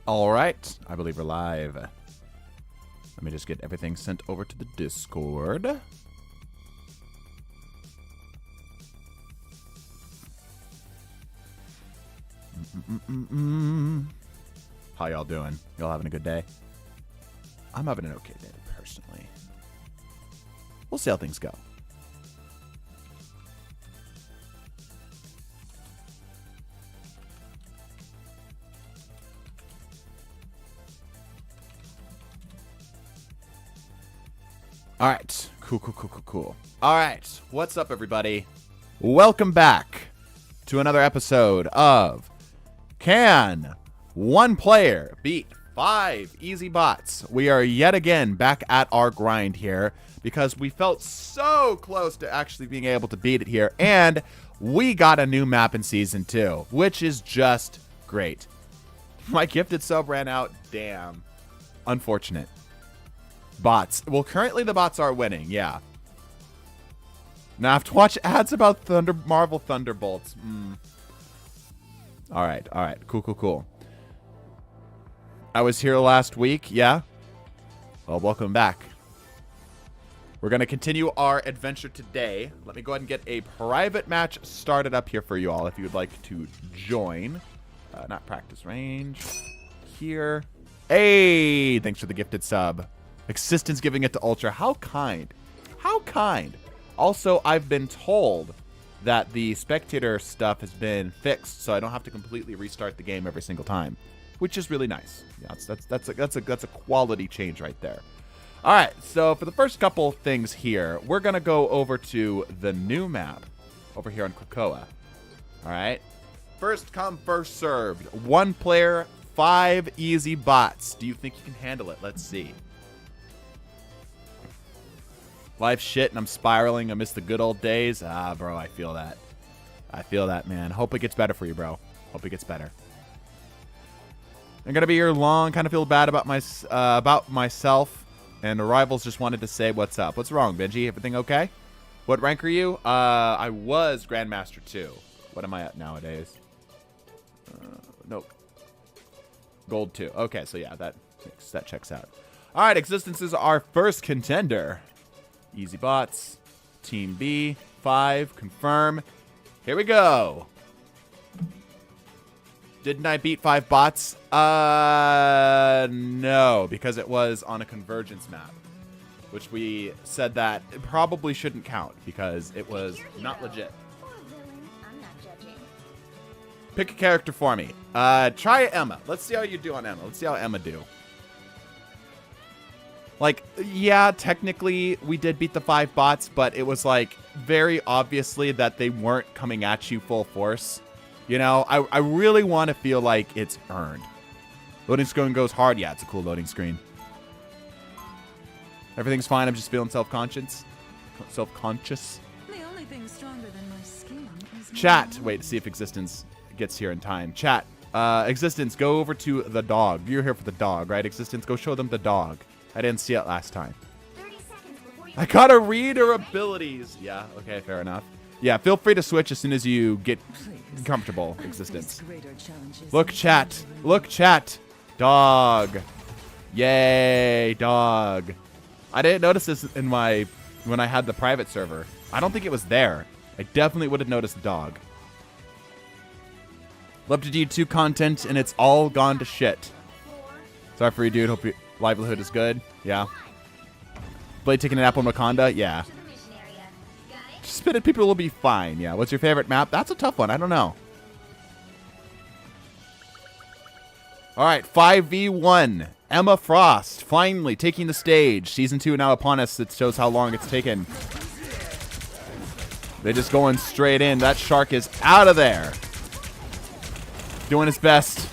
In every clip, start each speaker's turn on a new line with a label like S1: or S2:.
S1: All right, I believe we're live. Let me just get everything sent over to the Discord. How y'all doing? Y'all having a good day? I'm having an okay day, personally. We'll see how things go. All right. Cool. All right. What's up, everybody? Welcome back to another episode of Can One Player Beat 5 Easy Bots? We are yet again back at our grind here because we felt so close to actually being able to beat it here. And we got a new map in Season 2, which is just great. My gifted sub ran out. Damn. Unfortunate. Bots. Well, currently the bots are winning, yeah. Now I have to watch ads about Marvel Thunderbolts. All right. Cool. I was here last week, yeah. Well, welcome back. We're going to continue our adventure today. Let me go ahead and get a private match started up here for you all if you would like to join. Not practice range. Here. Hey, thanks for the gifted sub. Existence giving it to Ultra. How kind. How kind. Also, I've been told that the spectator stuff has been fixed, so I don't have to completely restart the game every single time, which is really nice. Yeah, that's a quality change right there. All right, so for the first couple things here, we're gonna go over to the new map over here on Krakoa. All right, first come, first served. 1 player, 5 easy bots. Do you think you can handle it? Let's see. Life's shit and I'm spiraling. I miss the good old days. Ah, bro, I feel that. I feel that, man. Hope it gets better for you, bro. Hope it gets better. I'm going to be here long. Kind of feel bad about myself. And the rivals just wanted to say what's up. What's wrong, Benji? Everything okay? What rank are you? I was Grandmaster 2. What am I at nowadays? Nope. Gold 2. Okay, so yeah, that checks out. All right, Existence is our first contender. Easy bots. Team B. 5. Confirm. Here we go. Didn't I beat 5 bots? No, because it was on a convergence map, which we said that it probably shouldn't count because it was not legit. Pick a character for me. Try Emma. Let's see how you do on Emma. Let's see how Emma do. Like, yeah, technically we did beat the 5 bots, but it was like very obviously that they weren't coming at you full force. You know, I really want to feel like it's earned. Loading screen goes hard. Yeah, it's a cool loading screen. Everything's fine. I'm just feeling self-conscious. Self-conscious.
S2: The only thing stronger than my skin is
S1: Chat. Wait to see if Existence gets here in time. Chat. Existence, go over to the dog. You're here for the dog, right? Existence, go show them the dog. I didn't see it last time. I gotta read her abilities. Yeah, okay, fair enough. Yeah, feel free to switch as soon as you get comfortable, Existence. Look, chat. Look, chat. Dog. Yay, dog. I didn't notice this when I had the private server. I don't think it was there. I definitely would have noticed the dog. Love to do 2 content, and it's all gone to shit. Sorry for you, dude. Hope your livelihood is good. Yeah. Blade taking an apple in Wakanda? Yeah. Spit it, people will be fine. Yeah. What's your favorite map? That's a tough one. I don't know. All right. 5v1. Emma Frost finally taking the stage. Season 2 now upon us. It shows how long it's taken. They're just going straight in. That shark is out of there. Doing his best.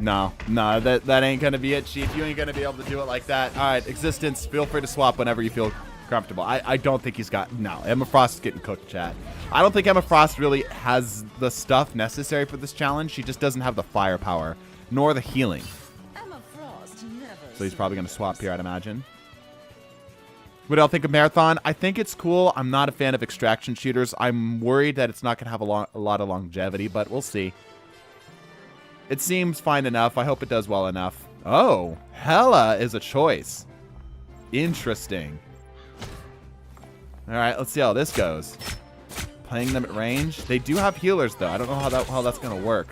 S1: No, that ain't gonna be it, Chief. You ain't gonna be able to do it like that. All right, Existence, feel free to swap whenever you feel comfortable. I don't think he's got... No, Emma Frost is getting cooked, chat. I don't think Emma Frost really has the stuff necessary for this challenge. She just doesn't have the firepower, nor the healing.
S2: Emma Frost never
S1: So he's probably gonna swap here, I'd imagine. What do y'all think of Marathon? I think it's cool. I'm not a fan of extraction shooters. I'm worried that it's not going to have a lot of longevity, but we'll see. It seems fine enough. I hope it does well enough. Oh, Hela is a choice. Interesting. All right, let's see how this goes. Playing them at range. They do have healers, though. I don't know how that's going to work.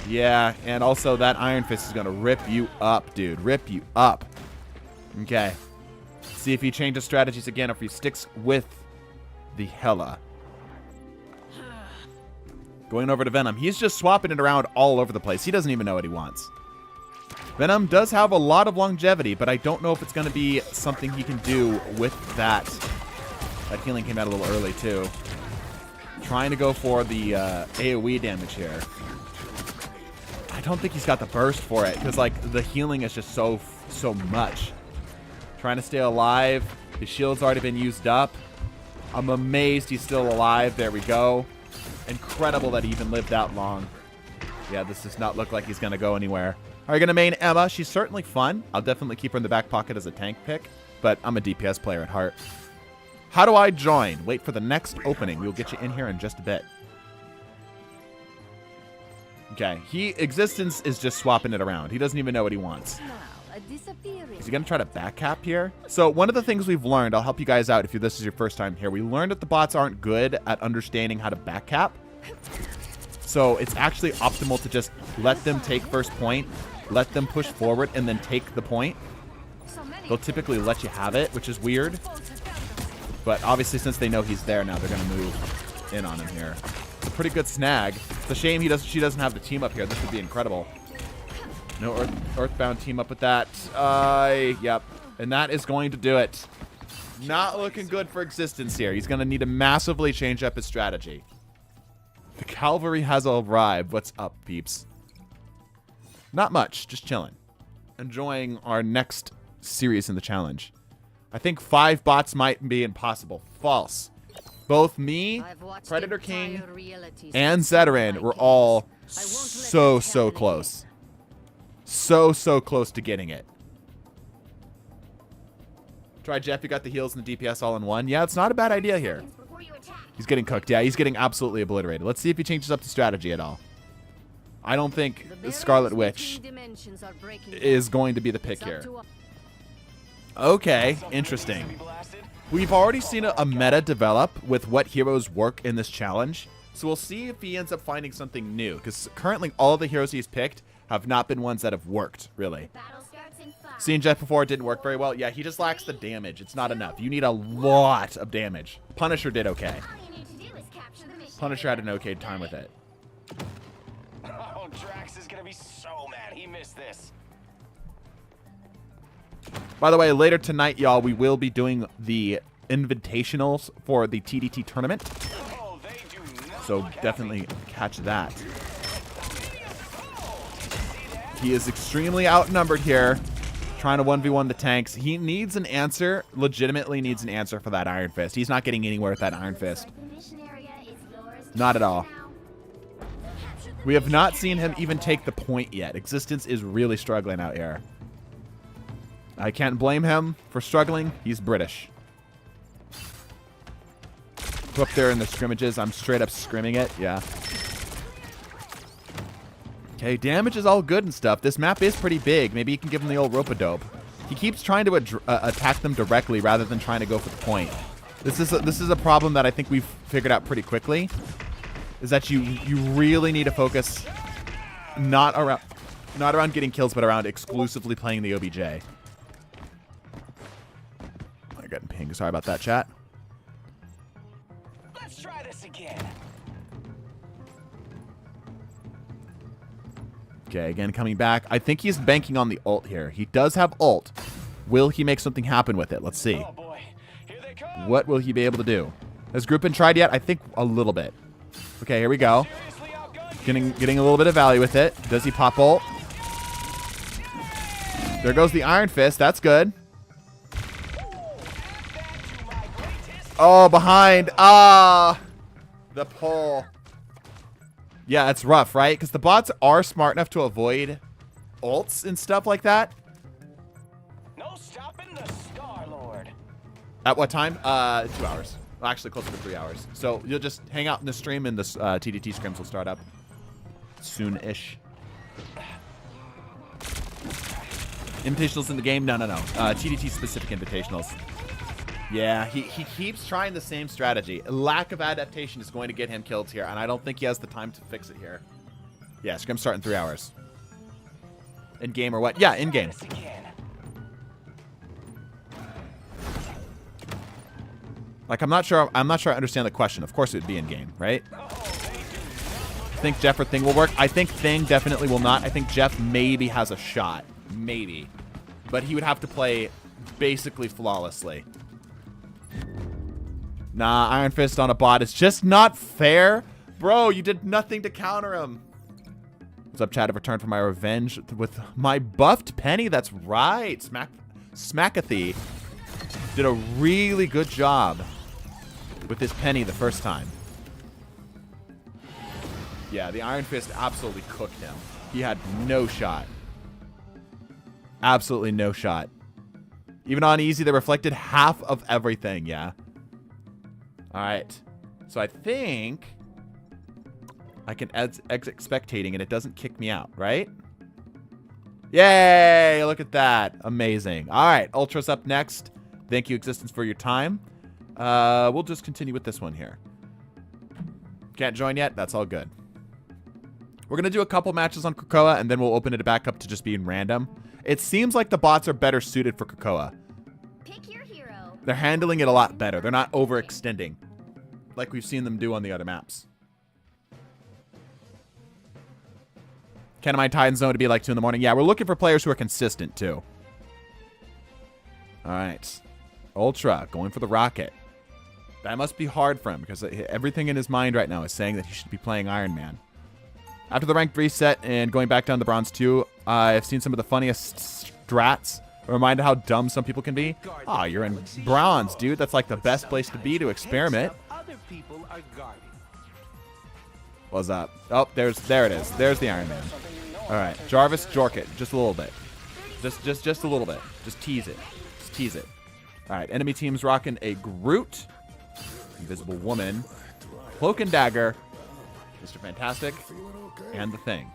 S1: Yeah, and also that Iron Fist is going to rip you up, dude. Rip you up. Okay. See if he changes strategies again, or if he sticks with the Hela. Going over to Venom. He's just swapping it around all over the place. He doesn't even know what he wants. Venom does have a lot of longevity, but I don't know if it's going to be something he can do with that. That healing came out a little early, too. Trying to go for the AoE damage here. I don't think he's got the burst for it, because, like, the healing is just so much. Trying to stay alive. His shield's already been used up. I'm amazed he's still alive. There we go. Incredible that he even lived that long. Yeah, this does not look like he's going to go anywhere. Are you going to main Emma? She's certainly fun. I'll definitely keep her in the back pocket as a tank pick, but I'm a DPS player at heart. How do I join? Wait for the next opening. We'll get you in here in just a bit. Okay, Existence is just swapping it around. He doesn't even know what he wants. Is he going to try to backcap here? So one of the things we've learned, I'll help you guys out if this is your first time here. We learned that the bots aren't good at understanding how to backcap. So it's actually optimal to just let them take first point, let them push forward, and then take the point. They'll typically let you have it, which is weird. But obviously, since they know he's there now, they're going to move in on him here. It's a pretty good snag. It's a shame she doesn't have the team up here. This would be incredible. No Earthbound team up with that. Yep. And that is going to do it. Not looking good for Existence here. He's going to need to massively change up his strategy. The cavalry has arrived. What's up, peeps? Not much. Just chilling. Enjoying our next series in the challenge. I think 5 bots might be impossible. False. Both me, Predator King, and Zeteran were all so close. So close to getting it. Try Jeff, you got the heals and the DPS all in one. Yeah, it's not a bad idea here. He's getting cooked. Yeah, he's getting absolutely obliterated. Let's see if he changes up the strategy at all. I don't think the Scarlet Witch is going to be the pick here. Okay, interesting. We've already seen a meta develop with what heroes work in this challenge. So we'll see if he ends up finding something new. Because currently all of the heroes he's picked have not been ones that have worked, really. Seeing Jeff before, it didn't work very well. Yeah, he just lacks the damage. It's not enough. You need a lot of damage. Punisher did okay. Punisher had an okay time with it.
S3: Oh, Drax is gonna be so mad he missed this.
S1: By the way, later tonight, y'all, we will be doing the invitationals for the TDT tournament.
S3: Oh,
S1: So definitely catch that. He is extremely outnumbered here, trying to 1v1 the tanks. He needs an answer, legitimately needs an answer for that Iron Fist. He's not getting anywhere with that Iron Fist. Not at all. We have not seen him even take the point yet. Existence is really struggling out here. I can't blame him for struggling. He's British. Up there in the scrimmages, I'm straight up scrimming it. Yeah. Okay, damage is all good and stuff. This map is pretty big. Maybe you can give him the old rope-a-dope. He keeps trying to attack them directly rather than trying to go for the point. This is a problem that I think we've figured out pretty quickly. Is that you really need to focus not around getting kills, but around exclusively playing the OBJ. I got ping. Sorry about that, chat.
S3: Let's try this again.
S1: Okay, again, coming back. I think he's banking on the ult here. He does have ult. Will he make something happen with it? Let's see.
S3: Oh boy. Here they come.
S1: What will he be able to do? Has group been tried yet? I think a little bit. Okay, here we go. Getting a little bit of value with it. Does he pop ult? There goes the Iron Fist. That's good. Oh, behind. Ah, the pull. Yeah, it's rough, right? Because the bots are smart enough to avoid ults and stuff like that.
S3: No stopping the Star-Lord.
S1: At what time? 2 hours. Well, actually, closer to 3 hours. So you'll just hang out in the stream and the TDT scrims will start up. soon-ish. Invitationals in the game? No. TDT specific invitationals. Yeah, he keeps trying the same strategy. Lack of adaptation is going to get him killed here, and I don't think he has the time to fix it here. Yeah, Scrim start in 3 hours. In game or what? Yeah, in game. Like, I'm not sure I understand the question. Of course it would be in game, right? Think Jeff or Thing will work? I think Thing definitely will not. I think Jeff maybe has a shot. Maybe. But he would have to play basically flawlessly. Nah, Iron Fist on a bot is just not fair. Bro, you did nothing to counter him. What's up, chat? I've returned for my revenge with my buffed Penny. That's right. Smackathy did a really good job with his Penny the first time. Yeah, the Iron Fist absolutely cooked him. He had no shot. Absolutely no shot. Even on easy, they reflected half of everything, yeah. All right. So I think I can exit spectating and it doesn't kick me out, right? Yay! Look at that. Amazing. All right. Ultra's up next. Thank you, Existence, for your time. We'll just continue with this one here. Can't join yet? That's all good. We're going to do a couple matches on Krakoa, and then we'll open it back up to just being random. It seems like the bots are better suited for Krakoa.
S2: Pick your hero.
S1: They're handling it a lot better. They're not overextending like we've seen them do on the other maps. Can my Titan Zone to be like 2 in the morning? Yeah, we're looking for players who are consistent, too. All right. Ultra, going for the rocket. That must be hard for him, because everything in his mind right now is saying that he should be playing Iron Man. After the ranked reset and going back down to Bronze 2, I've seen some of the funniest strats. Reminded how dumb some people can be. Oh, you're in Bronze, dude. That's like the best place to be to experiment. What's up? Oh, there it is. There's the Iron Man. All right, Jarvis, jork it just a little bit. Just a little bit. Just tease it. Just tease it. All right, enemy team's rocking a Groot, Invisible Woman, Cloak and Dagger, Mr. Fantastic, and the Thing.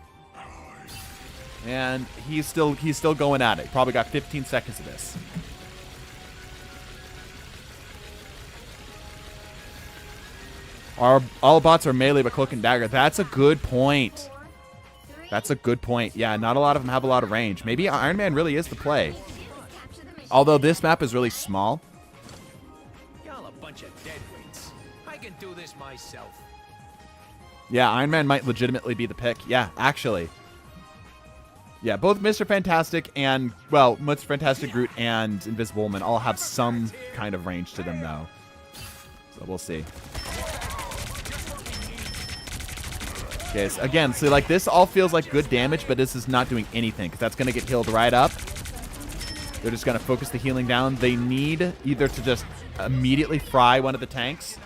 S1: And he's still going at it. Probably got 15 seconds of this. All bots are melee, but Cloak and Dagger. That's a good point. That's a good point. Yeah, not a lot of them have a lot of range. Maybe Iron Man really is the play. Although this map is really small.
S4: Y'all a bunch of deadweights. I can do this myself.
S1: Yeah, Iron Man might legitimately be the pick. Yeah, actually. Yeah, both Mr. Fantastic and, well, Mr. Fantastic, Groot, and Invisible Woman all have some kind of range to them, though. So we'll see. Okay, so again, so like this all feels like good damage, but this is not doing anything, because that's going to get healed right up. They're just going to focus the healing down. They need either to just immediately fry one of the tanks,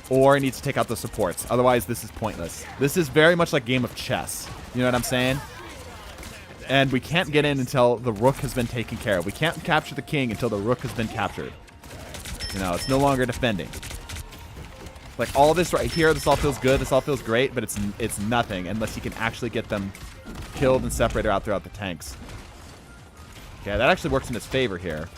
S1: or it needs to take out the supports. Otherwise, this is pointless. This is very much like game of chess. You know what I'm saying? And we can't get in until the rook has been taken care of. We can't capture the king until the rook has been captured. You know, it's no longer defending. Like all this right here, this all feels good. This all feels great, but it's nothing unless you can actually get them killed and separated out throughout the tanks. Okay, that actually works in his favor here.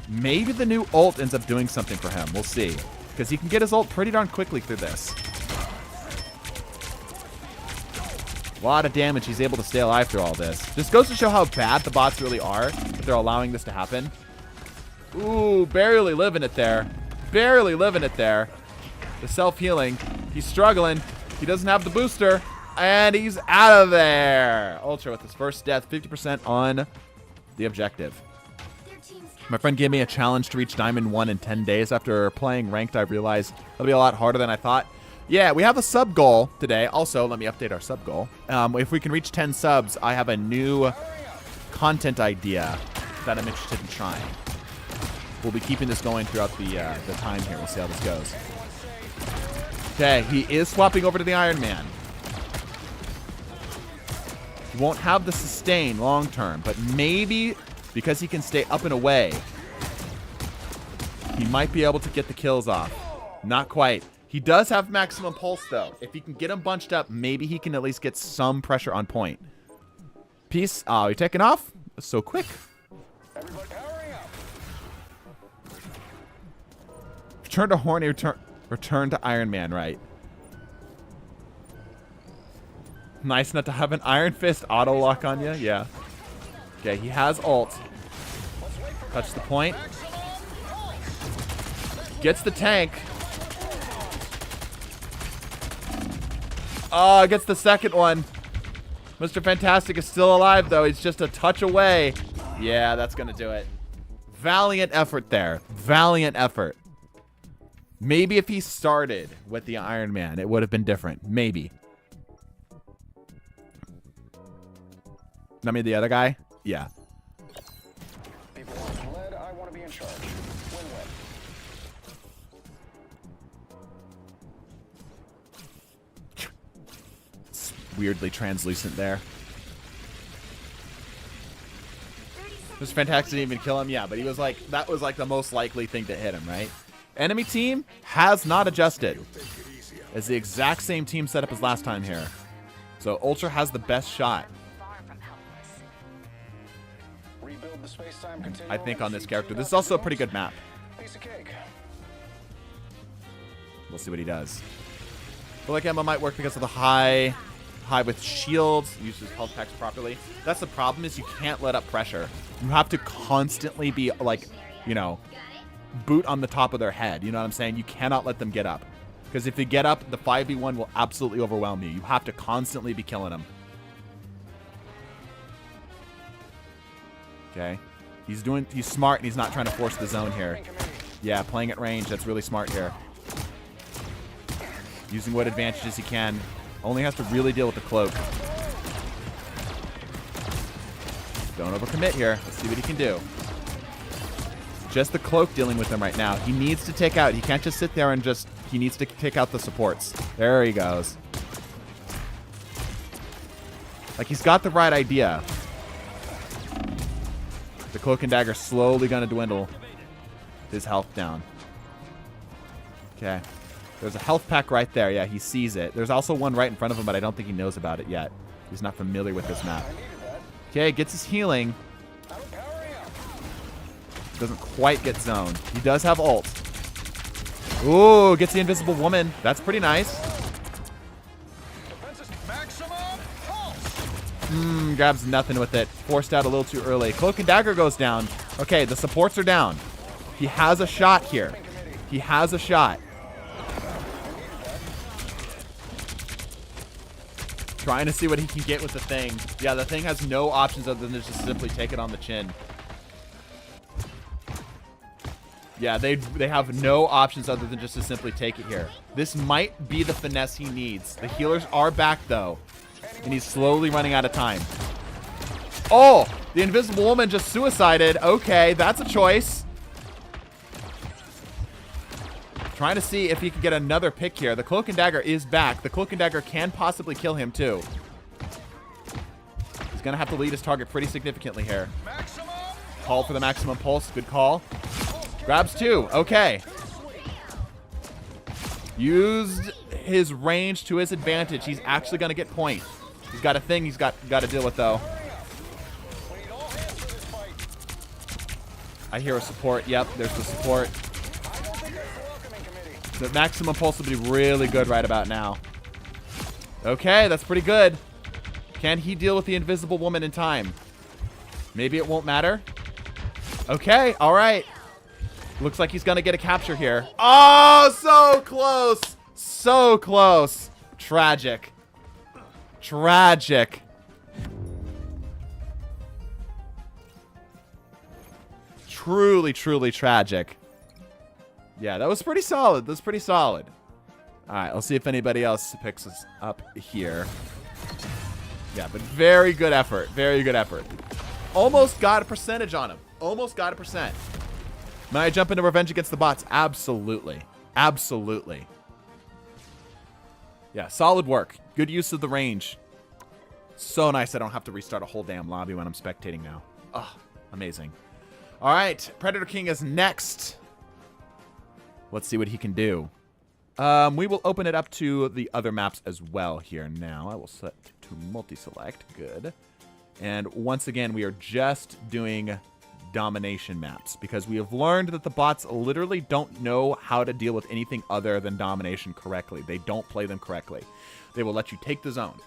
S1: Maybe the new ult ends up doing something for him. We'll see. Because he can get his ult pretty darn quickly through this. A lot of damage. He's able to stay alive through all this. Just goes to show how bad the bots really are, that they're allowing this to happen. Ooh, barely living it there. Barely living it there. The self-healing. He's struggling. He doesn't have the booster. And he's out of there. Ultra with his first death. 50% on the objective. My friend gave me a challenge to reach Diamond 1 in 10 days. After playing Ranked, I realized it'll be a lot harder than I thought. Yeah, we have a sub goal today. Also, let me update our sub goal. If we can reach 10 subs, I have a new content idea that I'm interested in trying. We'll be keeping this going throughout the time here. We'll see how this goes. Okay, he is swapping over to the Iron Man. He won't have the sustain long term, but maybe because he can stay up and away, he might be able to get the kills off. Not quite. He does have maximum pulse, though. If he can get him bunched up, maybe he can at least get some pressure on point. Peace. Oh, you're taking off? So quick.
S3: Everybody powering up.
S1: Return to horny, return to Iron Man, right? Nice not to have an Iron Fist auto lock on you. Yeah. Okay, he has ult. Touch the point. Gets the tank. Oh, gets the second one. Mr. Fantastic is still alive, though. He's just a touch away. Yeah, that's going to do it. Valiant effort there. Valiant effort. Maybe if he started with the Iron Man, it would have been different. Maybe. I mean, the other guy? Yeah.
S3: People want some lead, I want to be in charge. Win-win.
S1: It's weirdly translucent there. Mr. Fantastic didn't even kill him. Yeah, but he was like, that was like the most likely thing to hit him, right? Enemy team has not adjusted. It's the exact same team setup as last time here. So Ultra has the best shot,
S3: Rebuild the space-time continuum.
S1: I think, on this character. This is also a pretty good map.
S3: Piece of cake.
S1: We'll see what he does. But like Emma might work because of the high with shields, uses health packs properly. That's the problem, is you can't let up pressure. You have to constantly be like, you know, boot on the top of their head. You know what I'm saying? You cannot let them get up. Because if they get up, the 5v1 will absolutely overwhelm you. You have to constantly be killing them. Okay. He's smart, and he's not trying to force the zone here. Yeah, playing at range. That's really smart here. Using what advantages he can. Only has to really deal with the cloak. Don't overcommit here. Let's see what he can do. Just the cloak dealing with him right now. He needs to take out. He can't just sit there and just... He needs to take out the supports. There he goes. Like, he's got the right idea. The cloak and dagger slowly going to dwindle his health down. Okay. There's a health pack right there. Yeah, he sees it. There's also one right in front of him, but I don't think he knows about it yet. He's not familiar with this map. Okay, gets his healing. Doesn't quite get zoned. He does have ult. Ooh, gets the invisible woman. That's pretty nice. Grabs nothing with it. Forced out a little too early. Cloak and dagger goes down. Okay, the supports are down. He has a shot here. He has a shot. Trying to see what he can get with the thing. Yeah, the thing has no options other than just simply take it on the chin. Yeah, they have no options other than just to simply take it here. This might be the finesse he needs. The healers are back, though. And he's slowly running out of time. Oh! The invisible woman just suicided. Okay, that's a choice. Trying to see if he can get another pick here. The cloak and dagger is back. The cloak and dagger can possibly kill him, too. He's going to have to lead his target pretty significantly here. Call for the maximum pulse. Good call. Grabs two. Okay. Used his range to his advantage. He's actually going to get point. He's got a thing he's got to deal with, though. I hear a support. Yep, there's the support. The maximum pulse will be really good right about now. Okay, that's pretty good. Can he deal with the invisible woman in time? Maybe it won't matter. Okay, all right. Looks like he's going to get a capture here. Oh, so close. So close. Tragic. Tragic. Truly, truly tragic. Yeah, that was pretty solid. That was pretty solid. All right, let's see if anybody else picks us up here. Yeah, but very good effort. Very good effort. Almost got a percentage on him. Almost got a percent. May I jump into revenge against the bots? Absolutely. Absolutely. Yeah, solid work. Good use of the range. So nice I don't have to restart a whole damn lobby when I'm spectating now. Oh, amazing. All right, Predator King is next. Let's see what he can do. We will open it up to the other maps as well here now. I will set to multi-select. Good. And once again, we are just doing domination maps because we have learned that the bots literally don't know how to deal with anything other than domination correctly. They don't play them correctly. They will let you take the zone.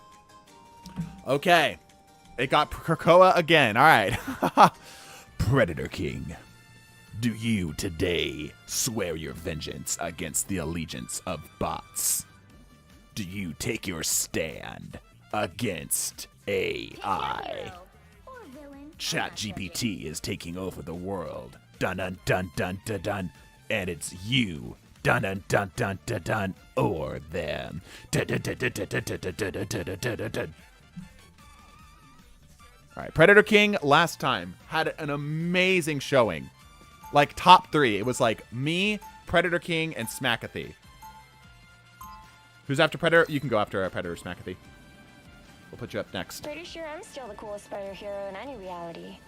S1: Okay. It got Krakoa again. All right. Predator King. Do you today swear your vengeance against the allegiance of bots? Do you take your stand against AI?
S2: Or villain.
S1: ChatGPT is taking over the world. Dun dun dun dun dun dun. And it's you. Dun dun dun dun dun dun. Or them. Dun dun dun dun dun dun dun dun dun dun dun dun. All right, Predator King last time had an amazing showing. Like top 3. It was like me, Predator King, and Smackathy. Who's after Predator? You can go after Predator Smackathy. We'll put you up next.
S2: Pretty sure I'm still the coolest spider hero in any reality.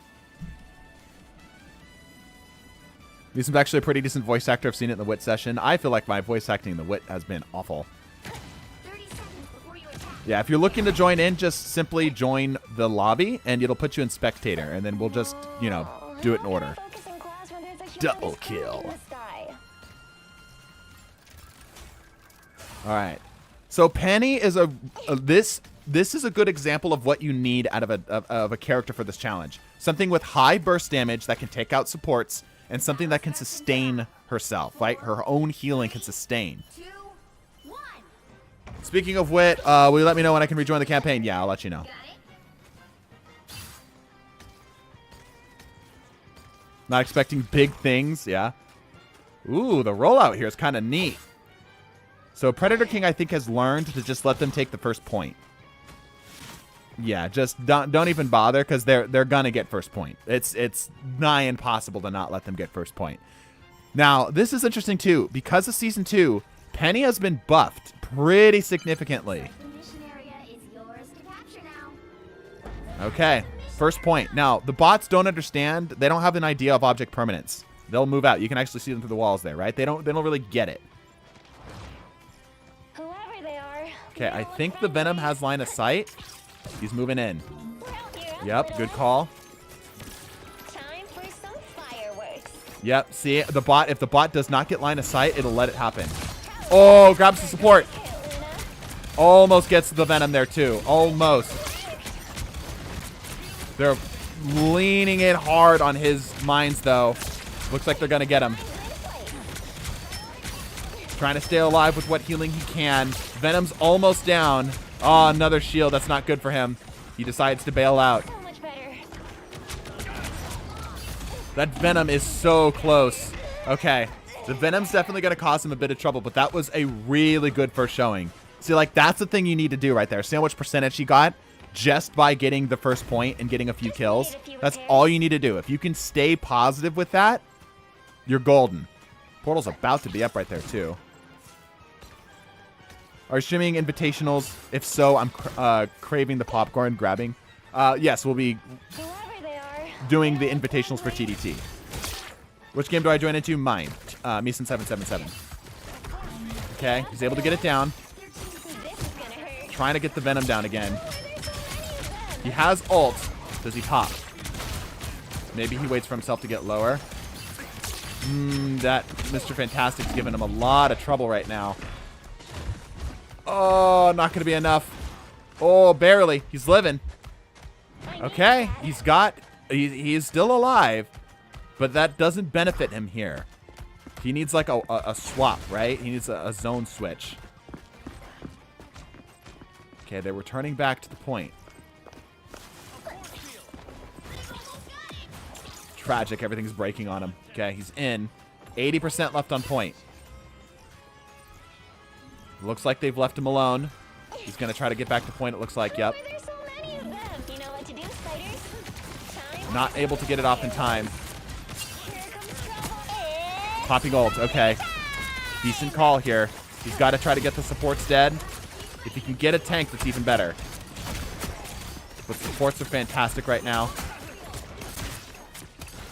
S1: Neeson's actually a pretty decent voice actor. I've seen it in the Wit session. I feel like my voice acting in the Wit has been awful.
S2: 30 seconds before you attack.
S1: Yeah, if you're looking to join in, just simply join the lobby, and it'll put you in spectator, and then we'll just, you know, do it in order. Double kill. All right. So Penny is this is a good example of what you need out of a character for this challenge. Something with high burst damage that can take out supports, and something that can sustain herself, right? Her own healing can sustain.
S2: 2, 1.
S1: Speaking of Wit, will you let me know when I can rejoin the campaign? Yeah, I'll let you know.
S2: Got it?
S1: Not expecting big things, yeah. Ooh, the rollout here is kind of neat. So Predator King, I think, has learned to just let them take the first point. Yeah, just don't even bother because they're gonna get first point. It's nigh impossible to not let them get first point. Now, this is interesting too because of season 2. Penny has been buffed pretty significantly.
S2: The mission area is yours to capture now.
S1: Okay, first point. Now, the bots don't understand. They don't have an idea of object permanence. They'll move out. You can actually see them through the walls there, right? They don't really get it.
S2: Whoever they are.
S1: Okay, I think the Venom has line of sight. He's moving in.
S2: We're out here.
S1: Yep, good call.
S2: Time for some fireworks.
S1: Yep, see, the bot, if the bot does not get line of sight, it'll let it happen. Oh, grabs the support. Almost gets the Venom there too. Almost. They're leaning in hard on his mines though. Looks like they're gonna get him. Trying to stay alive with what healing he can. Venom's almost down. Oh, another shield. That's not good for him. He decides to bail out.
S2: So much better.
S1: That Venom is so close. Okay. The Venom's definitely going to cause him a bit of trouble, but that was a really good first showing. See, like, that's the thing you need to do right there. See how much percentage he got just by getting the first point and getting a few kills? That's all you need to do. If you can stay positive with that, you're golden. Portal's about to be up right there, too. Are you streaming invitationals? If so, I'm craving the popcorn, grabbing. Yes, we'll be
S2: Whoever they are.
S1: doing the invitationals for TDT. Which game do I join into? Mine. Meeson777. Okay, he's able to get it down.
S2: This is gonna hurt.
S1: Trying to get the Venom down again. He has ult. Does he pop? Maybe he waits for himself to get lower. That Mr. Fantastic's giving him a lot of trouble right now. Oh, not going to be enough. Oh, barely. He's living. Okay, he's still alive, but that doesn't benefit him here. He needs like a swap, right? He needs a zone switch. Okay, they're returning back to the point. Tragic, everything's breaking on him. Okay, he's in. 80% left on point. Looks like they've left him alone. He's going to try to get back to point, it looks like. Yep.
S2: There's so many of them. You know what to do, spiders. Time.
S1: Not able to get it off in time.
S2: Here comes trouble.
S1: Popping ult. Okay. Decent call here. He's got to try to get the supports dead. If he can get a tank, that's even better. But supports are fantastic right now.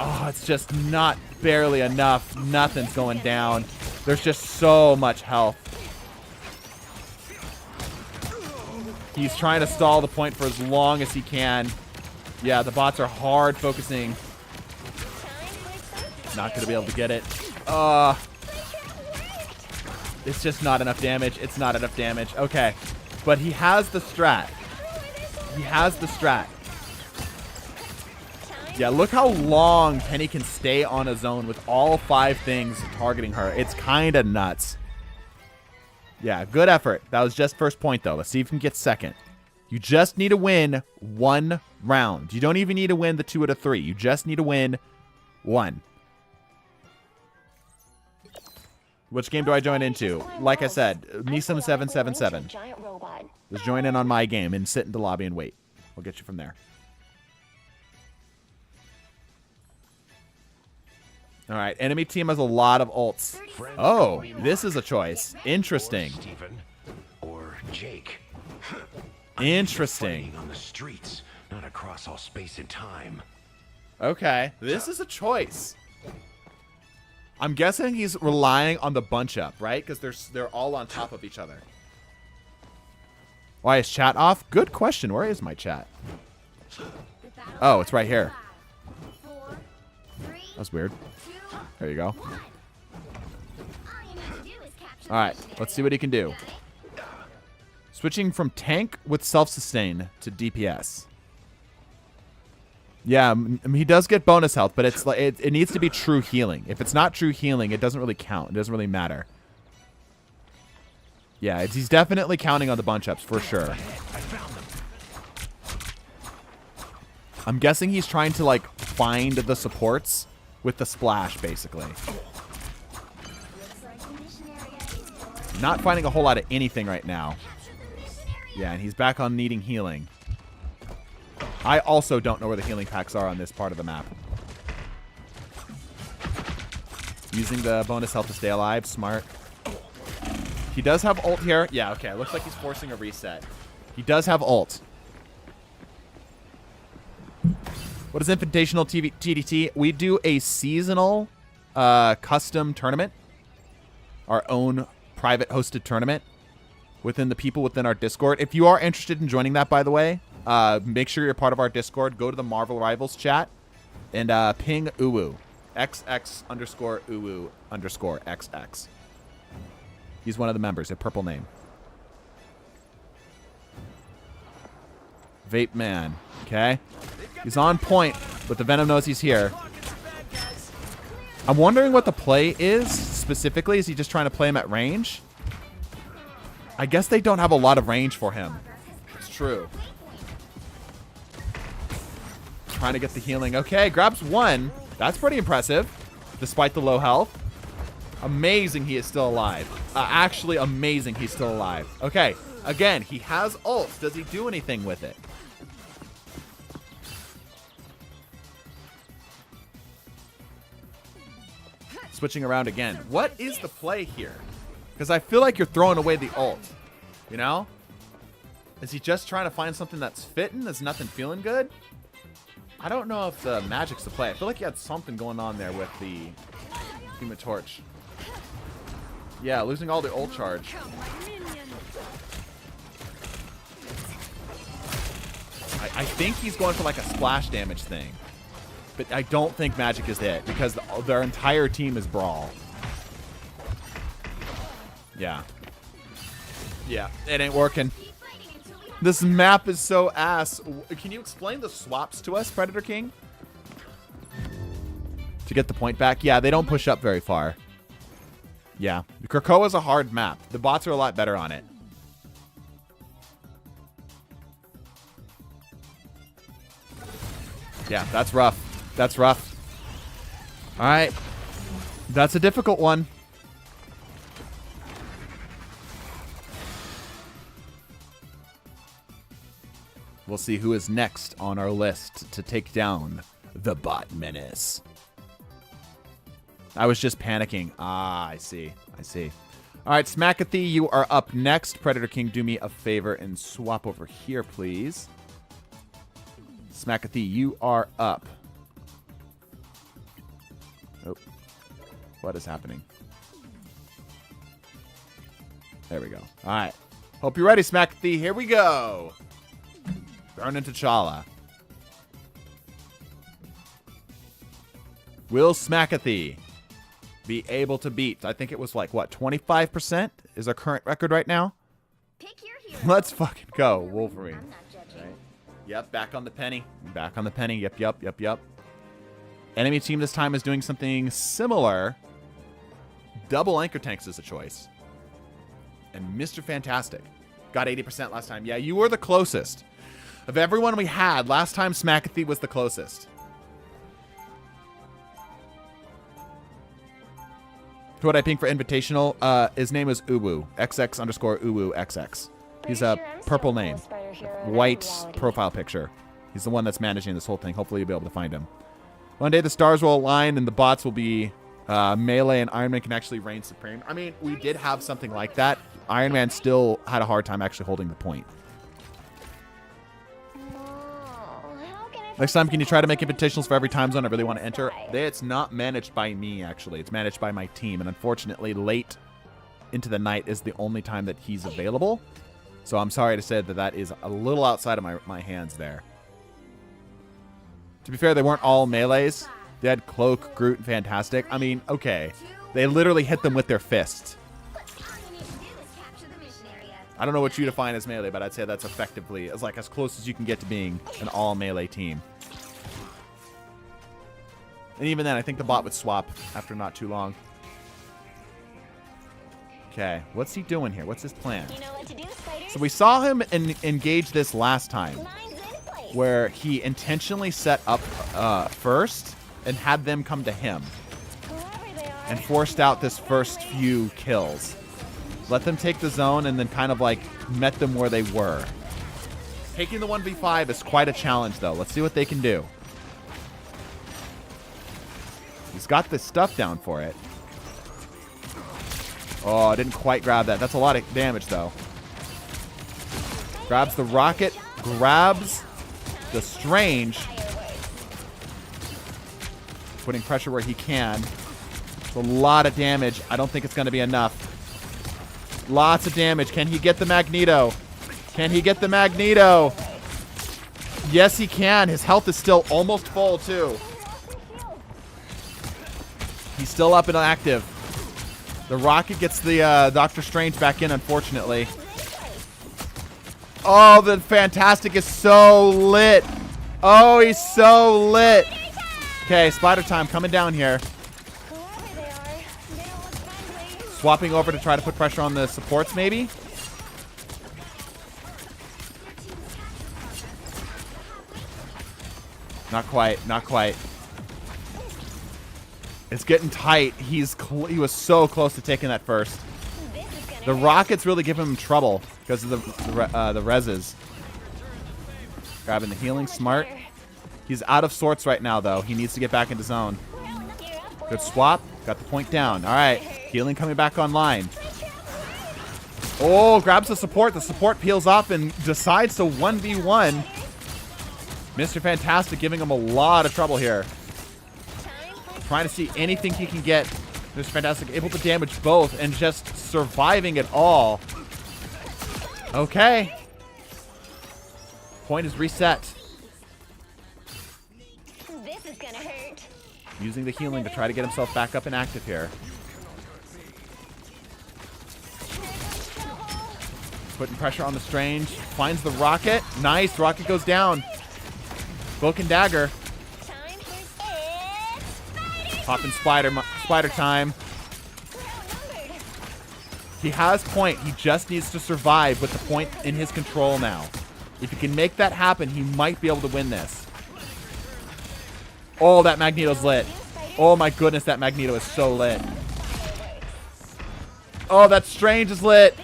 S1: Oh, it's just not barely enough. Nothing's going down. There's just so much health. He's trying to stall the point for as long as he can. Yeah, the bots are hard focusing. Not going to be able to get it. It's just not enough damage. It's not enough damage. Okay. But he has the strat. He has the strat. Yeah, look how long Penny can stay on a zone with all 5 things targeting her. It's kind of nuts. Yeah, good effort. That was just first point, though. Let's see if we can get second. You just need to win 1 round. You don't even need to win the 2 out of 3. You just need to win 1. Which game do I join into? Like I said, Nisam777. Just join in on my game and sit in the lobby and wait. We'll get you from there. All right, enemy team has a lot of ults. Oh, this is a choice. Interesting.
S3: Or Jake.
S1: Interesting.
S3: On the streets, not across all space and time.
S1: Okay, this is a choice. I'm guessing he's relying on the bunch up, right? Because they're all on top of each other. Why is chat off? Good question. Where is my chat? Oh, it's right here. That's weird. There you go. All right, let's see what he can do. Switching from tank with self-sustain to DPS. Yeah, he does get bonus health, but it's like it needs to be true healing. If it's not true healing, it doesn't really count. It doesn't really matter. Yeah, he's definitely counting on the bunch ups for sure. I'm guessing he's trying to like find the supports with the splash, basically. Not finding a whole lot of anything right now. Yeah, and he's back on needing healing. I also don't know where the healing packs are on this part of the map. Using the bonus health to stay alive. Smart. He does have ult here. Yeah, okay. Looks like he's forcing a reset. He does have ult. What is Invitational TDT? We do a seasonal custom tournament. Our own private hosted tournament within the people within our Discord. If you are interested in joining that, by the way, make sure you're part of our Discord. Go to the Marvel Rivals chat and ping Uwu. XX_Uwu_XX. He's one of the members. A purple name. Vape Man. Okay. He's on point, but the Venom knows he's here. I'm wondering what the play is specifically. Is he just trying to play him at range? I guess they don't have a lot of range for him. It's true. Trying to get the healing. Okay, grabs 1. That's pretty impressive, despite the low health. Amazing he is still alive. Actually amazing he's still alive. Okay, again, he has ults. Does he do anything with it? Switching around again. What is the play here? Because I feel like you're throwing away the ult. You know? Is he just trying to find something that's fitting? Is nothing feeling good? I don't know if the magic's the play. I feel like he had something going on there with the Human Torch. Yeah, losing all the ult charge. I think he's going for like a splash damage thing. But I don't think magic is it because their entire team is Brawl. Yeah. Yeah, it ain't working. This map is so ass. Can you explain the swaps to us, Predator King? To get the point back? Yeah, they don't push up very far. Yeah. Krakoa is a hard map. The bots are a lot better on it. Yeah, that's rough. That's rough. All right. That's a difficult one. We'll see who is next on our list to take down the bot menace. I was just panicking. Ah, I see. I see. All right, Smackathy, you are up next. Predator King, do me a favor and swap over here, please. Smackathy, you are up. Oh, what is happening? There we go. All right. Hope you're ready, Smackathy. Here we go. Thrown into T'Challa. Will Smackathy be able to beat? I think it was like, what, 25% is our current record right now?
S2: Pick your hero.
S1: Let's fucking go, Wolverine.
S2: I'm not judging.
S1: Right. Yep, back on the penny. Back on the penny. Yep. Enemy team this time is doing something similar. Double anchor tanks is a choice. And Mr. Fantastic got 80% last time. Yeah, you were the closest. Of everyone we had, last time Smackathy was the closest. Who would I ping for invitational? His name is Uwu. XX_Uwu XX. He's a purple name. White profile picture. He's the one that's managing this whole thing. Hopefully you'll be able to find him. One day the stars will align and the bots will be melee and Iron Man can actually reign supreme. I mean, we did have something like that. Iron Man still had a hard time actually holding the point. Next time, can you try to make invitationals for every time zone I really want to enter? It's not managed by me, actually. It's managed by my team. And unfortunately, late into the night is the only time that he's available. So I'm sorry to say that that is a little outside of my hands there. To be fair, they weren't all melees. They had Cloak, Groot, and Fantastic. I mean, okay. They literally hit them with their fists. I don't know what you define as melee, but I'd say that's effectively as close as you can get to being an all melee team. And even then, I think the bot would swap after not too long. Okay, what's he doing here? What's his plan?
S2: You know what to do, spiders?
S1: So we saw him engage this last time,
S2: Mine's in place.
S1: where he intentionally set up first and had them come to him
S2: Whoever they are.
S1: and forced out this first few kills. Let them take the zone and then kind of met them where they were. Taking the 1v5 is quite a challenge, though. Let's see what they can do. He's got the stuff down for it. Oh, I didn't quite grab that. That's a lot of damage, though. Grabs the rocket. Grabs the Strange. Putting pressure where he can. It's a lot of damage. I don't think it's going to be enough. Lots of damage. Can he get the Magneto? Can he get the Magneto? Yes, he can. His health is still almost full, too. He's still up and active. The rocket gets the Doctor Strange back in, unfortunately. Oh, the Fantastic is so lit. Oh, he's so lit. Okay, Spider Time coming down here.
S2: Whoever they are, they don't look friendly.
S1: Swapping over to try to put pressure on the supports, maybe? Not quite. Not quite. It's getting tight. He was so close to taking that first.
S2: This is gonna
S1: The
S2: hurt.
S1: rockets really give him trouble because of the reses. Grabbing the healing, smart. He's out of sorts right now, though. He needs to get back into zone.
S2: You're up,
S1: Good swap. Got the point down. All right. Healing coming back online. Oh, grabs the support. The support peels off and decides to 1v1. Mr. Fantastic giving him a lot of trouble here. Trying to see anything he can get. Mr. Fantastic able to damage both and just surviving it all. Okay. Point is reset.
S2: This is gonna hurt.
S1: Using the healing to try to get himself back up and active here. Putting pressure on the Strange. Finds the rocket. Nice. Rocket goes down. Cloak and dagger.
S2: Time for
S1: Popping spider time. He has point. He just needs to survive with the point in his control now. If he can make that happen, he might be able to win this. Oh, that Magneto's lit. Oh my goodness, that Magneto is so lit. Oh, that Strange is lit.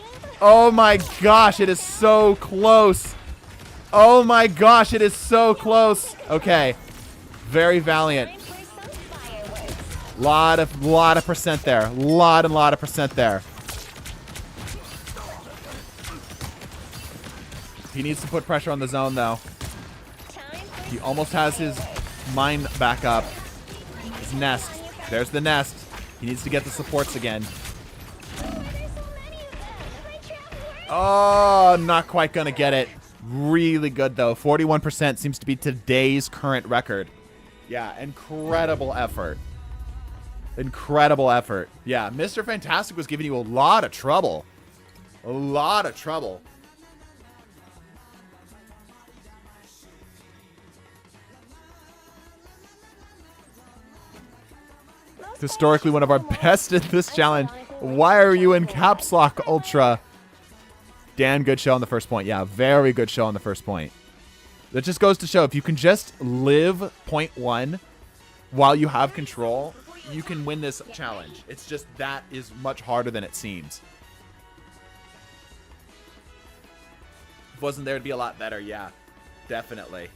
S1: Oh my gosh, it is so close. Oh my gosh, it is so close. Okay. Very valiant. Lot of percent there. Lot of percent there. He needs to put pressure on the zone, though. He almost has his mine back up. His nest. There's the nest. He needs to get the supports again. Oh, not quite going to get it. Really good, though. 41% seems to be today's current record. Yeah, incredible effort. Incredible effort. Yeah, Mr. Fantastic was giving you a lot of trouble. A lot of trouble. Historically one of our best in this challenge. Why are you in Caps Lock Ultra? Dan, good show on the first point. Yeah, very good show on the first point. That just goes to show if you can just live point one while you have control, you can win this challenge. It's just that is much harder than it seems. If it wasn't there, it'd be a lot better. Yeah, definitely.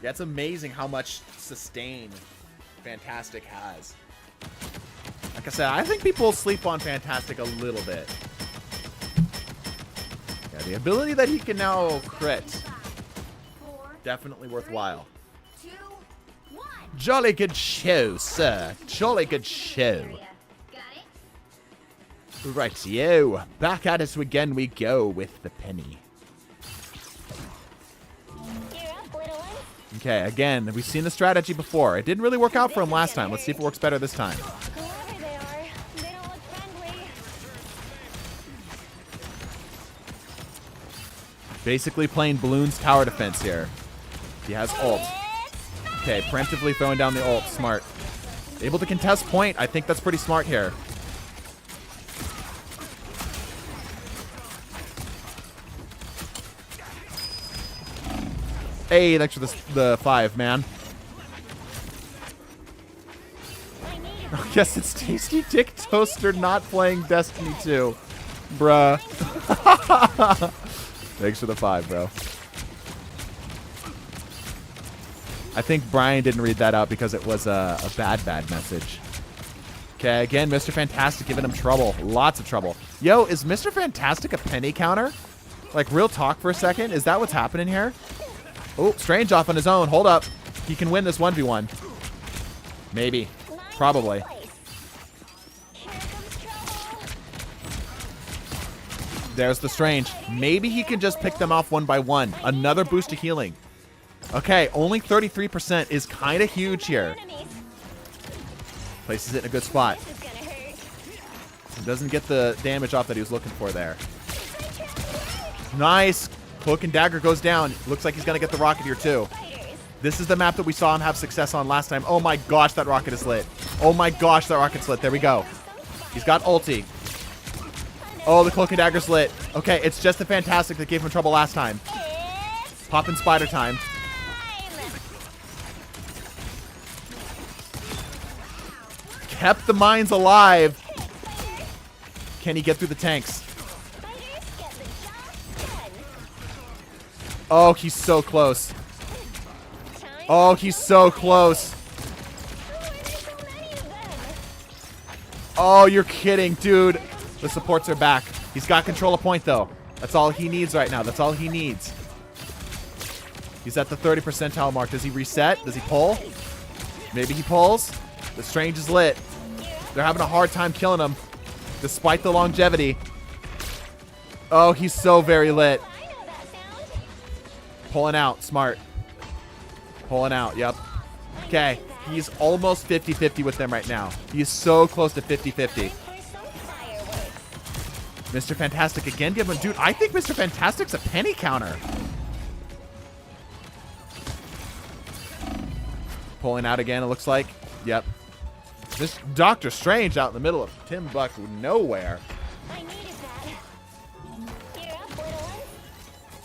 S1: Yeah, it's amazing how much sustain Fantastic has. Like I said, I think people sleep on Fantastic a little bit. Yeah, the ability that he can now crit, definitely worthwhile. Jolly good show, sir. Jolly good show. Right, yo. Back at us again we go with the penny. Okay, again, we've seen the strategy before. It didn't really work out for him last time. Let's see if it works better this time.
S2: Whoever they are, they don't look friendly.
S1: Basically playing Balloon's tower defense here. He has ult. Okay, preemptively throwing down the ult. Smart. Able to contest point. I think that's pretty smart here. Hey, thanks for the 5, man. I guess it's Tasty Dick Toaster not playing Destiny 2. Bruh. Thanks for the 5, bro. I think Brian didn't read that out because it was a bad message. Okay, again, Mr. Fantastic giving him trouble. Lots of trouble. Yo, is Mr. Fantastic a penny counter? Like, real talk for a second? Is that what's happening here? Oh, Strange off on his own. Hold up. He can win this 1v1. Maybe. Probably. There's the Strange. Maybe he can just pick them off one by one. Another boost to healing. Okay, only 33% is kind of huge here. Places it in a good spot. Doesn't get the damage off that he was looking for there. Nice. Cloak and Dagger goes down. Looks like he's going to get the rocket here too. This is the map that we saw him have success on last time. Oh my gosh, that rocket is lit. Oh my gosh, that rocket's lit. There we go. He's got ulti. Oh, the Cloak and Dagger's lit. Okay, it's just the Fantastic that gave him trouble last time. Poppin' spider time. Kept the mines alive. Can he get through the tanks? Oh, he's so close. Oh, he's so close. Oh, you're kidding, dude. The supports are back. He's got control of point, though. That's all he needs right now. That's all he needs. He's at the 30 percentile mark. Does he reset? Does he pull? Maybe he pulls. The Strange is lit. They're having a hard time killing him, despite the longevity. Oh, he's so very lit. Pulling out. Smart. Pulling out. Yep. Okay. He's almost 50-50 with them right now. He's so close to 50-50. Mr. Fantastic again. Give him, dude, I think Mr. Fantastic's a penny counter. Pulling out again, it looks like. Yep. This Doctor Strange out in the middle of Timbuktu nowhere.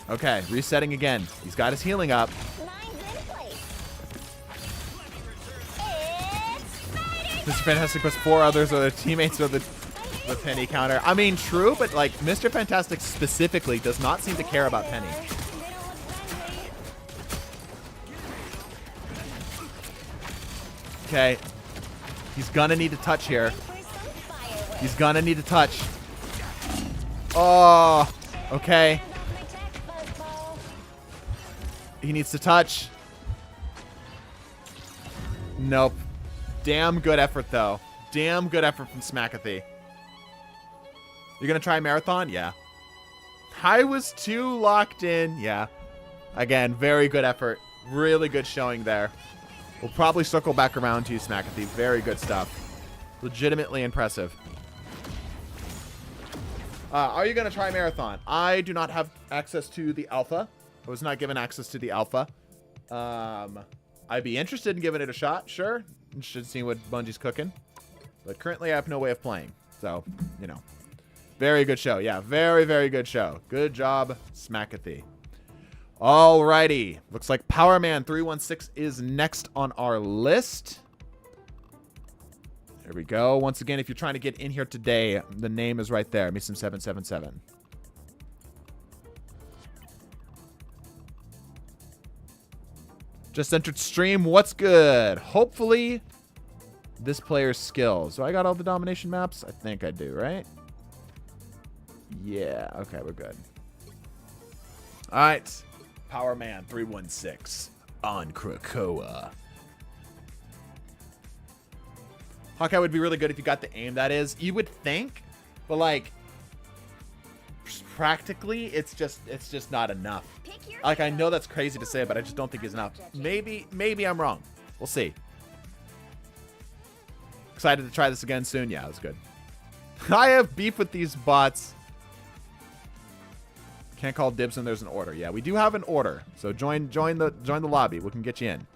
S1: Okay, resetting again. He's got his healing up. Mr. Fantastic plus 4 others are the teammates of the penny counter. I mean, true, but like Mr. Fantastic specifically does not seem to care about penny. Okay. He's gonna need to touch here. He's gonna need to touch. Oh, okay. He needs to touch. Nope. Damn good effort, though. Damn good effort from Smackathy. You're going to try a marathon? Yeah. I was too locked in. Yeah. Again, very good effort. Really good showing there. We'll probably circle back around to you, Smackathy. Very good stuff. Legitimately impressive. Are you going to try Marathon? I do not have access to the alpha. I was not given access to the alpha. I'd be interested in giving it a shot, sure. Interested in seeing what Bungie's cooking. But currently I have no way of playing. So, you know. Very good show. Yeah, very, very good show. Good job, Smackathy. Alrighty. Looks like Power Man 316 is next on our list. There we go. Once again, if you're trying to get in here today, the name is right there. Misim777. Just entered stream. What's good? Hopefully, this player's skills. So I got all the domination maps? I think I do, right? Yeah. Okay, we're good. All right. Power Man 316 on Krakoa. Hawkeye would be really good if you got the aim, that is. You would think, but like practically it's just not enough. Like, I know that's crazy to say, but I just don't think it's enough. Maybe I'm wrong. We'll see. Excited to try this again soon. Yeah, it was good. I have beef with these bots. Can't call dibs when there's an order. Yeah, we do have an order. So join the lobby. We can get you in.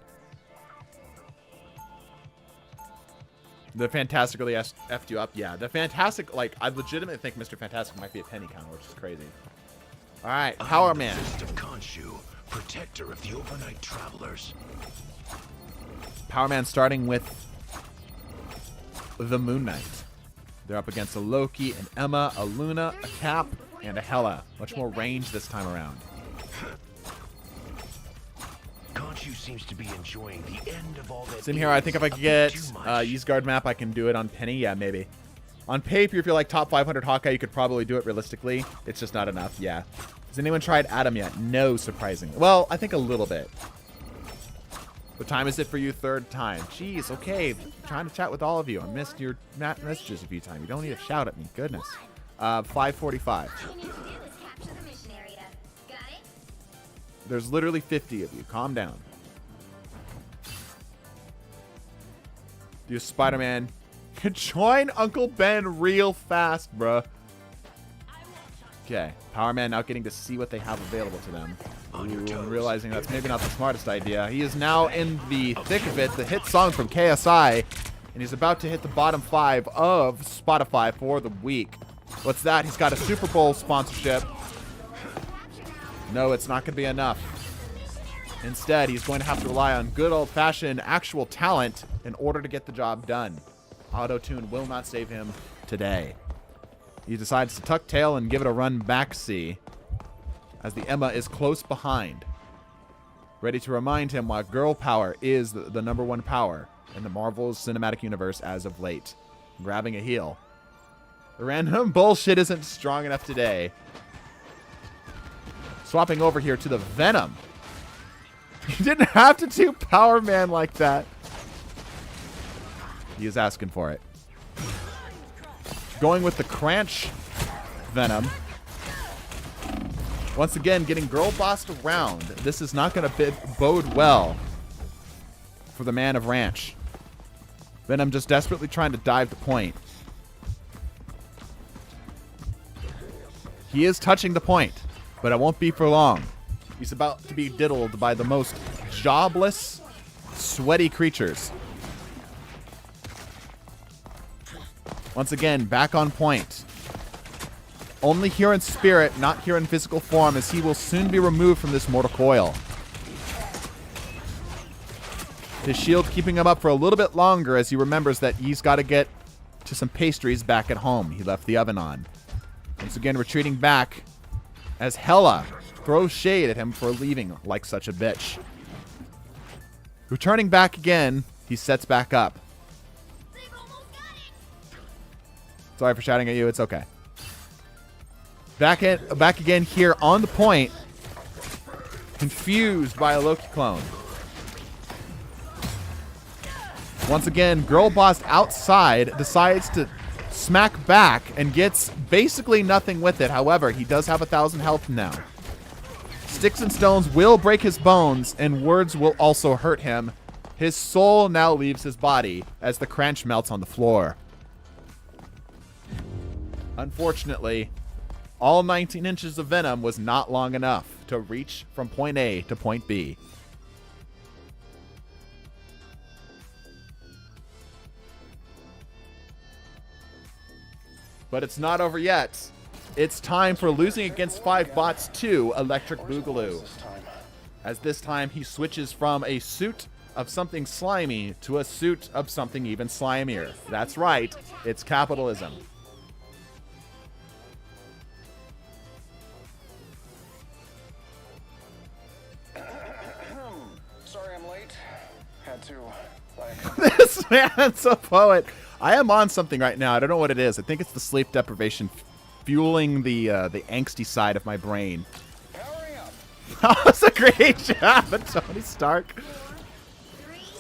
S1: The Fantastic really effed you up. Yeah, the Fantastic, like, I legitimately think Mr. Fantastic might be a penny counter, which is crazy. All right, Power Man.
S5: Of Khonshu, protector of the overnight travelers.
S1: Power Man starting with the Moon Knight. They're up against a Loki, an Emma, a Luna, a Cap, and a Hela. Much more range this time around.
S5: Khonshu seems to be enjoying the end of all that.
S1: Same here. I think if I could get Ysgard map, I can do it on Penny. Yeah, maybe. On paper, if you're like top 500 Hawkeye, you could probably do it realistically. It's just not enough. Yeah. Has anyone tried Adam yet? No, surprisingly. Well, I think a little bit. What time is it for you? Third time. Jeez, okay. Trying to chat with all of you. I missed your messages a few times. You don't need to shout at me. Goodness. 5:45. There's literally 50 of you. Calm down. Do Spider-Man. Join Uncle Ben real fast, bruh. Okay. Power Man now getting to see what they have available to them. Ooh, realizing that's maybe not the smartest idea. He is now in the thick of it. The hit song from KSI. And he's about to hit the bottom 5 of Spotify for the week. What's that? He's got a Super Bowl sponsorship. No, it's not going to be enough. Instead, he's going to have to rely on good old-fashioned actual talent in order to get the job done. Auto-tune will not save him today. He decides to tuck tail and give it a run back-see as the Emma is close behind. Ready to remind him why girl power is the number one power in the Marvel's cinematic universe as of late. Grabbing a heel. The random bullshit isn't strong enough today. Swapping over here to the Venom. You didn't have to do Power Man like that. He is asking for it. Going with the Cranch Venom. Once again, getting girl bossed around. This is not going to bode well for the man of Ranch. Venom just desperately trying to dive the point. He is touching the point, but it won't be for long. He's about to be diddled by the most jobless, sweaty creatures. Once again, back on point. Only here in spirit, not here in physical form, as he will soon be removed from this mortal coil. His shield keeping him up for a little bit longer as he remembers that he's got to get to some pastries back at home. He left the oven on. Once again, retreating back as Hela throws shade at him for leaving like such a bitch. Returning back again, he sets back up. Sorry for shouting at you. It's okay. Back again here on the point. Confused by a Loki clone. Once again, girl boss outside decides to smack back and gets basically nothing with it. However, he does have 1,000 health now. Sticks and stones will break his bones, and words will also hurt him. His soul now leaves his body as the crunch melts on the floor. Unfortunately, all 19 inches of venom was not long enough to reach from point A to point B. But it's not over yet. It's time for losing against 5 bots 2, Electric Boogaloo. As this time he switches from a suit of something slimy to a suit of something even slimier. That's right, it's capitalism.
S3: Sorry I'm late. Had to.
S1: This man's a poet. I am on something right now. I don't know what it is. I think it's the sleep deprivation fueling the angsty side of my brain.
S3: Powering up.
S1: That was a great job, Tony Stark.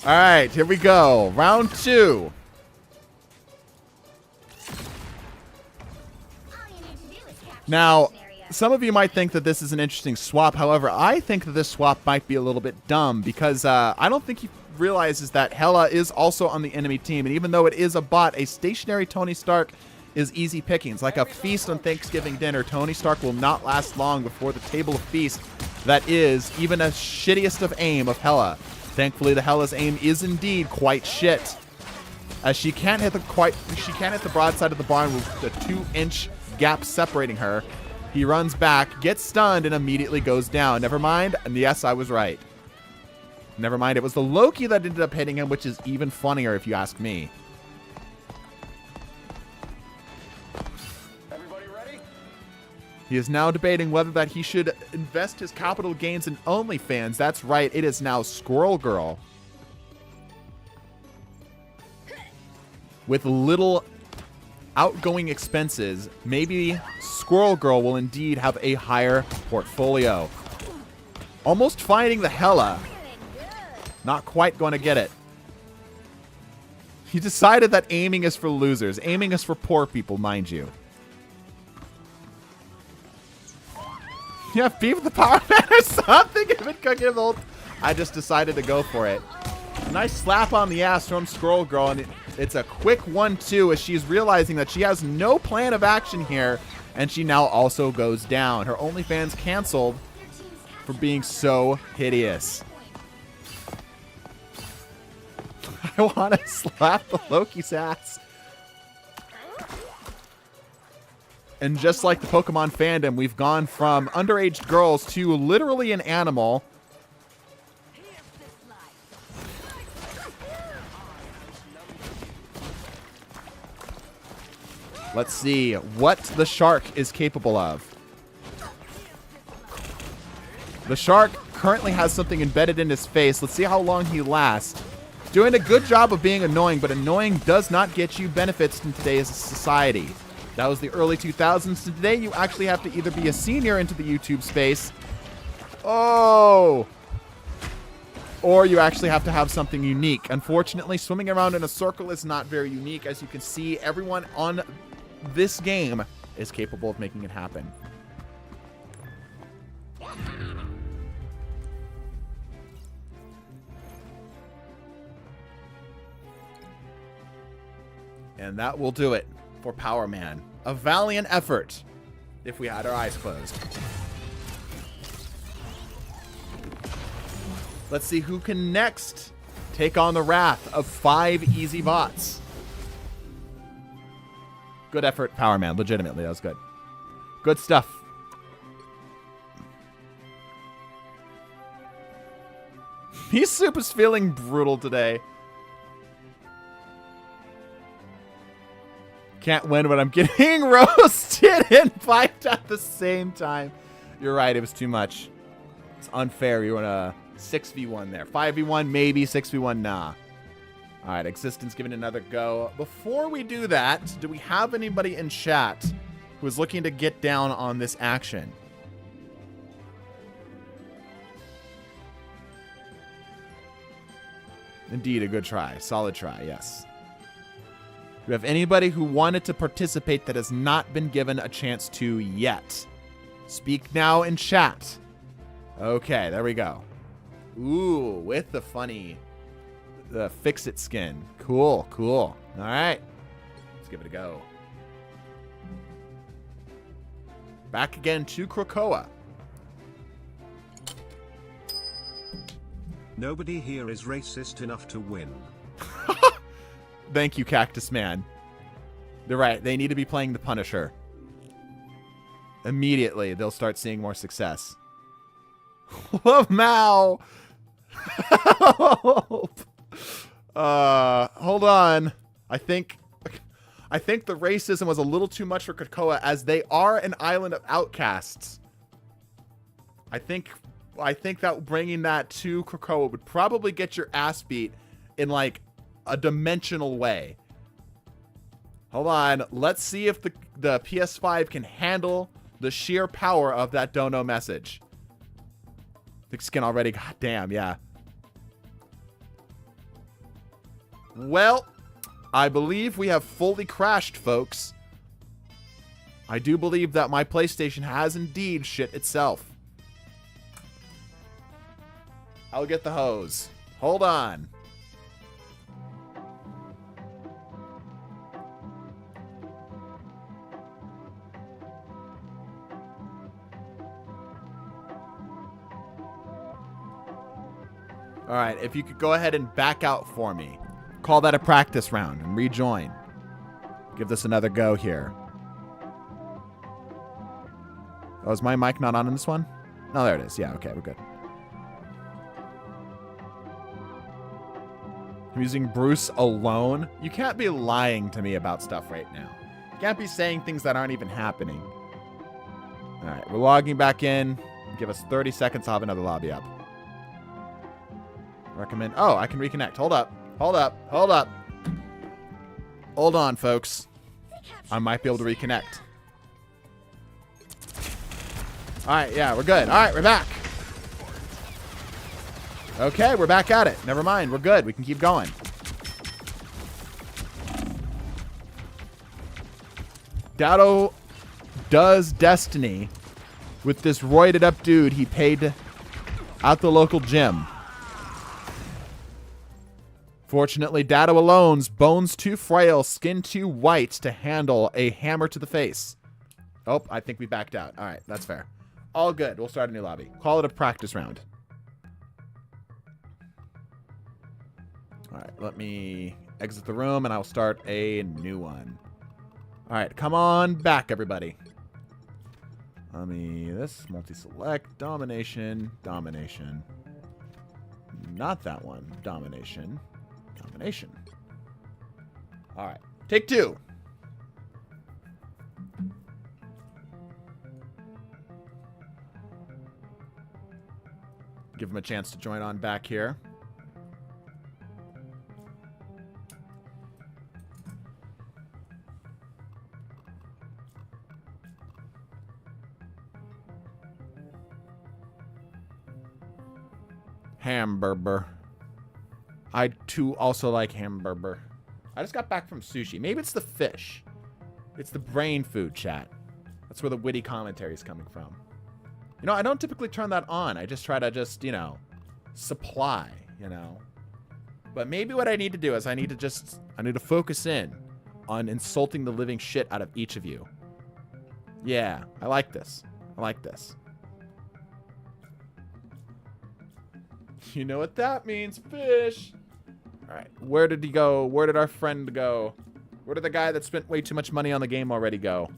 S1: All right, here we go. Round 2. Now, some of you might think that this is an interesting swap. However, I think that this swap might be a little bit dumb because I don't think he realizes that Hela is also on the enemy team. And even though it is a bot, a stationary Tony Stark is easy pickings. Like a feast on Thanksgiving dinner, Tony Stark will not last long before the table of feast that is even a shittiest of aim of Hela. Thankfully, the Hela's aim is indeed quite shit, as she can't hit the broadside of the barn with the 2-inch gap separating her. He runs back, gets stunned, and immediately goes down. Never mind. And yes, I was right. Never mind. It was the Loki that ended up hitting him, which is even funnier if you ask me.
S3: Everybody ready?
S1: He is now debating whether that he should invest his capital gains in OnlyFans. That's right. It is now Squirrel Girl. With little outgoing expenses, maybe Squirrel Girl will indeed have a higher portfolio. Almost finding the Hela. Not quite going to get it. He decided that aiming is for losers. Aiming is for poor people, mind you. You have beef with the power man or something? I just decided to go for it. Nice slap on the ass from Squirrel Girl, and it's a quick 1-2 as she's realizing that she has no plan of action here, and she now also goes down. Her OnlyFans canceled for being so hideous. I want to slap the Loki's ass. And just like the Pokemon fandom, we've gone from underage girls to literally an animal. Let's see what the shark is capable of. The shark currently has something embedded in his face. Let's see how long he lasts. Doing a good job of being annoying, but annoying does not get you benefits in today's society. That was the early 2000s. Today, you actually have to either be a senior into the YouTube space, or you actually have to have something unique. Unfortunately, swimming around in a circle is not very unique. As you can see, everyone on this game is capable of making it happen. And that will do it for Power Man. A valiant effort if we had our eyes closed. Let's see who can next take on the wrath of 5 easy bots. Good effort, Power Man. Legitimately, that was good. Good stuff. His soup is feeling brutal today. Can't win when I'm getting roasted and piped at the same time. You're right, it was too much. It's unfair. You were in a 6v1 there. 5v1, maybe. 6v1, nah. All right, Existence giving it another go. Before we do that, do we have anybody in chat who is looking to get down on this action? Indeed, a good try. Solid try, yes. we have anybody who wanted to participate that has not been given a chance to yet? Speak now in chat. Okay, there we go. Ooh, with the funny, the Fix-It skin. Cool, cool. All right, let's give it a go. Back again to Krakoa.
S6: Nobody here is racist enough to win.
S1: Thank you, Cactus Man. They're right. They need to be playing the Punisher. Immediately, they'll start seeing more success. Love Mao. Hold on. I think the racism was a little too much for Krakoa, as they are an island of outcasts. I think that bringing that to Krakoa would probably get your ass beat in like a dimensional way. Hold on. Let's see if the PS5 can handle the sheer power of that dono message. Thick skin already. God damn, yeah. Well, I believe we have fully crashed, folks. I do believe that my PlayStation has indeed shit itself. I'll get the hose. Hold on. All right, if you could go ahead and back out for me. Call that a practice round and rejoin. Give this another go here. Oh, is my mic not on in this one? No, there it is. Yeah, okay, we're good. I'm using Bruce alone. You can't be lying to me about stuff right now. You can't be saying things that aren't even happening. All right, we're logging back in. Give us 30 seconds. I'll have another lobby up. Recommend. Oh, I can reconnect. Hold up. Hold up. Hold up. Hold on, folks. I might be able to reconnect. All right, yeah, we're good. All right, we're back. Okay, we're back at it. Never mind. We're good. We can keep going. Dado does Destiny with this roided up dude he paid at the local gym. Fortunately, Dado alone's bones too frail, skin too white to handle a hammer to the face. Oh, I think we backed out. All right, that's fair. All good. We'll start a new lobby. Call it a practice round. All right, let me exit the room and I'll start a new one. All right, come on back, everybody. Let me, this, multi-select, domination, domination. Not that one, domination. Domination. All right. Take two. Give him a chance to join on back here. Hamburger. I, too, also like hamburger. I just got back from sushi. Maybe it's the fish. It's the brain food, chat. That's where the witty commentary is coming from. You know, I don't typically turn that on. I just try to just, you know, supply, you know. But maybe what I need to do is I need to focus in on insulting the living shit out of each of you. Yeah, I like this. I like this. You know what that means, fish. All right, where did he go? Where did our friend go? Where did the guy that spent way too much money on the game already go?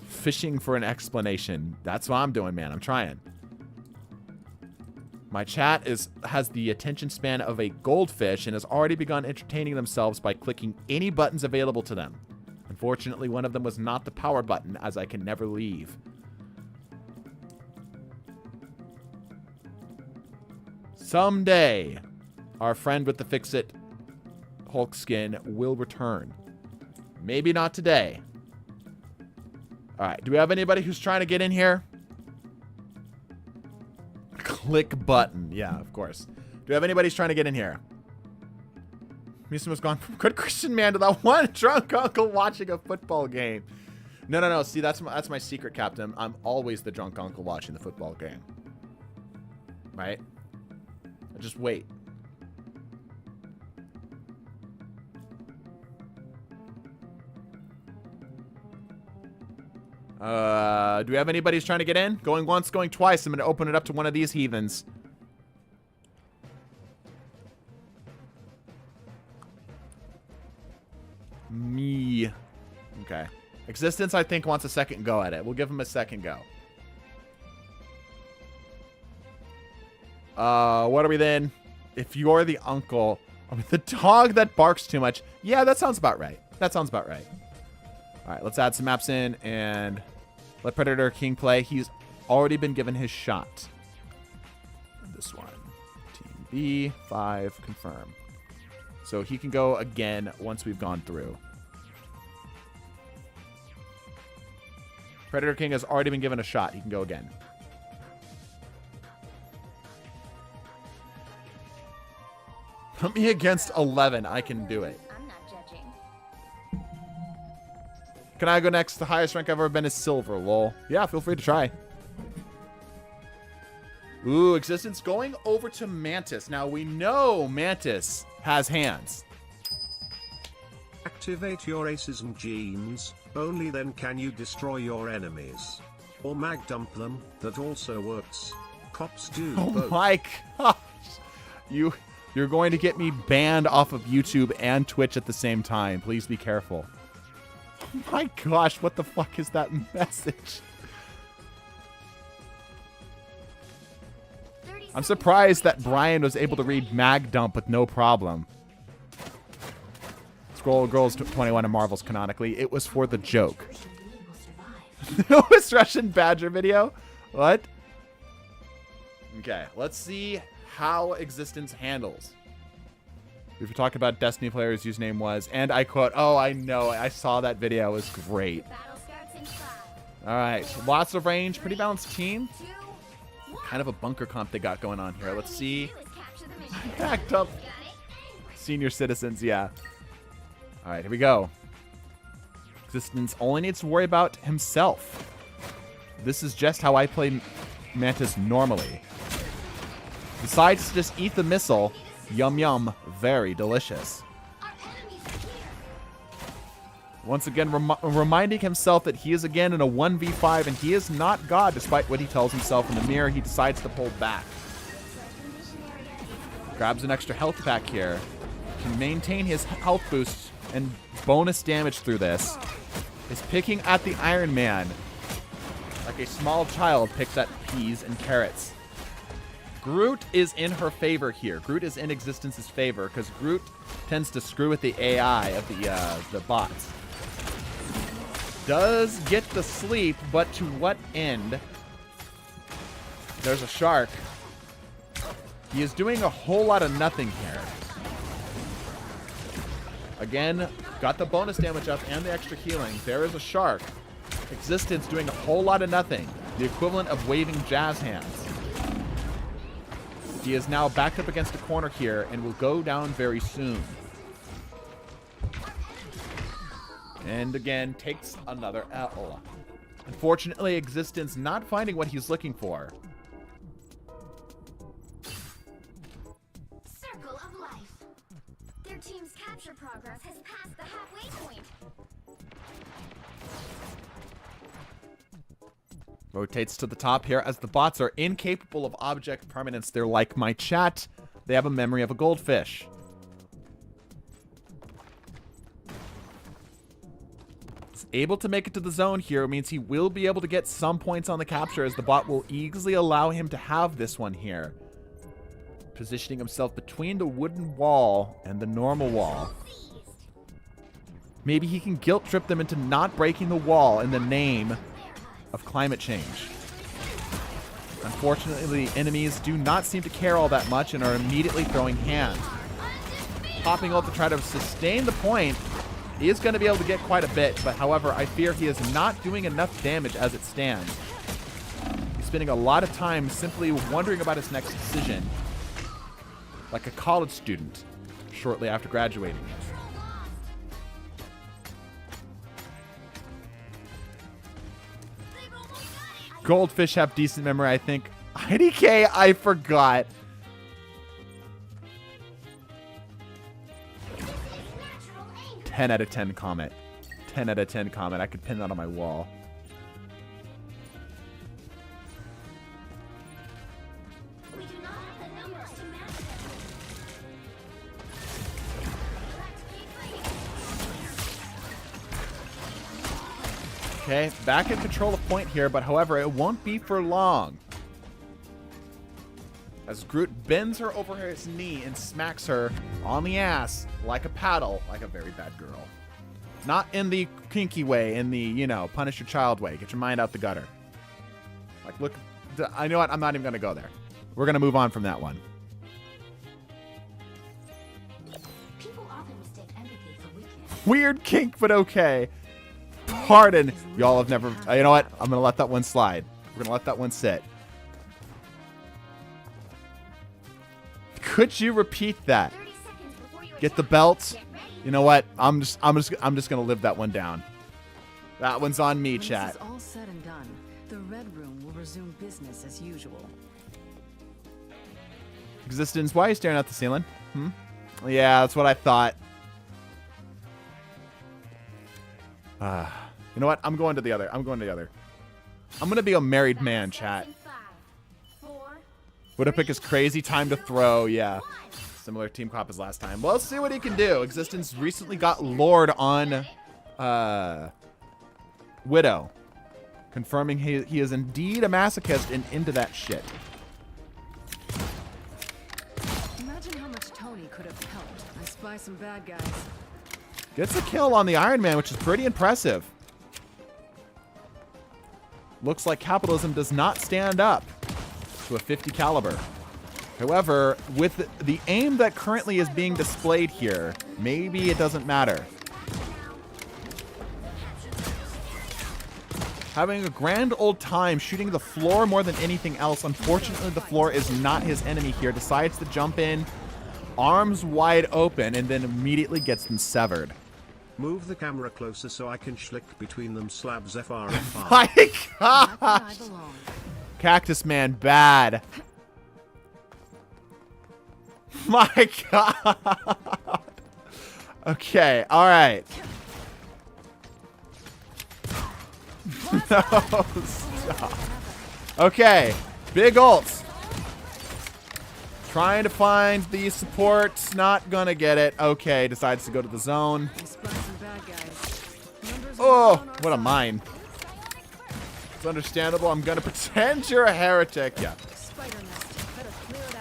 S1: Fishing for an explanation. That's what I'm doing, man. I'm trying. My chat has the attention span of a goldfish and has already begun entertaining themselves by clicking any buttons available to them. Unfortunately, one of them was not the power button, as I can never leave. Someday, our friend with the Fix-It Hulk skin will return. Maybe not today. All right, do we have anybody who's trying to get in here? Click button. Yeah, of course. Do we have anybody trying to get in here? Misuma's gone from good Christian man to that one drunk uncle watching a football game. No. See, that's my secret, Captain. I'm always the drunk uncle watching the football game. Right? Just wait. Do we have anybody who's trying to get in? Going once, going twice. I'm going to open it up to one of these heathens. Me. Okay. Existence, I think, wants a second go at it. We'll give him a second go. What are we then? If you're the uncle, are we the dog that barks too much? Yeah, that sounds about right. That sounds about right. All right, let's add some maps in and let Predator King play. He's already been given his shot. This one. Team B, 5, confirm. So he can go again once we've gone through. Predator King has already been given a shot. He can go again. Put me against 11. I can do it.
S2: I'm not judging.
S1: Can I go next? The highest rank I've ever been is silver, lol. Yeah, feel free to try. Ooh, Existence going over to Mantis. Now, we know Mantis has hands.
S6: Activate your acism genes, only then can you destroy your enemies. Or mag dump them, that also works. Cops do
S1: Oh
S6: both.
S1: my gosh. You're going to get me banned off of YouTube and Twitch at the same time. Please be careful. Oh my gosh, what the fuck is that message? I'm surprised that Brian was able to read mag dump with no problem. Scroll Girls 21 and Marvels canonically. It was for the joke. It was Russian Badger video? What? Okay, let's see how Existence handles. We were talking about Destiny player's username was, and I quote, oh, I know, I saw that video. It was great. All right, lots of range, pretty balanced team. Kind of a bunker comp they got going on here. Let's see. Backed up. Senior citizens, yeah. All right, here we go. Existence only needs to worry about himself. This is just how I play Mantis normally. Decides to just eat the missile. Yum yum, very delicious. Once again, reminding himself that he is again in a 1v5 and he is not God, despite what he tells himself in the mirror. He decides to pull back. Grabs an extra health pack here. Can maintain his health boost and bonus damage through this. Is picking at the Iron Man like a small child picks at peas and carrots. Groot is in her favor here. Groot is in Existence's favor because Groot tends to screw with the AI of the bots. Does get the sleep, but to what end? There's a shark. He is doing a whole lot of nothing here. Again, got the bonus damage up and the extra healing. There is a shark. Existence doing a whole lot of nothing. The equivalent of waving jazz hands. He is now backed up against a corner here and will go down very soon. And again, takes another L. Unfortunately, Existence not finding what he's looking for.
S2: Circle of life. Their team's capture progress has passed the halfway point.
S1: Rotates to the top here as the bots are incapable of object permanence. They're like my chat. They have a memory of a goldfish. He's able to make it to the zone here. It means he will be able to get some points on the capture as the bot will easily allow him to have this one here. Positioning himself between the wooden wall and the normal wall. Maybe he can guilt trip them into not breaking the wall in the name of climate change. Unfortunately, the enemies do not seem to care all that much and are immediately throwing hands. Popping ult to try to sustain the point. He is going to be able to get quite a bit, but however, I fear he is not doing enough damage as it stands. He's spending a lot of time simply wondering about his next decision. like a college student shortly after graduating. Goldfish have decent memory, I think. IDK, I forgot.
S2: Natural anger.
S1: 10 out of 10 comment. 10 out of 10 comment. I could pin that on my wall.
S2: We do not have the numbers to match them.
S1: Okay, back in control of point here, but however, it won't be for long. As Groot bends her over his knee and smacks her on the ass like a paddle, like a very bad girl. Not in the kinky way, in the, you know, punish your child way. Get your mind out the gutter. Like, look, I know what, I'm not even going to go there. We're going to move on from that one.
S2: People often mistake empathy for weakness.
S1: Weird kink, but okay. Pardon. Y'all have never... you know what? I'm going to let that one slide. We're going to let that one sit. Could you repeat that?
S2: 30 seconds before your
S1: Get the
S2: attack.
S1: belt.
S2: Get ready.
S1: You know what? I'm just gonna live that one down. That one's on me,
S7: When
S1: chat.
S7: this is all said and done, the Red Room will resume business as usual.
S1: Existence, why are you staring at the ceiling? Yeah, that's what I thought. You know what? I'm going to the other. I'm gonna be a married man, chat.
S2: 5, 4,
S1: Widowpick is crazy. Time to throw. Yeah. Similar team comp as last time. Well, let's see what he can do. Existence recently got Lord on Widow. Confirming he is indeed a masochist and into that shit.
S7: Imagine how much Tony could have helped. I spy some bad guys.
S1: Gets a kill on the Iron Man, which is pretty impressive. Looks like capitalism does not stand up to a 50 caliber. However, with the aim that currently is being displayed here, maybe it doesn't matter. Having a grand old time shooting the floor more than anything else. Unfortunately, the floor is not his enemy here. Decides to jump in, arms wide open, and then immediately gets them severed.
S6: Move the camera closer so I can schlick between them slabs FR.
S1: My
S7: Back where
S1: God!
S7: I belong.
S1: Cactus Man, bad. My God. Okay, all right. No, stop. Okay, big ults. Trying to find the supports, not gonna get it. Okay, decides to go to the zone.
S7: I spy some bad guys. Numbers are
S1: Oh,
S7: on our
S1: what a
S7: side.
S1: mine. It's understandable. I'm gonna pretend you're a heretic. Yeah.
S7: Spider nest. Better clear it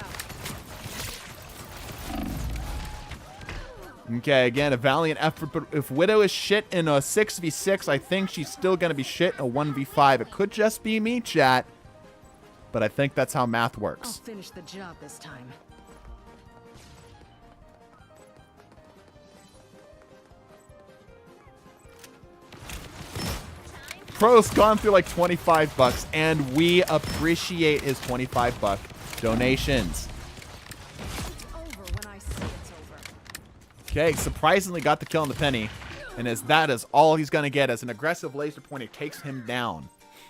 S7: out.
S1: Okay, again, a valiant effort, but if Widow is shit in a 6v6, I think she's still going to be shit in a 1v5. It could just be me, chat, but I think that's how math
S7: I'll
S1: works.
S7: finish the job this time.
S1: Pro's gone through like 25 bucks, and we appreciate his 25 buck donations.
S7: It's over when I say it's over.
S1: Okay, surprisingly got the kill on the penny, and as that is all he's going to get as an aggressive laser pointer takes him down.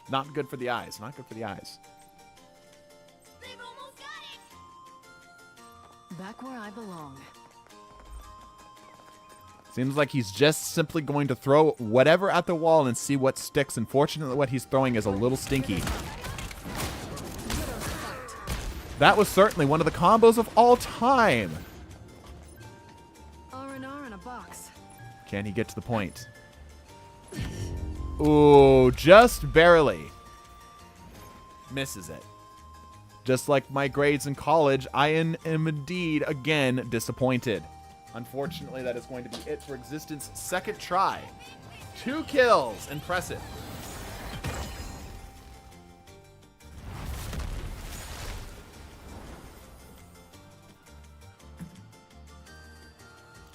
S1: Not good for the eyes. Not good for the eyes.
S2: They've almost got it.
S7: Back where I belong.
S1: Seems like he's just simply going to throw whatever at the wall and see what sticks. Unfortunately, what he's throwing is a little stinky. That was certainly one of the combos of all time.
S7: R&R in a box.
S1: Can he get to the point? Ooh, just barely. Misses it. Just like my grades in college, I am indeed, again, disappointed. Unfortunately, that is going to be it for Existence' second try. 2 kills. Impressive.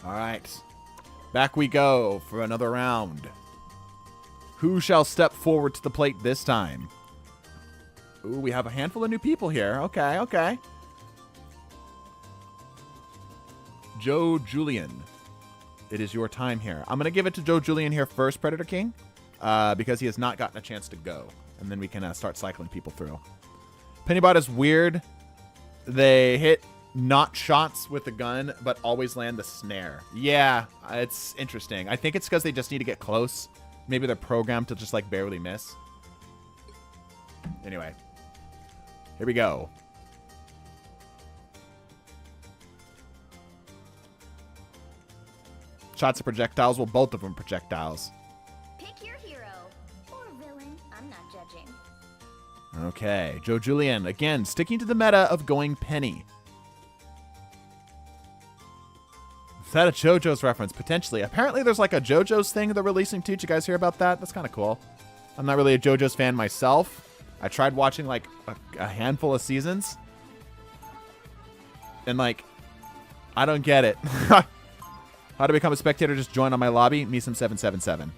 S1: All right. Back we go for another round. Who shall step forward to the plate this time? Ooh, we have a handful of new people here. Okay, okay. Joe Julian. It is your time here. I'm going to give it to Joe Julian here first, Predator King, because he has not gotten a chance to go. And then we can start cycling people through. Pennybot is weird. They hit not shots with the gun, but always land the snare. Yeah, it's interesting. I think it's because they just need to get close. Maybe they're programmed to just like barely miss. Anyway, here we go. Shots of projectiles. Well, both of them projectiles.
S2: Pick your hero. Or villain. I'm not judging.
S1: Okay, Joe Julian, again, sticking to the meta of going Penny. Is that a JoJo's reference? Potentially. Apparently there's like a JoJo's thing they're releasing too. Did you guys hear about that? That's kind of cool. I'm not really a JoJo's fan myself. I tried watching like a handful of seasons. And like, I don't get it. How to become a spectator, just join on my lobby. Me some 777.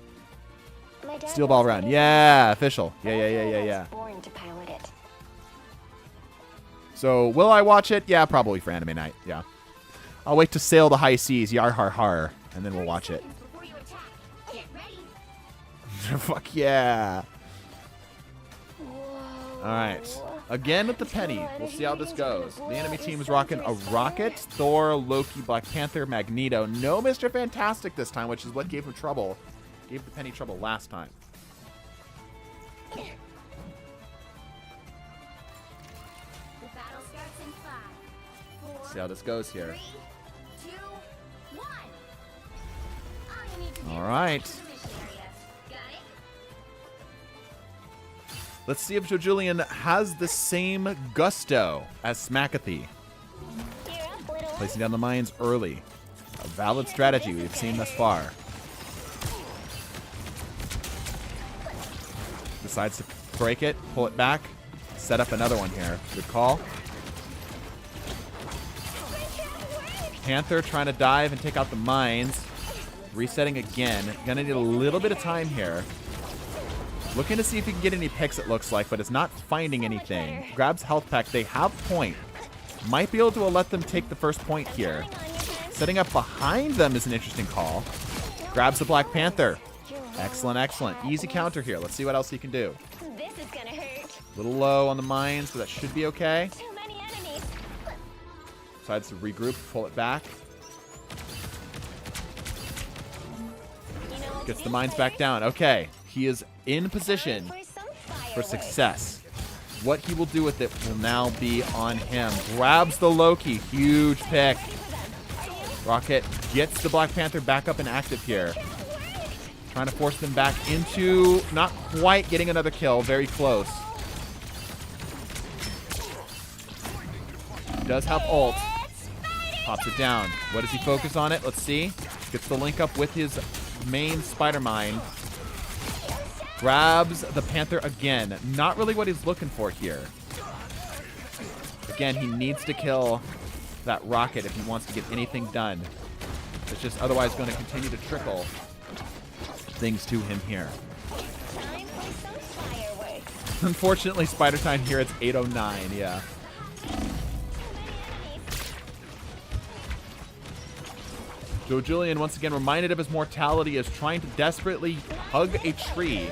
S1: Steel ball run. Yeah, official. Yeah. So, will I watch it? Yeah, probably for anime night. Yeah. I'll wait to sail the high seas. Yar har har. And then we'll watch it.
S2: Before you attack, get ready.
S1: Fuck yeah. Alright. Again with the Penny. We'll see how this goes. The enemy team is rocking a Rocket, Thor, Loki, Black Panther, Magneto. No Mr. Fantastic this time, which is what gave him trouble. Gave the Penny trouble last time.
S2: The battle starts in 5, 4,
S1: See how this goes here.
S2: 3, 2, 1. All you need to do
S1: All right.
S2: is get to the mission area. Got it?
S1: Let's see if Joe Julian has the same gusto as Smackathy. Placing down the mines early. A valid strategy we've seen thus far. Decides to break it, pull it back, set up another one here. Good call. Panther trying to dive and take out the mines. Resetting again. Gonna need a little bit of time here. Looking to see if he can get any picks, it looks like, but is not finding anything. Grabs health pack. They have point. Might be able to let them take the first point here. Setting up behind them is an interesting call. Grabs the Black Panther. Excellent, excellent. Easy counter here. Let's see what else he can do.
S8: This is gonna hurt.
S1: A little low on the mines, but that should be okay.
S8: Too many enemies.
S1: Decides to regroup, pull it back. Gets the mines back down. Okay. He is in position for success. What he will do with it will now be on him. Grabs the Loki. Huge pick. Rocket gets the Black Panther back up and active here. Trying to force them back into... Not quite getting another kill. Very close. He does have ult. Pops it down. What does he focus on it? Let's see. Gets the link up with his main Spider Mine. Grabs the Panther again. Not really what he's looking for here. Again, he needs to kill that Rocket if he wants to get anything done. It's just otherwise going to continue to trickle things to him here.
S8: Time for some fireworks.
S1: Unfortunately, Spider Time here, it's 8:09, yeah. Joe Julian, once again, reminded of his mortality, is trying to desperately hug a tree.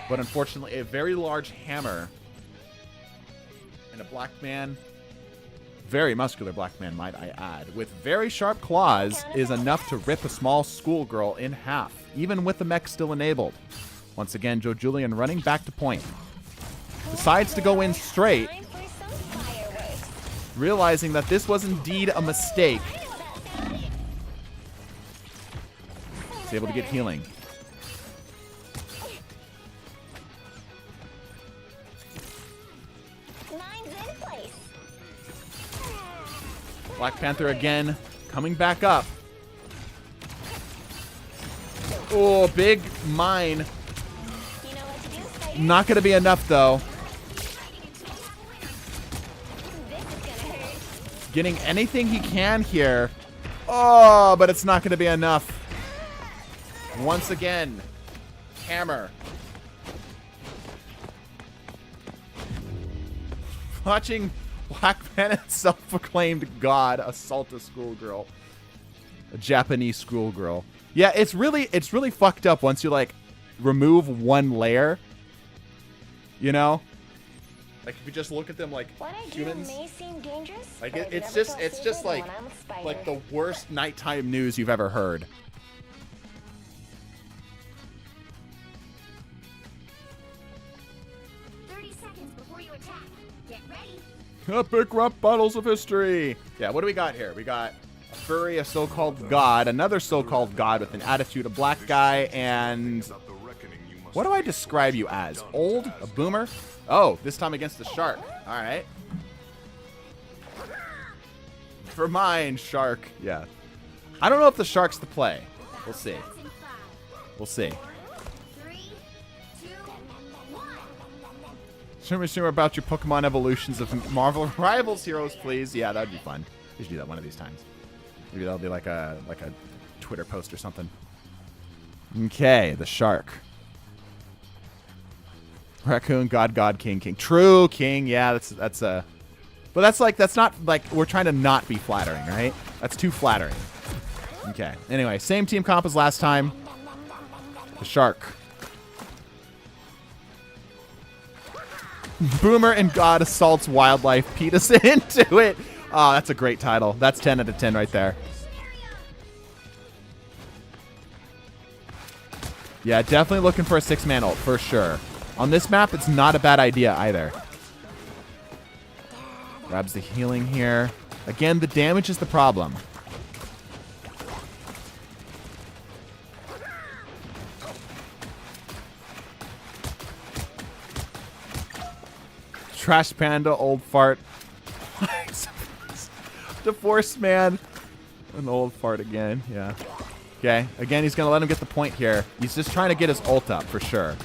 S1: But unfortunately, a very large hammer and a black man, very muscular black man, might I add, with very sharp claws, is enough to rip a small schoolgirl in half, even with the mech still enabled. Once again, Joe Julian running back to point. Decides to go in straight,
S8: Time for some fireworks.
S1: realizing that this was indeed a mistake. He's able to get healing.
S8: Mine's in place.
S1: Black Panther again, coming back up. Oh, big mine.
S8: You know what to do, Spider.
S1: Not going to be enough, though.
S8: This is gonna hurt.
S1: Getting anything he can here. Oh, but it's not going to be enough. Once again, hammer. Watching Black man and self-proclaimed god assault a schoolgirl. A Japanese schoolgirl. Yeah, it's really fucked up once you like remove one layer. You know? Like if you just look at them like
S8: What I do
S1: humans.
S8: may seem dangerous,
S1: Like
S8: but
S1: it's
S8: you
S1: just
S8: never feel safer
S1: like
S8: than when I'm a spider.
S1: like the worst nighttime news you've ever heard.
S2: 30 seconds before you attack. Get ready.
S1: Epic rap battles of history. Yeah, what do we got here? We got a furry, a so-called god, another so-called god with an attitude, a black guy, and what do I describe you as? Old? A boomer? Oh, this time against the shark. All right. For mine, shark. Yeah. I don't know if the shark's the play. We'll see.
S2: Starts in 5,
S1: We'll see.
S2: 3, 2, 1.
S1: Shimmer about your Pokemon evolutions of Marvel Rivals heroes, please. Yeah, that'd be fun. We should do that one of these times. Maybe that'll be like a Twitter post or something. Okay, the shark. Raccoon, God, King. True, King. Yeah, that's a. But that's not like we're trying to not be flattering, right? That's too flattering. Okay. Anyway, same team comp as last time. The shark. Boomer and God assaults wildlife. Pete us into it. Oh, that's a great title. That's 10 out of 10 right there. Yeah, definitely looking for a 6-man ult, for sure. On this map, it's not a bad idea either. Grabs the healing here. Again, the damage is the problem. Trash panda, old fart. Divorced man. An old fart again, yeah. Okay, again, he's going to let him get the point here. He's just trying to get his ult up, for sure.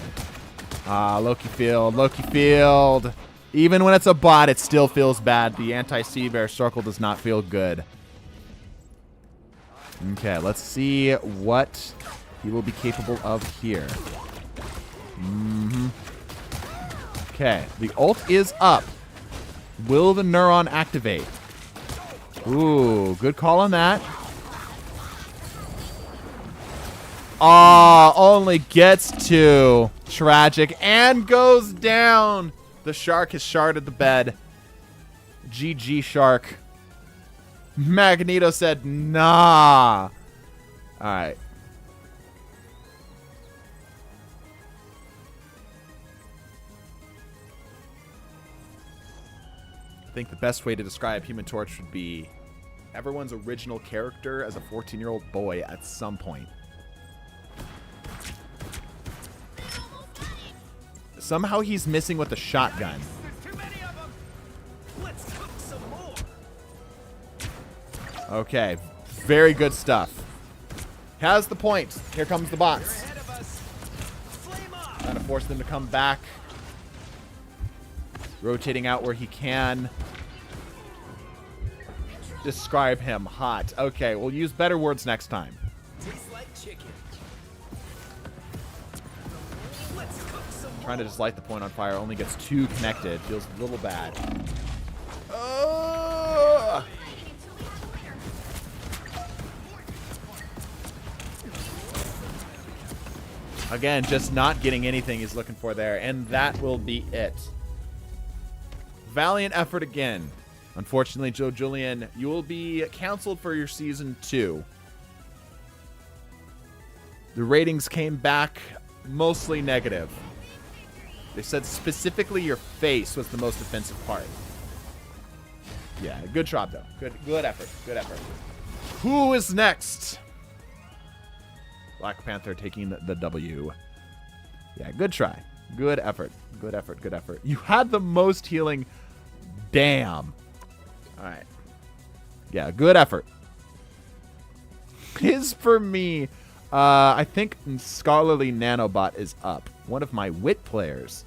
S1: Loki Field. Even when it's a bot, it still feels bad. The anti-Sea Bear circle does not feel good. Okay, let's see what he will be capable of here. Okay, the ult is up. Will the neuron activate? Ooh, good call on that. Only gets to. Tragic. And goes down. The shark has sharded the bed. GG, shark. Magneto said, nah. Alright. I think the best way to describe Human Torch would be everyone's original character as a 14-year-old boy at some point. Somehow he's missing with the shotgun.
S4: There's too many of them. Let's cook some more.
S1: Okay, very good stuff. Has the point. Here comes the bots.
S4: Ahead of us. Flame on.
S1: Trying to force them to come back. Rotating out where he can. Describe him hot. Okay, we'll use better words next time.
S4: Tastes like chicken. Let's cook some more.
S1: Trying to just light the point on fire only gets 2 connected. Feels a little bad. Oh! Again, just not getting anything he's looking for there, and that will be it. Valiant effort again. Unfortunately, Joe Julian, you will be canceled for your season 2. The ratings came back mostly negative. They said specifically your face was the most offensive part. Yeah, good job though. Good effort. Good effort. Who is next? Black Panther taking the W. Yeah, good try. Good effort. Good effort. Good effort. You had the most healing. Damn. All right. Yeah, good effort. His for me. I think Scholarly Nanobot is up. One of my wit players.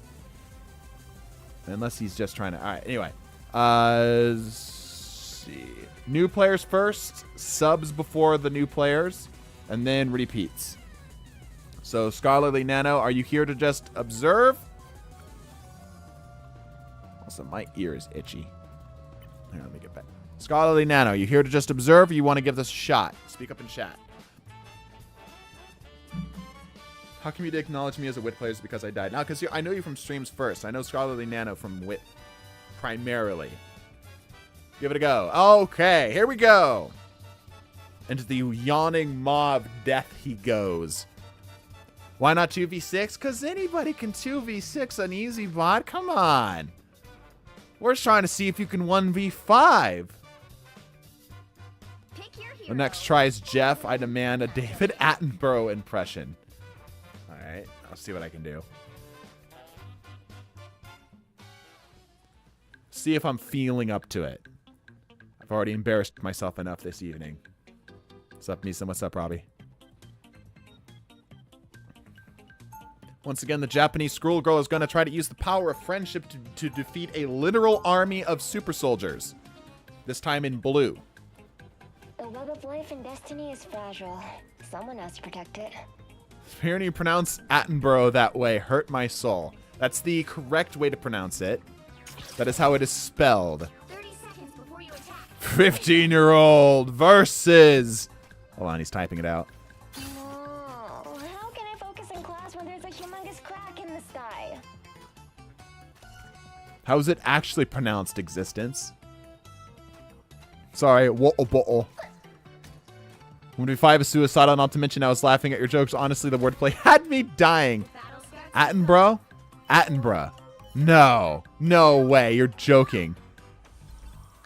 S1: Unless he's just trying to. All right. Anyway. Let's see. New players first. Subs before the new players. And then repeats. So, Scholarly Nano, are you here to just observe? Also, my ear is itchy. Here, let me get back. Scholarly Nano, you here to just observe or you want to give this a shot? Speak up in chat. How come you didn't acknowledge me as a Wit player is because I died? Now, because I know you from streams first. I know Scholarly Nano from Wit primarily. Give it a go. Okay, here we go. Into the yawning maw of death he goes. Why not 2v6? Because anybody can 2v6 an easy bot. Come on. We're just trying to see if you can 1v5.
S2: Pick your hero.
S1: The next try is Jeff. I demand a David Attenborough impression. Alright, I'll see what I can do. See if I'm feeling up to it. I've already embarrassed myself enough this evening. What's up, Misa? What's up, Robbie? Once again, the Japanese schoolgirl is going to try to use the power of friendship to defeat a literal army of super soldiers. This time in blue.
S8: The web of life and destiny is fragile. Someone has to protect it.
S1: Hearing you pronounce Attenborough that way hurt my soul. That's the correct way to pronounce it. That is how it is spelled.
S2: 30 seconds before you attack.
S1: 15-year-old versus... Hold on, he's typing it out.
S8: No. How can I focus in class when there's a humongous crack in the sky?
S1: How is it actually pronounced, Existence? Sorry, bottle. 1v5 is suicidal, not to mention I was laughing at your jokes. Honestly, the wordplay had me dying. Attenborough? Attenborough. No. No way. You're joking.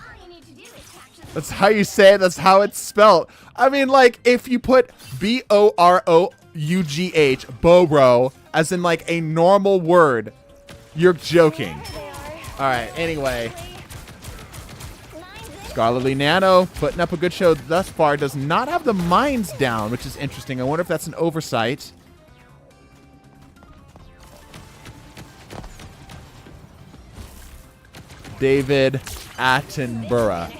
S2: All you need to do is capture the
S1: That's how you say it. That's how it's spelled. I mean, like, if you put B-O-R-O-U-G-H, Bobro, as in, like, a normal word, you're joking.
S8: There they are.
S1: All right, anyway.
S8: Mine's in.
S1: Scholarly Nano putting up a good show thus far. Does not have the mines down, which is interesting. I wonder if that's an oversight. David Attenborough.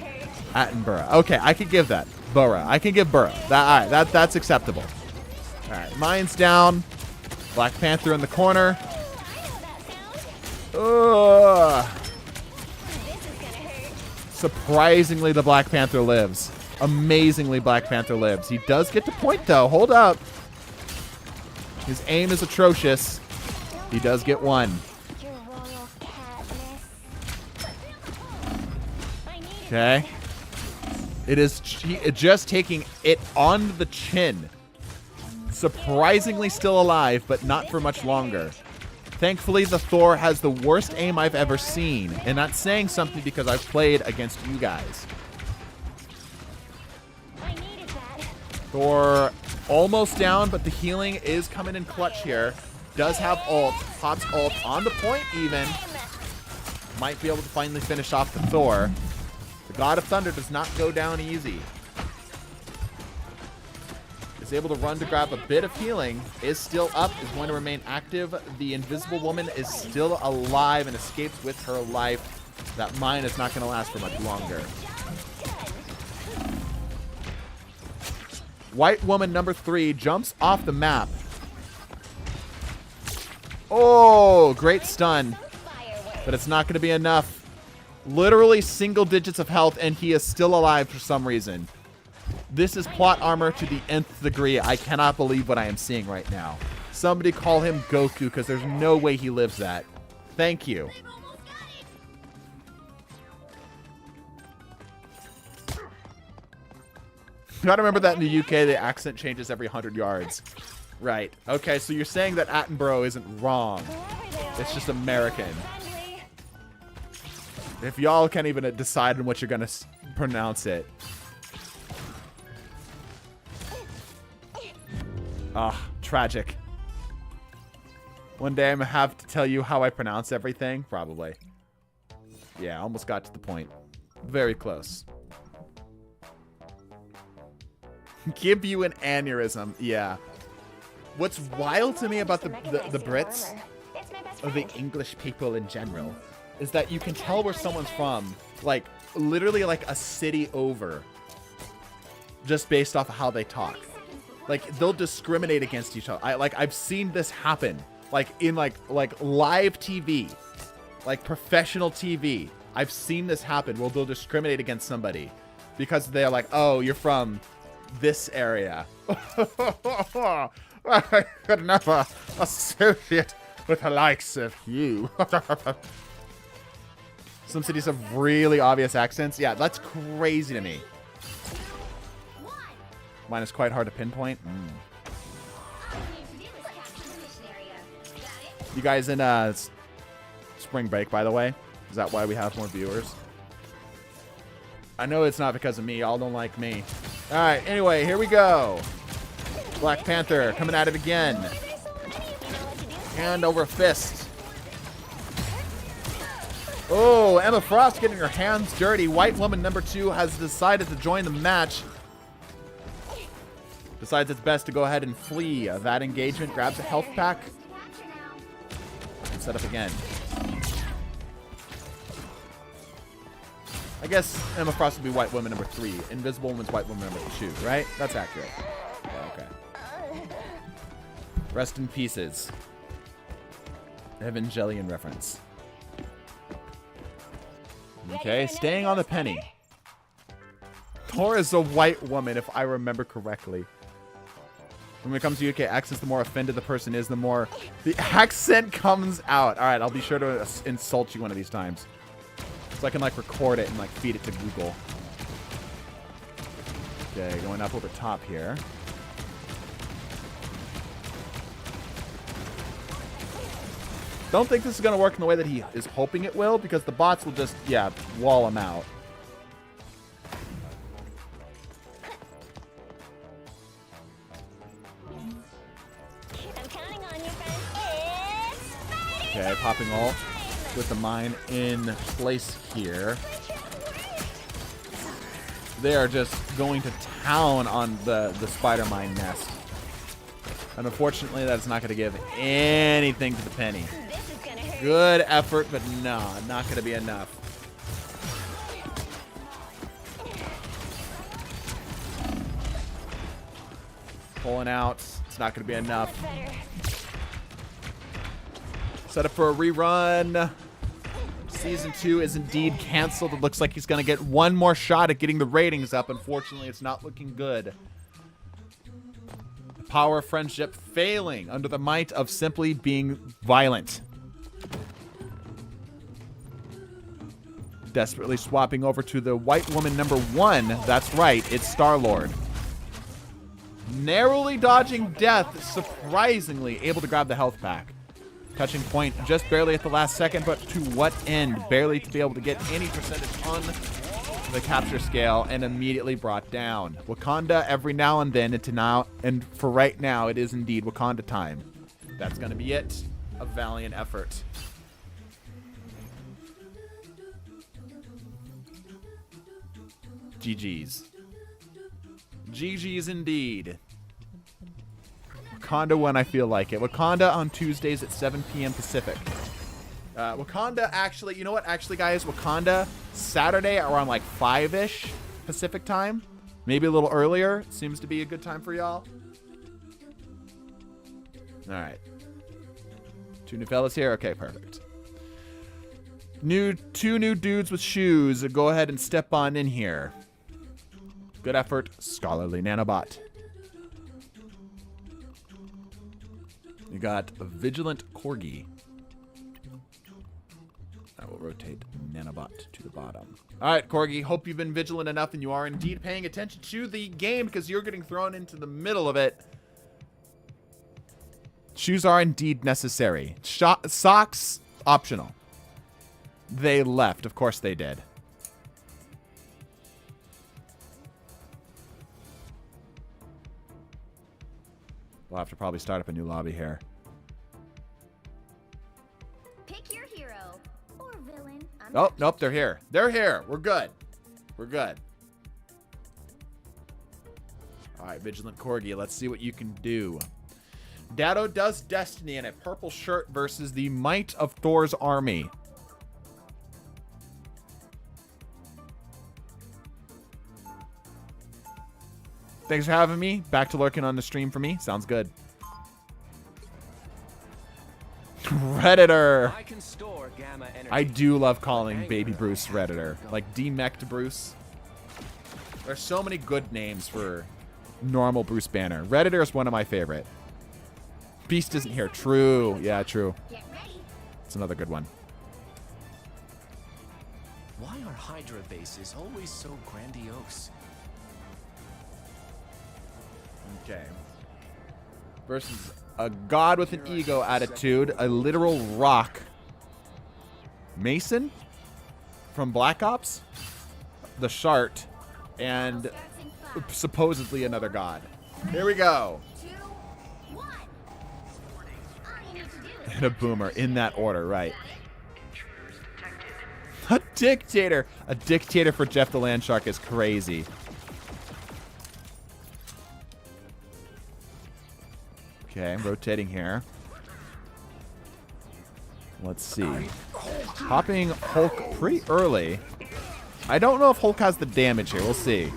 S1: Attenborough. Okay, I could give that. Borough. I can give Borough. All right, that's acceptable. All right, mines down. Black Panther in the corner.
S8: I know that sound.
S1: Ugh.
S8: This is gonna hurt.
S1: Surprisingly, the Black Panther lives. Amazingly, Black Panther lives. He does get to point, though. Hold up. His aim is atrocious. He does get one.
S8: Your royal catness. I need it.
S1: Okay. It is just taking it on the chin. Surprisingly still alive, but not for much longer. Thankfully, the Thor has the worst aim I've ever seen. And that's saying something because I've played against you guys.
S8: I needed that.
S1: Thor almost down, but the healing is coming in clutch here. Does have ult. Pops ult on the point even. Might be able to finally finish off the Thor. The God of Thunder does not go down easy. Is able to run to grab a bit of healing. Is still up. Is going to remain active. The Invisible Woman is still alive and escapes with her life. That mine is not going to last for much longer. White Woman number 3 jumps off the map. Oh, great stun. But it's not going to be enough. Literally single digits of health, and he is still alive for some reason. This is plot armor to the nth degree. I cannot believe what I am seeing right now. Somebody call him Goku, because there's no way he lives that. Thank you. You gotta remember that in the UK, the accent changes every 100 yards. Right. Okay, so you're saying that Attenborough isn't wrong. It's just American. If y'all can't even decide on what you're gonna pronounce it. Ah, tragic. One day I'm gonna have to tell you how I pronounce everything. Probably. Yeah, almost got to the point. Very close. Give you an aneurysm. Yeah. What's wild to me about the Brits, or the English people in general, is that you can tell where someone's from, like, literally like a city over, just based off of how they talk. Like, they'll discriminate against each other. I've seen this happen, like, in, like live TV, like, professional TV. I've seen this happen where they'll discriminate against somebody because they're like, oh, you're from this area. I could never associate with the likes of you. Some cities have really obvious accents. Yeah, that's crazy to me. Mine is quite hard to pinpoint. You guys in spring break, by the way? Is that why we have more viewers? I know it's not because of me. Y'all don't like me. All right, anyway, here we go. Black Panther coming at it again. Hand over fist. Oh, Emma Frost getting her hands dirty. White woman number 2 has decided to join the match. Decides it's best to go ahead and flee. That engagement grabs a health pack. And set up again. I guess Emma Frost would be white woman number 3. Invisible woman's white woman number 2, right? That's accurate. Yeah, okay. Rest in pieces. Evangelion reference. Okay, staying on the penny. Thor is a white woman, if I remember correctly. When it comes to UK accents, the more offended the person is, the more the accent comes out. All right, I'll be sure to insult you one of these times. So I can, like, record it and, like, feed it to Google. Okay, going up over top here. Don't think this is going to work in the way that he is hoping it will, because the bots will just, yeah, wall him out.
S8: I'm counting on you, friend. It's
S1: Okay, popping ult with the mine in place here. They are just going to town on the spider mine nest. And unfortunately, that's not going to give anything to the penny. Good effort, but no, not going to be enough. Pulling out. It's not going to be enough. Set up for a rerun. Season 2 is indeed canceled. It looks like he's going to get one more shot at getting the ratings up. Unfortunately, it's not looking good. The power of friendship failing under the might of simply being violent. Desperately swapping over to the white woman number 1. That's right, it's Star-Lord. Narrowly dodging death, surprisingly able to grab the health pack. Touching point just barely at the last second, but to what end? Barely to be able to get any percentage on the capture scale and immediately brought down. Wakanda every now and then, and for right now, it is indeed Wakanda time. That's going to be it. A valiant effort. GG's. GG's indeed. Wakanda when I feel like it. Wakanda on Tuesdays at 7 p.m. Pacific. Wakanda actually, you know what? Actually, guys, Wakanda Saturday around like 5-ish Pacific time. Maybe a little earlier. Seems to be a good time for y'all. All right. 2 new fellas here. Okay, perfect. 2 new dudes with shoes. Go ahead and step on in here. Good effort, Scholarly Nanobot. You got a Vigilant Corgi. I will rotate Nanobot to the bottom. All right, Corgi, hope you've been vigilant enough and you are indeed paying attention to the game because you're getting thrown into the middle of it. Shoes are indeed necessary. Socks, optional. They left. Of course they did. We'll have to probably start up a new lobby here.
S2: Pick your hero or villain.
S1: Oh, nope, they're here. They're here. We're good. We're good. All right, Vigilant Corgi, let's see what you can do. Datto does Destiny in a purple shirt versus the might of Thor's army. Thanks for having me. Back to lurking on the stream for me. Sounds good. Redditor.
S4: I can store gamma energy.
S1: I do love calling baby Bruce Redditor. Like demeched Bruce. There's so many good names for normal Bruce Banner. Redditor is one of my favorite. Beast isn't here. True. Yeah, true.
S2: Get ready.
S1: It's another good one.
S4: Why are Hydra bases always so grandiose?
S1: Okay. Versus a god with an ego attitude, a literal rock. Mason from Black Ops, the Shart, and supposedly another god. Here we go.
S2: 2, 1. All you need to do is
S1: And a boomer in that order, right. A dictator. A dictator for Jeff the Landshark is crazy. Okay, I'm rotating here. Let's see. Hopping Hulk pretty early. I don't know if Hulk has the damage here. We'll see.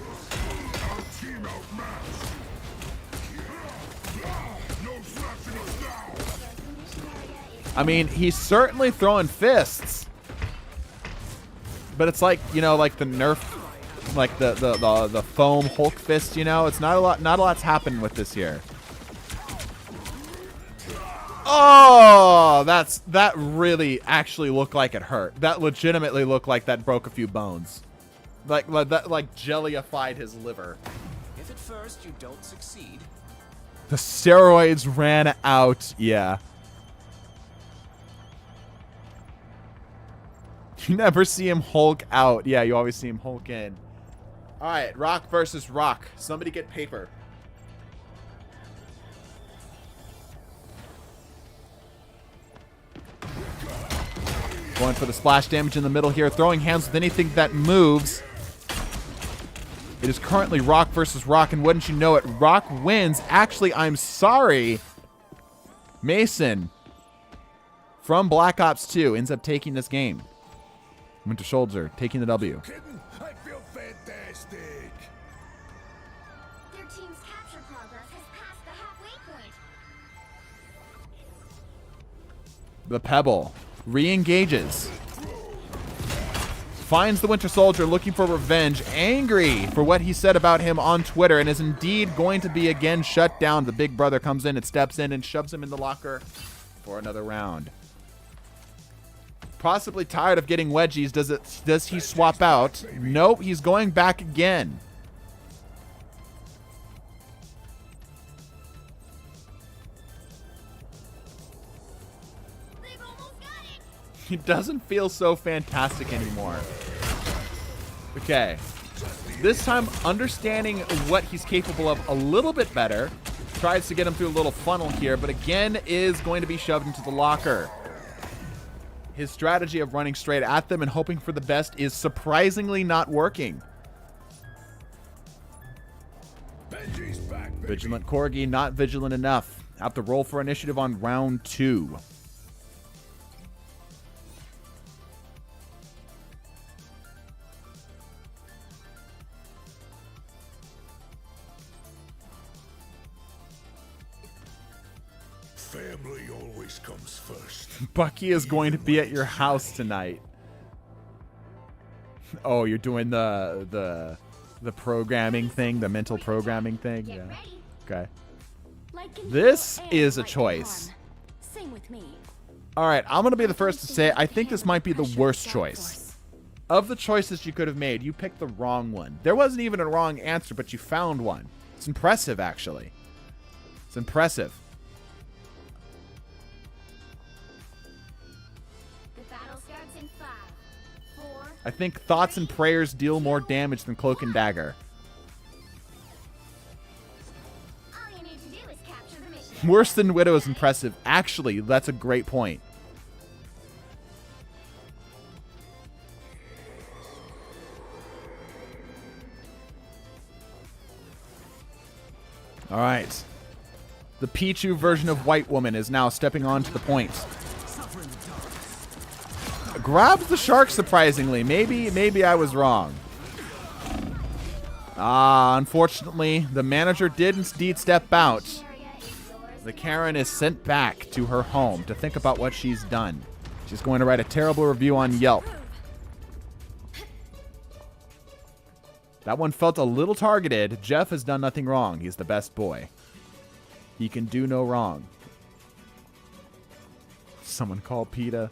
S1: I mean, he's certainly throwing fists. But it's like, you know, like the Nerf, like the foam Hulk fist, you know? It's not a lot's happening with this here. Oh, that really actually looked like it hurt. That legitimately looked like that broke a few bones. Like that jellyified his liver.
S4: If at first you don't succeed,
S1: The steroids ran out. Yeah. You never see him Hulk out. Yeah, you always see him Hulk in. All right, Rock versus Rock. Somebody get paper. Going for the splash damage in the middle here. Throwing hands with anything that moves. It is currently Rock versus Rock, and wouldn't you know it, Rock wins. Actually, I'm sorry. Mason from Black Ops 2 ends up taking this game. Winter Soldier taking the W.
S5: I feel fantastic.
S2: their team's capture progress has passed the halfway point.
S1: The Pebble re-engages. Finds the Winter Soldier looking for revenge, angry for what he said about him on Twitter, and is indeed going to be again shut down. The big brother comes in and steps in and shoves him in the locker for another round. Possibly tired of getting wedgies. Does he swap out? Nope, he's going back again.
S2: They've almost got it.
S1: He doesn't feel so fantastic anymore. Okay. This time, understanding what he's capable of a little bit better. Tries to get him through a little funnel here, but again is going to be shoved into the locker. His strategy of running straight at them and hoping for the best is surprisingly not working.
S5: Benji's back, baby.
S1: Vigilant Corgi, not vigilant enough. Have to roll for initiative on round 2.
S5: Family always comes first.
S1: Bucky is going to be at your house tonight. Oh, you're doing the programming thing, the mental programming thing?
S2: Get
S1: Yeah.
S2: ready.
S1: Okay.
S8: Like in
S1: This
S8: and
S1: is a
S8: like in
S1: choice.
S8: one. Same with me.
S1: All right, I'm going to be the first to say I think this might be the worst choice. Of the choices you could have made, you picked the wrong one. There wasn't even a wrong answer, but you found one. It's impressive, actually. It's impressive.
S2: The battle starts in 5, 4.
S1: I think thoughts and prayers deal more damage than Cloak and Dagger.
S2: All you need to do is capture the mission.
S1: Worse than Widow is impressive. Actually, that's a great point. All right. The Pichu version of White Woman is now stepping onto the point. Grabs the shark surprisingly. Maybe I was wrong. Unfortunately, the manager did indeed step out. The Karen is sent back to her home to think about what she's done. She's going to write a terrible review on Yelp. That one felt a little targeted. Jeff has done nothing wrong. He's the best boy. He can do no wrong. Someone call PETA.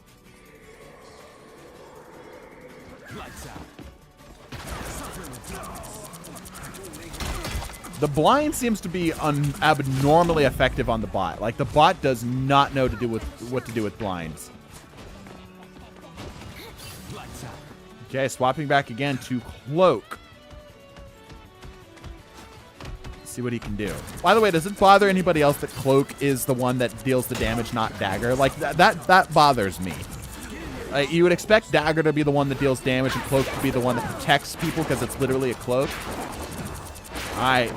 S1: The blind seems to be abnormally effective on the bot. Like, the bot does not know what to do with blinds. Okay, swapping back again to Cloak. See what he can do. By the way, does it bother anybody else that Cloak is the one that deals the damage, not Dagger? Like, that bothers me. You would expect Dagger to be the one that deals damage and Cloak to be the one that protects people because it's literally a cloak. Alright.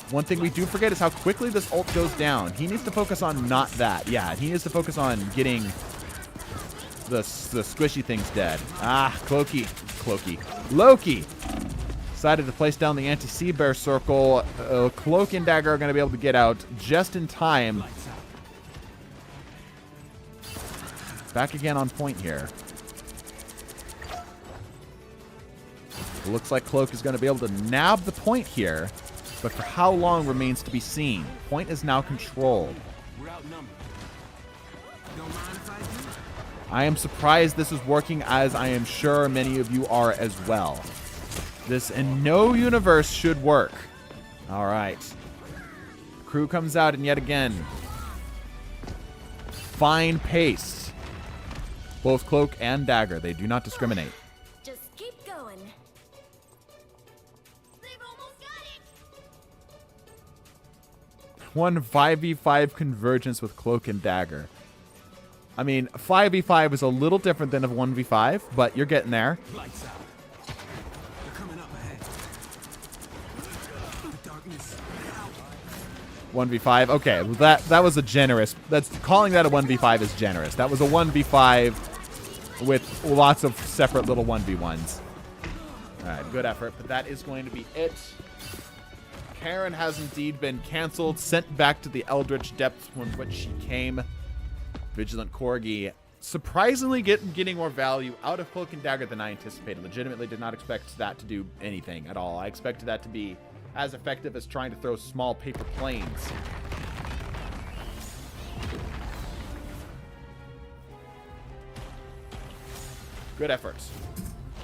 S1: One thing we do forget is how quickly this ult goes down. He needs to focus on not that. Yeah, he needs to focus on getting the squishy things dead. Ah, Loki. Decided to place down the anti-sea bear circle. Cloak and Dagger are going to be able to get out just in time. Back again on point here. Looks like Cloak is going to be able to nab the point here, but for how long remains to be seen. Point is now controlled. I am surprised this is working, as I am sure many of you are as well. This in no universe should work. All right. Crew comes out, and yet again, fine pace. Both Cloak and Dagger, they do not discriminate.
S2: Just keep going. They've almost got it.
S1: One 5v5 convergence with Cloak and Dagger. I mean, 5v5 is a little different than a 1v5, but you're getting there. 1v5. Okay, well, that was a generous. Calling that a 1v5 is generous. That was a 1v5 with lots of separate little 1v1s. All right, good effort, but that is going to be it. Karen has indeed been canceled, sent back to the Eldritch depths from which she came. Vigilant Corgi surprisingly getting more value out of Cloak and Dagger than I anticipated. Legitimately did not expect that to do anything at all. I expected that to be as effective as trying to throw small paper planes. Good efforts.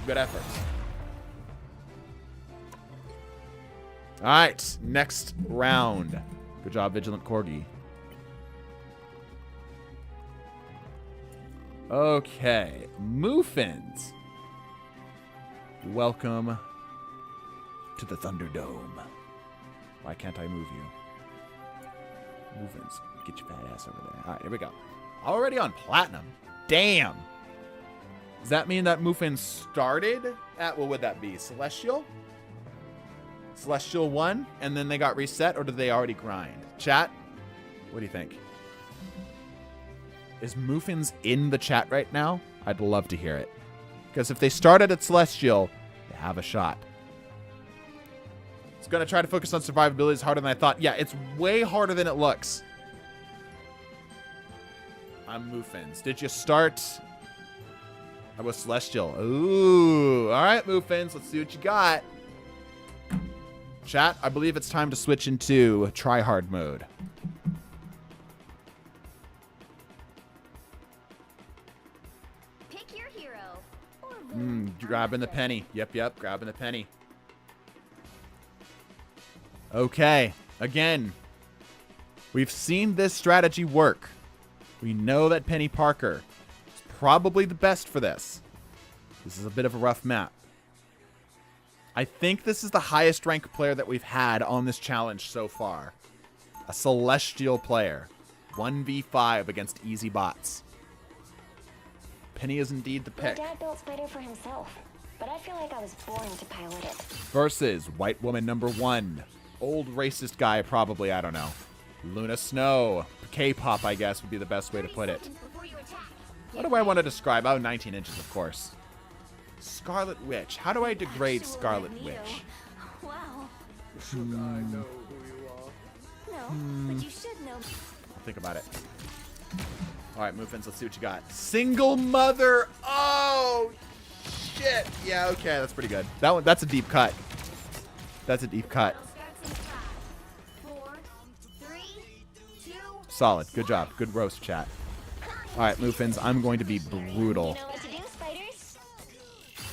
S1: Good efforts. All right, next round. Good job, Vigilant Corgi. Okay, Moofins. Welcome to the Thunderdome. Why can't I move you? Moofins, get your fat ass over there. All right, here we go. Already on Platinum. Damn. Does that mean that Moofins started at, what would that be, Celestial? Celestial 1, and then they got reset, or did they already grind? Chat, what do you think? Is Moofins in the chat right now? I'd love to hear it. Because if they started at Celestial, they have a shot. It's going to try to focus on survivability. It's harder than I thought. Yeah, it's way harder than it looks. I'm Moofins. Did you start? I was Celestial. Ooh. All right, Moofins. Let's see what you got. Chat, I believe it's time to switch into try-hard mode.
S2: Pick your hero. Or
S1: Grabbing the penny. Yep, grabbing the penny. Okay, again, we've seen this strategy work. We know that Penny Parker is probably the best for this. This is a bit of a rough map. I think this is the highest ranked player that we've had on this challenge so far. A Celestial player. 1v5 against easy bots. Penny is indeed the
S8: My
S1: pick.
S8: dad built Spider for himself, but I feel like I was born to pilot it.
S1: Versus White Woman number 1. Old racist guy, probably, I don't know. Luna Snow. K-pop, I guess, would be the best way to put it. What do I want to describe? Oh, 19 inches, of course. Scarlet Witch. How do I degrade Scarlet Witch?
S2: Wow.
S3: Should I know who you are?
S2: No, but you should know.
S1: I'll think about it. All right, Muffins, let's see what you got. Single mother. Oh, shit. Yeah, okay, that's pretty good. That's a deep cut. That's a deep cut. Solid. Good job. Good roast, chat. All right, Muffins, I'm going to be brutal.
S8: You know what to do, spiders?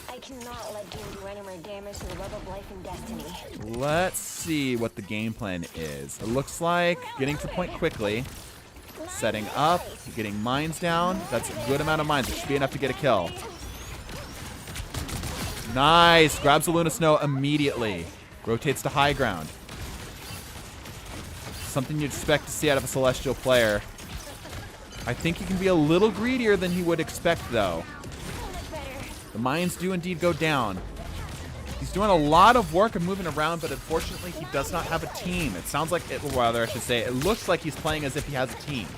S8: I cannot let Doom do any more damage to the web of life and destiny.
S1: Let's see what the game plan is. It looks like getting to point quickly, setting up, getting mines down. That's a good amount of mines. It should be enough to get a kill. Nice. Grabs the Luna Snow immediately. Rotates to high ground. Something you'd expect to see out of a Celestial player. I think he can be a little greedier than he would expect, though. The mines do indeed go down. He's doing a lot of work and moving around, but unfortunately, he does not have a team. It sounds like, rather, I should say, it looks like he's playing as if he has a team.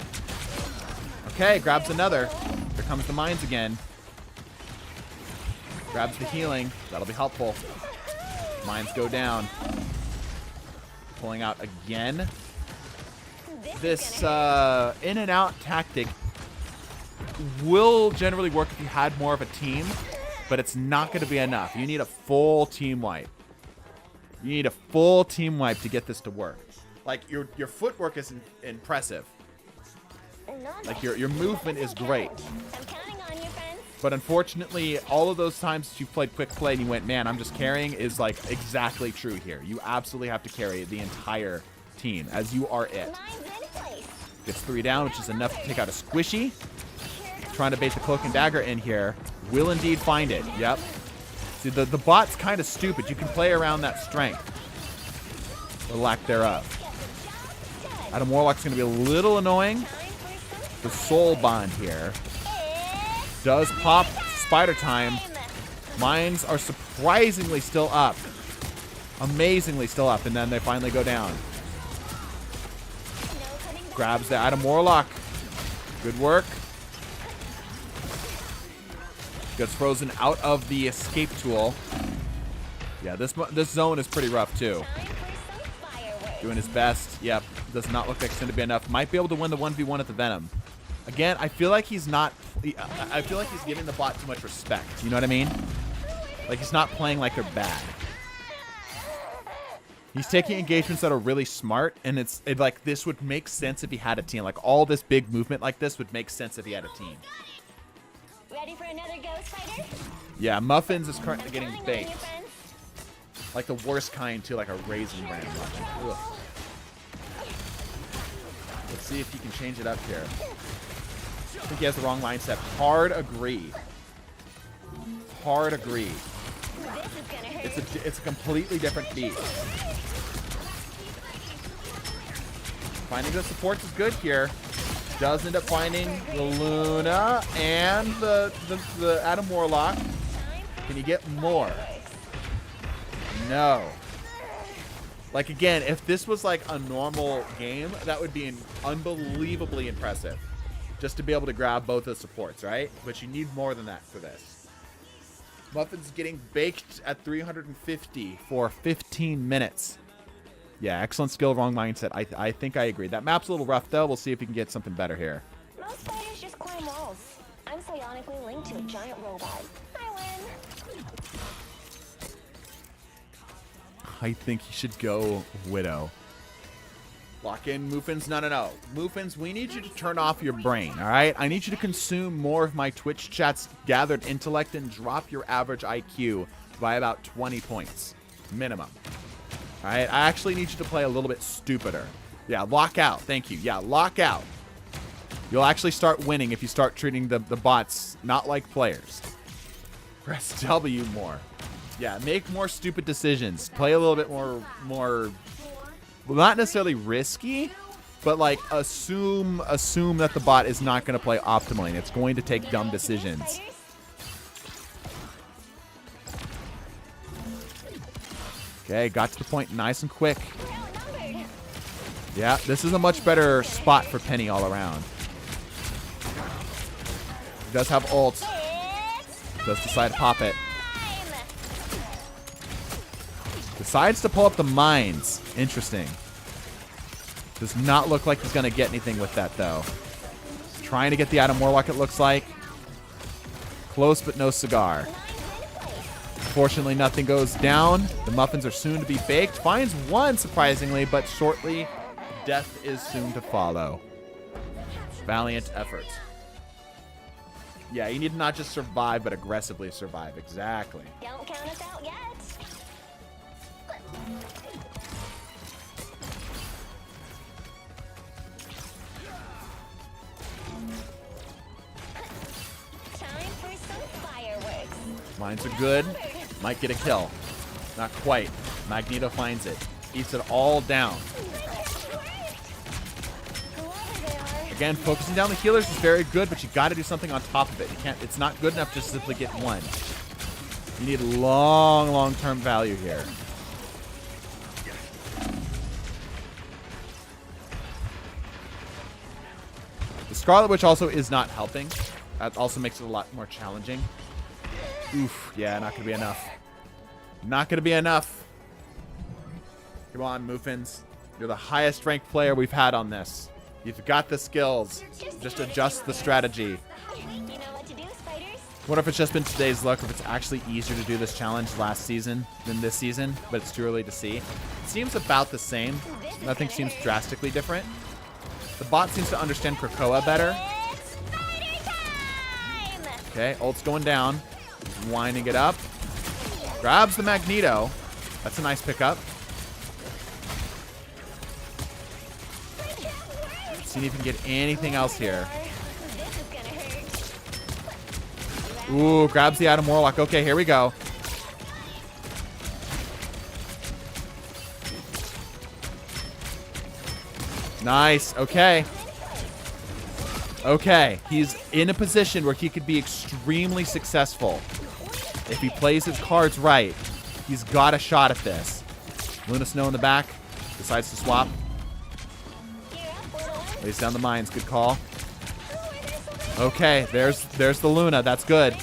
S1: Okay, grabs another. Here comes the mines again. Grabs the healing. That'll be helpful. Mines go down. Pulling out again. This in and out tactic will generally work if you had more of a team, but it's not going to be enough. You need a full team wipe. You need a full team wipe to get this to work. Like, your footwork is impressive. Like, your movement is great.
S8: I'm counting on you, friends.
S1: But unfortunately, all of those times that you played quick play and you went, man, I'm just carrying, is like exactly true here. You absolutely have to carry the entire team, as you are it. Gets 3 down, which is enough to take out a squishy. Trying to bait the cloak and dagger in here. Will indeed find it. Yep. See, the bot's kind of stupid. You can play around that strength. Or lack thereof. Adam Warlock's going to be a little annoying. The soul bond here. Does pop spider time. Mines are surprisingly still up. Amazingly still up. And then they finally go down. Grabs the Adam Warlock. Good work. Gets frozen out of the escape tool. Yeah, this zone is pretty rough too. Doing his best. Yep. Does not look like it's going to be enough. Might be able to win the 1v1 at the Venom. Again, I feel like he's not... I feel like he's giving the bot too much respect. You know what I mean? Like, he's not playing like they're bad. He's taking engagements that are really smart, and it's like, this would make sense if he had a team. Like, all this big movement like this would make sense if he had a team.
S8: Ready for another go, spider?
S1: Yeah, Muffins is currently getting baked. Like the worst kind, too, like a Raisin Bran. Ugh. Let's see if he can change it up here. I think he has the wrong mindset. Hard agree. Hard agree. It's a completely different beat. Finding the supports is good here. Does end up finding the Luna and the Adam Warlock. Can you get more? No. Like, again, if this was like a normal game, that would be unbelievably impressive. Just to be able to grab both the supports, right? But you need more than that for this. Muffin's getting baked at 350 for 15 minutes. Yeah, excellent skill, wrong mindset. I think I agree. That map's a little rough, though. We'll see if we can get something better here.
S8: Most spiders just climb walls. I'm psionically linked to a giant robot. I win.
S1: I think he should go Widow. Lock in, Muffins. No. Muffins, we need you to turn off your brain, all right? I need you to consume more of my Twitch chat's gathered intellect and drop your average IQ by about 20 points. Minimum. All right? I actually need you to play a little bit stupider. Yeah, lock out. Thank you. Yeah, lock out. You'll actually start winning if you start treating the bots not like players. Press W more. Yeah, make more stupid decisions. Play a little bit more well, not necessarily risky, but like assume that the bot is not going to play optimally and it's going to take dumb decisions. Okay, got to the point nice and quick. Yeah, this is a much better spot for Penny all around. He does have ult. Does decide to pop it. Decides to pull up the mines. Interesting. Does not look like he's going to get anything with that, though. Trying to get the Adam Warlock, it looks like. Close, but no cigar. Fortunately, nothing goes down. The muffins are soon to be baked. Finds one, surprisingly, but shortly, death is soon to follow. Valiant effort. Yeah, you need to not just survive, but aggressively survive. Exactly.
S8: Don't count us out yet. Time for some fireworks.
S1: Lines are good. Might get a kill. Not quite. Magneto finds it. Eats it all down. Again, focusing down the healers is very good, but you got to do something on top of it. You can't. It's not good enough to simply get one. You need long-term value here. The Scarlet Witch also is not helping. That also makes it a lot more challenging. Oof. Yeah, not going to be enough. Not going to be enough. Come on, Muffins. You're the highest ranked player we've had on this. You've got the skills. Just adjust the strategy.
S8: You know what to do, spiders.
S1: Wonder if it's just been today's luck, or if it's actually easier to do this challenge last season than this season, but it's too early to see. It seems about the same. Nothing seems drastically different. The bot seems to understand Krakoa better.
S8: It's spider time!
S1: Okay, ult's going down. Winding it up. Grabs the Magneto. That's a nice pickup. See if you can get anything else here.
S8: This is gonna hurt.
S1: Ooh, grabs the Adam Warlock. Okay, here we go. Nice. Okay. Okay. He's in a position where he could be extremely successful. If he plays his cards right, he's got a shot at this. Luna Snow in the back. Decides to swap. Lays down the mines. Good call. Okay, there's the Luna. That's good.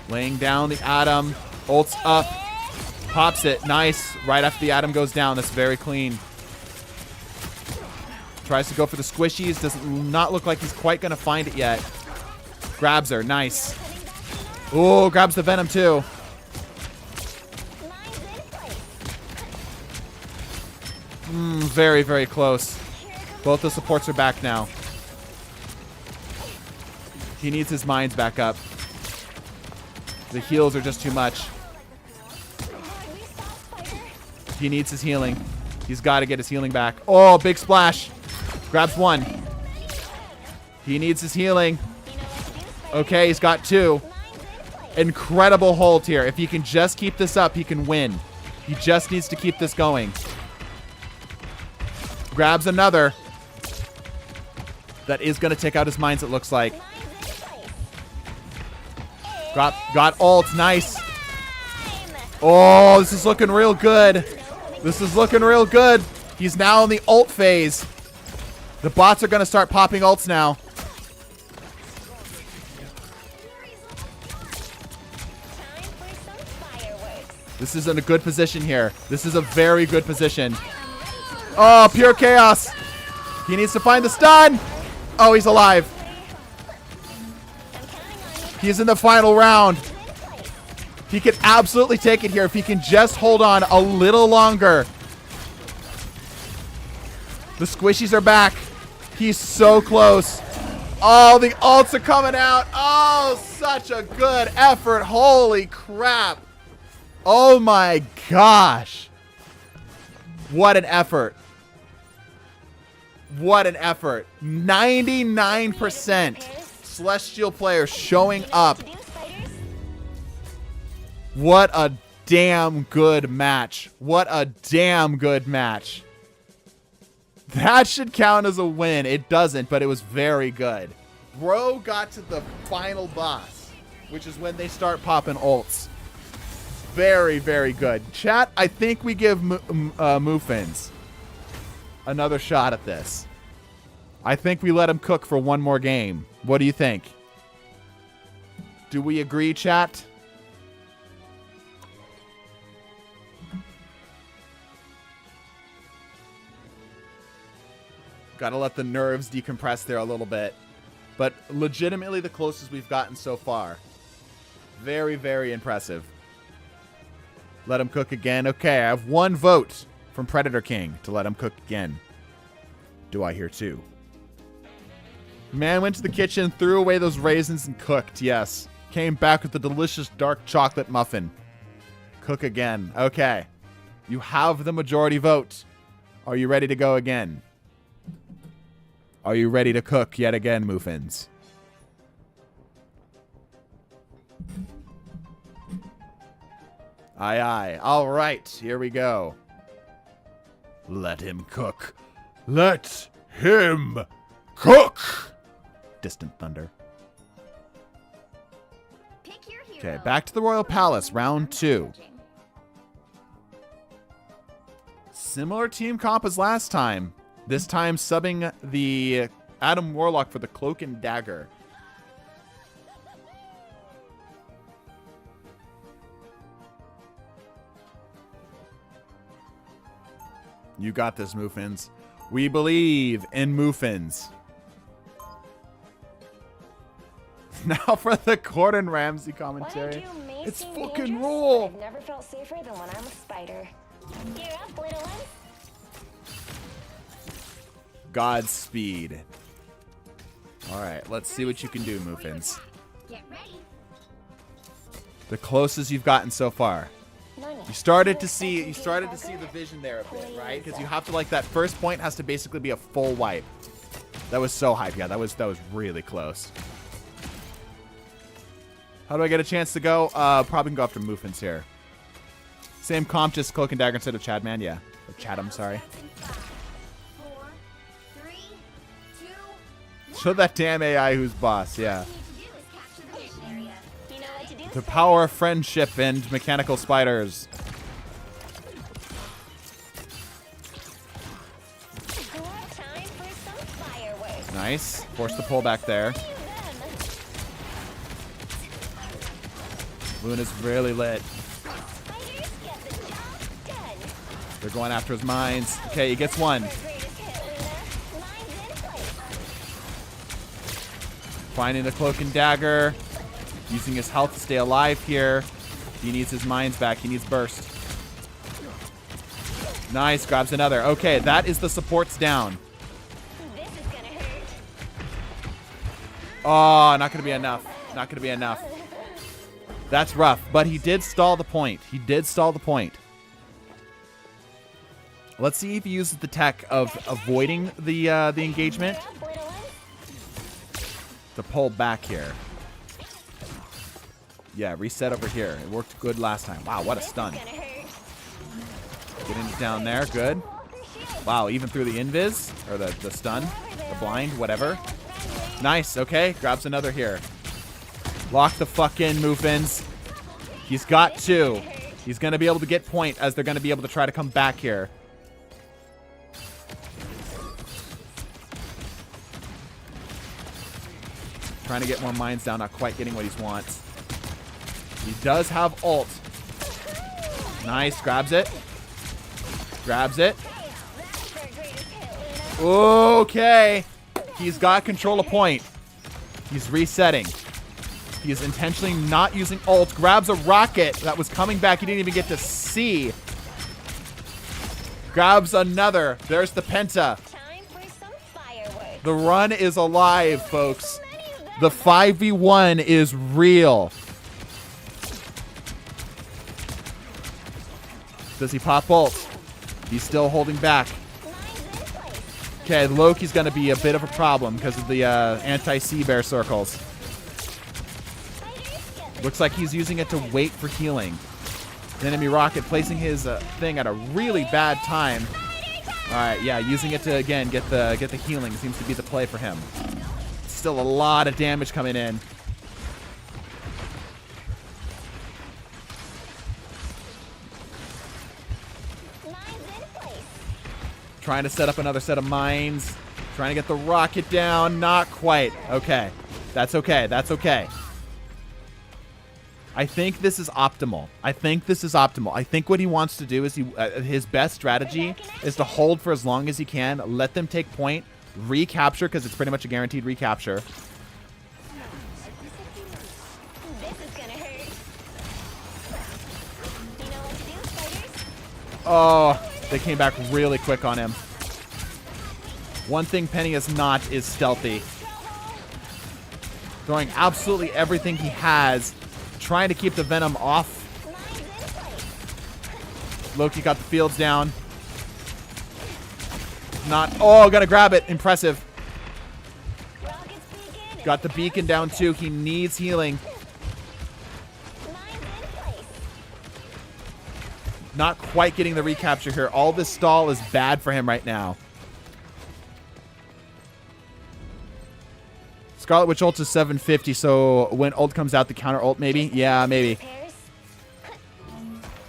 S1: Laying down the Atom. Ults up. Pops it. Nice. Right after the Atom goes down. That's very clean. Tries to go for the squishies. Does not look like he's quite going to find it yet. Grabs her. Nice. Ooh, grabs the Venom too. Very, very close. Both the supports are back now. He needs his mines back up. The heals are just too much. He needs his healing. He's got to get his healing back. Oh, big splash. Grabs one. He needs his healing. Okay, he's got two. Incredible hold here. If he can just keep this up, he can win. He just needs to keep this going. Grabs another. That is going to take out his mines, it looks like. Got ult. Nice. Oh, this is looking real good. This is looking real good. He's now in the ult phase. The bots are going to start popping ults now. This is in a good position here. This is a very good position. Oh, pure chaos. He needs to find the stun. Oh, he's alive. He's in the final round. He can absolutely take it here if he can just hold on a little longer. The squishies are back. He's so close. Oh, the ults are coming out. Oh, such a good effort. Holy crap. Oh my gosh. What an effort. What an effort. 99% Celestial players showing up. What a damn good match. What a damn good match. That should count as a win. It doesn't, but it was very good. Bro got to the final boss, which is when they start popping ults. Very, very good. Chat, I think we give Muffins another shot at this. I think we let him cook for one more game. What do you think? Do we agree, chat? Gotta let the nerves decompress there a little bit. But legitimately the closest we've gotten so far. Very, very impressive. Let him cook again. Okay, I have 1 vote from Predator King to let him cook again. Do I hear 2? Man went to the kitchen, threw away those raisins and cooked. Yes. Came back with the delicious dark chocolate muffin. Cook again. Okay. You have the majority vote. Are you ready to go again? Are you ready to cook yet again, Muffins? Aye, aye. All right, here we go. Let him cook. Let him cook! Distant thunder.
S2: Pick your hero.
S1: Okay, back to the Royal Palace, round 2. Similar team comp as last time. This time subbing the Adam Warlock for the Cloak and Dagger. You got this, Muffins. We believe in Muffins. Now for the Gordon Ramsay commentary. It's fucking rule.
S8: I've never felt safer than when I'm a spider. Gear up, little one.
S1: Godspeed. All right, let's see what you can do, Muffins.
S2: Get ready.
S1: The closest you've gotten so far. You started to see the vision there a bit, right? Because you have to, like, that first point has to basically be a full wipe. That was so hype. Yeah, that was really close. How do I get a chance to go? Probably can go after Muffins here. Same comp, just Cloak and Dagger instead of Chadman, yeah. Or Chatham, sorry.
S2: 4, 3, 2,
S1: Show that damn AI who's boss, yeah.
S2: what you need to do is capture the vision area.
S8: You know what to do?
S1: The power of friendship and mechanical spiders.
S8: What time for some fireworks?
S1: Nice. Force the pull back there.
S8: See them.
S1: Moon is really lit.
S8: Spiders get the job done.
S1: They're going after his mines. Okay, he gets one.
S8: Greatest hit, Luna. Mine's in place.
S1: Finding the Cloak and Dagger. Using his health to stay alive here. He needs his mines back. He needs burst. Nice. Grabs another. Okay, that is the supports down.
S8: This is gonna hurt.
S1: Oh, not going to be enough. Not going to be enough. That's rough, but he did stall the point. He did stall the point. Let's see if he uses the tech of avoiding the engagement
S8: Gear up, little one.
S1: to pull back here. Yeah, reset over here. It worked good last time. Wow, what a stun.
S8: Gonna hurt.
S1: Getting it down there. Good. Wow, even through the invis, or the stun, the blind, whatever. Nice, okay. Grabs another here. Lock the fuck in, Muffins. He's got 2. He's going to be able to get point as they're going to be able to try to come back here. Trying to get more mines down, not quite getting what he wants. He does have ult. Nice, grabs it. Grabs it. Okay. He's got control of point. He's resetting. He is intentionally not using ult. Grabs a rocket that was coming back. He didn't even get to see. Grabs another. There's the penta.
S8: Time for some fireworks.
S1: The run is alive, folks. The 5v1 is real. Does he pop ult? He's still holding back. Okay, Loki's going to be a bit of a problem because of the anti-sea bear circles. Looks like he's using it to wait for healing. The enemy rocket placing his thing at a really bad time. All right, yeah, using it to again get the healing seems to be the play for him. Still a lot of damage coming in. Trying to set up another set of mines. Trying to get the rocket down. Not quite. Okay. That's okay. That's okay. I think this is optimal. I think what he wants to do is his best strategy is to hold for as long as he can, let them take point, recapture because it's pretty much a guaranteed recapture.
S8: This is gonna hurt. You know what to do, spiders?
S1: Oh, they came back really quick on him. One thing Penny is not is stealthy. Throwing absolutely everything he has, trying to keep the Venom off.
S8: Mine's in place.
S1: Loki got the fields down. Not, oh, gonna grab it. Impressive.
S8: Rocket's beacon.
S1: Got the beacon down too. He needs healing.
S8: Mine's in place.
S1: Not quite getting the recapture here. All this stall is bad for him right now. Scarlet Witch ult is 750, so when ult comes out, the counter ult maybe? Yeah, maybe.
S8: Pairs.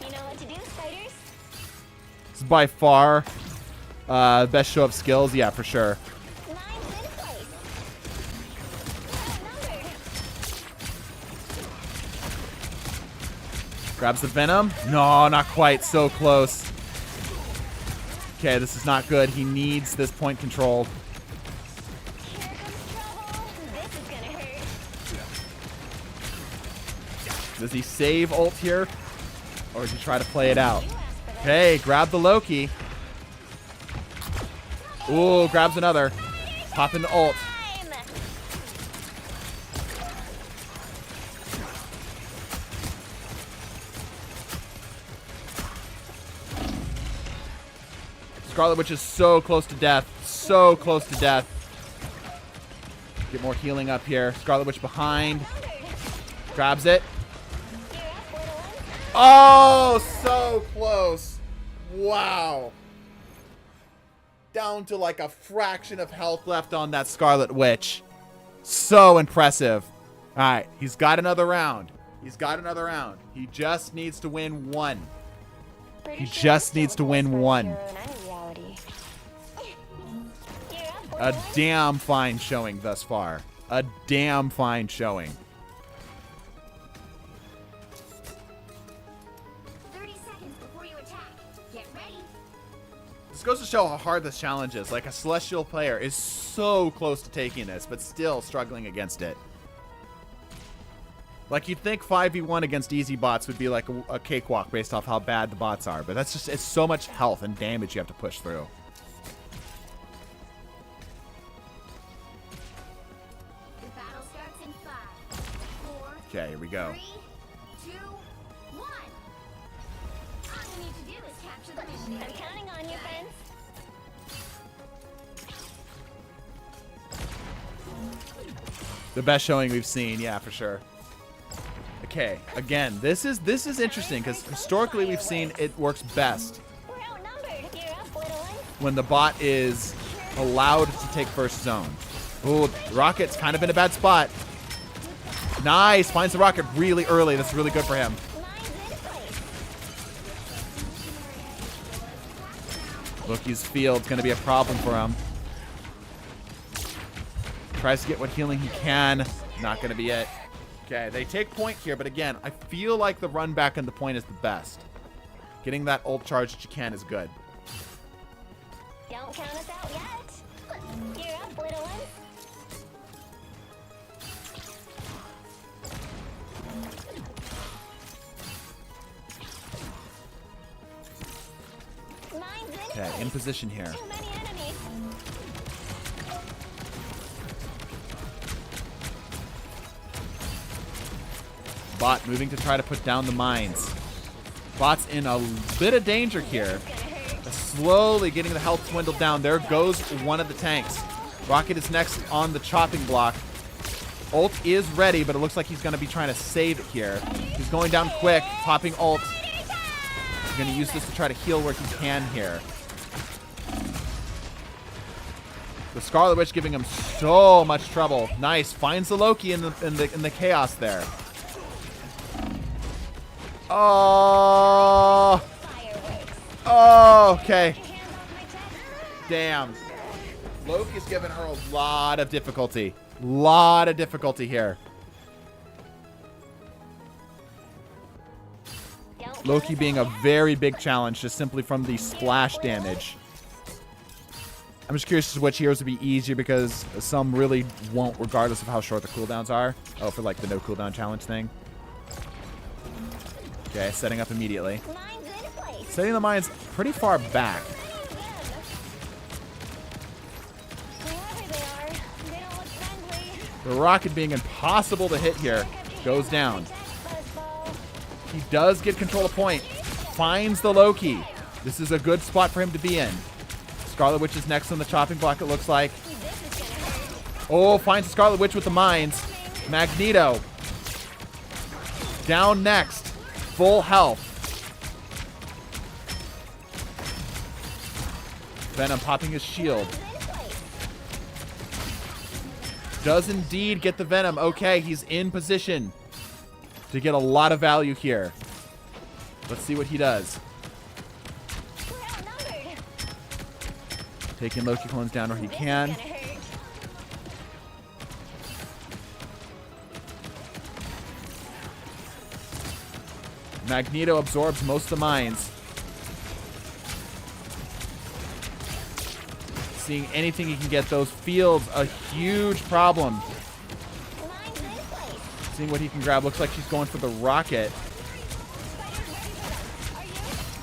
S8: You know what to do, spiders?
S1: This is by far best show of skills. Yeah, for sure.
S8: Mine's in place. Outnumbered.
S1: Grabs the Venom. No, not quite. So close. Okay, this is not good. He needs this point control.
S8: Here comes trouble. This is gonna hurt.
S1: Does he save ult here? Or does he try to play it out?
S8: You asked for that.
S1: Okay, grab the Loki. Ooh, grabs another. Pop in the ult.
S8: Time.
S1: Scarlet Witch is so close to death. So close to death. Get more healing up here. Scarlet Witch behind. Grabs it.
S8: You're up, little one.
S1: Oh, so close. Wow. Down to like a fraction of health left on that Scarlet Witch. So impressive. All right, he's got another round. He's got another round. He just needs to win one.
S8: Pretty
S1: He
S8: sure
S1: just
S8: you're
S1: needs to
S8: still
S1: win
S8: with
S1: one.
S8: Hero and I'm reality. You're up,
S1: A
S8: little one.
S1: damn fine showing thus far. A damn fine showing.
S2: 30 seconds before you attack. Get ready.
S1: This goes to show how hard this challenge is. Like, a Celestial player is so close to taking this, but still struggling against it. Like, you'd think 5v1 against easy bots would be like a cakewalk based off how bad the bots are, but that's just, it's so much health and damage you have to push through.
S2: The battle starts in 5, 4,
S1: Okay, here we go.
S2: 3, 2, 1. All you need to do is capture the mission.
S8: I'm counting on you, friends.
S1: The best showing we've seen, yeah, for sure. Okay, again, this is interesting because historically we've seen it works best
S8: We're outnumbered. You're up, little one.
S1: when the bot is allowed to take first zone. Ooh, Rocket's kind of in a bad spot. Nice, finds the Rocket really early. That's really good for him.
S8: Mine's in place.
S1: Loki's field's going to be a problem for him. Tries to get what healing he can. Not going to be it. Okay, they take point here, but again, I feel like the run back and the point is the best. Getting that ult charge that you can is good.
S8: Don't count us out yet. You're up, little one. Mine's in
S1: Okay,
S8: place.
S1: in position here.
S8: Too many enemies.
S1: Bot moving to try to put down the mines. Bot's in a bit of danger here.
S8: Gonna hurt.
S1: Slowly getting the health dwindled down. There goes one of the tanks. Rocket is next on the chopping block. Ult is ready, but it looks like he's going to be trying to save it here. He's going down quick, popping ult. He's going to use this to try to heal where he can here. The Scarlet Witch giving him so much trouble. Nice, finds the Loki in the chaos there. Oh,
S8: Fireworks.
S1: oh, okay.
S8: Your hands off my chest.
S1: Damn. Loki's giving her a lot of difficulty. Lot of difficulty here.
S8: Don't
S1: Loki
S8: count us
S1: being a
S8: out yet.
S1: very big challenge just simply from the splash damage. I'm just curious as to which heroes would be easier because some really won't regardless of how short the cooldowns are. Oh, for like the no cooldown challenge thing. Okay, setting up immediately.
S8: Mine's in place.
S1: Setting the mines pretty far back.
S8: Wherever they are, they don't look friendly.
S1: The rocket being impossible to hit here goes down.
S8: Buzzball.
S1: He does get control of point. Finds the Loki. This is a good spot for him to be in. Scarlet Witch is next on the chopping block, it looks like.
S8: This is gonna hurt.
S1: Oh, finds the Scarlet Witch with the mines. Magneto. Down next. Full health. Venom popping his shield.
S8: Mine's in place.
S1: Does indeed get the Venom. Okay, he's in position to get a lot of value here. Let's see what he does.
S8: We're outnumbered.
S1: Taking Loki clones down where he
S8: This
S1: can.
S8: is gonna hurt.
S1: Magneto absorbs most of the mines. Seeing anything he can get. Those fields, a huge problem.
S8: Mine's in place.
S1: Seeing what he can grab. Looks like she's going for the rocket.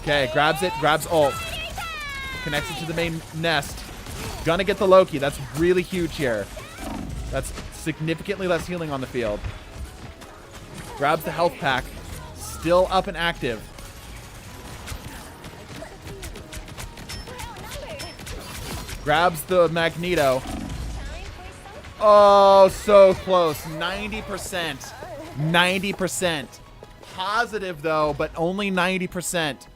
S1: Okay, grabs it, grabs ult. Connects it to the main nest. Gonna get the Loki. That's really huge here. That's significantly less healing on the field. Grabs the health pack. Still up and active.
S8: We're outnumbered.
S1: Grabs the Magneto.
S8: Time for some
S1: Oh, so close. 90%. 90%. Positive, though, but only 90%.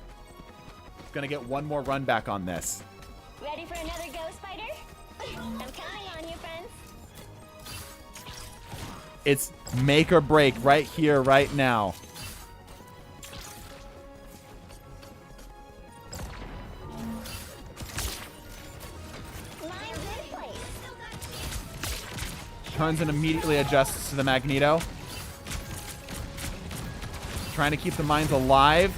S1: Gonna get one more run back on this.
S8: Ready for another go, Spider? I'm counting on you, friends.
S1: It's make or break right here, right now.
S8: Mine's in place.
S1: Turns and immediately adjusts to the Magneto. Trying to keep the mines alive.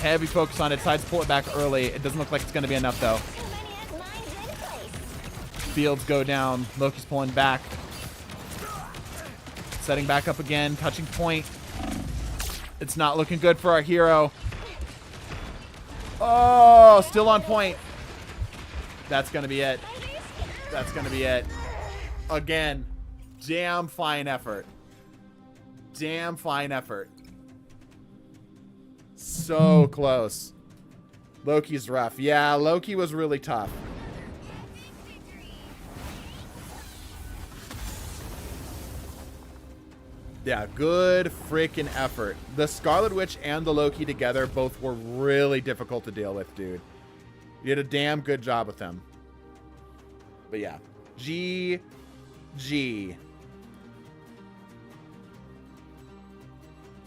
S1: Heavy focus on it. Decides to pull it back early. It doesn't look like it's going to be enough, though.
S8: Too many at mine's in place.
S1: Fields go down. Loki's pulling back. Setting back up again. Touching point. It's not looking good for our hero. Oh, still on point. That's going to be it. That's going to be it. Again, damn fine effort. Damn fine effort. So close. Loki's rough. Yeah, Loki was really tough. Yeah, good freaking effort. The Scarlet Witch and the Loki together both were really difficult to deal with, dude. You did a damn good job with them. But yeah, GG.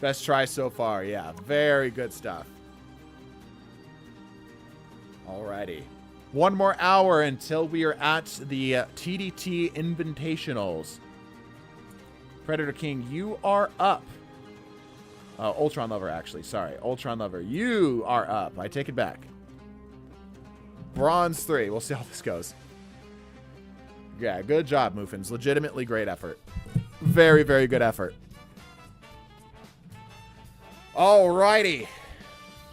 S1: Best try so far. Yeah, very good stuff. Alrighty. One more hour until we are at the TDT Invitationals. Predator King, you are up. Ultron Lover, actually. Sorry. Ultron Lover, you are up. I take it back. Bronze 3. We'll see how this goes. Yeah, good job, Muffins. Legitimately great effort. Very, very good effort. Alrighty.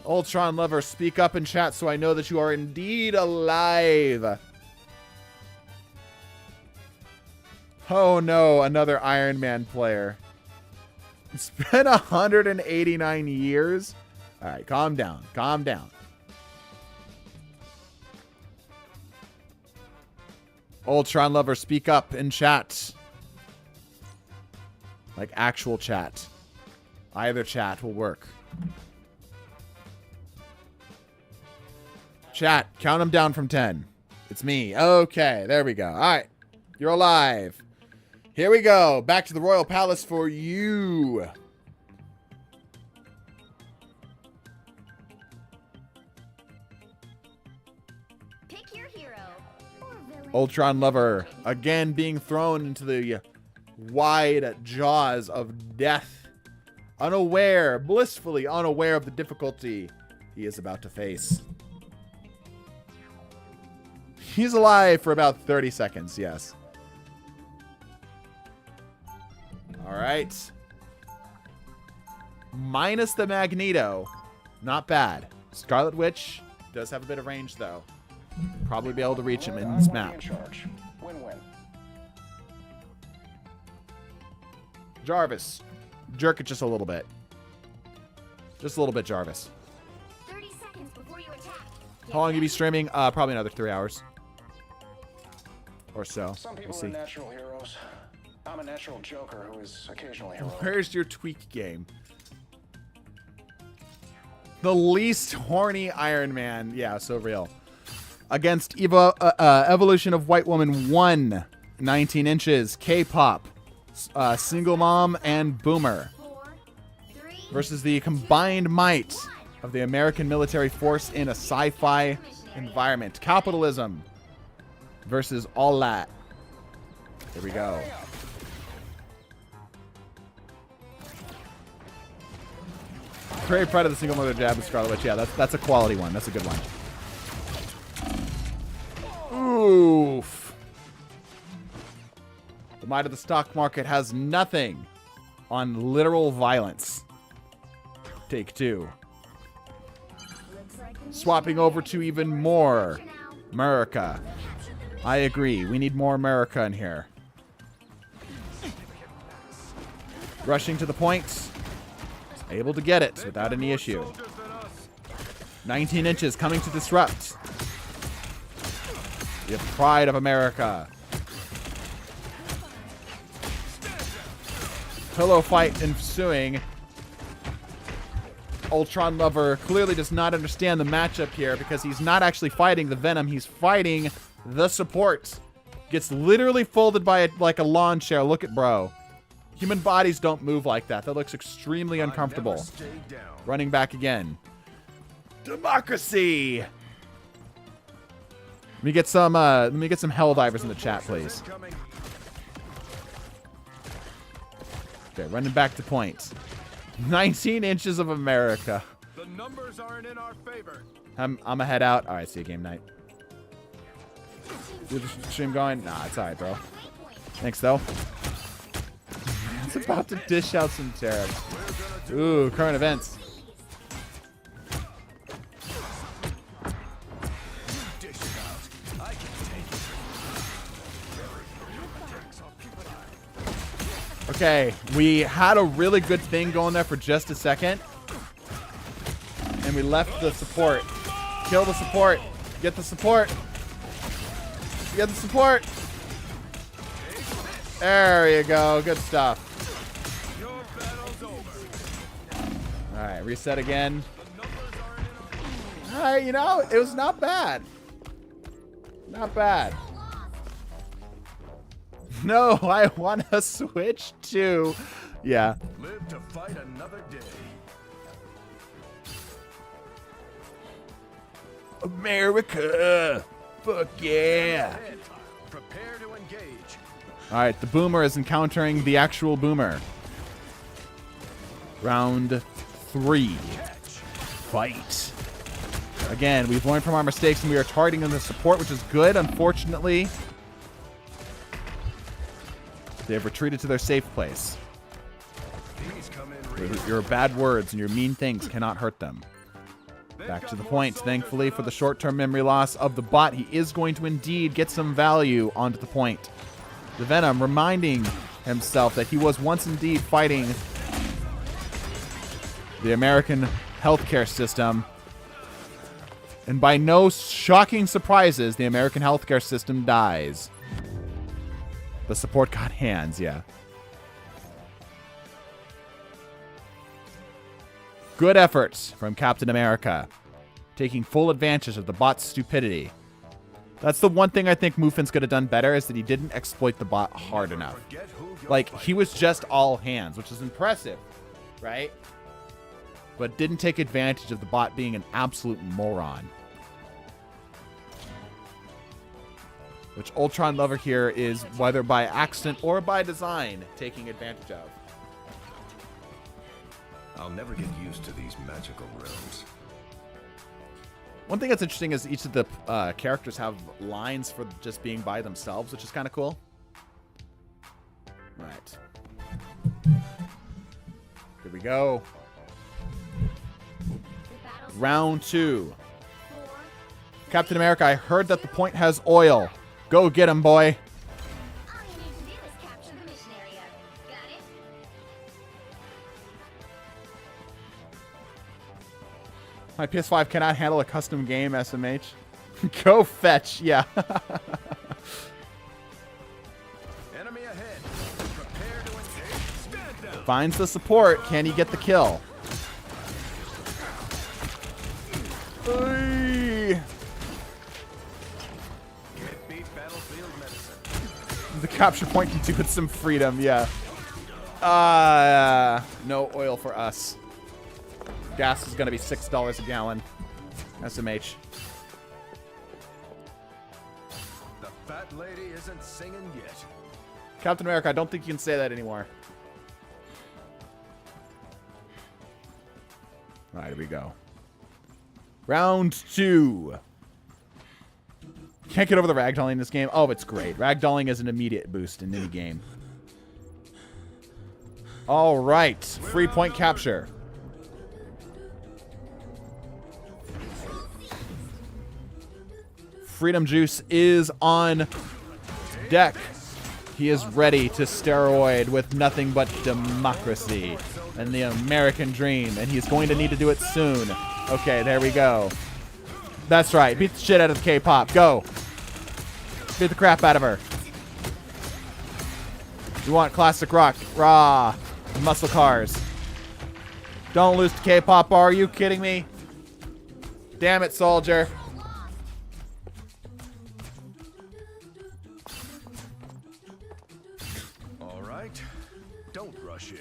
S1: Ultron Lover, speak up in chat so I know that you are indeed alive. Oh no, another Iron Man player. It's been 189 years. Alright, calm down. Calm down. Ultron Lover, speak up in chat. Like actual chat. Either chat will work. Chat, count them down from 10. It's me. Okay, there we go. All right, you're alive. Here we go. Back to the Royal Palace for you.
S2: Pick your hero. Or villain.
S1: Ultron Lover, again being thrown into the wide jaws of death. Unaware, blissfully unaware of the difficulty he is about to face. He's alive for about 30 seconds, yes. All right. Minus the Magneto. Not bad. Scarlet Witch does have a bit of range, though. Probably be able to reach him in this map.
S3: Win-win.
S1: Jarvis. Jerk it just a little bit. Just a little bit, Jarvis.
S2: 30 seconds before you attack.
S1: How long you be streaming? Probably another 3 hours. Or so.
S3: Some
S1: We'll
S3: people
S1: see.
S3: are natural heroes. I'm a natural joker who is occasionally heroic.
S1: Where's your tweak game? The least horny Iron Man. Yeah, so real. Against Evolution of White Woman 1. 19 inches. K-pop. Single Mom and Boomer.
S2: 4, 3,
S1: Versus the combined might of the American military force in a sci-fi environment. Capitalism. Versus all that. Here we go. Very proud of the single mother jab with Scarlet Witch. Yeah, that's a quality one. That's a good one. Oof. The might of the stock market has nothing on literal violence. Take two. Swapping over to even more America. I agree. We need more America in here. Rushing to the point. Able to get it without any issue. 19 inches coming to disrupt. The pride of America. Pillow fight ensuing. Ultron Lover clearly does not understand the matchup here because he's not actually fighting the Venom. He's fighting the support. Gets literally folded by like a lawn chair. Look at bro. Human bodies don't move like that. That looks extremely uncomfortable. Running back again. Democracy. Let me get some Helldivers in the chat, please. Okay, running back to point. 19 inches of America.
S4: The numbers aren't in our favor.
S1: I'm gonna head out. All right, see you game night. Is the stream going? Nah, it's all right, bro. Thanks, though. It's about to dish out some cherubs. Ooh, current events. Okay, we had a really good thing going there for just a second. And we left the support. Kill the support. Get the support. Get the support. There you go. Good stuff. Alright, reset again. Alright, you know, it was not bad. Not bad. No, I want to switch to... Yeah.
S5: Live to fight another day.
S1: America! Fuck yeah!
S5: Prepare to engage.
S1: Alright, the Boomer is encountering the actual Boomer. Round 3. Fight. Again, we've learned from our mistakes and we are targeting the support, which is good. Unfortunately, they have retreated to their safe place. Your bad words and your mean things cannot hurt them. Back to the point. Thankfully, for the short-term memory loss of the bot, he is going to indeed get some value onto the point. The Venom reminding himself that he was once indeed fighting the American healthcare system. And by no shocking surprises, the American healthcare system dies. The support got hands, yeah. Good efforts from Captain America, taking full advantage of the bot's stupidity. That's the one thing I think Mufin's could have done better, is that he didn't exploit the bot hard enough. Like, he was just all hands, which is impressive, right? But didn't take advantage of the bot being an absolute moron. Which Ultron Lover here is, whether by accident or by design, taking advantage of.
S5: I'll never get used to these magical realms.
S1: One thing that's interesting is each of the characters have lines for just being by themselves, which is kind of cool. Right. Here we go. Round 2. Captain America, I heard that the point has oil. Go get him, boy.
S2: All you need to do is capture the mission area. Got it?
S1: My PS5 cannot handle a custom game, SMH. Go fetch, yeah.
S4: Enemy ahead. Prepare to engage. Stand down.
S1: Finds the support. Can he get the kill? Oy.
S4: Can't beat battlefield medicine.
S1: The capture point can do with some freedom, yeah. No oil for us. Gas is going to be $6 a gallon. SMH.
S4: The fat lady isn't singing yet.
S1: Captain America, I don't think you can say that anymore. All right, here we go. Round 2. Can't get over the ragdolling in this game. Oh, it's great. Ragdolling is an immediate boost in any game. All right. Free point capture. Freedom Juice is on deck. He is ready to steroid with nothing but democracy and the American dream, and he's going to need to do it soon. Okay, there we go. That's right. Beat the shit out of the K-pop. Go. Beat the crap out of her. You want classic rock, raw, muscle cars. Don't lose to K-pop, are you kidding me? Damn it, soldier.
S4: All right. Don't rush in.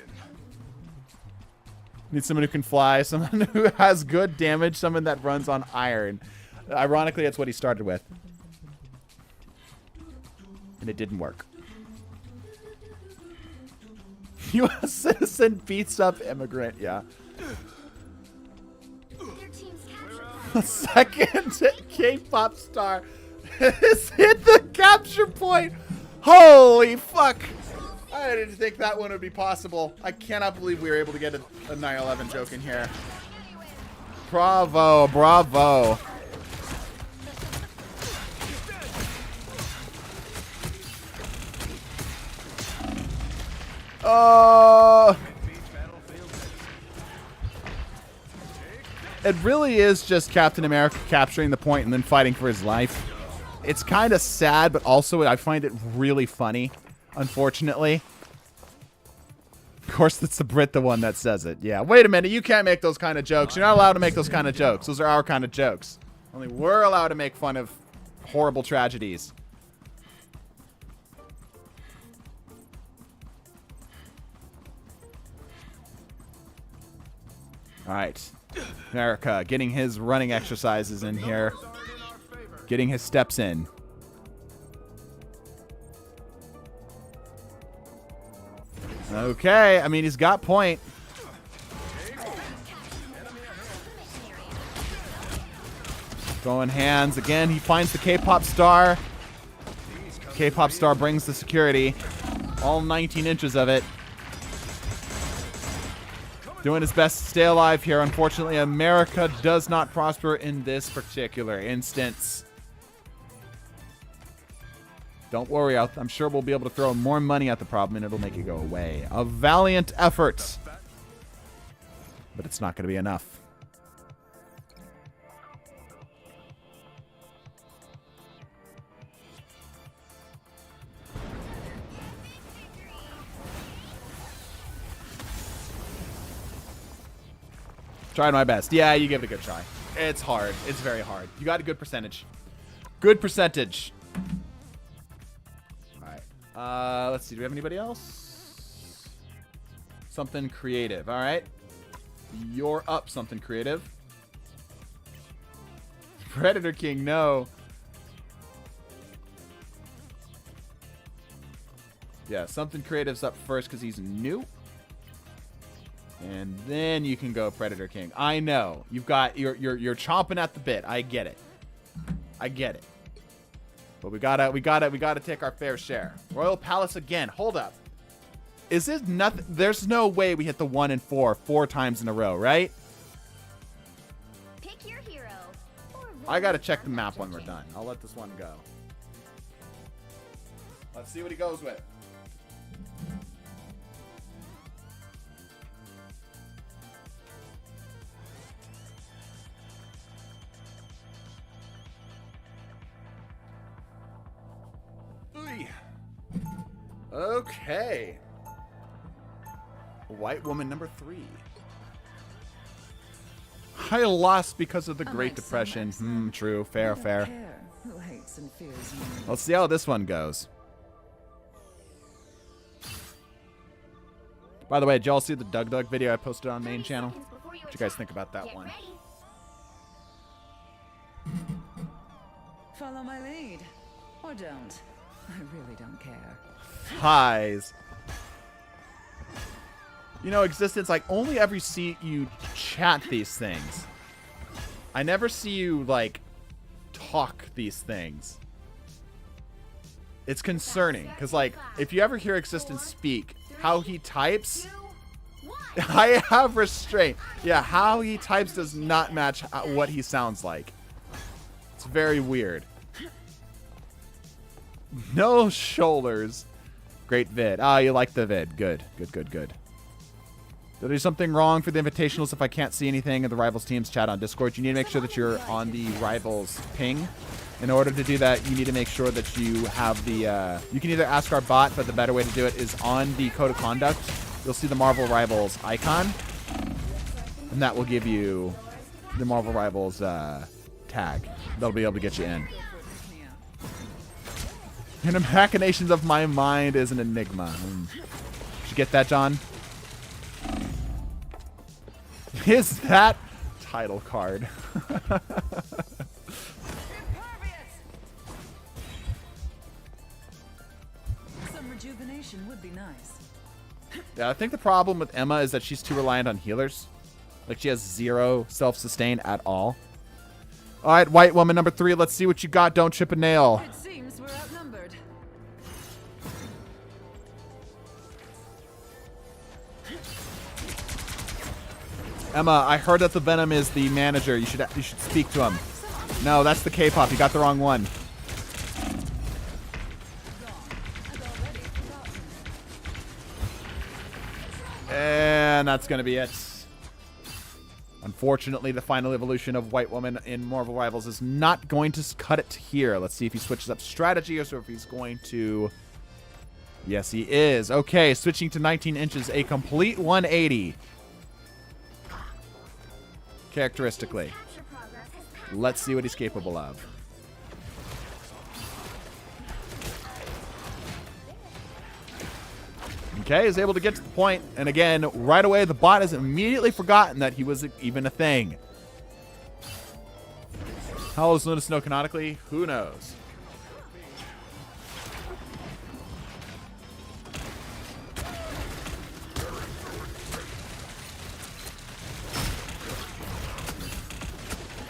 S1: Need someone who can fly, someone who has good damage, someone that runs on iron. Ironically, that's what he started with. And it didn't work. U.S. citizen beats up immigrant, yeah.
S2: Your team's captured.
S1: The second K-pop star has hit the capture point. Holy fuck. I didn't think that one would be possible. I cannot believe we were able to get a 9/11 joke in here. Bravo, bravo. It really is just Captain America capturing the point and then fighting for his life. It's kind of sad, but also I find it really funny, unfortunately. Of course, it's the Brit, the one that says it. Yeah, wait a minute. You can't make those kind of jokes. You're not allowed to make those kind of jokes. Those are our kind of jokes. Only we're allowed to make fun of horrible tragedies. All right. America getting his running exercises in here. Getting his steps in. Okay, I mean, he's got point. Going hands again. He finds the K-pop star. K-pop star brings the security. All 19 inches of it. Doing his best to stay alive here. Unfortunately, America does not prosper in this particular instance. Don't worry, I'm sure we'll be able to throw more money at the problem and it'll make it go away. A valiant effort. But it's not going to be enough. Tried my best. Yeah, you give it a good try. It's hard. It's very hard. You got a good percentage. Good percentage. Let's see. Do we have anybody else? Something creative. All right. You're up, something creative. Predator King, no. Yeah, something creative's up first because he's new. And then you can go Predator King. I know. You're chomping at the bit. I get it. I get it. But we gotta take our fair share. Royal Palace again. Hold up. Is this nothing? There's no way we hit the 1 and 4 times in a row, right?
S2: Pick your hero.
S1: I gotta check the map when we're done. I'll let this one go. Let's see what he goes with. Okay. White woman number 3. I lost because of the Great Depression. True. Fair.
S7: Who hates and fears me?
S1: Let's see how this one goes. By the way, did y'all see the Doug video I posted on main channel? What you guys think about that one?
S7: Follow my lead. Or don't. I really don't care.
S1: Highs. You know, Existence, like, only ever see you chat these things. I never see you, like, talk these things. It's concerning, because, like, if you ever hear Existence speak, how he types, I have restraint. Yeah, how he types does not match what he sounds like. It's very weird. No shoulders. Great vid. Ah, you like the vid. Good. Did I do something wrong for the invitationals if I can't see anything in the Rivals teams chat on Discord? You need to make sure that you're on the Rivals ping. In order to do that, you need to make sure that you have the... you can either ask our bot, but the better way to do it is on the Code of Conduct. You'll see the Marvel Rivals icon. And that will give you the Marvel Rivals tag. That'll be able to get you in. And the machinations of my mind is an enigma. Did you get that, John? Is that title card?
S7: Some rejuvenation would be nice.
S1: Yeah, I think the problem with Emma is that she's too reliant on healers. Like, she has 0 self-sustain at all. All right, white woman number 3. Let's see what you got. Don't chip a nail.
S7: It seems we're outnumbered.
S1: Emma, I heard that the Venom is the manager. You should speak to him. No, that's the K-pop. You got the wrong one. And that's going to be it. Unfortunately, the final evolution of White Woman in Marvel Rivals is not going to cut it here. Let's see if he switches up strategy or if he's going to... Yes, he is. Okay, switching to 19 inches. A complete 180. Characteristically. Let's see what he's capable of. Okay, he's able to get to the point, and again, right away, the bot has immediately forgotten that he was even a thing. How old is Luna Snow canonically? Who knows?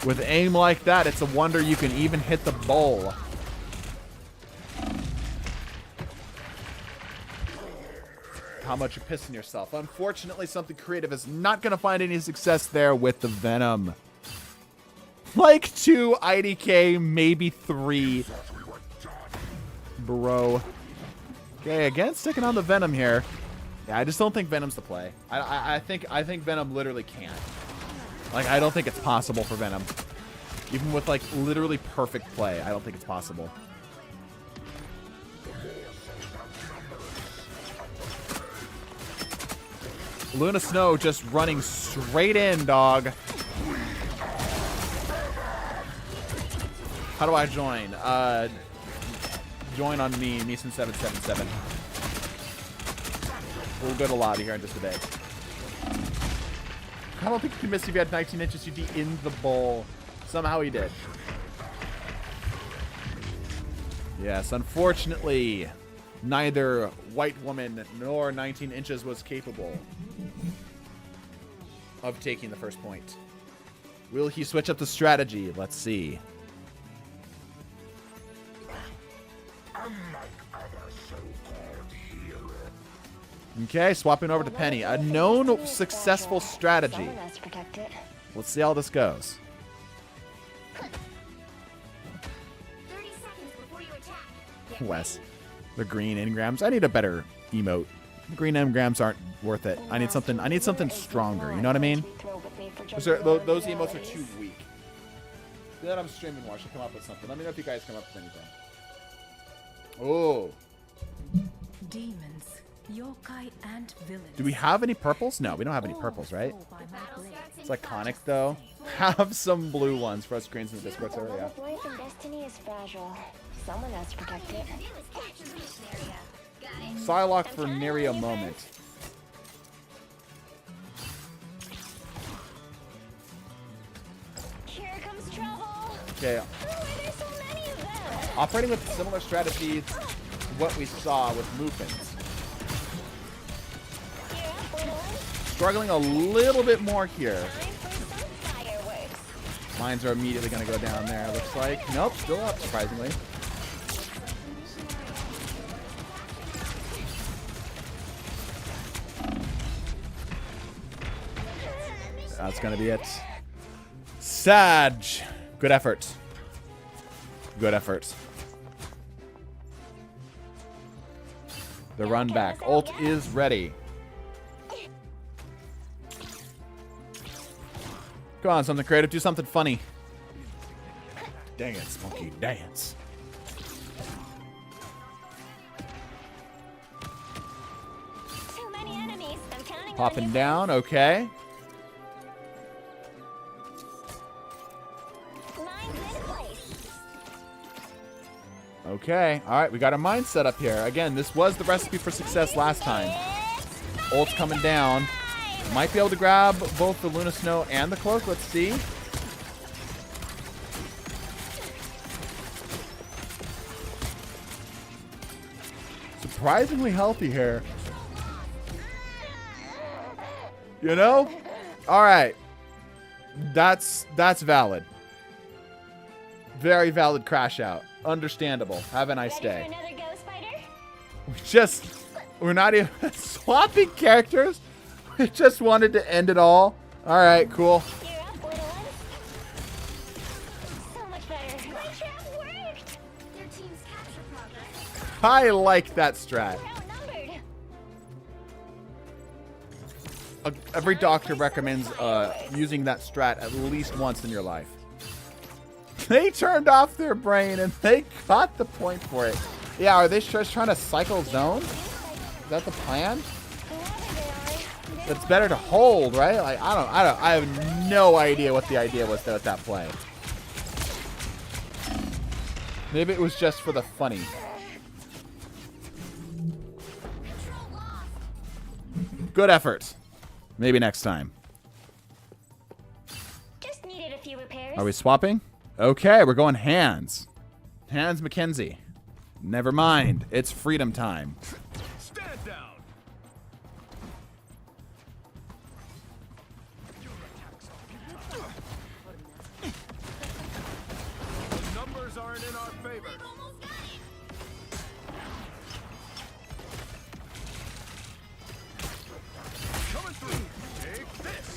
S1: With aim like that, it's a wonder you can even hit the bowl. How much you're pissing yourself. Unfortunately, Something Creative is not going to find any success there with the Venom. Like 2 IDK, maybe 3. Bro. Okay, again, sticking on the Venom here. Yeah, I just don't think Venom's the play. I think Venom literally can't. Like, I don't think it's possible for Venom. Even with, like, literally perfect play, I don't think it's possible. Luna Snow just running straight in, dog. How do I join? Join on me, Neeson777. We'll go to lobby here in just a bit. I don't think you can miss if you had 19 inches. You'd be in the bowl. Somehow he did. Yes, unfortunately, neither White Woman nor 19 inches was capable. of taking the first point. Will he switch up the strategy? Let's see. Okay, swapping over to Penny. A known successful strategy.
S8: Someone has to protect it.
S1: Let's see how this goes.
S2: 30 seconds before you attack.
S1: Wes. The green engrams. I need a better emote. The green engrams aren't worth it. I need something stronger. You know what I mean? Those emotes are too weak. Then I'm streaming more. I should come up with something. Let me know if you guys come up with anything. Oh.
S7: Demons, yokai, and villains.
S1: Do we have any purples? No, we don't have any purples, right? It's iconic, though. Have some blue ones for us greens in the Discord server, yeah.
S8: The life and destiny is fragile. Someone has to protect it.
S2: Do is capture the mission area. Got it?
S1: Psylocke for nary a moment.
S8: Here comes trouble.
S1: Okay,
S8: There's so many of them.
S1: operating with similar strategy to what we saw with Mufins.
S8: Here up, little one.
S1: Struggling a little bit more here.
S8: Time for some fireworks.
S1: Mines are immediately going to go down there, looks like. Nope, still up, surprisingly. That's going to be it. Sag. Good effort. Good effort. The run back. Ult is ready. Go on, something creative. Do something funny. Dance, monkey, dance.
S8: Too many enemies. I'm counting
S1: Popping
S8: on you.
S1: down, okay.
S8: Mine's in place.
S1: Okay, alright, we got our mine set up here. Again, this was the recipe for success last time. Ult's coming down. Might be able to grab both the Luna Snow and the cloak. Let's see. Surprisingly healthy here. You know? Alright. That's valid. Very valid crash out. Understandable. Have a nice
S8: Ready
S1: day.
S8: for another ghost fighter?
S1: We're not even swapping characters. We just wanted to end it all. All right, cool.
S8: You're up, little one. So much better. My trap worked.
S2: Their team's capture progress.
S1: I like that strat.
S8: We're outnumbered.
S1: Every doctor recommends using that strat at least once in your life. They turned off their brain and they got the point for it. Yeah, are they just trying to cycle zone? Is that the plan? It's better to hold, right? Like I have no idea what the idea was there with that play. Maybe it was just for the funny. Good effort. Maybe next time.
S8: Just needed a few repairs.
S1: Are we swapping? Okay, we're going hands. Hands Mackenzie. Never mind. It's freedom time.
S4: Stand down. The numbers aren't in our favor. Coming through. Take this.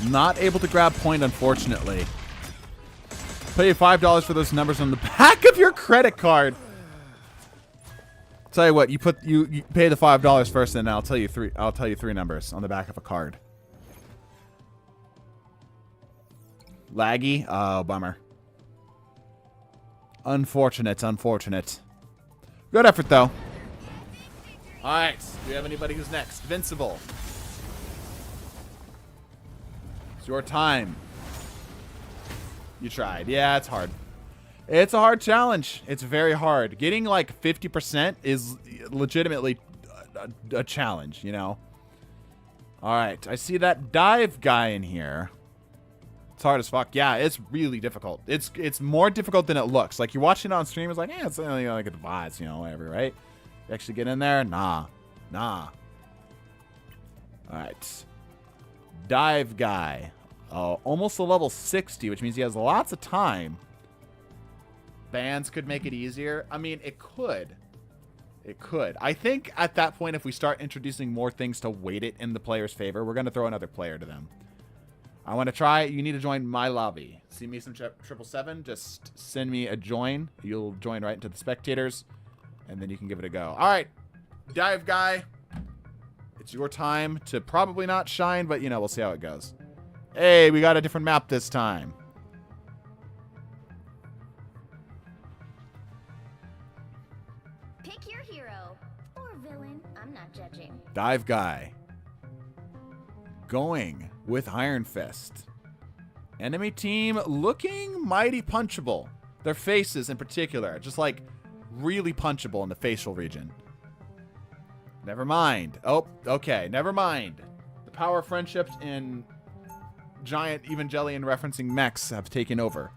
S1: Not able to grab point, unfortunately. Pay you $5 for those numbers on the back of your credit card. Tell you what, you pay the $5 first, and then I'll tell you three numbers on the back of a card. Laggy? Oh, bummer. Unfortunate, unfortunate. Good effort, though. Alright, do we have anybody who's next? Vincible. It's your time. You tried. Yeah, it's hard. It's a hard challenge. It's very hard. Getting like 50% is legitimately a challenge, you know? Alright, I see that dive guy in here. It's hard as fuck. Yeah, it's really difficult. It's more difficult than it looks. Like, you're watching it on stream, it's like, it's only like at the bots, you know, whatever, right? You actually get in there? Nah. Nah. Alright. Dive guy. Almost a level 60, which means he has lots of time. Bans could make it easier. I mean, it could. It could. I think at that point, if we start introducing more things to weight it in the player's favor, we're going to throw another player to them. I want to try. You need to join my lobby. See me some 777? Just send me a join. You'll join right into the spectators, and then you can give it a go. All right. Dive guy. It's your time to probably not shine, but, you know, we'll see how it goes. Hey, we got a different map this time.
S2: Pick your hero. Or villain. I'm not judging.
S1: Dive guy. Going with Iron Fist. Enemy team looking mighty punchable. Their faces in particular, just like really punchable in the facial region. Never mind. Oh, okay. Never mind. The power of friendships in giant Evangelion referencing mechs have taken over.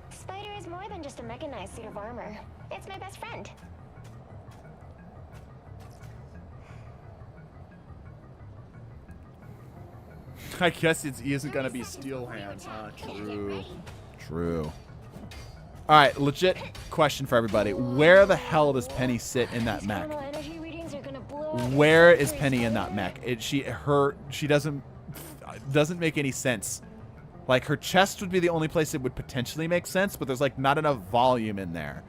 S8: Spider is more than just a mechanized suit of armor. It's my best friend.
S1: I guess he isn't going to be steel hands, huh? True. True. All right, legit question for everybody. Where the hell does Penny sit in that mech?
S8: Energy readings are gonna blow up.
S1: Where is Penny in that mech? She doesn't make any sense. Like, her chest would be the only place it would potentially make sense, but there's like not enough volume in there.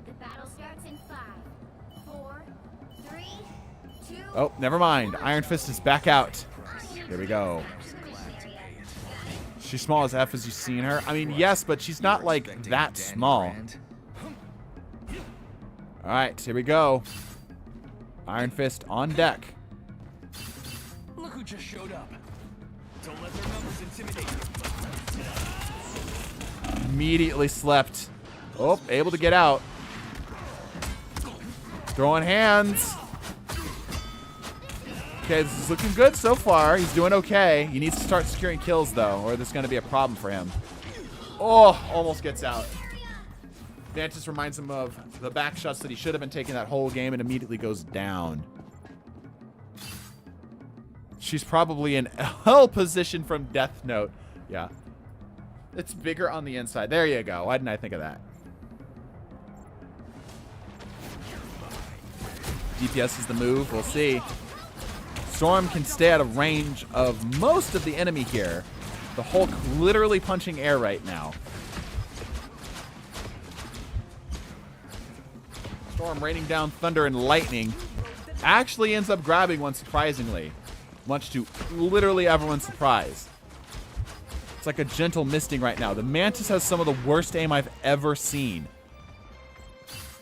S2: The battle starts in 5, 4, 3, 2.
S1: Oh, never mind. Iron Fist is back out. Here we go. She's small as F as you've seen her. I mean, yes, but she's not like that small. All right, here we go. Iron Fist on deck.
S4: Look who just showed up. Don't let their numbers intimidate you.
S1: Immediately slept. Oh, able to get out. Throwing hands. Okay, this is looking good so far. He's doing okay. He needs to start securing kills, though, or there's going to be a problem for him. Oh, almost gets out. Mantis reminds him of the back shots that he should have been taking that whole game and immediately goes down. She's probably in L position from Death Note. Yeah. It's bigger on the inside. There you go. Why didn't I think of that? DPS is the move. We'll see. Storm can stay out of range of most of the enemy here. The Hulk literally punching air right now. Storm raining down thunder and lightning. Actually ends up grabbing one surprisingly. Much to literally everyone's surprise. It's like a gentle misting right now. The Mantis has some of the worst aim I've ever seen.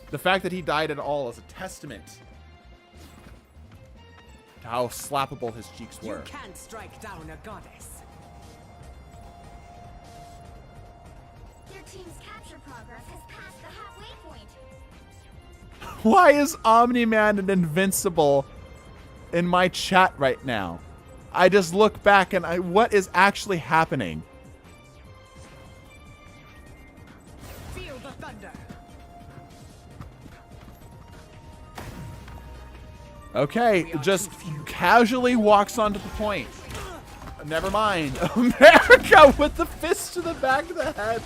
S1: The fact that he died at all is a testament to how slappable his cheeks were.
S7: You can't strike down a goddess.
S2: Your team's capture progress has passed the halfway point.
S1: Why is Omni-Man and Invincible in my chat right now? I just look back and what is actually happening?
S7: Feel the thunder.
S1: Okay, just casually walks onto the point. Never mind. America with the fist to the back of the head.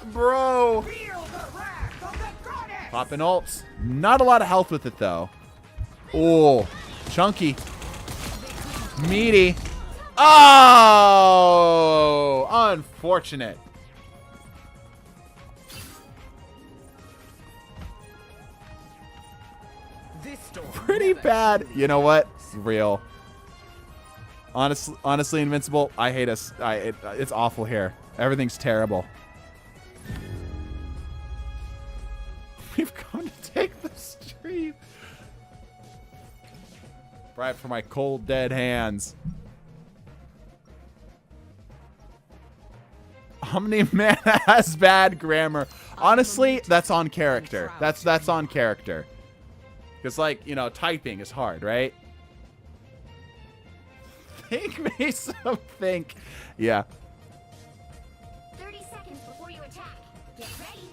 S1: Bro. Popping ults. Not a lot of health with it, though. Oh, chunky. Meaty. Oh, unfortunate. Pretty bad. You know what? Real. Honestly, Invincible, I hate us. It's awful here. Everything's terrible. We've come to take the stream. Right for my cold, dead hands. Omni-Man has bad grammar. Honestly, that's on character. That's on character. Because, like, you know, typing is hard, right? Think me some think. Yeah.
S2: 30 seconds before you Get ready.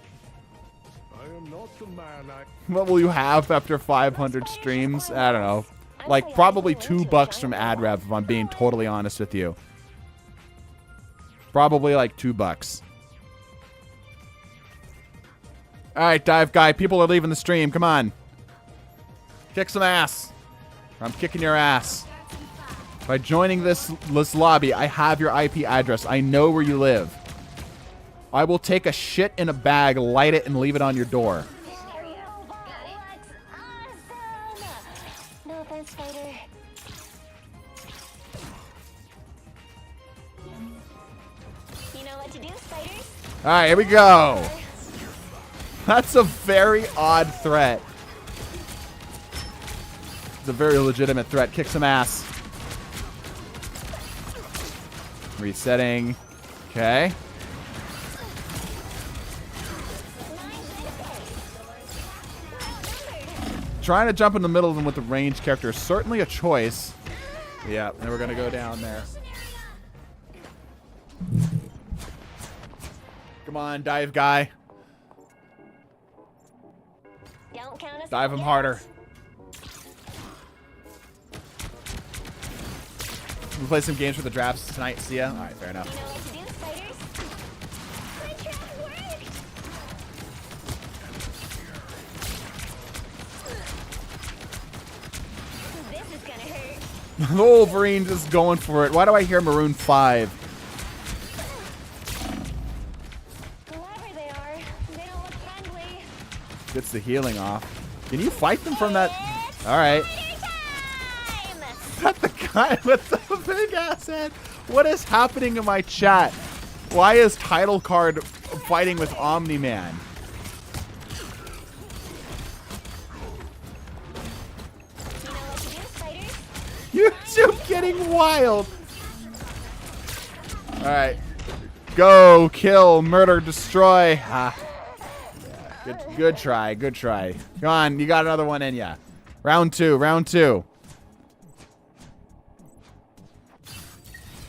S6: I am not the man
S1: What will you have after 500 streams? I don't know. Like, probably $2 from ad rev, if I'm being totally honest with you. Probably like $2. Alright, Dive Guy. People are leaving the stream. Come on. Kick some ass. I'm kicking your ass. By joining this lobby, I have your IP address. I know where you live. I will take a shit in a bag, light it, and leave it on your door.
S8: No offense, Spider. You know what to do, Spiders?
S1: Alright, here we go. That's a very odd threat. It's a very legitimate threat. Kick some ass. Resetting. Okay. Trying to jump in the middle of them with the ranged character is certainly a choice. Yeah, and we're going to go down there. Come on, Dive Guy.
S8: Don't count us
S1: Dive him
S8: out.
S1: harder. We'll play some games for the drafts tonight. See ya. Alright, fair
S8: You know
S1: enough.
S8: what to do, Spiders? My trap worked! This is gonna hurt.
S1: The Wolverine just going for it. Why do I hear Maroon 5?
S8: Whoever they are, they don't look friendly.
S1: Gets the healing off. Can you fight them from that? Alright.
S8: Time!
S1: Is that the guy with the big ass head? What is happening in my chat? Why is Title Card fighting with Omni-Man?
S8: You know what to do, Spiders?
S1: YouTube getting wild. Alright. Go, kill, murder, destroy. Ah. Yeah, good try, good try. Come on, you got another one in ya. Round two, round two.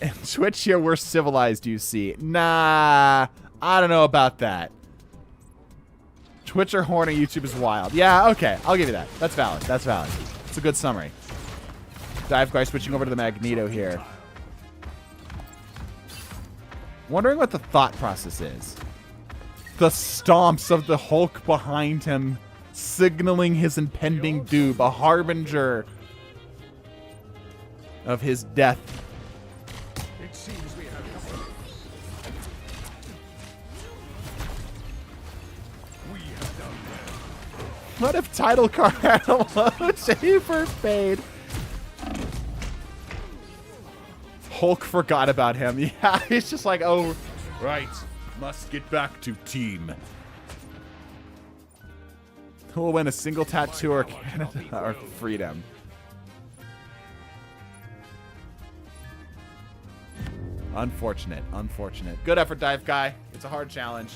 S1: In Twitch here, we're civilized, you see. Nah, I don't know about that. Twitch are horny, YouTube is wild. Yeah, okay, I'll give you that. That's valid, that's valid. It's a good summary. Dive Guy switching over to the Magneto here. Wondering what the thought process is. The stomps of the Hulk behind him, signaling his impending doom, a harbinger of his death.
S6: It seems we have company. We have done well.
S1: What if Title Card had a low chamber fade? Hulk forgot about him. Yeah, he's just like, oh, right. Must get back to team. Who will win a single tattoo or Canada or freedom? Unfortunate. Unfortunate. Good effort, Dive Guy. It's a hard challenge.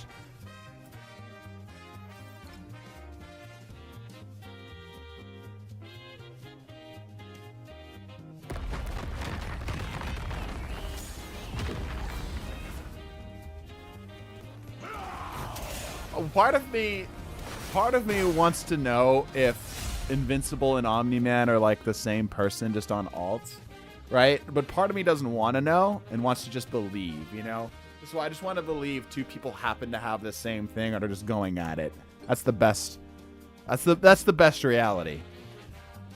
S1: Part of me wants to know if Invincible and Omni-Man are like the same person, just on alts, right? But part of me doesn't want to know and wants to just believe, you know? So I just want to believe two people happen to have the same thing or they're just going at it. That's the best. That's the best reality.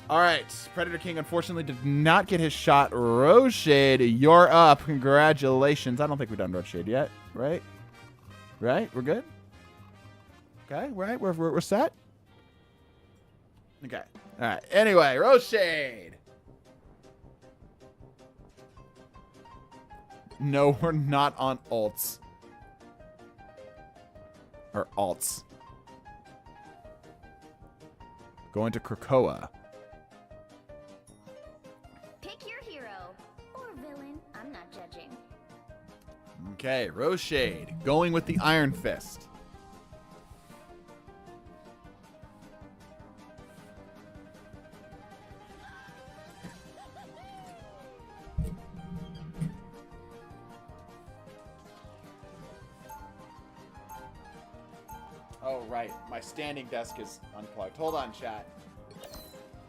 S1: All right, Predator King unfortunately did not get his shot. Roshade, you're up. Congratulations. I don't think we've done Roshade yet, right? Right? We're good? Okay, right, we're set. Okay, all right. Anyway, Roshade. No, we're not on alts. Or alts. Going to Krakoa.
S2: Pick your hero. Or villain. I'm not judging.
S1: Okay, Roshade. Going with the Iron Fist. Oh, right. My standing desk is unplugged. Hold on, chat.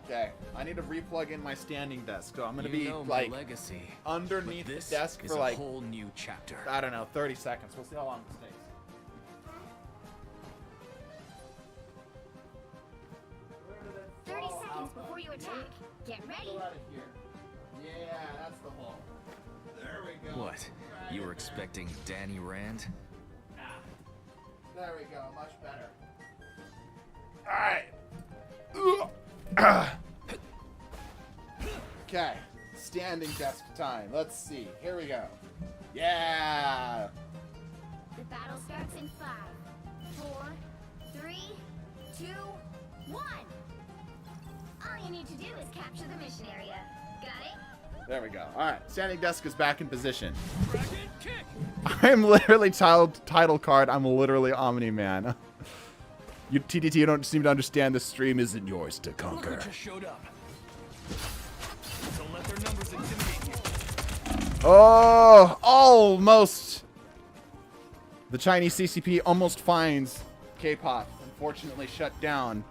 S1: Okay, I need to replug in my standing desk. So I'm gonna be like
S4: legacy,
S1: underneath the desk for
S4: a
S1: like
S4: whole new chapter.
S1: I don't know, 30 seconds. We'll see how long this takes.
S2: 30 seconds before you attack. Get ready.
S1: Get out of here. Yeah, that's the hole. There we go.
S4: What? You were expecting Danny Rand?
S1: Nah. There we go. Much better. All right. Okay. Standing desk time. Let's see. Here we go. Yeah.
S2: The battle starts in 5, 4, 3, 2, 1. All you need to do is capture the mission area. Got it?
S1: There we go. All right. Standing desk is back in position. I'm literally title card. I'm literally Omni-Man. You TDT, you don't seem to understand the stream isn't yours to conquer.
S4: Look who just showed up. Don't let their numbers intimidate you.
S1: Oh, almost. The Chinese CCP almost finds K-pop. Unfortunately shut down.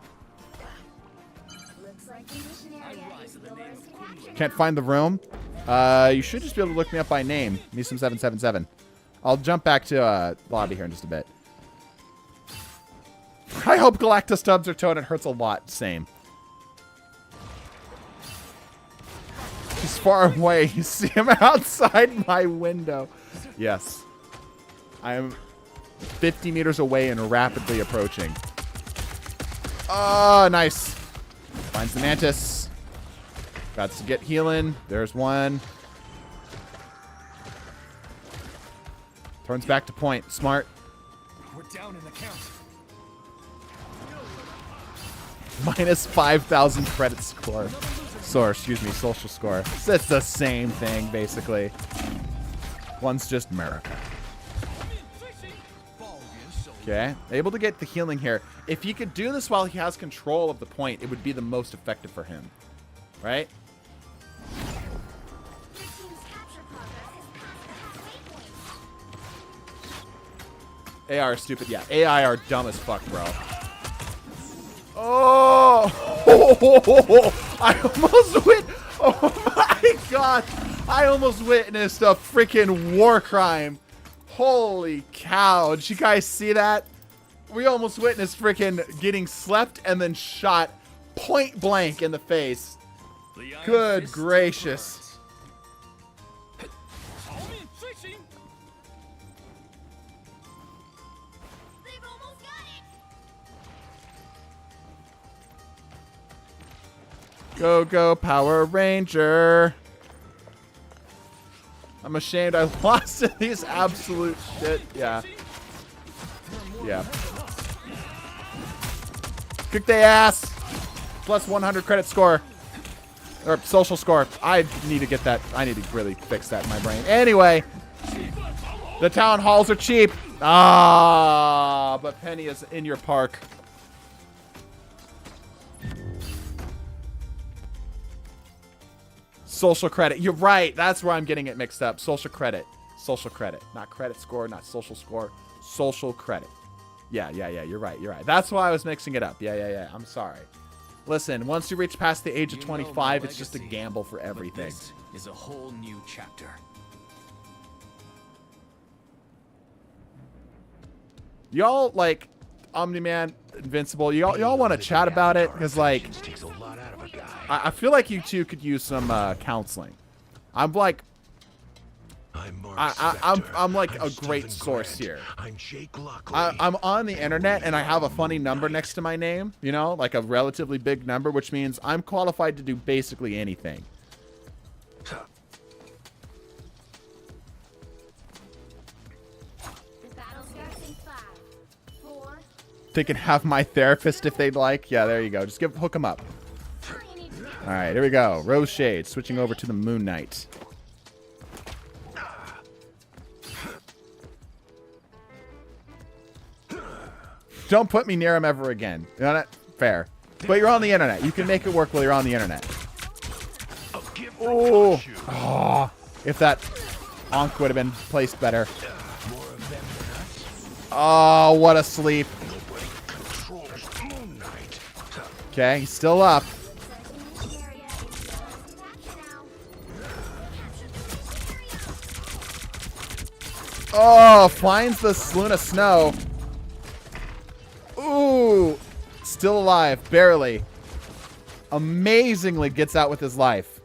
S2: Looks like the mission area is yours to capture.
S1: Can't find the room. You should just be able to look me up by name. Me777. I'll jump back to lobby here in just a bit. I hope Galactus stubs are towed. It hurts a lot. Same. He's far away. You see him outside my window. Yes. I am 50 meters away and rapidly approaching. Oh, nice. Finds the Mantis. Got to get healing. There's one. Turns back to point. Smart.
S4: We're down in the count.
S1: Minus 5,000 credit score. Excuse me, social score. It's the same thing, basically. One's just America. Okay, able to get the healing here. If he could do this while he has control of the point, it would be the most effective for him. Right?
S2: Your team's capture progress is past the halfway point.
S1: AI are stupid. Yeah, AI are dumb as fuck, bro. Oh! I almost went. Oh my god! I almost witnessed a freaking war crime. Holy cow! Did you guys see that? We almost witnessed freaking getting slept and then shot point blank in the face. Good gracious.
S2: They've almost got it.
S1: Go, go, Power Ranger. I'm ashamed I lost to these absolute shit. Yeah. Yeah. Kick the ass. Plus 100 credit score. Or social score. I need to get that. I need to really fix that in my brain. Anyway. The town halls are cheap. Ah, but Penny is in your park. Social credit. You're right. That's where I'm getting it mixed up. Social credit. Social credit. Not credit score, not social score. Social credit. Yeah. You're right. You're right. That's why I was mixing it up. Yeah. I'm sorry. Listen, once you reach past the age of 25, it's just a gamble for everything.
S4: This is a whole new chapter.
S1: Y'all, like, Omni-Man, Invincible, y'all want to chat about it? Because, like,
S5: Takes a lot out of a guy.
S1: I feel like you two could use some counseling. I'm like, I'm like a great source here.
S5: I'm Jake Lockley.
S1: I'm on the internet and I have a funny number next to my name, you know, like a relatively big number, which means I'm qualified to do basically anything.
S2: The battle starts in 5, 4.
S1: They can have my therapist if they'd like. Yeah, there you go. Just hook them up.
S2: All you need to do.
S1: All right, here we go. Rose Shade, switching over to the Moon Knight. Don't put me near him ever again. You know what? Fair. But you're on the internet. You can make it work while you're on the internet. Oh, if that Onk would have been placed better. Oh, what a sleep. Okay, he's still up.
S2: Searching the area. Capture now. Capture the area.
S1: Oh, finds the Luna Snow. Ooh, still alive, barely. Amazingly gets out with his life.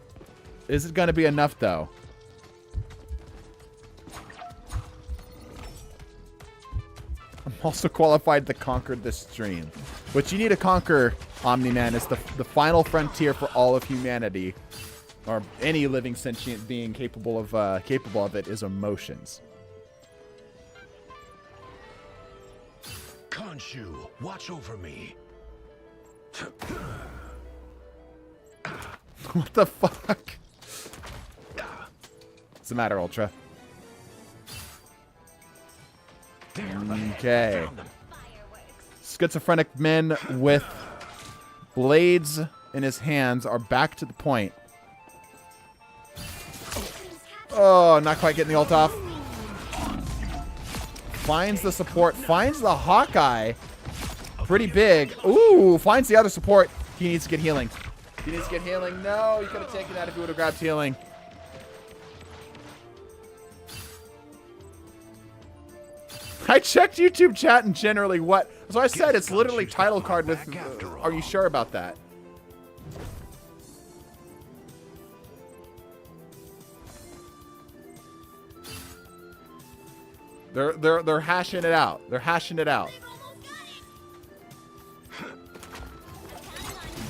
S1: Is it going to be enough, though? I'm also qualified to conquer this stream. What you need to conquer, Omni-Man, is the final frontier for all of humanity, or any living sentient being capable of it, is emotions.
S5: Khonshu, watch over me.
S1: What the fuck? What's the matter, Ultra? Okay. Schizophrenic men with blades in his hands are back to the point. Oh, not quite getting the ult off. Finds the support. Finds the Hawkeye. Pretty big. Ooh, finds the other support. He needs to get healing. He needs to get healing. No, he could have taken that if he would have grabbed healing. I checked YouTube chat and generally what? So I said it's literally title card with, are you sure about that? They're hashing it out. They're hashing it out.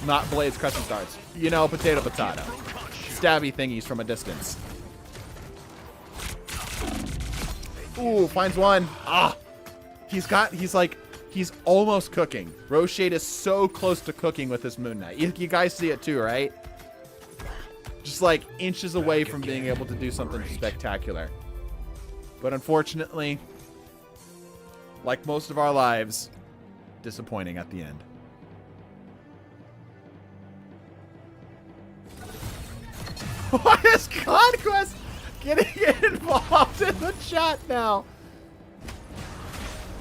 S1: Not blades, crescent darts. You know, potato. Stabby thingies from a distance. Ooh, finds one. Ah! He's almost cooking. Roshade is so close to cooking with this Moon Knight. You guys see it too, right? Just like inches away from being able to do something spectacular. But unfortunately, like most of our lives, disappointing at the end. Why is Conquest getting involved in the chat now?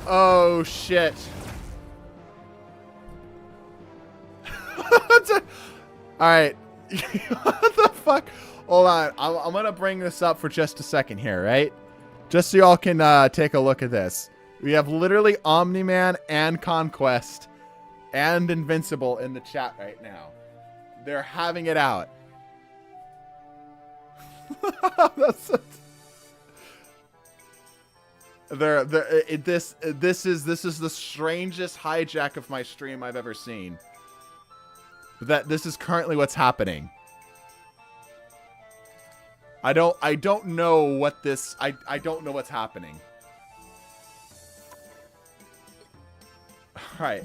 S1: Oh, shit. Alright. What the fuck? Hold on. I'm going to bring this up for just a second here, right? Just so y'all can take a look at this. We have literally Omni-Man and Conquest and Invincible in the chat right now. They're having it out. This is the strangest hijack of my stream I've ever seen. This is currently what's happening. I don't know what this I don't know what's happening. All right.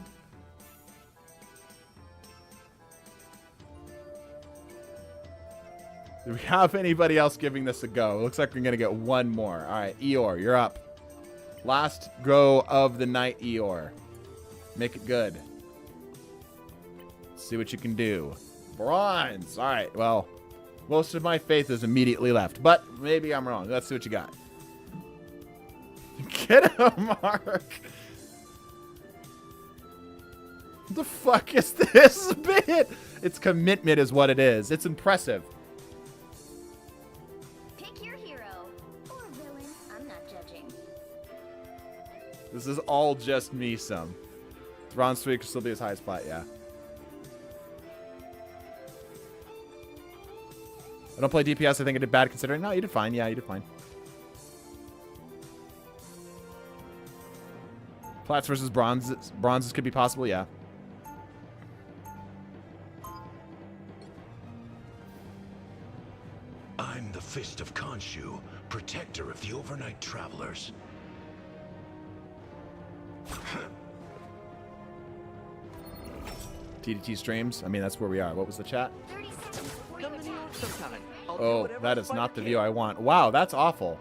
S1: Do we have anybody else giving this a go? It looks like we're going to get one more. All right, Eeyore, you're up. Last go of the night, Eeyore. Make it good. See what you can do. Bronze. All right, well, most of my faith is immediately left, but maybe I'm wrong. Let's see what you got. Get a mark. What the fuck is this bit? It's commitment is what it is. It's impressive. This is all just me some. Bronze 3 could still be his highest spot, yeah. I don't play DPS. I think I did bad considering. No, you did fine. Yeah, you did fine. Plats versus bronzes. Bronzes could be possible, yeah.
S5: I'm the Fist of Khonshu, protector of the overnight travelers.
S1: TDT streams. I mean, that's where we are. What was the chat? Oh, that is not the view I want. Wow, that's awful.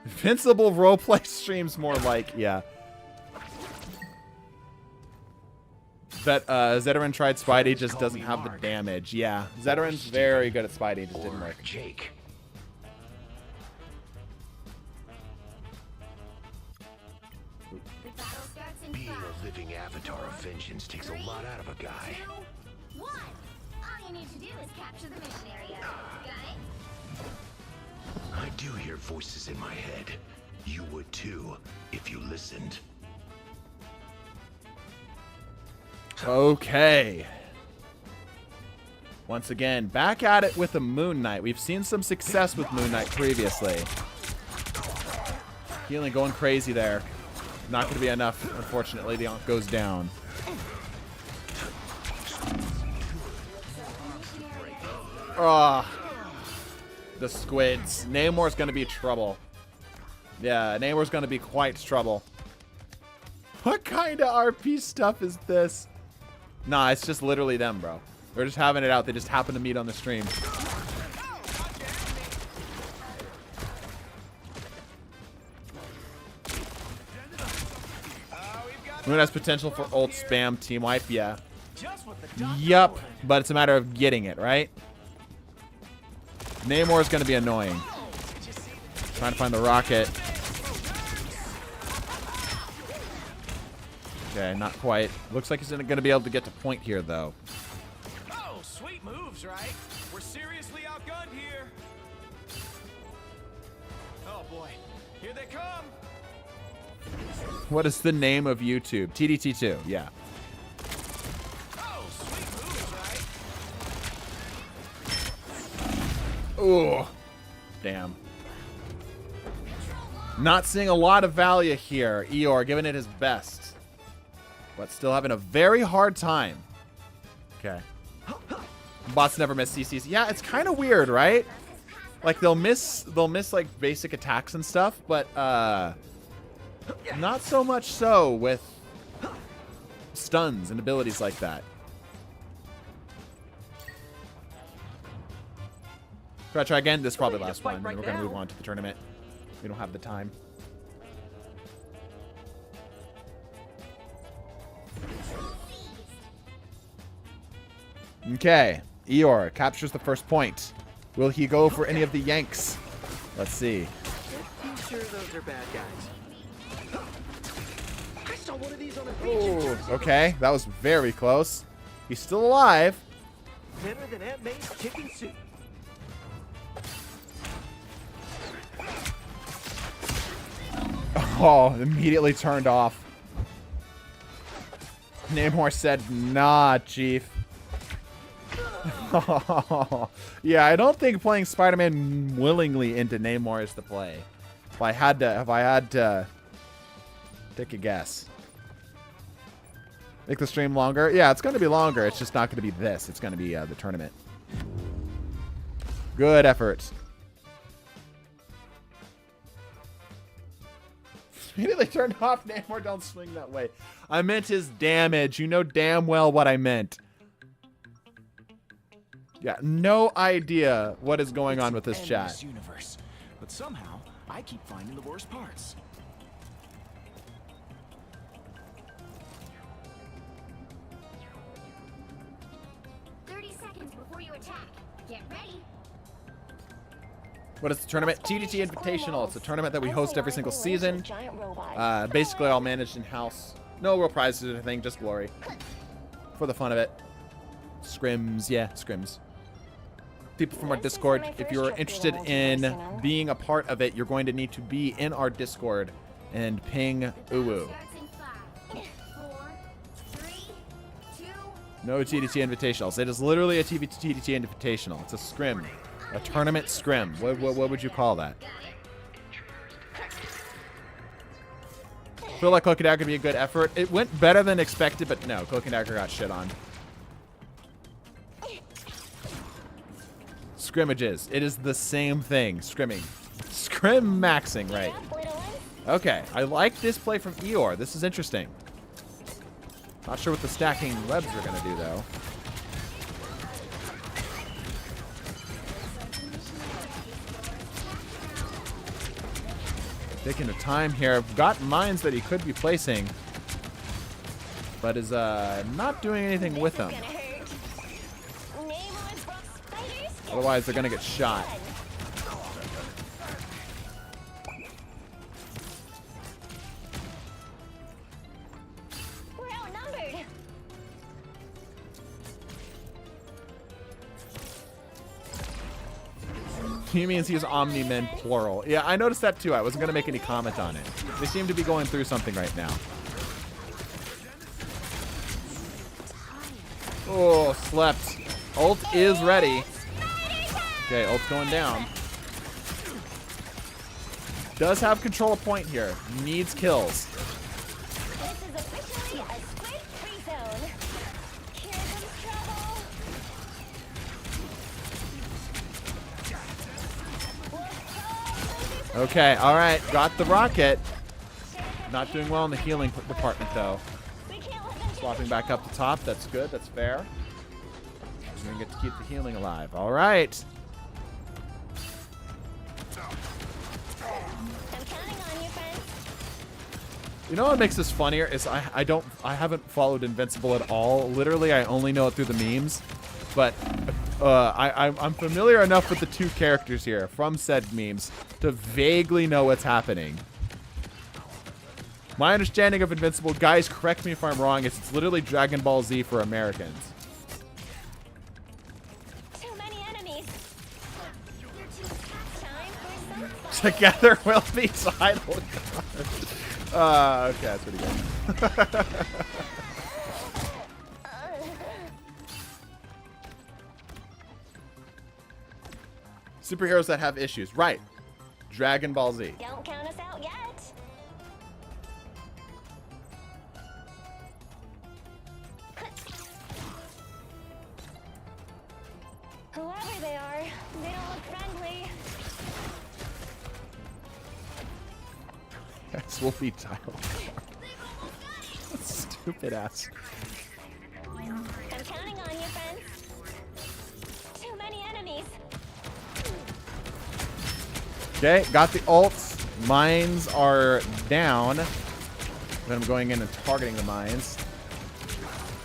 S1: Invincible roleplay streams more like, yeah. That Zeteran tried Spidey, just doesn't have the damage. Yeah, Zeteran's very good at Spidey, just didn't work.
S5: Jake.
S2: The battle starts in
S5: Being
S2: 5,
S5: a living avatar of vengeance takes a lot out of a guy.
S2: 2, 1. All you need to do is capture the mission area. Got it?
S5: I do hear voices in my head. You would too, if you listened.
S1: Okay. Once again, back at it with the Moon Knight. We've seen some success with Moon Knight previously. Healing going crazy there. Not going to be enough, unfortunately. The Ankh goes down. Ah, the squids. Namor's going to be trouble. Yeah, Namor's going to be quite trouble. What kind of RP stuff is this? Nah, it's just literally them, bro. They're just having it out. They just happen to meet on the stream. Moon has potential for ult spam team wipe, yeah. Yup, but it's a matter of getting it, right? Namor is going to be annoying. Trying to find the rocket. Okay, not quite. Looks like he's going to be able to get to point here, though.
S4: Oh, sweet moves, right? We're seriously outgunned here. Oh boy, here they come.
S1: What is the name of YouTube? TDTwo, yeah.
S4: Oh, sweet moves, right?
S1: Ooh. Damn. Not seeing a lot of value here. Eeyore giving it his best. But still having a very hard time. Okay. Bots never miss CCs. Yeah, it's kind of weird, right? Like they'll miss like basic attacks and stuff, but not so much so with stuns and abilities like that. Try again. This is probably the last one. Then we're going to move on to the tournament. We don't have the time. Okay. Eeyore captures the first point. Will he go for any of the yanks? Let's see.
S9: I'm sure those are bad guys. I saw one of these on a
S1: Ooh, okay. That was very close. He's still alive.
S9: Better than Aunt May's chicken soup.
S1: Oh, immediately turned off. Namor said, nah, Chief. Yeah, I don't think playing Spider-Man willingly into Namor is the play. If I had to take a guess. Make the stream longer? Yeah, it's going to be longer. It's just not going to be this. It's going to be the tournament. Good effort. Immediately turned off. Namor, don't swing that way. I meant his damage. You know damn well what I meant. Yeah, no idea what is going on with this chat.
S10: Universe, but somehow I keep finding the worst parts.
S1: What is the tournament? TDT Invitational. It's a tournament that we host every single season. Basically all managed in-house. No real prizes or anything, just glory. For the fun of it. Scrims, yeah, scrims. People from our Discord, if you're interested in being a part of it, you're going to need to be in our Discord and ping Uwu. No TDT Invitationals. It is literally a TDT Invitational. It's a scrim. A tournament scrim. What would you call that? Feel like Cloak and Dagger could be a good effort. It went better than expected, but no, Cloak and Dagger got shit on. Scrimmages. It is the same thing. Scrimming. Scrim maxing, right. Okay, I like this play from Eeyore. This is interesting. Not sure what the stacking webs are going to do, though. Taking the time here. I've got mines that he could be placing, but is not doing anything with them. Otherwise, they're going to get shot. He means he's Omni-Men plural. Yeah, I noticed that too. I wasn't going to make any comment on it. They seem to be going through something right now. Oh, slept. Ult is ready. Okay, ult's going down. Does have control of point here. Needs kills.
S8: This is officially a squid free zone. Here comes trouble.
S1: Okay, all right. Got the rocket. Not doing well in the healing department, though.
S8: We can't let them get
S1: Swapping back up the top. That's good. That's fair. We're going to get to keep the healing alive. All right.
S8: I'm counting on you, friends.
S1: You know what makes this funnier is I haven't followed Invincible at all. Literally, I only know it through the memes. But I'm familiar enough with the two characters here from said memes to vaguely know what's happening. My understanding of Invincible, guys, correct me if I'm wrong, is it's literally Dragon Ball Z for Americans.
S8: Too many enemies. Time for some fun.
S1: Together we'll be title cards. Okay, that's pretty good. Superheroes that have issues. Right. Dragon Ball Z.
S8: Don't count us out yet. Whoever they are, they don't look friendly.
S1: Yes, we'll be title cards. Stupid ass.
S8: I'm counting on you, friends. Too many enemies.
S1: Okay, got the ults. Mines are down. Then I'm going in and targeting the mines.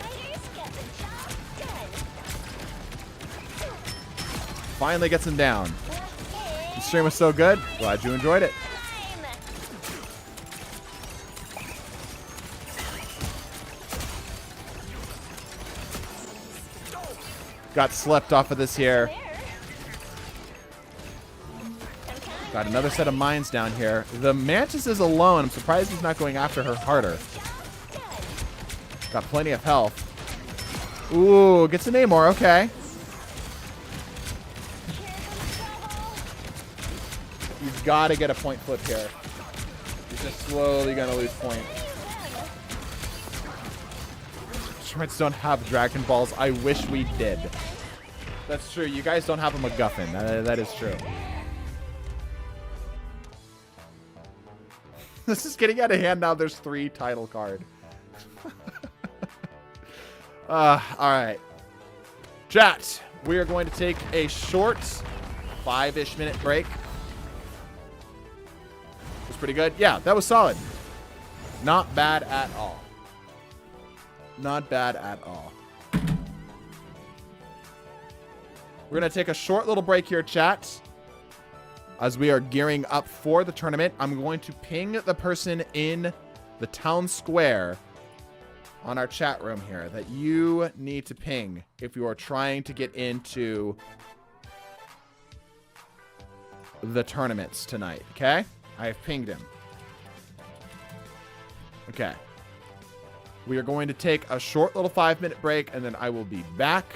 S8: Fighters get the job done.
S1: Finally gets him down.
S8: What
S1: The
S8: is
S1: stream was so good. Glad you enjoyed it.
S8: time?
S1: Got slept off of this here.
S8: There. I'm counting
S1: Got another set of mines down here. The Mantis is alone. I'm surprised he's not going after her harder.
S8: job done.
S1: Got plenty of health. Ooh, gets an Namor. Okay.
S8: Here comes trouble.
S1: He's got to get a point flip here. He's just slowly going to lose point. Instruments don't have Dragon Balls. I wish we did. That's true. You guys don't have a MacGuffin. That is true. This is getting out of hand now. There's 3 title card. All right. Chat, we are going to take a short 5-ish minute break. Was pretty good. Yeah, that was solid. Not bad at all. Not bad at all. We're going to take a short little break here, chat. As we are gearing up for the tournament, I'm going to ping the person in the town square on our chat room here that you need to ping if you are trying to get into the tournaments tonight, okay? I have pinged him. Okay. We are going to take a short little 5-minute break, and then I will be back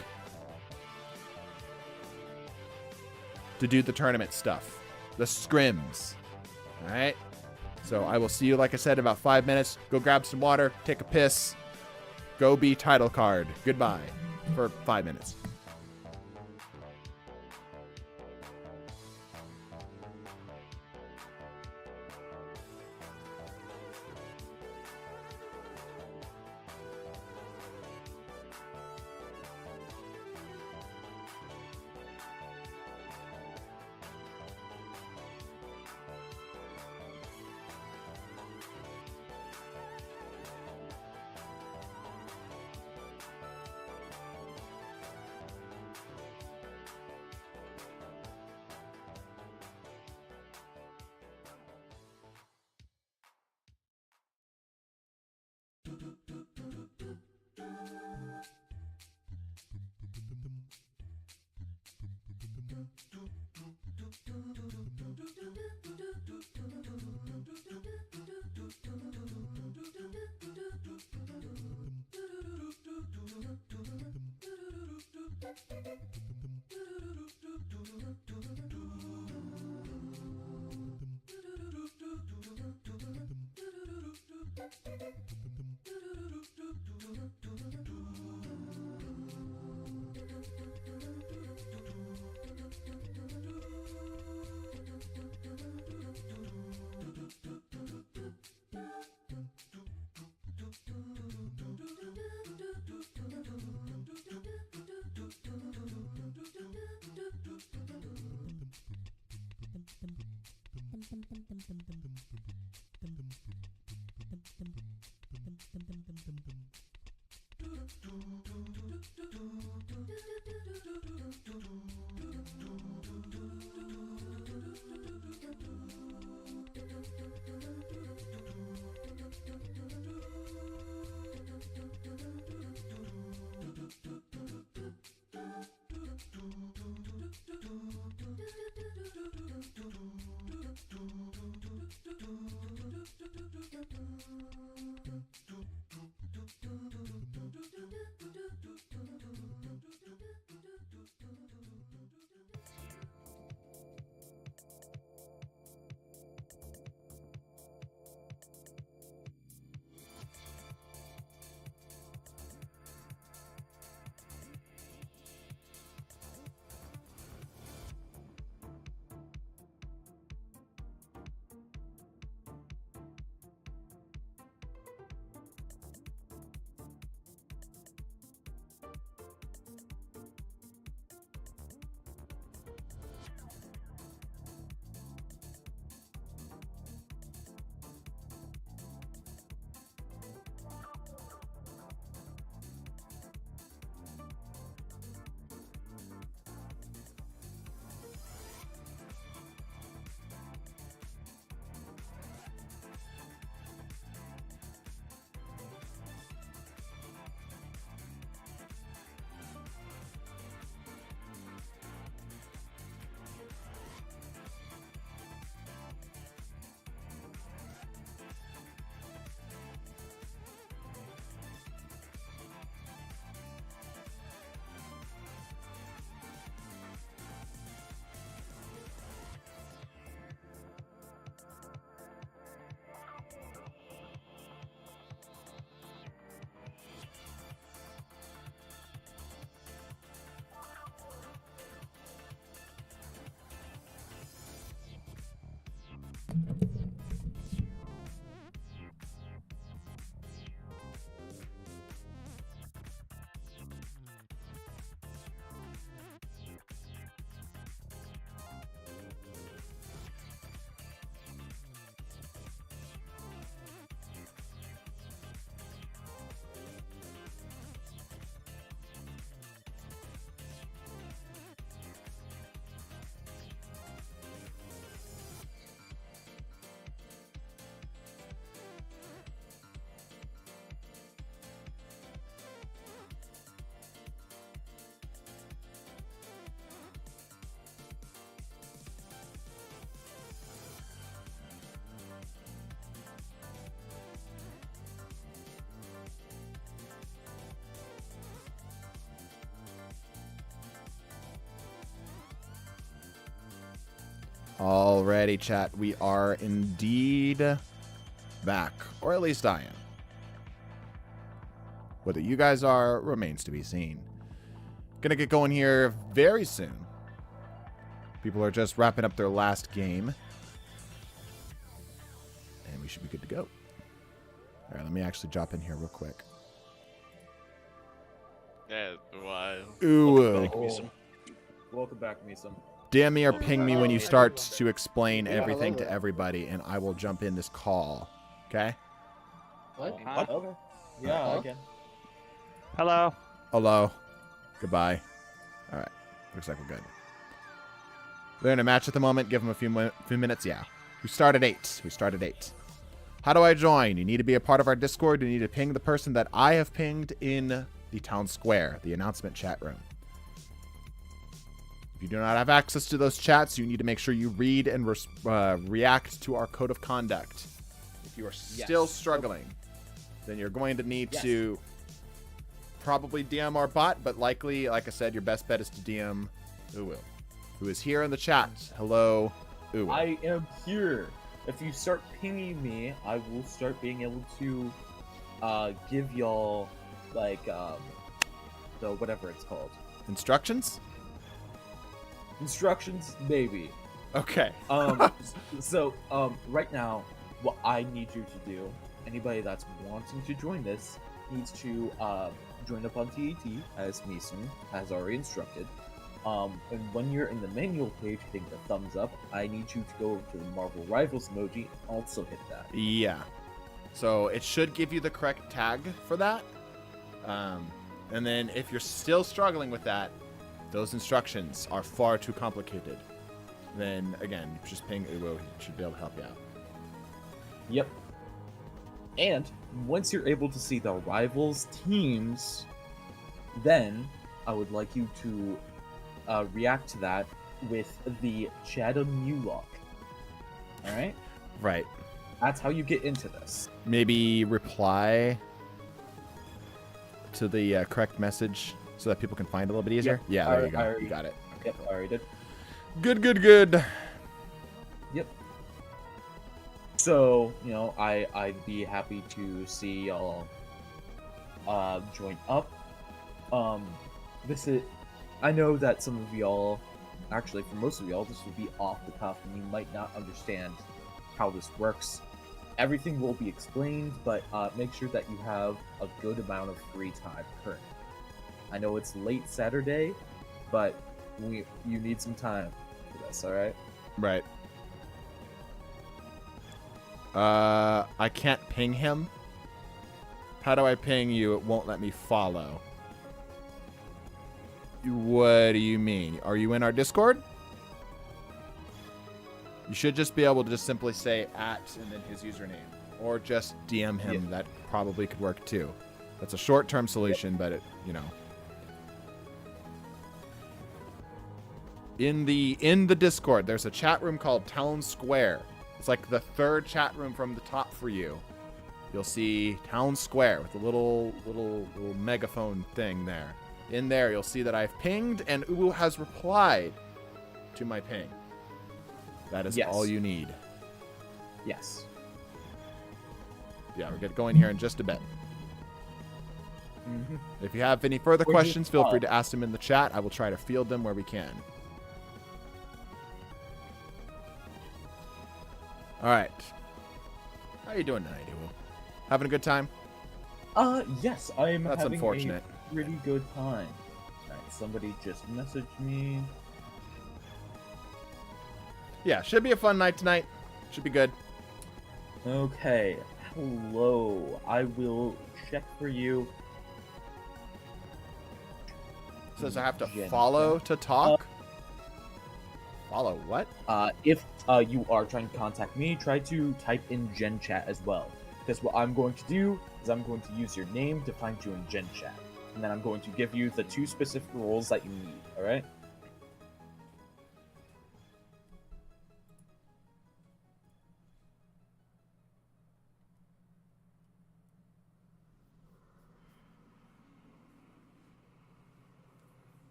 S1: to do the tournament stuff. The scrims. All right? So I will see you, like I said, in about 5 minutes. Go grab some water, take a piss, go be title card. Goodbye for 5 minutes. Alrighty, chat. We are indeed back. Or at least I am. Whether you guys are remains to be seen. Gonna get going here very soon. People are just wrapping up their last game. And we should be good to go. Alright, let me actually drop in here real quick.
S11: Yeah, why?
S1: Ooh.
S12: Welcome back, Misum.
S1: DM me or ping me when you start to explain everything to everybody, and I will jump in this call. Okay?
S12: What? Okay. Yeah, I can.
S11: Hello.
S1: Hello. Goodbye. All right. Looks like we're good. They're in a match at the moment. Give them a few minutes. Yeah. We start at 8. How do I join? You need to be a part of our Discord. You need to ping the person that I have pinged in the town square, the announcement chat room. If you do not have access to those chats, you need to make sure you read and react to our code of conduct. If you are still struggling, then you're going to need to probably DM our bot, but likely, like I said, your best bet is to DM Uwu, who is here in the chat. Hello, Uwu.
S12: I am here. if you start pinging me, I will start being able to give y'all like the whatever it's called.
S1: Instructions?
S12: Instructions, maybe.
S1: Okay.
S12: So right now, what I need you to do, anybody that's wanting to join this needs to join up on TDT as Mason has already instructed. And when you're in the manual page hitting the thumbs up, I need you to go to the Marvel Rivals emoji and also hit that.
S1: Yeah. So it should give you the correct tag for that. And then if you're still struggling with that, those instructions are far too complicated. Then again, just ping Uwo. He should be able to help you out.
S12: Yep. And once you're able to see the Rivals teams, then I would like you to react to that with the Chatham Newlock. Alright?
S1: Right.
S12: That's how you get into this.
S1: Maybe reply to the correct message so that people can find it a little bit easier.
S12: Yep.
S1: Yeah, there you go. You got it. Okay.
S12: Yep, I already did.
S1: Good.
S12: Yep. So, I'd be happy to see y'all join up. I know that some of y'all, actually for most of y'all, this will be off the cuff and you might not understand how this works. Everything will be explained, but make sure that you have a good amount of free time currently. I know it's late Saturday, but you need some time for this, alright?
S1: Right. I can't ping him. How do I ping you? It won't let me follow. What do you mean? Are you in our Discord? You should just be able to just simply say @ and then his username. Or just DM him. Yeah. That probably could work too. That's a short-term solution, but In the Discord, there's a chat room called Town Square. It's like the third chat room from the top for you. You'll see Town Square with a little megaphone thing there. In there, you'll see that I've pinged, and Uwu has replied to my ping. That is all you need.
S12: Yes.
S1: Yeah, we'll get going here in just a bit.
S12: Mm-hmm.
S1: If you have any further questions, feel free to ask them in the chat. I will try to field them where we can. All right. How are you doing tonight, Uwu? Having a good time?
S12: Yes, I'm
S1: That's
S12: having
S1: unfortunate.
S12: a pretty good time. Alright, somebody just messaged me.
S1: Yeah, should be a fun night tonight. Should be good.
S12: Okay. Hello. I will check for you.
S1: Says I have to follow to talk? Follow what?
S12: If you are trying to contact me, try to type in Gen Chat as well. Because what I'm going to do is I'm going to use your name to find you in Gen Chat. And then I'm going to give you the 2 specific roles that you need, alright?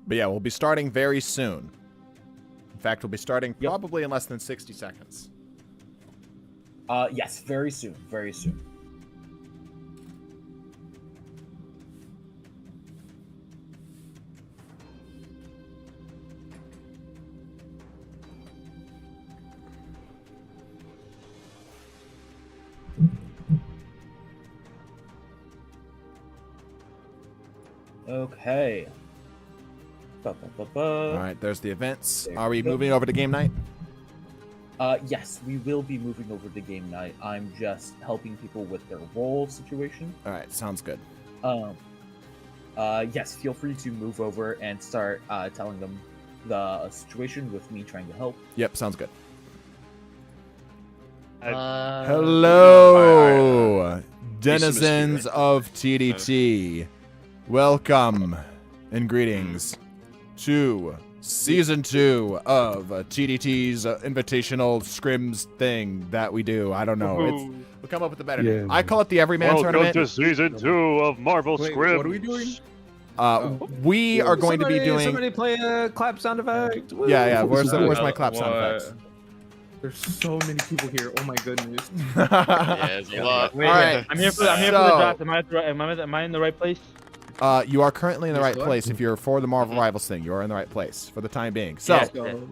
S1: But yeah, we'll be starting very soon. In fact, we'll be starting probably in less than 60 seconds.
S12: Yes, very soon, very soon. Okay.
S1: All right, there's the events. Are we moving over to game night?
S12: Yes, we will be moving over to game night. I'm just helping people with their role situation.
S1: All right, sounds good.
S12: Yes, feel free to move over and start telling them the situation with me trying to help.
S1: Yep, sounds good.
S13: Hello,
S1: denizens of TDT. Welcome and greetings to Season 2 of TDT's invitational scrims thing that we do. I don't know. We'll come up with a better name. I call it the Everyman Tournament.
S13: Welcome to Season 2 of Marvel Scrims.
S12: What are we doing?
S1: We are going to be doing.
S13: Somebody play a clap sound effect. Woo.
S1: Yeah. Where's my clap sound effects?
S13: There's so many people here. Oh my goodness.
S11: Yeah, it's a lot.
S14: Wait,
S1: All right.
S14: I'm here for the draft. Am I in the right place?
S1: You are currently in the right place. If you're for the Marvel Rivals thing, you are in the right place for the time being. So,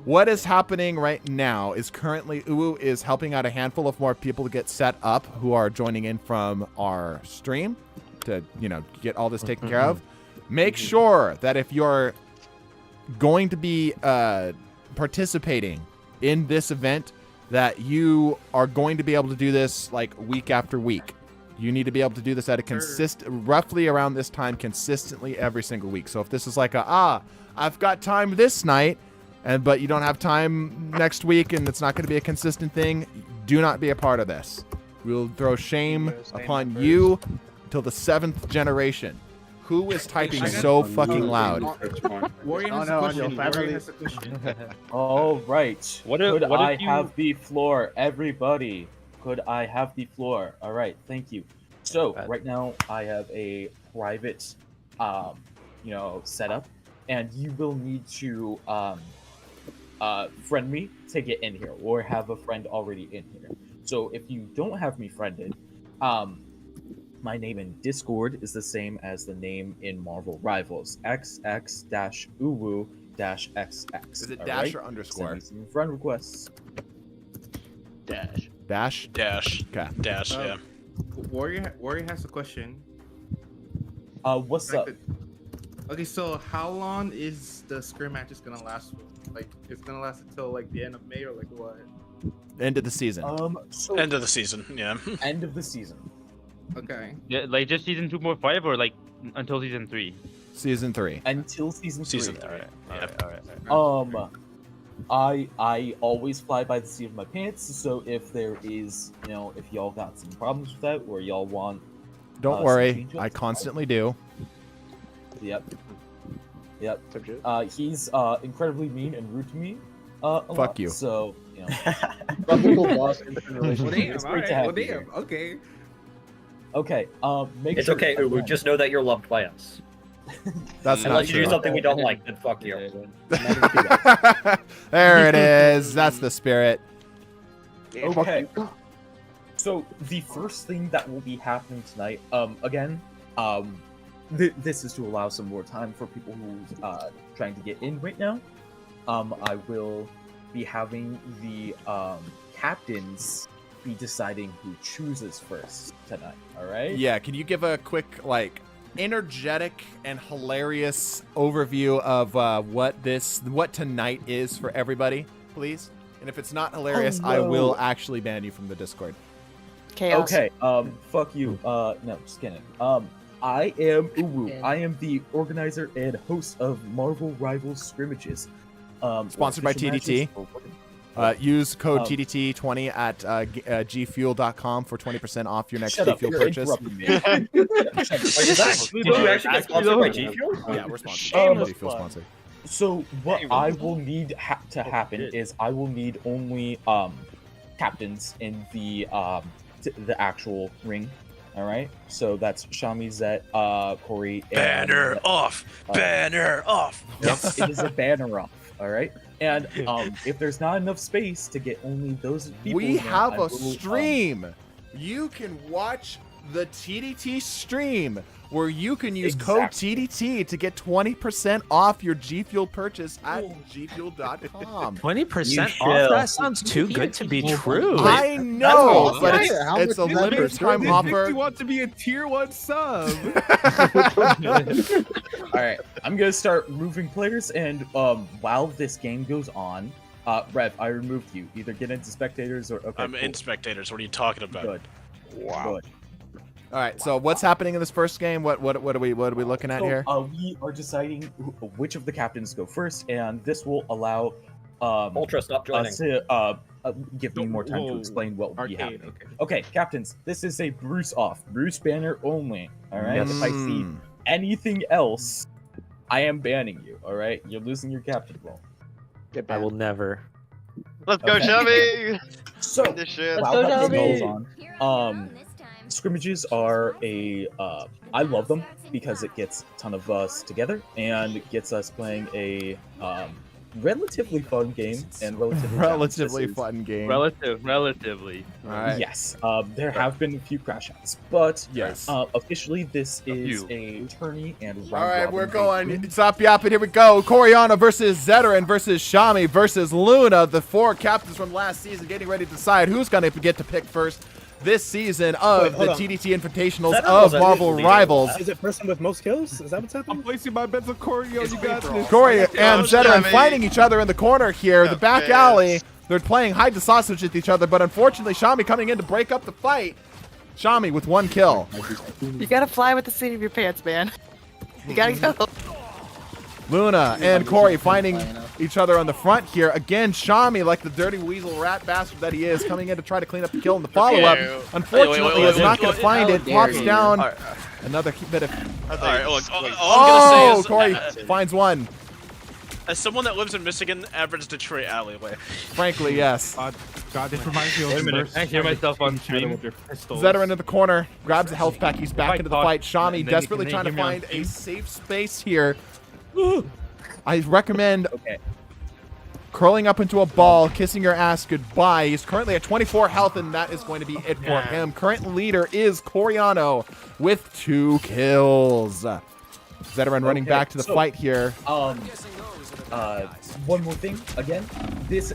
S1: what is happening right now is currently Uwu is helping out a handful of more people to get set up who are joining in from our stream to, get all this taken care of. Make sure that if you're going to be participating in this event, that you are going to be able to do this like week after week. You need to be able to do this at a roughly around this time consistently every single week. So if this is like I've got time this night, but you don't have time next week and it's not going to be a consistent thing, do not be a part of this. We'll throw shame upon you till the 7th generation. Who is typing so fucking loud?
S13: Warrior has a question.
S12: All right. Could I have the floor, everybody? Could I have the floor? All right, thank you. So right now I have a private, setup, and you will need to friend me to get in here, or have a friend already in here. So if you don't have me friended, my name in Discord is the same as the name in Marvel Rivals, XX-Uwu-XX.
S1: Is it dash or underscore?
S12: Send me some friend requests.
S11: Dash.
S1: Dash?
S11: Dash.
S1: Okay.
S11: Dash, yeah.
S13: Warrior has a question.
S12: What's up?
S13: Okay, so how long is the scrim match gonna last for? Like, it's gonna last until like the end of May, or like what?
S1: End of the season.
S11: End of the season, yeah.
S12: End of the season.
S13: Okay.
S14: Yeah, like just season 2.5 or like until season 3?
S1: Season 3.
S12: Until season 3.
S11: Season 3.
S14: All right.
S12: I always fly by the seat of my pants, so if there is, if y'all got some problems with that, or y'all want...
S1: Don't worry, I constantly do.
S12: Yep. He's incredibly mean and rude to me
S1: Fuck you.
S12: So,
S13: It's great to have you here. Okay.
S12: Okay,
S15: It's okay, Uwu, just know that you're loved by us.
S1: That's not
S15: Unless you
S1: true.
S15: do something we don't like, then fuck you.
S1: There it is. That's the spirit.
S12: Okay. So the first thing that will be happening tonight, this is to allow some more time for people who trying to get in right now. I will be having the captains be deciding who chooses first tonight. All right?
S1: Yeah. Can you give a quick energetic and hilarious overview of what tonight is for everybody, please? And if it's not hilarious, I will actually ban you from the Discord.
S12: Chaos. Okay, fuck you. No, just kidding. I am Uwu. I am the organizer and host of Marvel Rivals scrimmages.
S1: Sponsored by TDT. Use code TDT20 at gfuel.com for 20% off your next G Fuel purchase.
S15: Did you actually get sponsored by G Fuel?
S1: Yeah, we're sponsored. G Fuel sponsor.
S12: So what I will need to happen is I will need only captains in the actual ring. All right. So that's Shami, Zet, Corey.
S11: Banner off. Banner off.
S12: Yes, it is a banner off. All right. And if there's not enough space to get only those people,
S1: we have a stream. You can watch the TDT stream where you can use code TDT to get 20% off your G Fuel purchase at gfuel.com.
S13: 20% off? That sounds too good to be true.
S1: I know, but it's a limited time offer.
S13: You want to be a tier 1 sub.
S12: All right, I'm gonna start moving players, and while this game goes on, Rev, I removed you. Either get into spectators or
S11: I'm in spectators. What are you talking about?
S12: Good.
S11: Wow.
S12: Good.
S1: All right, so what's happening in this first game? What are we looking at here?
S12: We are deciding which of the captains go first, and this will allow
S15: Ultra, stop joining.
S12: us to give me more time to explain what will be happening. Okay, captains, this is a Bruce off, Bruce banner only. All right, if I see anything else, I am banning you. All right, you're losing your captain role.
S13: I will never.
S11: Let's go, Chubby.
S12: So
S11: this shit.
S12: while that goes on, scrimmages are I love them because it gets a ton of us together and it gets us playing a relatively fun game and relatively
S1: fun game.
S14: Relatively.
S1: All right.
S12: Yes, there have been a few crash outs, but
S1: yes,
S12: officially this is a tourney and round
S1: all right,
S12: robin
S1: we're
S12: game.
S1: going. Stop yapping. Here we go. Coriano versus Zeteran versus Shami versus Luna. The 4 captains from last season getting ready to decide who's going to get to pick first this season of the TDT Invitationals of Marvel Rivals.
S16: Is it person with most kills? Is that what's happening? I'm placing my bets on Corey. Yo, you got this.
S1: Corey and Zeteran fighting each other in the corner here. The back alley. They're playing hide the sausage with each other, but unfortunately, Shami coming in to break up the fight. Shami with 1 kill.
S17: You gotta fly with the seat of your pants, man. You gotta go.
S1: Luna and Corey finding each other on the front here. Again, Shami, like the dirty weasel rat bastard that he is, coming in to try to clean up the kill in the follow-up. Unfortunately, is not going to find it. Pops down. Another bit of...
S11: all I'm
S1: Corey
S11: gonna say is,
S1: finds 1.
S11: As someone that lives in Michigan, average Detroit alleyway.
S1: Frankly, yes.
S16: God, this reminds me of
S14: Wait a minute. I hear myself on stream.
S1: Zeteran in the corner, grabs a health pack. He's back into the fight. Shami desperately
S14: can
S1: trying
S14: they
S1: to
S14: hear me on
S1: find a
S14: stream?
S1: safe space here. I recommend curling up into a ball, kissing your ass goodbye. He's currently at 24 health, and that is going to be it for him. Current leader is Coriano with 2 kills. Zeteran running back to the fight here.
S12: One more thing. Again, this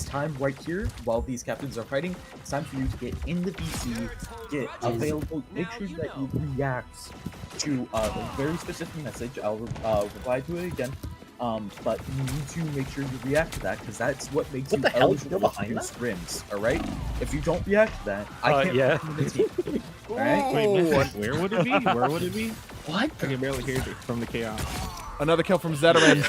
S12: time right here, while these captains are fighting, it's time for you to get in the VC, get available. Make sure that you react to a very specific message. I'll reply to it again. But you need to make sure you react to that because that's what makes you eligible to do scrims. All right. If you don't react to that, I can't.
S14: Yeah.
S12: The team. All right.
S16: Wait, where would it be? Where would it be?
S12: What?
S16: I can barely hear it from the chaos.
S1: Another kill from Zeteran.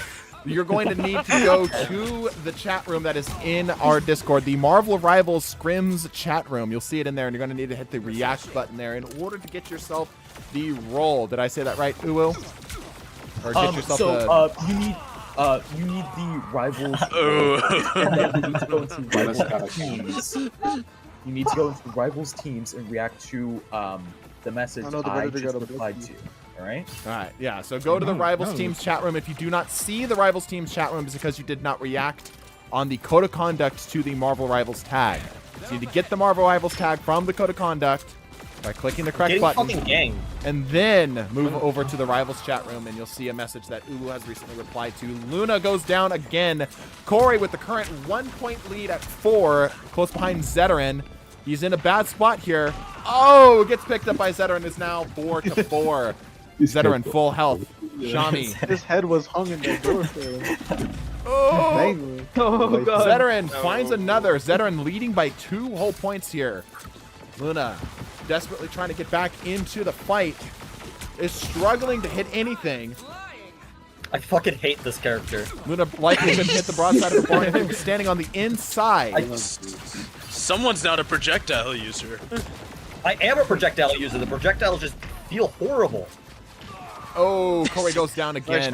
S1: You're going to need to go to the chat room that is in our Discord, the Marvel Rivals Scrims chat room. You'll see it in there, and you're going to need to hit the react button there in order to get yourself the role. Did I say that right, Uwu? Or get yourself
S12: you need the rivals. Teams. You need to go into the rivals teams and react to the message I just replied to. All right.
S1: Yeah. So go to the Rivals Teams chat room. If you do not see the Rivals Teams chat room, it's because you did not react on the Code of Conduct to the Marvel Rivals tag. So you need to get the Marvel Rivals tag from the Code of Conduct by clicking the correct button, and then move over to the Rivals chat room, and you'll see a message that Uwu has recently replied to. Luna goes down again. Corey with the current 1-point lead at 4, close behind Zeteran. He's in a bad spot here. Oh, gets picked up by Zeteran. Is now 4-4. Zeteran full health. Shami.
S13: His head was hung in the door frame.
S1: Oh God. Zeteran finds another. Zeteran leading by 2 whole points here. Luna desperately trying to get back into the fight. Is struggling to hit anything.
S15: I fucking hate this character.
S1: Luna likely couldn't hit the broadside of the barn. Standing on the inside.
S11: Someone's not a projectile user.
S15: I am a projectile user. The projectiles just feel horrible.
S1: Oh, Corey goes down again.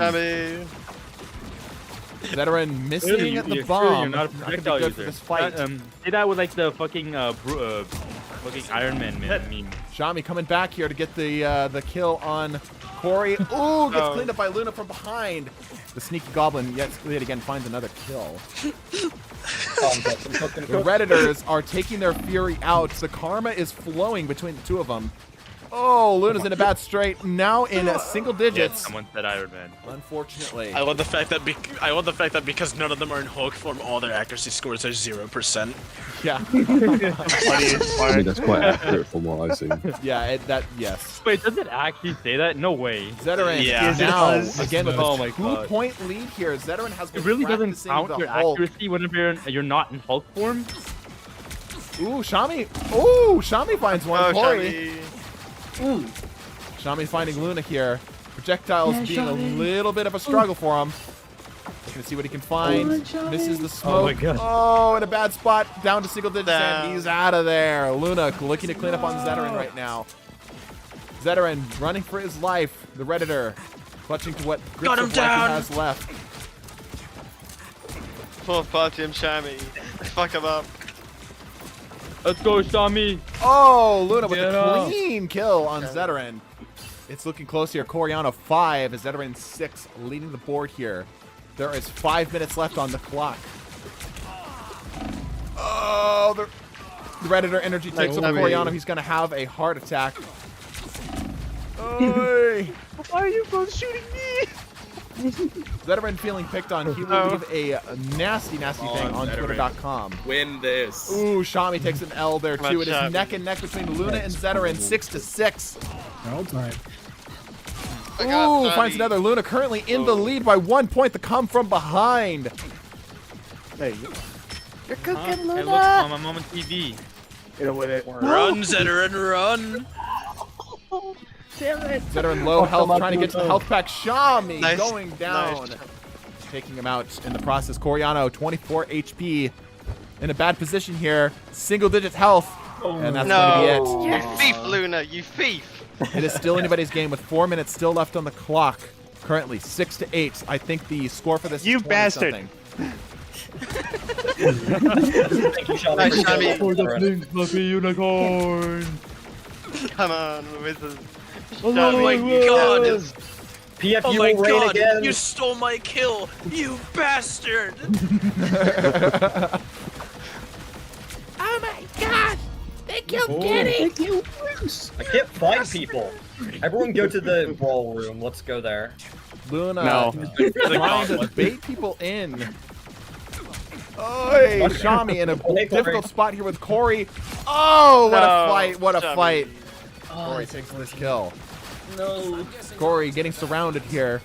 S1: Veteran missing the bomb.
S14: You're not a projectile user. For this fight. Say that with like the fucking fucking Iron Man meme.
S1: Shami coming back here to get the kill on Corey. Ooh, gets cleaned up by Luna from behind. The sneaky goblin yet again finds another kill. The Redditors are taking their fury out. The karma is flowing between the two of them. Oh, Luna's in a bad strait. Now in single digits.
S14: Someone said Iron Man.
S1: Unfortunately.
S11: I love the fact that because none of them are in Hulk form, all their accuracy scores are 0%.
S1: Yeah.
S18: I mean, that's quite accurate from what I've seen.
S1: Yeah, yes.
S14: Wait, does it actually say that? No way.
S1: Zeteran is now again with a 2-point lead here. Zeteran has been
S14: it really doesn't
S1: practicing
S14: count
S1: the
S14: your
S1: Hulk.
S14: accuracy whenever you're not in Hulk form.
S1: Ooh, Shami. Ooh, Shami finds one. Corey. Ooh. Shami finding Luna here. Projectiles being a little bit of a struggle for him. Gonna see what he can find. Misses the smoke.
S14: Oh my God.
S1: Oh, in a bad spot. Down to single digits, and he's out of there. Luna looking to clean up on Zeteran right now. Zeteran running for his life. The Redditor clutching to what grips of life he has left.
S19: Poor Party and Shami. Fuck him up.
S14: Let's go, Shami.
S1: Oh, Luna with
S14: Get
S1: a
S14: up.
S1: clean kill on Zeteran. It's looking close here. Coriano 5, Zeteran 6 leading the board here. There is 5 minutes left on the clock. Oh, the Redditor energy takes over Coriano. He's going to have a heart attack. Oy.
S14: Why are you both shooting me?
S1: Zeteran feeling picked on. He will leave a nasty, nasty thing on Twitter.com.
S9: Win this.
S1: Ooh, Shami takes an L there too. It is
S9: Shami.
S1: neck and neck between Luna and Zeteran, 6-6.
S16: All time.
S1: Ooh, finds another. Luna currently in the lead by 1 point. The come from behind.
S17: Hey, you're cooking,
S14: Hey,
S17: Luna.
S14: look, Mom, I'm on TV.
S16: Get away with it.
S11: Run, Zeteran, run!
S17: Damn it.
S1: Zeteran low health, trying to get to the health pack. Shami
S11: Nice.
S1: going down.
S11: Nice.
S1: Taking him out in the process. Coriano, 24 HP. In a bad position here. Single digit health. And that's going to be it.
S19: You thief, Luna, you thief.
S1: It is still anybody's game with 4 minutes still left on the clock. Currently 6-8. I think the score for this
S20: You
S1: is 20
S20: bastard.
S1: something.
S15: Thank you, Shami.
S19: Nice, Shami.
S14: For the pink fluffy unicorn.
S19: Come on, wizard.
S11: Oh my god!
S15: PFU
S11: Oh my
S15: will reign
S11: god!
S15: again.
S11: You stole my kill! You bastard!
S17: Oh my god. They killed Kenny.
S15: I can't find people. Everyone go to the brawl room. Let's go there.
S1: Luna
S20: No.
S1: is trying to bait people in. Oi, Shami in a difficult spot here with Corey. Oh, what a fight! What a fight! Corey takes this kill.
S15: No.
S1: Corey getting surrounded here.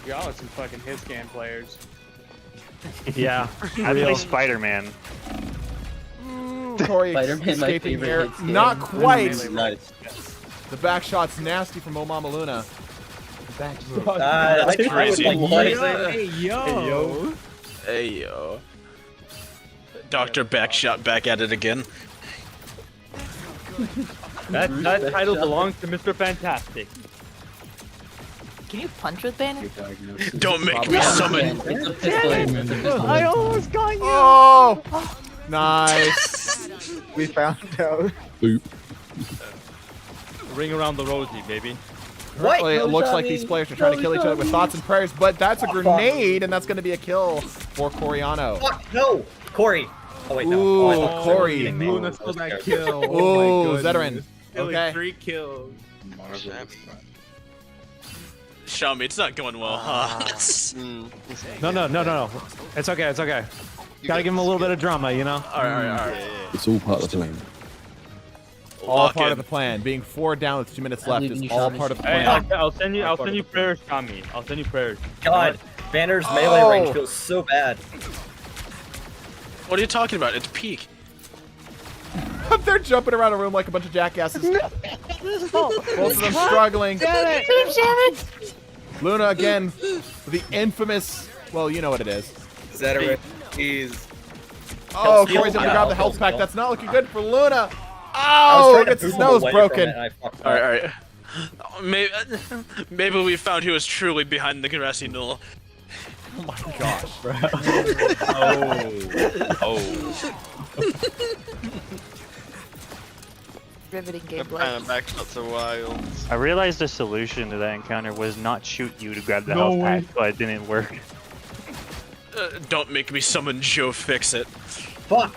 S9: Y'all are some fucking hit scan players.
S20: Yeah, I play Spider-Man.
S1: Corey
S12: Spider-Man, my
S1: escaping
S12: favorite
S1: here.
S12: hit scan.
S1: Not quite.
S12: Nice.
S1: The back shot's nasty from Mama Luna.
S12: Back
S15: That's
S11: crazy.
S9: Hey, yo.
S11: Hey yo. Dr. Backshot back at it again.
S14: That title belongs to Mr. Fantastic.
S17: Can you punch with Banner?
S11: Don't make me summon.
S12: It's a pistol.
S17: I almost got you.
S1: Oh, nice.
S16: We found out.
S14: Ring around the rosy, baby.
S1: Currently, it looks like these players are trying to kill each other with thoughts and prayers, but that's a grenade, and that's going to be a kill for Coriano.
S15: Fuck, no. Corey. Oh, wait, no.
S1: Ooh,
S15: I thought
S1: Corey.
S15: you were kidding me.
S13: Luna stole that kill.
S1: Ooh,
S13: my
S1: Zeteran.
S13: Killing
S1: Okay.
S13: 3 kills.
S11: Xiaomi, it's not going well, huh?
S20: No. It's okay, it's okay. Gotta give him a little bit of drama, you know?
S11: Alright.
S18: It's all part of the plan.
S1: All
S11: Lock
S1: part
S11: in.
S1: of the plan. Being 4 down with 2 minutes left
S12: leaving
S1: is
S12: you,
S1: all
S12: Shami.
S1: part of the
S14: Hey,
S1: plan.
S14: I'll send you prayers, Shami. I'll send you prayers.
S15: God, Banner's melee range feels so bad.
S11: What are you talking about? It's peak.
S1: They're jumping around a room like a bunch of jackasses. Both of them struggling. Luna again with the infamous. Well, you know what it is.
S9: Zeteran is.
S1: Oh,
S15: Steal?
S1: Corey's gonna
S15: Yeah,
S1: grab the
S15: I'll
S1: health pack.
S15: steal.
S1: That's not looking good for Luna.
S15: I was
S1: Oh,
S15: trying to
S1: its
S15: move him
S1: nose
S15: away from
S1: broken.
S15: it, and I fucked up.
S11: Alright. Maybe we found who was truly behind the grassy knoll.
S1: Oh my gosh.
S17: Riveting
S19: The
S17: gameplay.
S19: backshots are wild.
S20: I realized the solution to that encounter was not shoot you to grab the
S16: No
S20: health
S16: way.
S20: pack, but it didn't work.
S11: Don't make me summon Joe Fix-It.
S15: Fuck.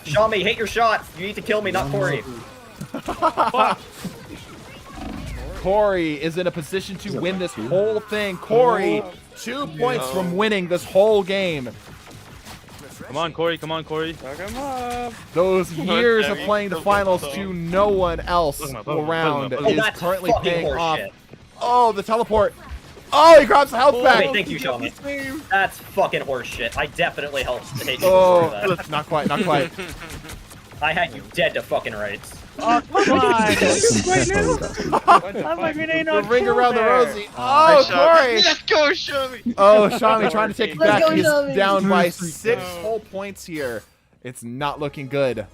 S15: Shami, hit your shot. You need to kill me, not Corey.
S1: Corey is in a position to win this whole thing. Corey, 2 points from winning this whole game.
S14: Come on, Corey. Come on, Corey.
S9: Fuck him up.
S1: Those years of playing the finals to no one else around
S15: Oh,
S1: is
S15: that's
S1: currently
S15: fucking
S1: paying off.
S15: horseshit.
S1: Oh, the teleport. Oh, he grabs the health
S15: Wait,
S1: back.
S15: thank you, Shami. That's fucking horseshit. I definitely helped hate you
S1: Oh,
S15: for that.
S1: not quite, not quite.
S15: I had you dead to fucking rights.
S20: Oh, come on!
S9: I'm like,
S1: The ring around the rosy. Oh, Corey.
S19: Let's go, Shami!
S1: Oh, Shami trying to take it back.
S17: Let's go,
S1: He's
S17: Shami.
S1: down by 6 whole points here. It's not looking good.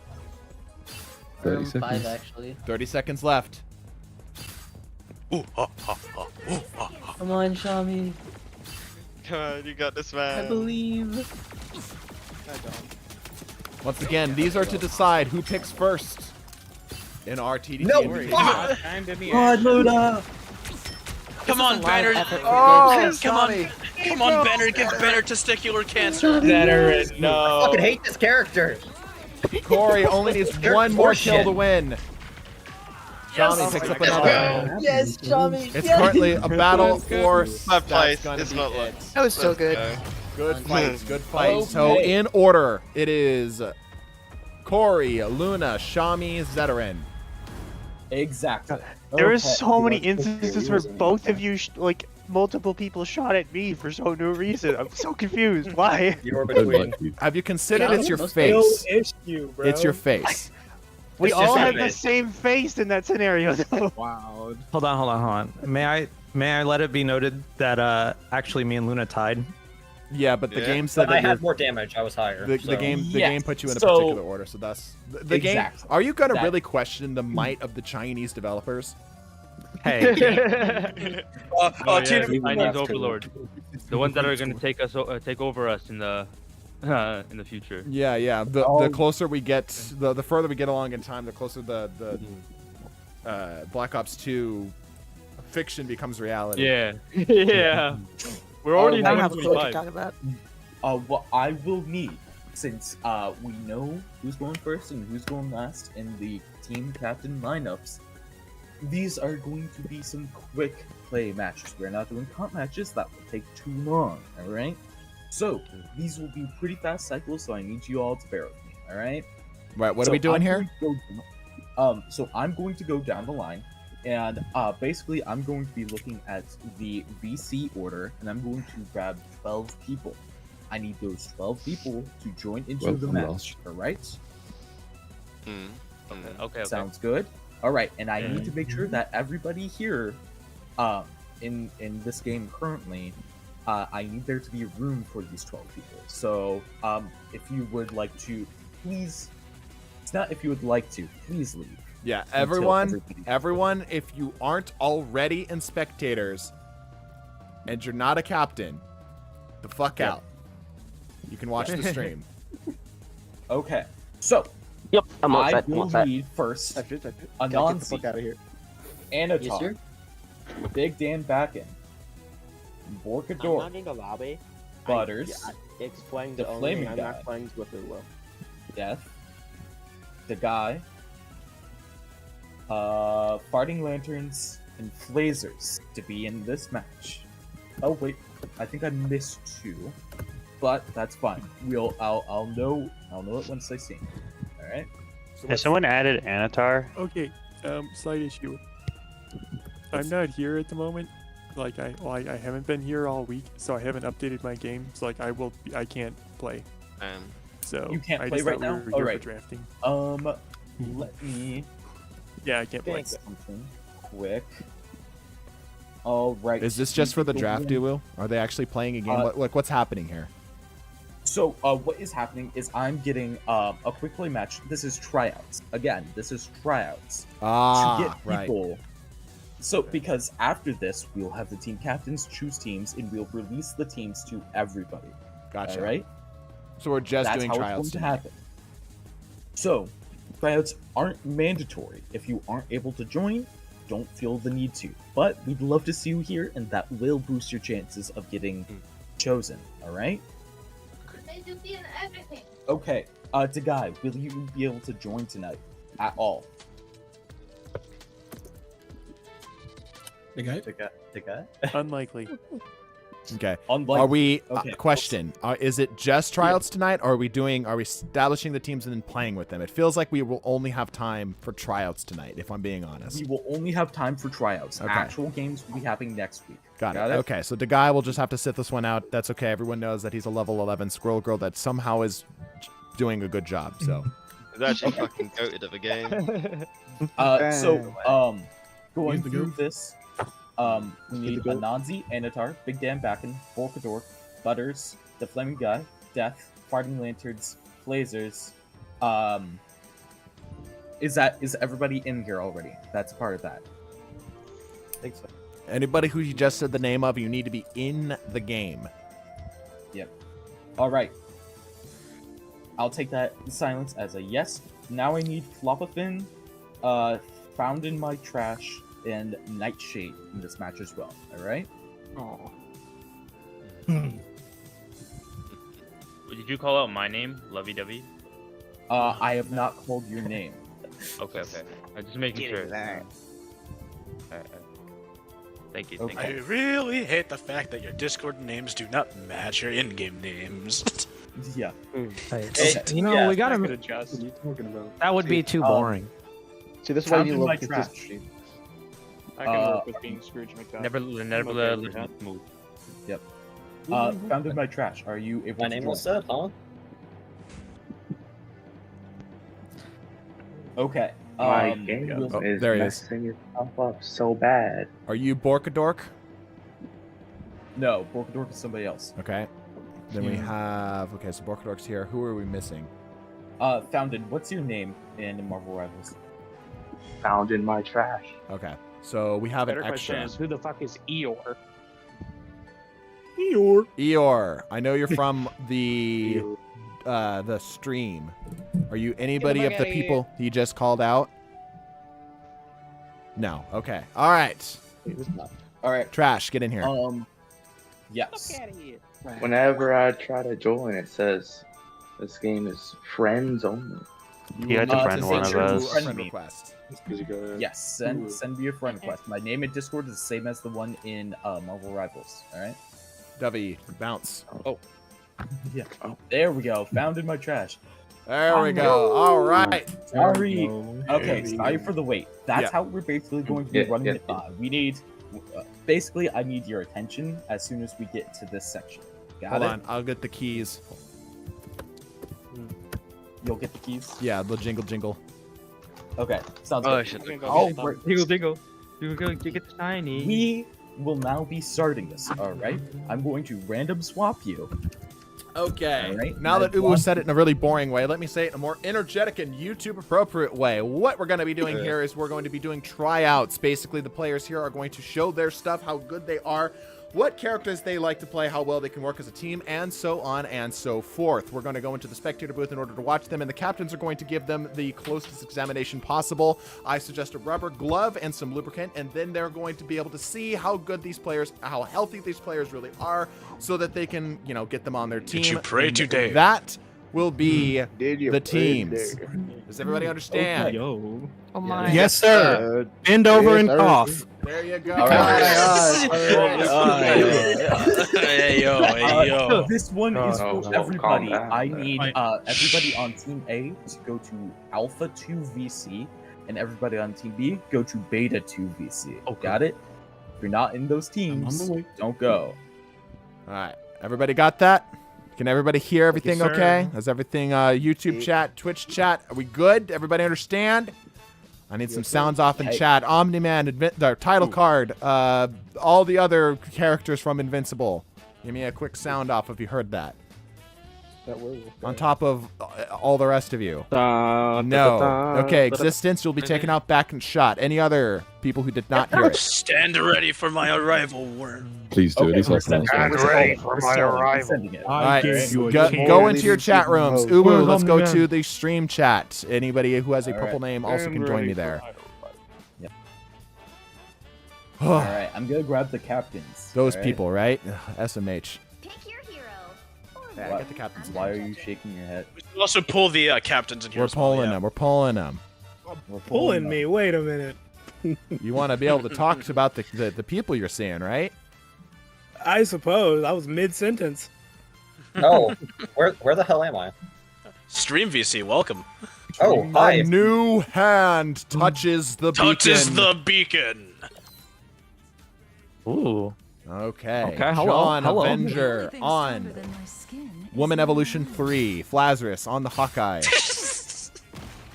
S18: 30
S12: 5
S18: seconds.
S12: actually.
S1: 30 seconds left.
S12: Come on, Shami.
S19: Come on, you got this,
S12: I
S19: man.
S12: believe.
S9: I don't.
S1: Once again, these are to decide who picks first in our TDT.
S15: No,
S12: God, Luna!
S11: Come on, Banner.
S1: Oh,
S11: Come on, Banner. Give Banner testicular cancer.
S12: Veteran,
S15: I
S12: no.
S15: fucking hate this character.
S1: Corey only needs one more kill to win.
S11: Yes.
S1: Shami picks up
S11: Let's
S1: another.
S12: Yes, Shami.
S1: It's currently a battle for.
S19: My place.
S1: That's
S19: It's
S1: gonna
S19: not
S1: be
S19: like.
S1: it.
S17: That was so good.
S1: Good fight. Good fight.
S12: Okay.
S1: So in order, it is Corey, Luna, Shami, Zeteran.
S12: Exactly.
S21: There are
S12: Okay.
S21: so many instances where both of you, like, multiple people shot at me for no reason. I'm so confused. Why?
S15: You're between.
S1: Have you considered
S12: Shami
S1: it's your
S12: must
S1: face?
S12: no issue, bro.
S1: It's your face.
S21: We
S15: It's
S21: all
S15: just
S21: have
S15: your
S21: the
S15: face.
S21: same face in that scenario, though.
S13: Wow.
S20: Hold on. May I let it be noted that actually me and Luna tied?
S1: Yeah, but the
S19: Yeah.
S1: game said
S15: But I
S1: that
S15: had more damage. I was higher.
S1: the
S15: so.
S1: game put you in a
S12: So-
S1: particular order, so that's the game.
S12: Exactly.
S1: Are you gonna
S12: That-
S1: really question the might of the Chinese developers?
S20: Hey,
S14: Oh,
S11: Team-
S14: yeah, Chinese overlord. The ones that are going to take over us in the future.
S1: Yeah. The closer we get, the further we get along in time, the closer the Black Ops 2 fiction becomes reality.
S14: Yeah. Yeah. We're already
S12: Oh,
S17: I
S14: in
S17: don't have a clue what you're
S14: 2025.
S17: talking about.
S12: What I will need, since we know who's going first and who's going last in the team captain lineups, these are going to be some quick play matches. We're not doing comp matches, that will take too long, alright? So, these will be pretty fast cycles, so I need you all to bear with me, alright?
S1: Right. What are we doing here?
S12: So I'm going to go down the line, and basically I'm going to be looking at the VC order, and I'm going to grab 12 people. I need those 12 people to join into the match, alright?
S14: Okay.
S12: Sounds good. All right, and I need to make sure that everybody here, in this game currently, I need there to be room for these 12 people. So, if you would like to, please. It's not if you would like to. Please leave.
S1: Yeah,
S12: until
S1: everyone, if you aren't already in spectators, and you're not a captain, the fuck out. You can watch the stream.
S12: Okay, so.
S9: Yep, I'm all
S12: I
S9: set. I'm all
S12: will
S9: set.
S12: need first
S13: Gotta get the
S12: Anansi,
S13: fuck out of here.
S12: Anatar,
S9: Yes, sir?
S12: Big Dan Backen, Borkador,
S9: I'm not in the lobby.
S12: Butters,
S9: It's playing
S12: the
S9: the only.
S12: Flaming
S9: I'm
S12: Guy.
S9: not playing with it well.
S12: Death, the Guy, Farting Lanterns, and Flazers to be in this match. Oh wait, I think I missed two, but that's fine. I'll know it once I see it. All right.
S21: Has someone added Anatar?
S22: Okay, slight issue. I'm not here at the moment. Like I haven't been here all week, so I haven't updated my game. So like I can't play. So
S12: You can't
S22: I
S12: play
S22: just
S12: right
S22: thought
S12: now?
S22: we were here
S12: Alright.
S22: for drafting.
S12: Let me
S22: Yeah, I can't play.
S12: think something quick. All right.
S1: Is this just for the draft duo? Are they actually playing a game? What's happening here?
S12: So, what is happening is I'm getting a quick play match. This is tryouts. Again, this is tryouts. To get
S1: Right.
S12: people. So, because after this, we'll have the team captains choose teams, and we'll release the teams to everybody.
S1: Gotcha.
S12: All right?
S1: So we're just
S12: That's
S1: doing
S12: how
S1: tryouts
S12: it's going to
S1: tonight.
S12: happen. So, tryouts aren't mandatory. If you aren't able to join, don't feel the need to. But we'd love to see you here, and that will boost your chances of getting chosen. All right? Okay, Guy, will you be able to join tonight at all?
S22: The guy? Unlikely.
S1: Okay.
S12: Unlikely.
S1: Are we?
S12: Okay.
S1: Question: is it just tryouts tonight, or are we establishing the teams and then playing with them? It feels like we will only have time for tryouts tonight, if I'm being honest.
S12: We will only have time for tryouts.
S1: Okay.
S12: Actual games will be happening next week.
S1: Got it. Okay, so the guy will just have to sit this one out. That's okay. Everyone knows that he's a level 11 Squirrel Girl that somehow is doing a good job. So.
S19: It's actually fucking goated of a game.
S12: Going through this, we need Anansi, Anatar, Big Dan Backen, Volkador, Butters, the Flaming Guy, Death, Farting Lanterns, Blazers. Is everybody in here already? That's part of that.
S9: I think so.
S1: Anybody who you just said the name of, you need to be in the game.
S12: Yep. All right. I'll take that silence as a yes. Now I need Flopafin, Found in My Trash, and Nightshade in this match as well. All right.
S14: Oh.
S3: Did you call out my name, Lovey Dovey?
S12: I have not called your name.
S3: Okay. I'm just making sure. Thank you. Thank
S11: I
S3: you.
S11: really hate the fact that your Discord names do not match your in-game names.
S12: Yeah.
S20: You know, we gotta
S14: adjust. What are you talking about?
S20: That would be too boring.
S16: See, this is why
S12: Found
S16: you
S12: in
S16: love
S12: My
S16: consistency.
S14: I can work with being Scrooge McDuck.
S3: Never let me move.
S12: Yep. Found in My Trash. Are you able
S15: My
S12: to
S15: name
S12: join?
S15: was said, huh?
S12: Okay.
S7: My game is
S1: there he is.
S7: messing itself up so bad.
S1: Are you Borkadork?
S12: No, Borkadork is somebody else.
S1: Okay. Then we have... Okay, so Borkadork's here. Who are we missing?
S12: Founded, what's your name in Marvel Rivals?
S7: Found in My Trash.
S1: Okay. So we have
S14: Better
S1: an
S14: question
S1: extra.
S14: is, who the fuck is Eeyore?
S1: Eeyore. I know you're from the stream. Are you anybody of the people he just called out? No. Okay. All right.
S12: All right.
S1: Trash, get in here.
S12: Yes.
S7: Whenever I try to join, it says this game is friends only.
S3: You had to friend one of us.
S12: Friend request. Yes, send me a friend request. My name in Discord is the same as the one in Marvel Rivals. All right.
S1: Dovey, bounce.
S12: Oh. Yeah. There we go. Found in My Trash.
S1: There we go. All right.
S12: Sorry. Okay, sorry for the wait. That's
S1: Yeah.
S12: how we're basically going to be running it. We need, basically, I need your attention as soon as we get to this section. Got
S1: Hold
S12: it?
S1: on. I'll get the keys.
S12: You'll get the keys?
S1: Yeah, the jingle.
S12: Okay, sounds
S3: Oh,
S12: good.
S3: I should look.
S12: Jingle.
S3: You get the shiny.
S12: We will now be starting this, alright? I'm going to random swap you.
S1: Okay.
S12: All right,
S1: Now that
S12: I've
S1: Uwu
S12: won.
S1: said it in a really boring way, let me say it in a more energetic and YouTube appropriate way. What we're going to be doing here is we're going to be doing tryouts. Basically, the players here are going to show their stuff, how good they are, what characters they like to play, how well they can work as a team, and so on and so forth. We're going to go into the spectator booth in order to watch them, and the captains are going to give them the closest examination possible. I suggest a rubber glove and some lubricant, and then they're going to be able to see how good these players, how healthy these players really are, so that they can, you know, get them on their team.
S11: Did you pray
S1: And
S11: today?
S1: That will be
S16: Did you
S1: the
S16: pray
S1: teams.
S16: today?
S1: Does everybody understand?
S12: Okay.
S3: Yo.
S17: Oh my.
S16: Yes, sir. Bend over and cough.
S1: There you go.
S12: All right.
S11: Hey yo.
S12: This one is
S7: Oh,
S12: for
S7: no,
S12: everybody.
S7: calm down.
S12: I need everybody on Team A to go to Alpha 2 VC, and everybody on Team B go to Beta 2 VC.
S3: Okay.
S12: Got it? If you're not in those teams, don't go.
S1: All right. Everybody got that? Can everybody hear everything
S16: Yes, sir.
S1: okay? Is everything YouTube chat, Twitch chat? Are we good? Everybody understand? I need some sounds off in chat. Omni-Man, their title card, all the other characters from Invincible. Give me a quick sound off if you heard that. On top of all the rest of you. No. Okay, Existence, you'll be taken out back and shot. Any other people who did not hear it?
S11: Stand ready for my arrival, worm.
S18: Please do. At least I'll pronounce it.
S1: All right, go into your chat rooms. Uwu, let's go to the stream chat. Anybody who has a purple name also can join me there.
S12: All right, I'm gonna grab the captains.
S1: Those
S12: all right?
S1: people, right? SMH.
S2: Pick your hero.
S1: Yeah, get the captains.
S12: Why are you shaking your head?
S11: We should also pull the captains in here.
S1: We're
S11: as well,
S1: pulling
S11: yeah.
S1: them. We're pulling them.
S16: Pulling me. Wait a minute.
S1: You want to be able to talk about the people you're seeing, right?
S16: I suppose I was mid-sentence.
S15: Oh, where the hell am I?
S11: Stream VC, welcome.
S15: Oh, hi.
S1: A new hand touches the
S11: Touches
S1: beacon.
S11: the beacon.
S20: Ooh.
S1: Okay.
S20: Okay, hello,
S1: John
S20: hello.
S1: Avenger on Woman Evolution 3. Flazarus on the Hawkeye.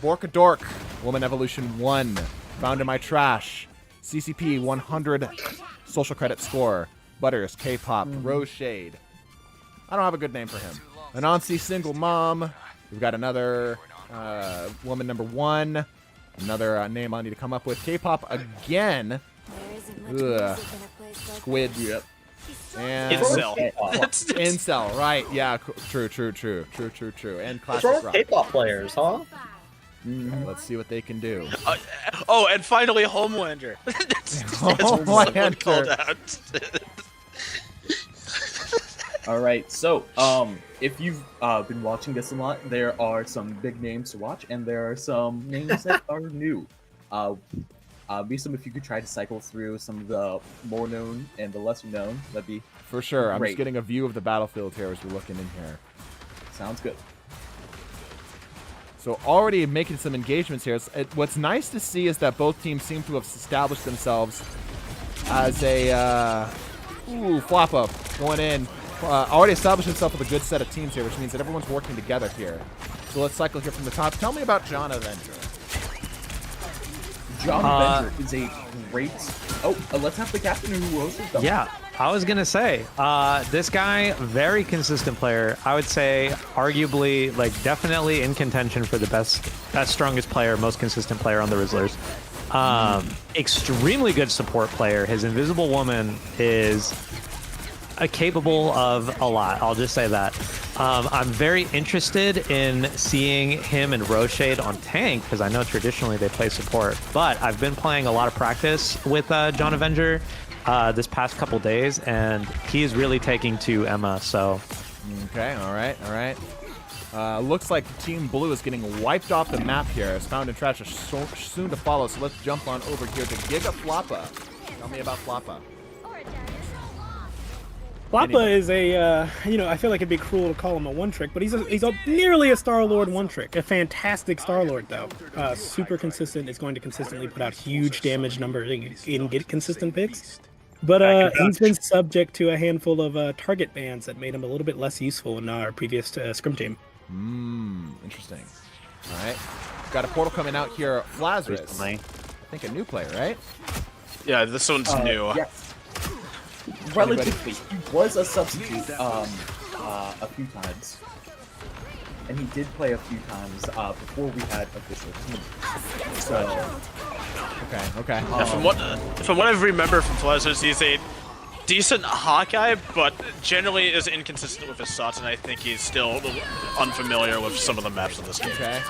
S1: Borkadork, Woman Evolution 1. Found in My Trash. CCP 100 social credit score. Butters, K-pop, Rose Shade. I don't have a good name for him. Anansi single mom. We've got another woman number 1. Another name I need to come up with. K-pop again. Ugh. Squid. Yep. And
S15: Incel.
S1: Incel, right? Yeah, true. And
S15: What's wrong
S1: classic
S15: with
S1: rock.
S15: K-pop players, huh?
S1: Let's see what they can do.
S11: Oh, and finally Homelander.
S1: Homelander.
S11: Called out.
S12: All right, so if you've been watching this a lot, there are some big names to watch, and there are some names that are new. Misum, if you could try to cycle through some of the more known and the lesser known, that'd be
S1: For sure. I'm
S12: great.
S1: just getting a view of the battlefield here as we're looking in here.
S12: Sounds good.
S1: So already making some engagements here. What's nice to see is that both teams seem to have established themselves as a flop up going in. Already established himself with a good set of teams here, which means that everyone's working together here. So let's cycle here from the top. Tell me about John Avenger.
S12: John Avenger is a great... let's have the captain who hosted them.
S20: Yeah, I was going to say, this guy, very consistent player. I would say arguably, like, definitely in contention for the best strongest player, most consistent player on the Rizzlers. Extremely good support player. His Invisible Woman is... capable of a lot. I'll just say that. I'm very interested in seeing him and Roshade on tank because I know traditionally they play support. But I've been playing a lot of practice with John Avenger this past couple days, and he is really taking to Emma. So.
S1: Okay. All right. Looks like Team Blue is getting wiped off the map here. As Found and Trash are soon to follow. So let's jump on over here to Giga Floppa. Tell me about Floppa.
S5: Floppa is a, I feel like it'd be cruel to call him a one-trick, but he's nearly a Star-Lord one-trick. A fantastic Star-Lord, though. Super consistent, is going to consistently put out huge damage numbers and get consistent picks. But he's been subject to a handful of target bans that made him a little bit less useful in our previous scrim team.
S1: Interesting. All right. Got a portal coming out here. Lazarus. I think a new player, right?
S11: Yeah, this one's new.
S12: Yes. Relatively, he was a substitute a few times, and he did play a few times before we had official teams. So,
S1: okay.
S11: Yeah, from what I remember from Flazos, he's a decent Hawkeye, but generally is inconsistent with his shots, and I think he's still unfamiliar with some of the maps in this game.
S1: Okay.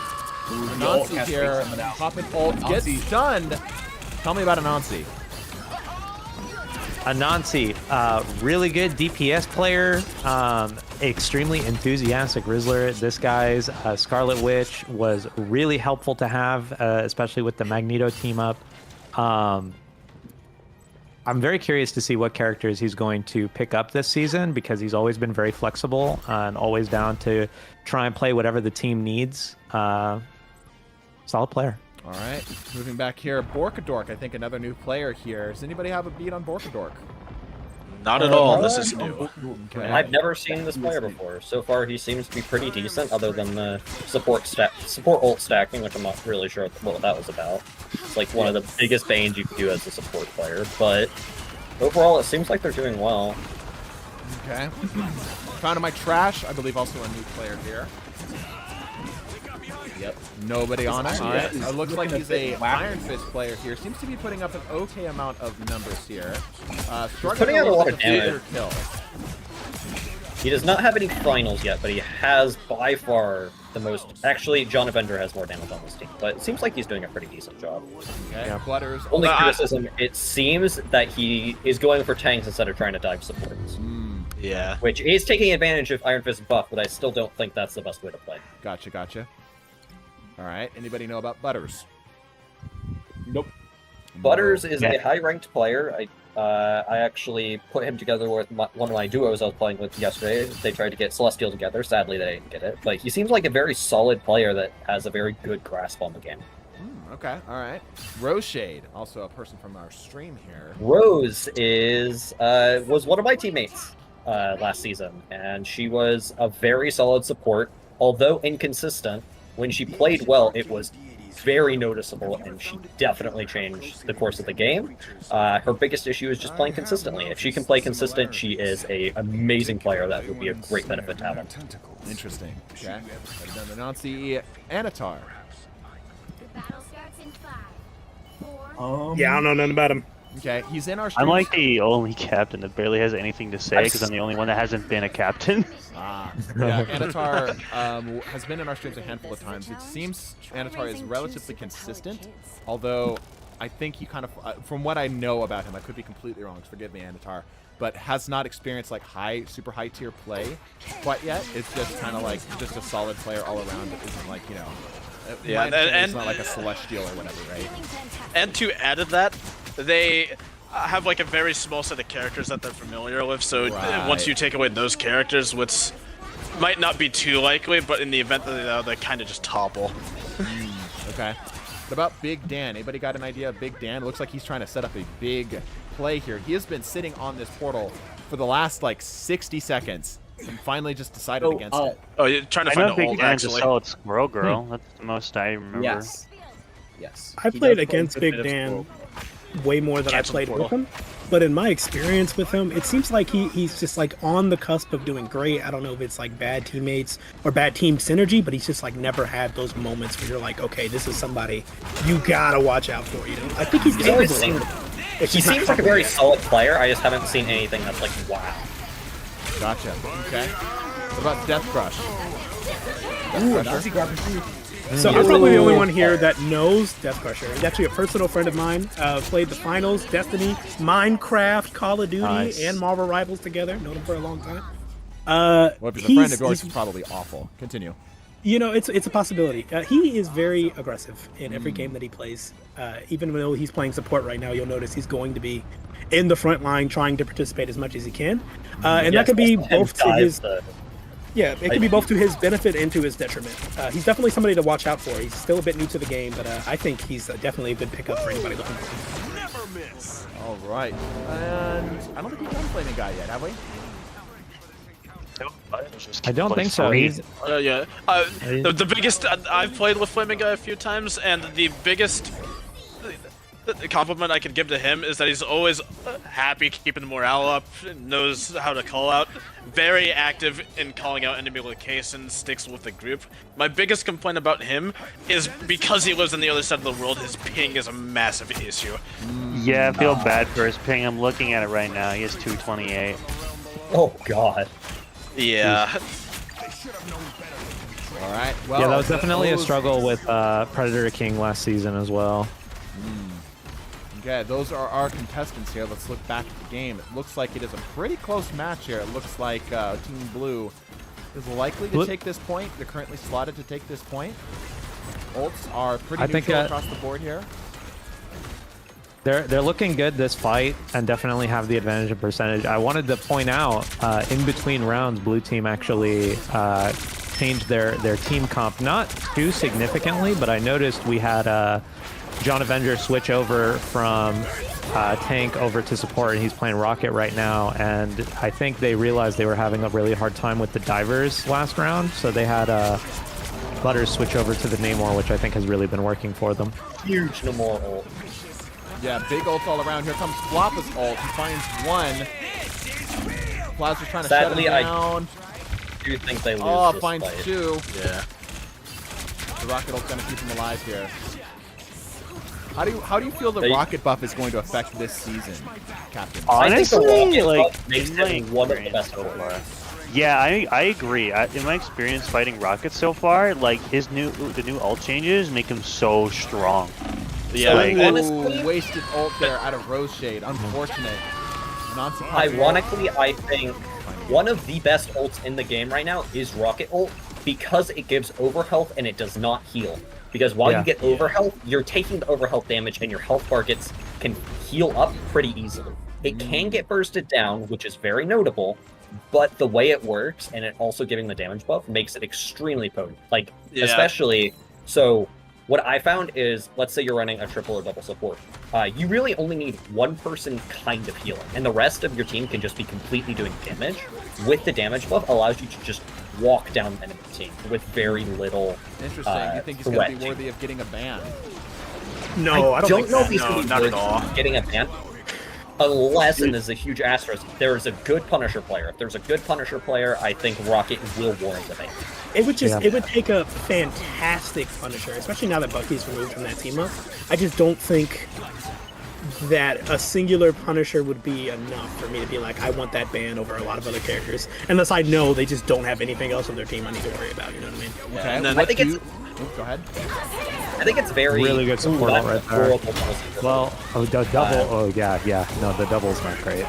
S1: Anansi here, popping ult, gets stunned. Tell me about Anansi.
S20: Anansi, really good DPS player, extremely enthusiastic Rizzler. This guy's Scarlet Witch was really helpful to have, especially with the Magneto team up. I'm very curious to see what characters he's going to pick up this season because he's always been very flexible and always down to try and play whatever the team needs. Solid player.
S1: All right, moving back here, Borkadork, I think another new player here. Does anybody have a beat on Borkadork?
S11: Not at all, this is new.
S1: Okay.
S15: I've never seen this player before. So far, he seems to be pretty decent, other than the support ult stacking, which I'm not really sure what that was about. It's like one of the biggest banes you can do as a support player, but overall, it seems like they're doing well.
S1: Okay. Found my trash, I believe also a new player here. Yep. Nobody on it. All right. It looks like he's a Iron Fist player here. Seems to be putting up an okay amount of numbers here.
S15: Putting out a lot of
S1: damage.
S15: damage. He does not have any finals yet, but he has by far the most. Actually, John Avenger has more damage on this team, but it seems like he's doing a pretty decent job.
S1: Okay. Yeah. Butters.
S15: Only criticism: it seems that he is going for tanks instead of trying to dive supports.
S11: Yeah.
S15: Which is taking advantage of Iron Fist buff, but I still don't think that's the best way to play.
S1: Gotcha. All right. Anybody know about Butters?
S12: Nope.
S15: Butters is a high-ranked player. I actually put him together with one of my duos I was playing with yesterday. They tried to get Celestial together. Sadly, they didn't get it. But he seems like a very solid player that has a very good grasp on the game.
S1: Okay. All right. Roshade, also a person from our stream here.
S15: Rose was one of my teammates last season, and she was a very solid support, although inconsistent. When she played well, it was very noticeable, and she definitely changed the course of the game. Her biggest issue is just playing consistently. If she can play consistent, she is an amazing player that would be a great benefit to have.
S1: Interesting. Okay. And then Anansi Anatar.
S5: Yeah, I don't know nothing about him.
S1: Okay, he's in our
S21: I'm
S1: streams.
S21: like the only captain that barely has anything to say because I'm the only one that hasn't been a captain.
S1: Yeah, Anatar has been in our streams a handful of times. It seems Anatar is relatively consistent, although I think he kind of, from what I know about him, I could be completely wrong, so forgive me, Anatar, but has not experienced like super high tier play quite yet. It's just kind of like just a solid player all around. It isn't like, you know,
S11: Yeah,
S1: and it's
S11: and
S1: not like a celestial or whatever, right?
S11: And to add to that, they have like a very small set of characters that they're familiar with, so once you take away those characters, which might not be too likely, but in the event that they kind of just topple.
S1: Okay. What about Big Dan? Anybody got an idea of Big Dan? It looks like he's trying to set up a big play here. He has been sitting on this portal for the last like 60 seconds and finally just decided against it.
S11: Oh, you're trying to find an ult, actually.
S21: I know Big Squirrel Girl. That's the most I remember.
S12: Yes.
S5: I played against Big Dan way more than I played with him. But in my experience with him, it seems like he's just like on the cusp of doing great. I don't know if it's like bad teammates or bad team synergy, but he's just like never had those moments where you're like, okay, this is somebody you gotta watch out for. You know, I think he's capable.
S15: He seems like a very solid player. I just haven't seen anything that's like, wow.
S1: Gotcha. Okay. What about Death Crush?
S12: Nazi grabber.
S5: So I'm probably the only one here that knows Death Crusher. He's actually a personal friend of mine. Played the finals, Destiny, Minecraft, Call of Duty, and Marvel Rivals together. Known him for a long time.
S1: Well, if he's a friend of yours, he's probably awful. Continue.
S5: You know, it's a possibility. He is very aggressive in every game that he plays. Even though he's playing support right now, you'll notice he's going to be in the front line trying to participate as much as he can. And that could be both to his... Yeah, it could be both to his benefit and to his detriment. He's definitely somebody to watch out for. He's still a bit new to the game, but I think he's definitely a good pickup for anybody looking for him.
S1: Never miss. All right. And I don't think we've done Flaming Guy yet, have we?
S20: I don't think so. He's
S11: yeah. The biggest... I've played with Flaming Guy a few times, and the biggest... The compliment I could give to him is that he's always happy, keeping the morale up, knows how to call out, very active in calling out enemy locations, sticks with the group. My biggest complaint about him is because he lives on the other side of the world, his ping is a massive issue.
S21: Yeah, I feel bad for his ping. I'm looking at it right now. He has 228.
S15: Oh, God.
S11: Yeah.
S1: All right. Well,
S20: yeah, that was definitely a struggle with Predator King last season as well.
S1: Okay, those are our contestants here. Let's look back at the game. It looks like it is a pretty close match here. It looks like Team Blue is likely to take this point. They're currently slotted to take this point. Ults are pretty neutral across the board here.
S20: They're looking good this fight and definitely have the advantage in percentage. I wanted to point out in between rounds, Blue Team actually changed their team comp, not too significantly, but I noticed we had John Avenger switch over from tank over to support, and he's playing Rocket right now, and I think they realized they were having a really hard time with the divers last round, so they had Butters switch over to the Namor, which I think has really been working for them.
S15: Huge Namor ult.
S1: Yeah, big ults all around. Here comes Floppa's ult. He finds one. Plaza's trying to shut him down.
S15: I do think they lose this
S1: finds
S15: fight.
S1: two.
S11: Yeah.
S1: The Rocket ult's going to keep him alive here. How do you feel the Rocket buff is going to affect this season, Captain?
S21: Honestly, like
S15: makes him one of the best so far.
S21: Yeah, I agree. In my experience fighting Rocket so far, like the new ult changes make him so strong.
S1: Yeah, honestly, wasted ult there out of Rose Shade. Unfortunate.
S15: Ironically, I think one of the best ults in the game right now is Rocket ult because it gives overhealth and it does not heal. Because while you get overhealth, you're taking the overhealth damage and your health bar can heal up pretty easily. It can get bursted down, which is very notable, but the way it works and it also giving the damage buff makes it extremely potent. Like, especially, so what I found is, let's say you're running a triple or double support. You really only need one person kind of healing, and the rest of your team can just be completely doing damage. With the damage buff, allows you to just walk down the enemy team with very little
S1: Interesting. You think he's going to be worthy of getting a ban?
S5: No, I don't
S15: know if he's going to be worthy of getting a ban. Unless, and there's a huge asterisk, there is a good Punisher player. If there's a good Punisher player, I think Rocket will warrant the ban.
S5: It would it would take a fantastic Punisher, especially now that Bucky's removed from that team up. I just don't think that a singular Punisher would be enough for me to be like, I want that ban over a lot of other characters, unless I know they just don't have anything else on their team I need to worry about. You know what I mean?
S1: Okay.
S15: And then I think it's.
S1: Go ahead.
S15: I think it's very
S20: really good support
S15: that's
S20: right
S15: a
S20: there.
S15: horrible policy.
S20: Well, the double. No, the double's not great.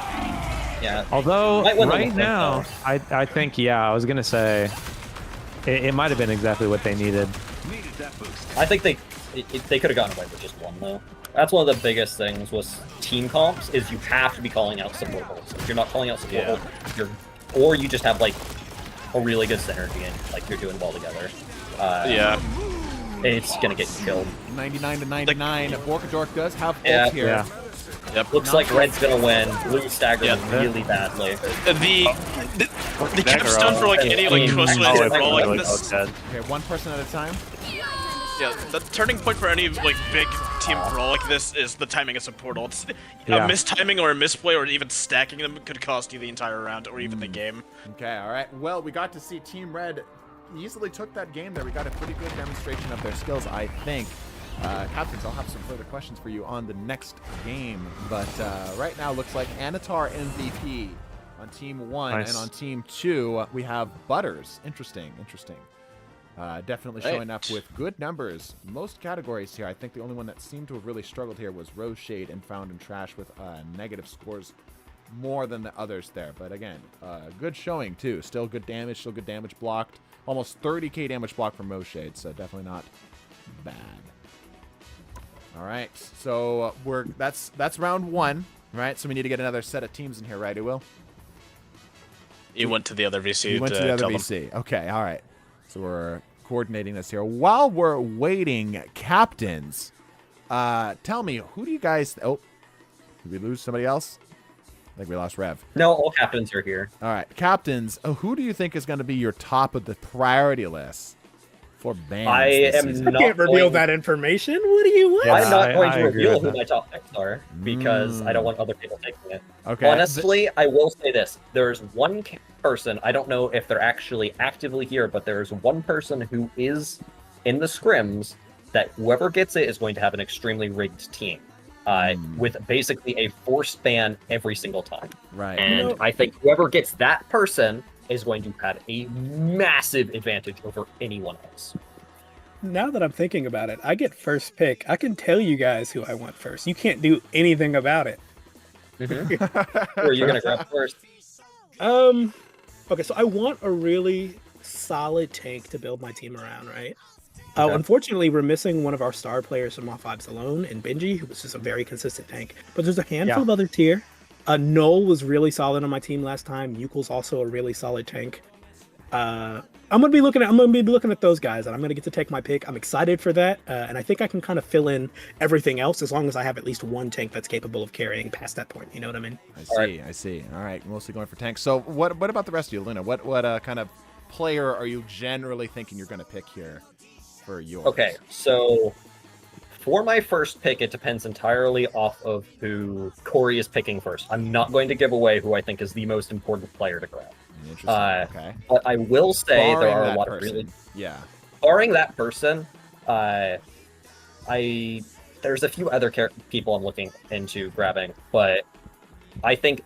S15: Yeah.
S20: Although
S15: Might win the
S20: right
S15: point,
S20: now, I think I was gonna say it might have been exactly what they needed.
S15: I think they could have gotten away with just one though. That's one of the biggest things with team comps is you have to be calling out support holes. If you're not calling out support holes, or you just have like a really good synergy and like you're doing well together. It's gonna get you killed.
S1: 99 to 99. Borkadork does have ult here.
S15: Yeah. Yep. Looks like Red's gonna win. Blue staggered really badly.
S11: The capstone for like any like close brawl like this.
S1: Okay, one person at a time.
S11: Yeah, the turning point for any like big team brawl like this is the timing of support ults. A mistiming or a misplay or even stacking them could cost you the entire round or even the game.
S1: Okay, all right. Well, we got to see Team Red easily took that game there. We got a pretty good demonstration of their skills, I think. Captains, I'll have some further questions for you on the next game, but right now looks like Anatar MVP on Team 1,
S20: Nice.
S1: and on Team 2 we have Butters. Interesting. Definitely showing up with good numbers. Most categories here. I think the only one that seemed to have really struggled here was Rose Shade and Found in Trash with negative scores more than the others there. But again, good showing too. Still good damage blocked. Almost 30k damage blocked from Rose Shade, so definitely not bad. All right, so that's round 1, right? So we need to get another set of teams in here, right? Will?
S11: You went to the other VC.
S1: You went to the other VC. Okay, all right. So we're coordinating this here. While we're waiting, captains, tell me, who do you guys... Oh, did we lose somebody else? I think we lost Rev.
S15: No, all captains are here.
S1: All right, captains, who do you think is going to be your top of the priority list for bans this season?
S5: I can't reveal that information. What do you want?
S15: I'm not going to reveal who my top picks are because I don't want other people taking it.
S1: Okay.
S15: Honestly, I will say this. There's one person, I don't know if they're actually actively here, but there's one person who is in the scrims that whoever gets it is going to have an extremely rigged team. With basically a forced ban every single time.
S1: Right.
S15: And I think whoever gets that person is going to have a massive advantage over anyone else.
S5: Now that I'm thinking about it, I get first pick. I can tell you guys who I want first. You can't do anything about it.
S15: Who are you gonna grab first?
S5: Okay, so I want a really solid tank to build my team around, right?
S15: Okay.
S5: Unfortunately, we're missing one of our star players from Off Vibes alone, and Benji, who was just a very consistent tank. But there's a handful of others here. Noel was really solid on my team last time. Yukel's also a really solid tank. I'm gonna be looking at those guys, and I'm gonna get to take my pick. I'm excited for that, and I think I can kind of fill in everything else as long as I have at least one tank that's capable of carrying past that point. You know what I mean?
S1: I see. All right, mostly going for tanks. So what about the rest of you, Luna? What kind of player are you generally thinking you're going to pick here for yours?
S15: Okay, so for my first pick, it depends entirely off of who Corey is picking first. I'm not going to give away who I think is the most important player to grab.
S1: Interesting. Okay.
S15: But I will say
S1: Barring
S15: there are a
S1: that
S15: lot
S1: person.
S15: of really...
S1: Yeah.
S15: Barring that person, there's a few other people I'm looking into grabbing, but I think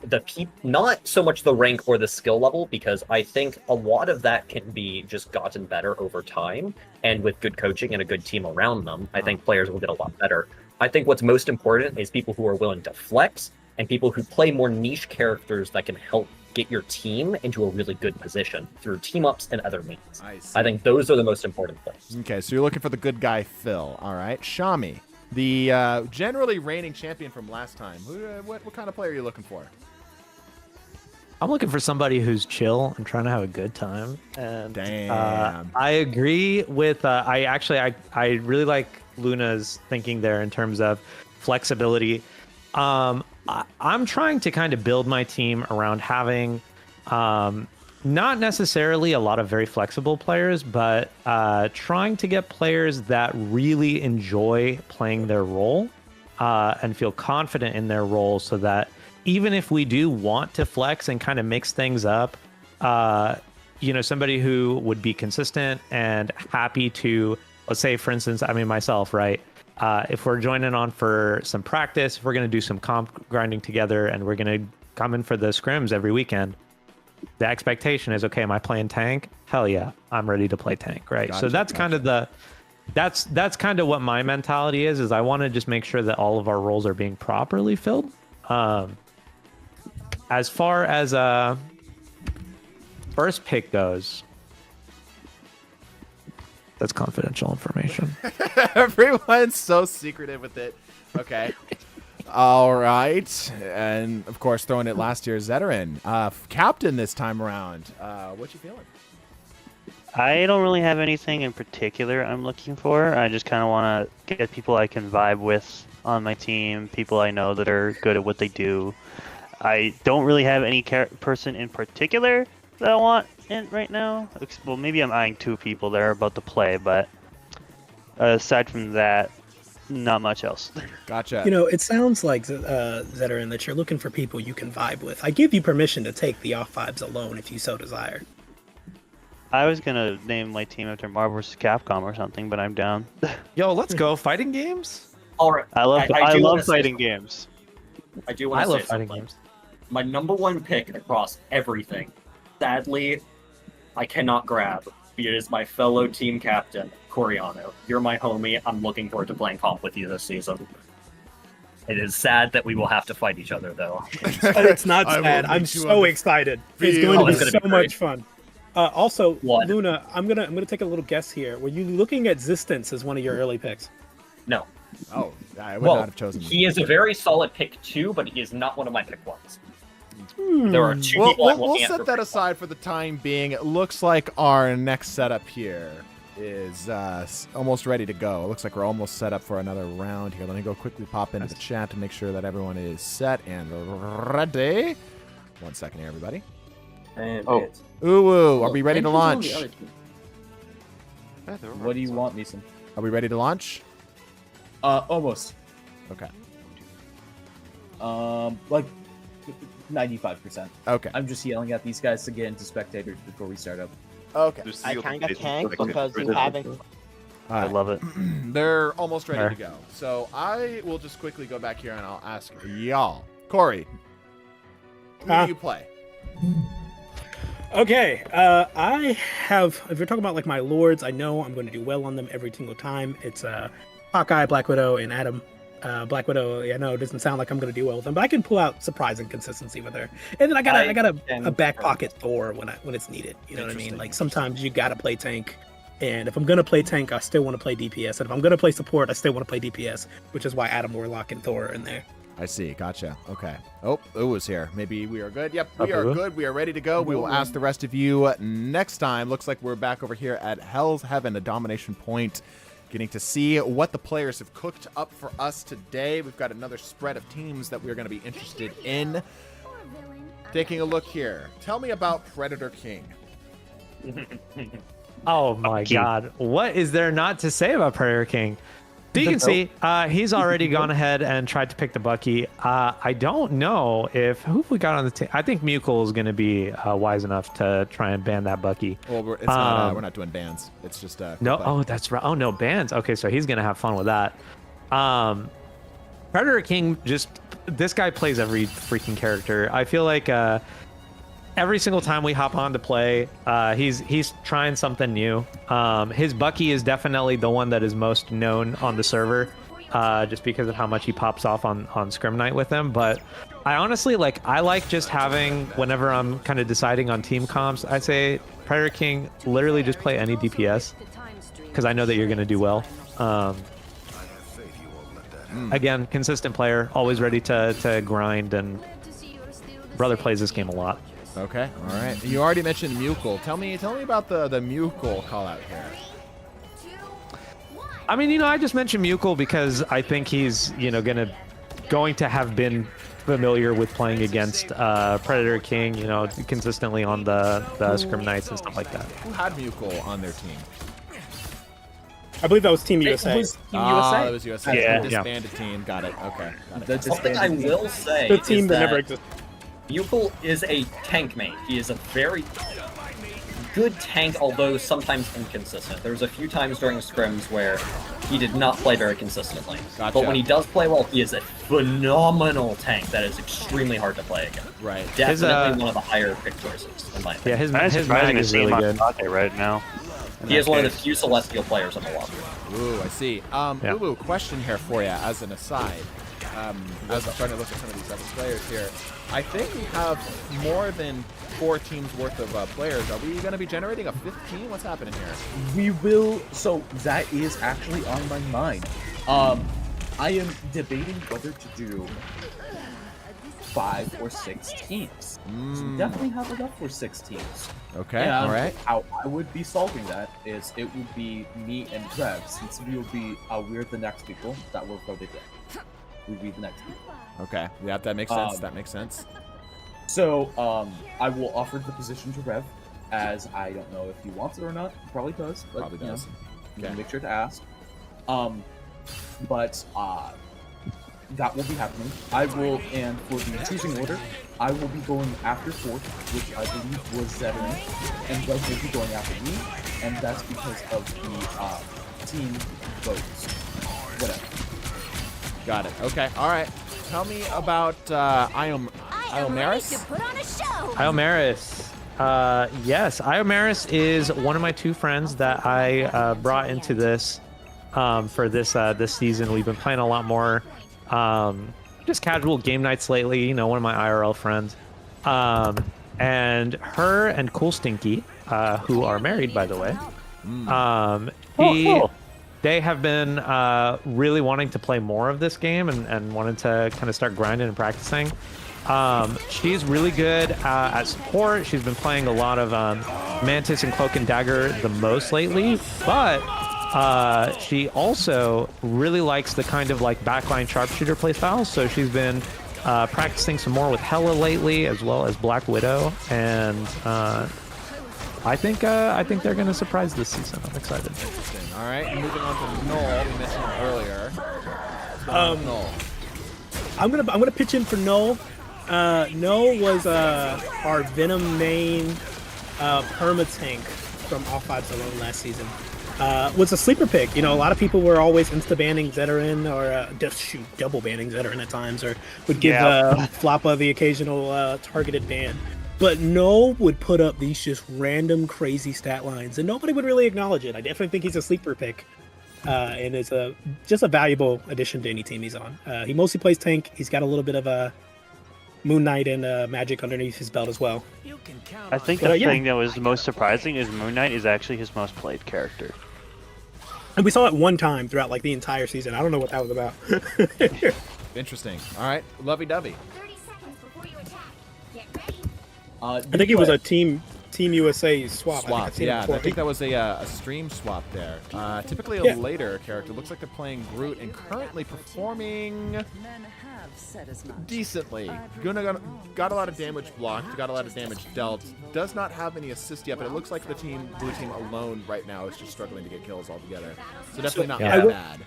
S15: not so much the rank or the skill level, because I think a lot of that can be just gotten better over time, and with good coaching and a good team around them, I think players will get a lot better. I think what's most important is people who are willing to flex, and people who play more niche characters that can help get your team into a really good position through team-ups and other means. I think those are the most important things.
S1: Okay, so you're looking for the good guy Phil. All right. Shami, the generally reigning champion from last time. What kind of player are you looking for?
S20: I'm looking for somebody who's chill and trying to have a good time. And
S1: Damn.
S20: I agree with. I really like Luna's thinking there in terms of flexibility. I'm trying to kind of build my team around having not necessarily a lot of very flexible players, but trying to get players that really enjoy playing their role and feel confident in their role, so that even if we do want to flex and kind of mix things up, somebody who would be consistent and happy to, let's say, for instance, myself, right? if we're joining on for some practice, if we're going to do some comp grinding together, and we're going to come in for the scrims every weekend, the expectation is, okay, am I playing tank? Hell yeah, I'm ready to play tank, right? So that's kind of that's kind of what my mentality is I want to just make sure that all of our roles are being properly filled. As far as first pick goes, that's confidential information.
S1: Everyone's so secretive with it. Okay. All right. And, of course, throwing it last year's veteran. Captain this time around. What you feeling?
S21: I don't really have anything in particular I'm looking for. I just kind of want to get people I can vibe with on my team, people I know that are good at what they do. I don't really have any person in particular that I want in right now. Well, maybe I'm eyeing 2 people that are about to play, but aside from that, not much else.
S1: Gotcha.
S5: You know, it sounds like, Zeteran, that you're looking for people you can vibe with. I give you permission to take the off vibes alone if you so desire.
S21: I was gonna name my team after Marvel vs. Capcom or something, but I'm down.
S20: Yo, let's go fighting games.
S4: All right.
S21: I love fighting games.
S4: I do want to say
S20: love fighting
S4: something.
S20: games.
S4: My number 1 pick across everything, sadly, I cannot grab. It is my fellow team captain, Coriano. You're my homie. I'm looking forward to playing comp with you this season. It is sad that we will have to fight each other, though.
S5: It's not sad. I'm so excited. It's going to be so much fun. Also, Luna, I'm gonna take a little guess here. Were you looking at Zistance as one of your early picks?
S4: No.
S1: Oh, I would not have chosen him.
S4: He is a very solid pick 2, but he is not one of my pick 1s. There are 2 people I'm
S1: We'll
S4: looking at
S1: set
S4: for
S1: that
S4: pick
S1: aside for the time being. It looks like our next setup here is almost ready to go. It looks like we're almost set up for another round here. Let me go quickly pop into the chat to make sure that everyone is set and ready. 1 second here, everybody. Ooh, are we ready to launch?
S12: What do you want, Mason?
S1: Are we ready to launch?
S12: Almost.
S1: Okay.
S12: Like 95%.
S1: Okay.
S12: I'm just yelling at these guys to get into spectators before we start up.
S1: Okay.
S6: I kind of tank because you haven't.
S21: I love it.
S1: They're almost ready to go. So I will just quickly go back here and I'll ask y'all. Corey, who do you play?
S5: Okay, I have, if you're talking about like my lords, I know I'm going to do well on them every single time. It's Hawkeye, Black Widow, and Adam. Black Widow, I know it doesn't sound like I'm going to do well with them, but I can pull out surprising consistency with her. And then I got a back pocket Thor when it's needed. You know what I mean? Like sometimes you got to play tank. And if I'm going to play tank, I still want to play DPS. And if I'm going to play support, I still want to play DPS, which is why Adam, Warlock, and Thor are in there.
S1: I see. Gotcha. Okay. Oh, Uwa's here. Maybe we are good. Yep, we are good. We are ready to go. We will ask the rest of you next time. Looks like we're back over here at Hell's Heaven, the domination point, getting to see what the players have cooked up for us today. We've got another spread of teams that we're going to be interested in. Taking a look here. Tell me about Predator King.
S20: Oh my God. What is there not to say about Predator King? So you can see he's already gone ahead and tried to pick the Bucky. I don't know who we got on the team. I think Mukul is going to be wise enough to try and ban that Bucky.
S1: Well, we're not doing bans. It's just
S20: no. Oh, that's right. Oh no, bans. Okay, so he's going to have fun with that. Predator King, this guy plays every freaking character. I feel like every single time we hop on to play, he's trying something new. His Bucky is definitely the one that is most known on the server, just because of how much he pops off on Scrim Night with him. But I honestly I like just having, whenever I'm kind of deciding on team comps, I say Predator King, literally just play any DPS, because I know that you're going to do well. Again, consistent player, always ready to grind, and brother plays this game a lot.
S1: Okay, all right. You already mentioned Mukul. Tell me about the Mukul call out here.
S20: I mean, I just mentioned Mukul because I think he's, going to have been familiar with playing against Predator King, consistently on the Scrim Nights and stuff like that.
S1: Who had Mukul on their team?
S5: I believe that was Team USA.
S1: It was Team USA. It was USA.
S20: Yeah.
S1: The disbanded team. Got it. Okay.
S4: Something I will say
S5: the team
S4: is
S5: that never existed.
S4: Mukul is a tank main. He is a very good tank, although sometimes inconsistent. There's a few times during scrims where
S15: he did not play very consistently.
S1: Gotcha.
S15: But when he does play well, he is a phenomenal tank that is extremely hard to play against.
S1: Right.
S15: Definitely one of the higher pick choices, in my opinion.
S21: Yeah, his mag is really good right now.
S15: He is one of the few Celestial players on the roster.
S1: Ooh, I see. Ooh, question here for you as an aside. As I'm trying to look at some of these other players here, I think we have more than 4 teams worth of players. Are we going to be generating a 5th team? What's happening here?
S12: We will. So that is actually on my mind. I am debating whether to do 5 or 6 teams. So we definitely have enough for 6 teams.
S1: Okay,
S12: and
S1: all right.
S12: How I would be solving that is it would be me and Rev, since we will be we're the next people that will voted in. We'll be the next people.
S1: Okay, yeah, that makes sense. That makes sense.
S12: So I will offer the position to Rev, as I don't know if he wants it or not. He probably does. But,
S1: Probably does.
S12: You can make sure to ask. But that will be happening. I will, and for the choosing order, I will be going after 4th, which I believe was Zeteran, and Rev will be going after me, and that's because of the team votes. Whatever.
S1: Got it. Okay. All right. Tell me about Iomaris.
S20: Iomaris. Yes, Iomaris is one of my 2 friends that I brought into this for this season. We've been playing a lot more just casual game nights lately. You know, one of my IRL friends. And her and Cool Stinky, who are married, by the way.
S21: Cool.
S20: They have been really wanting to play more of this game and wanted to kind of start grinding and practicing. She's really good at support. She's been playing a lot of Mantis and Cloak and Dagger the most lately, but she also really likes the kind of like backline sharpshooter playstyle. So she's been practicing some more with Hela lately, as well as Black Widow, and I think they're going to surprise this season. I'm excited.
S1: Interesting. All right, moving on to Null. We mentioned him earlier. Null.
S5: I'm gonna pitch in for Null. Null was our Venom main perma tank from All 5's Alone last season. Was a sleeper pick. You know, a lot of people were always insta-banning Zeteran or double banning Zeteran at times, or would give Floppa the occasional targeted ban. But Null would put up these just random crazy stat lines, and nobody would really acknowledge it. I definitely think he's a sleeper pick, and is just a valuable addition to any team he's on. He mostly plays tank. He's got a little bit of a Moon Knight and magic underneath his belt as well.
S21: I think the thing that was most surprising is Moon Knight is actually his most played character.
S5: And we saw it one time throughout like the entire season. I don't know what that was about.
S1: Interesting. All right, lovey-dovey.
S5: I think it was a Team USA swap.
S1: I think that was a stream swap there. Typically a later character. Looks like they're playing Groot and currently performing decently. Guna got a lot of damage blocked, got a lot of damage dealt. Does not have any assist yet, but it looks like the blue team alone right now is just struggling to get kills altogether. So definitely not bad.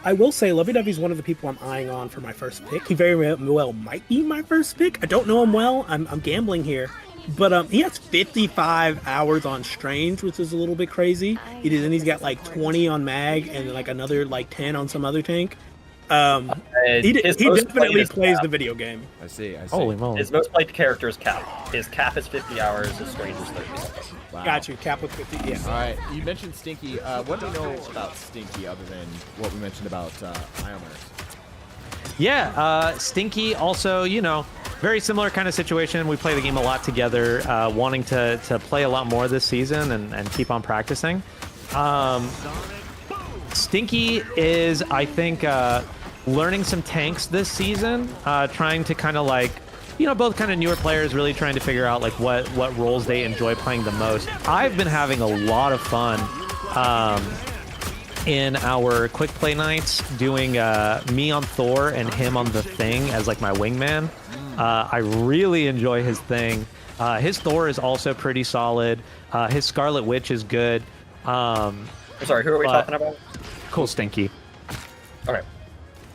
S5: I will say Lovey-Dovey's one of the people I'm eyeing on for my first pick. He very well might be my first pick. I don't know him well. I'm gambling here. But he has 55 hours on Strange, which is a little bit crazy. He's got like 20 on Mag and like another like 10 on some other tank. He definitely plays the video game.
S1: I see.
S20: Holy moly.
S15: His most played character is Cap. His Cap is 50 hours, his Strange is 30.
S5: Wow. Got you. Cap with 50, yeah.
S1: All right, you mentioned Stinky. What do we know about Stinky other than what we mentioned about Iomaris?
S20: Yeah, Stinky also, you know, very similar kind of situation. We play the game a lot together, wanting to play a lot more this season and keep on practicing. Stinky is, I think, learning some tanks this season, trying to kind of like, you know, both kind of newer players really trying to figure out like what roles they enjoy playing the most. I've been having a lot of fun in our quick play nights doing me on Thor and him on the Thing as like my wingman. I really enjoy his Thing. His Thor is also pretty solid. His Scarlet Witch is good.
S15: Sorry, who are we talking about?
S20: Cool Stinky.
S15: Okay.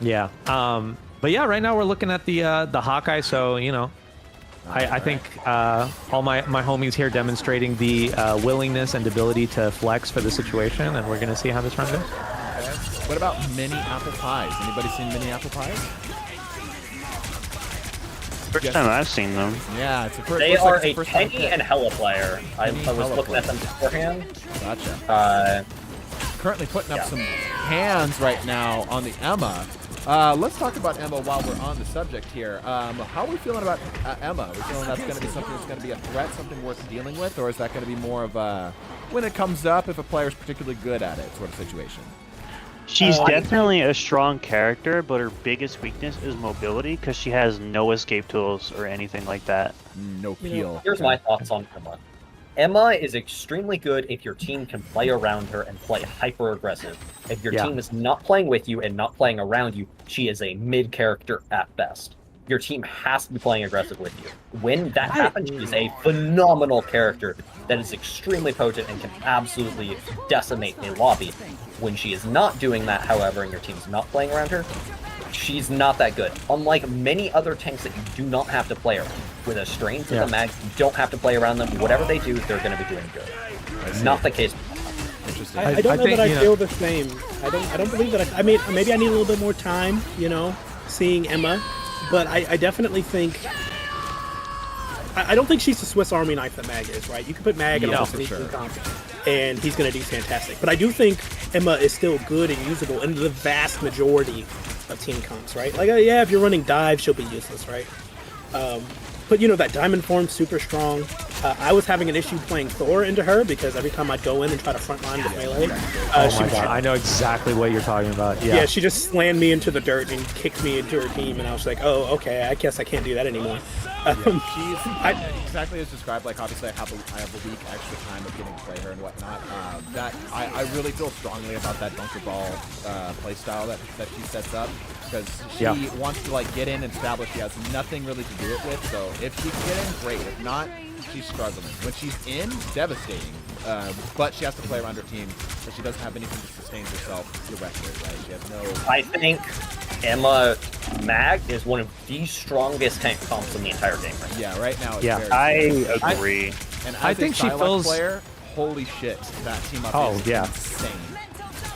S20: Yeah. But yeah, right now we're looking at the Hawkeye, so, you know, I think all my homies here demonstrating the willingness and ability to flex for the situation, and we're going to see how this run goes.
S1: What about mini apple pies? Anybody seen mini apple pies?
S21: First time I've seen them.
S1: Yeah, it's a first.
S15: They are a Penny and Hella player. I was looking at them beforehand.
S1: Gotcha. Currently putting up some hands right now on the Emma. Let's talk about Emma while we're on the subject here. How are we feeling about Emma? Are we feeling that's going to be something that's going to be a threat, something worth dealing with, or is that going to be more of a when it comes up, if a player's particularly good at it sort of situation?
S21: She's definitely a strong character, but her biggest weakness is mobility because she has no escape tools or anything like that.
S1: No peel.
S15: Here's my thoughts on Emma. Emma is extremely good if your team can play around her and play hyper-aggressive. If your team is not playing with you and not playing around you, she is a mid-character at best. Your team has to be playing aggressive with you. When that happens, she's a phenomenal character that is extremely potent and can absolutely decimate a lobby. When she is not doing that, however, and your team's not playing around her, she's not that good. Unlike many other tanks that you do not have to play around. With a Strains and a Mag, you don't have to play around them. Whatever they do, they're going to be doing good. Not the case.
S1: Interesting.
S5: I don't know that I feel the same. I don't believe that. I mean, maybe I need a little bit more time, seeing Emma, but I definitely think. I don't think she's the Swiss Army knife that Mag is, right? You can put Mag in almost any comp, and he's going to do fantastic. But I do think Emma is still good and usable in the vast majority of team comps, right? Like, if you're running dive, she'll be useless, right? But that diamond form's super strong. I was having an issue playing Thor into her because every time I'd go in and try to frontline with melee,
S20: oh my god, I know exactly what you're talking about. Yeah,
S5: she just slammed me into the dirt and kicked me into her team, and I was like, oh, okay, I guess I can't do that anymore.
S1: She's exactly as described. Like, obviously, I have a week extra time of getting to play her and whatnot. That I really feel strongly about that bunker ball play style that she sets up because she wants to get in and establish. She has nothing really to do it with. So if she can get in, great. If not, she's struggling. When she's in, devastating. But she has to play around her team, so she doesn't have anything to sustain herself directly. Right? She has no.
S15: I think Emma Mag is one of the strongest tank comps in the entire game. Right?
S1: Yeah, right now. It's very
S21: I agree.
S1: And
S20: I think she feels.
S1: Player, holy shit, that team up is insane.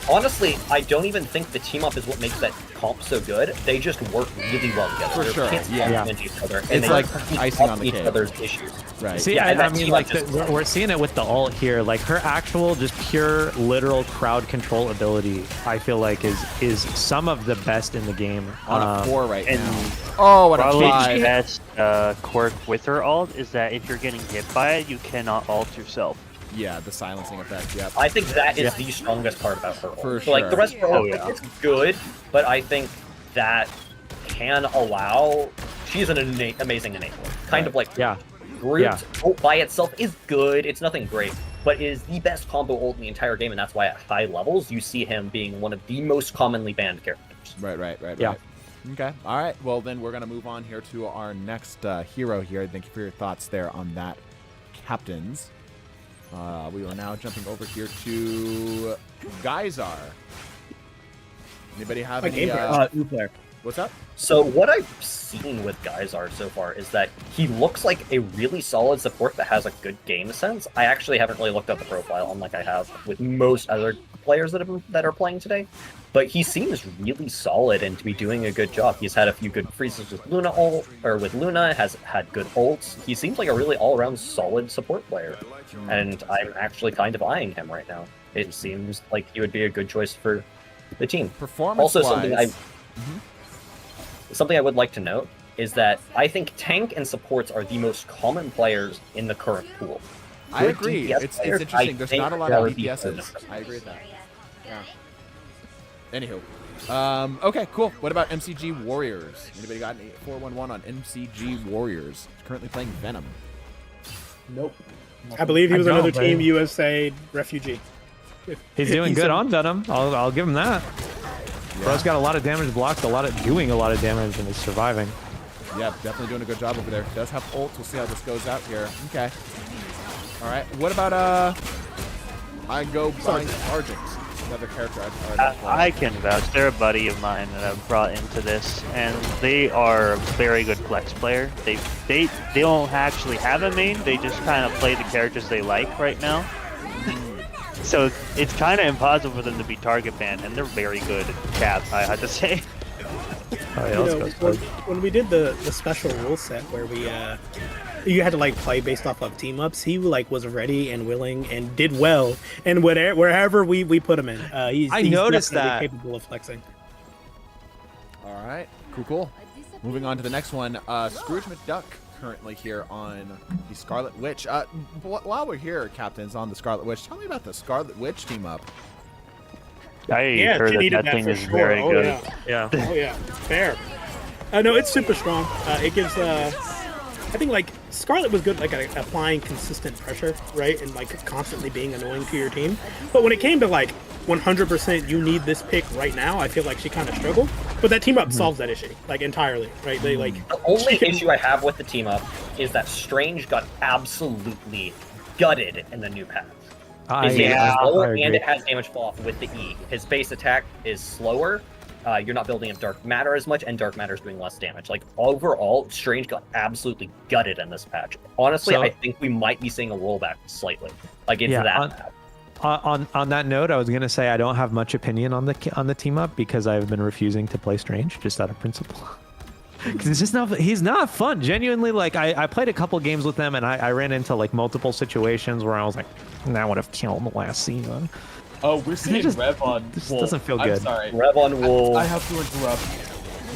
S15: Honestly, I don't even think the team up is what makes that comp so good. They just work really well together.
S1: For sure.
S15: Each other, and
S1: it's
S15: they
S1: like icing on the
S15: each
S1: cake.
S15: other's issues.
S1: Right.
S20: See, I mean, we're seeing it with the ult here. Like, her actual, just pure, literal crowd control ability, I feel like is some of the best in the game.
S1: On a 4 right now. Oh, what a 5.
S21: Probably the best quirk with her ult is that if you're getting hit by it, you cannot ult yourself.
S1: Yeah, the silencing effect, yeah.
S15: I think that is the strongest part about her ult.
S1: For
S15: So, like, the rest of her ult
S21: yeah.
S15: is good, but I think that can allow... She's an amazing enabler. Kind of like Groot ult by itself is good, it's nothing great, but is the best combo ult in the entire game, and that's why at high levels you see him being one of the most commonly banned characters.
S1: Right.
S20: Yeah.
S1: Okay, all right. Well, then we're going to move on here to our next hero here. Thank you for your thoughts there on that, Captains. We are now jumping over here to Geysar. Anybody have any...
S12: Uplair.
S1: What's up?
S15: So what I've seen with Geysar so far is that he looks like a really solid support that has a good game sense. I actually haven't really looked at the profile unlike I have with most other players that are playing today. But he seems really solid and to be doing a good job. He's had a few good freezes with Luna has had good ults. He seems like a really all-around solid support player. And I'm actually kind of eyeing him right now. It seems like he would be a good choice for the team.
S1: Performance-wise...
S15: Also, something I would like to note is that I think tank and supports are the most common players in the current pool.
S1: I agree. It's interesting. There's not a lot of DPSs. I agree with that. Yeah. Anywho. Okay, cool. What about MCG Warriors? Anybody got any 411 on MCG Warriors? Currently playing Venom.
S12: Nope.
S5: I believe he was another Team USA refugee.
S20: He's doing good on Venom. I'll give him that. Yeah. Bro's got a lot of damage blocked, doing a lot of damage, and is surviving.
S1: Yeah, definitely doing a good job over there. Does have ult. We'll see how this goes out here. Okay. All right. What about I go by Sergeant, another character
S21: I can vouch. They're a buddy of mine that I've brought into this, and they are a very good flex player. They don't actually have a main. They just kind of play the characters they like right now. So it's kind of impossible for them to be target banned, and they're very good at cap, I have to say.
S5: When we did the special rule set where we you had to like play based off of team ups, he like was ready and willing and did well, and wherever we put him in, he's
S20: noticed
S5: definitely
S20: that.
S5: capable of flexing.
S1: All right, cool. Moving on to the next one, Scrooge McDuck currently here on the Scarlet Witch. While we're here, captains, on the Scarlet Witch, tell me about the Scarlet Witch team up.
S21: I heard that thing is very good.
S5: Yeah. Oh yeah, fair. No, it's super strong. It gives. I think like Scarlet was good like at applying consistent pressure, right, and like constantly being annoying to your team. But when it came to like 100%, you need this pick right now, I feel like she kind of struggled. But that team up solves that issue like entirely, right? They like.
S15: The only issue I have with the team up is that Strange got absolutely gutted in the new patch. His damage is lower, and it has damage fall off with the E. His base attack is slower. You're not building up Dark Matter as much, and Dark Matter is doing less damage. Like, overall, Strange got absolutely gutted in this patch. Honestly, I think we might be seeing a rollback slightly. Like, into that map.
S20: On that note, I was gonna say I don't have much opinion on the team up because I've been refusing to play Strange just out of principle. Because it's just he's not fun. Genuinely, like I played a couple games with him and I ran into like multiple situations where I was like, that would have killed the last season.
S12: Oh, we're seeing Rev on
S20: This
S12: Wolf.
S20: doesn't feel good.
S12: I'm sorry.
S15: Rev on Wolf.
S12: I have to interrupt.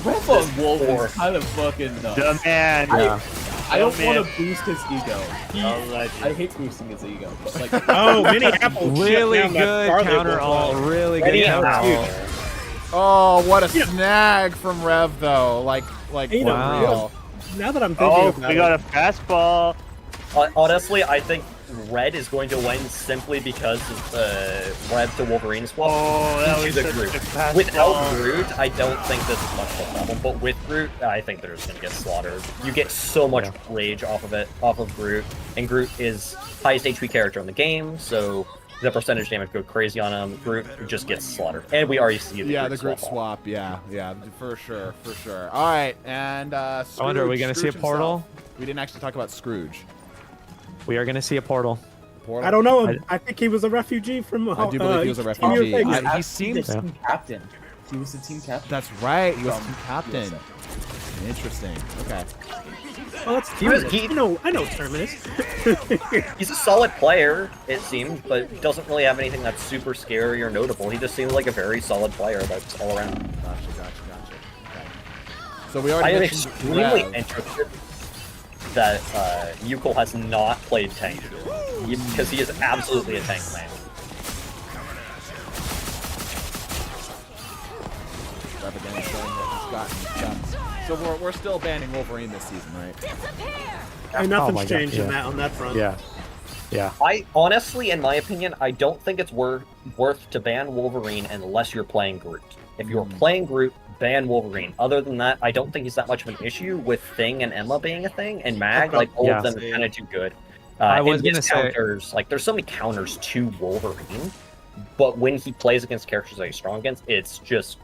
S12: Rev on Wolf is kind of fucking nuts.
S21: The man.
S12: I don't want to boost his ego. I hate boosting his ego. But like,
S5: Mini Apple.
S20: Really good counter all. Really good counter all.
S1: Oh, what a snag from Rev though. Like
S5: wow. Now that I'm thinking about
S21: we got a fastball.
S15: Honestly, I think Red is going to win simply because of Red to Wolverine swap.
S21: Oh, that was
S15: the
S21: such
S15: Groot.
S21: a fastball.
S15: Without Groot, I don't think this is much of a problem. But with Groot, I think they're just going to get slaughtered. You get so much rage off of Groot, and Groot is highest HP character in the game, so the percentage damage go crazy on him. Groot just gets slaughtered, and we already see the
S1: Groot swap. Yeah, for sure. All right, and Scrooge,
S20: I wonder, are we gonna see a portal?
S1: Himself. We didn't actually talk about Scrooge.
S20: We are gonna see a portal.
S5: I don't know. I think he was a refugee from.
S1: I do believe he was a refugee.
S12: He seems team captain. He was the team captain.
S1: That's right. He was team captain. Interesting. Okay.
S5: Oh, that's I know Terminus.
S15: He's a solid player, it seems, but doesn't really have anything that's super scary or notable. He just seems like a very solid player that's all around.
S1: Gotcha. Okay. So we already
S15: I am
S1: mentioned
S15: extremely
S1: Rev.
S15: interested that Yukol has not played tank, because he is absolutely a tank man.
S1: Rev again showing that he's gotten stuff. So we're still banning Wolverine this season, right?
S5: And nothing's changed on that front.
S20: Yeah.
S15: I honestly, in my opinion, I don't think it's worth to ban Wolverine unless you're playing Groot. If you're playing Groot, ban Wolverine. Other than that, I don't think he's that much of an issue with Thing and Emma being a thing, and Mag, like all of them are kind of too good.
S20: I was
S15: and his counters, like there's so many counters to Wolverine, but when he plays against characters that he's strong against, it's just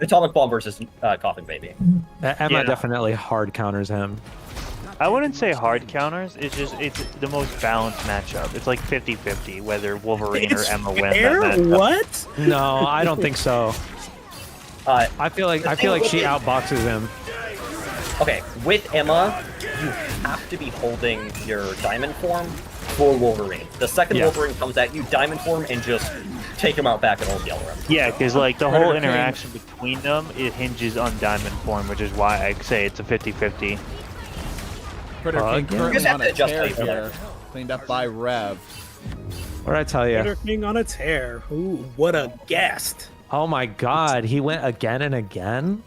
S15: Atomic Bomb versus Coughing Baby.
S20: Emma definitely hard counters him.
S21: I wouldn't say hard counters. It's the most balanced matchup. It's like 50-50 whether Wolverine or Emma win that matchup.
S5: What?
S20: No, I don't think so. I feel like she outboxes him.
S15: Okay, with Emma, you have to be holding your Diamond form for Wolverine. The second Wolverine comes at you, Diamond form, and just take him out back and hold the other end.
S21: Yeah, because like the whole interaction between them, it hinges on Diamond form, which is why I say it's a 50-50.
S1: Critter King currently on a tear here, cleaned up by Rev.
S20: What did I tell you?
S5: Critter King on a tear. Ooh, what a guest.
S20: Oh my god, he went again and again?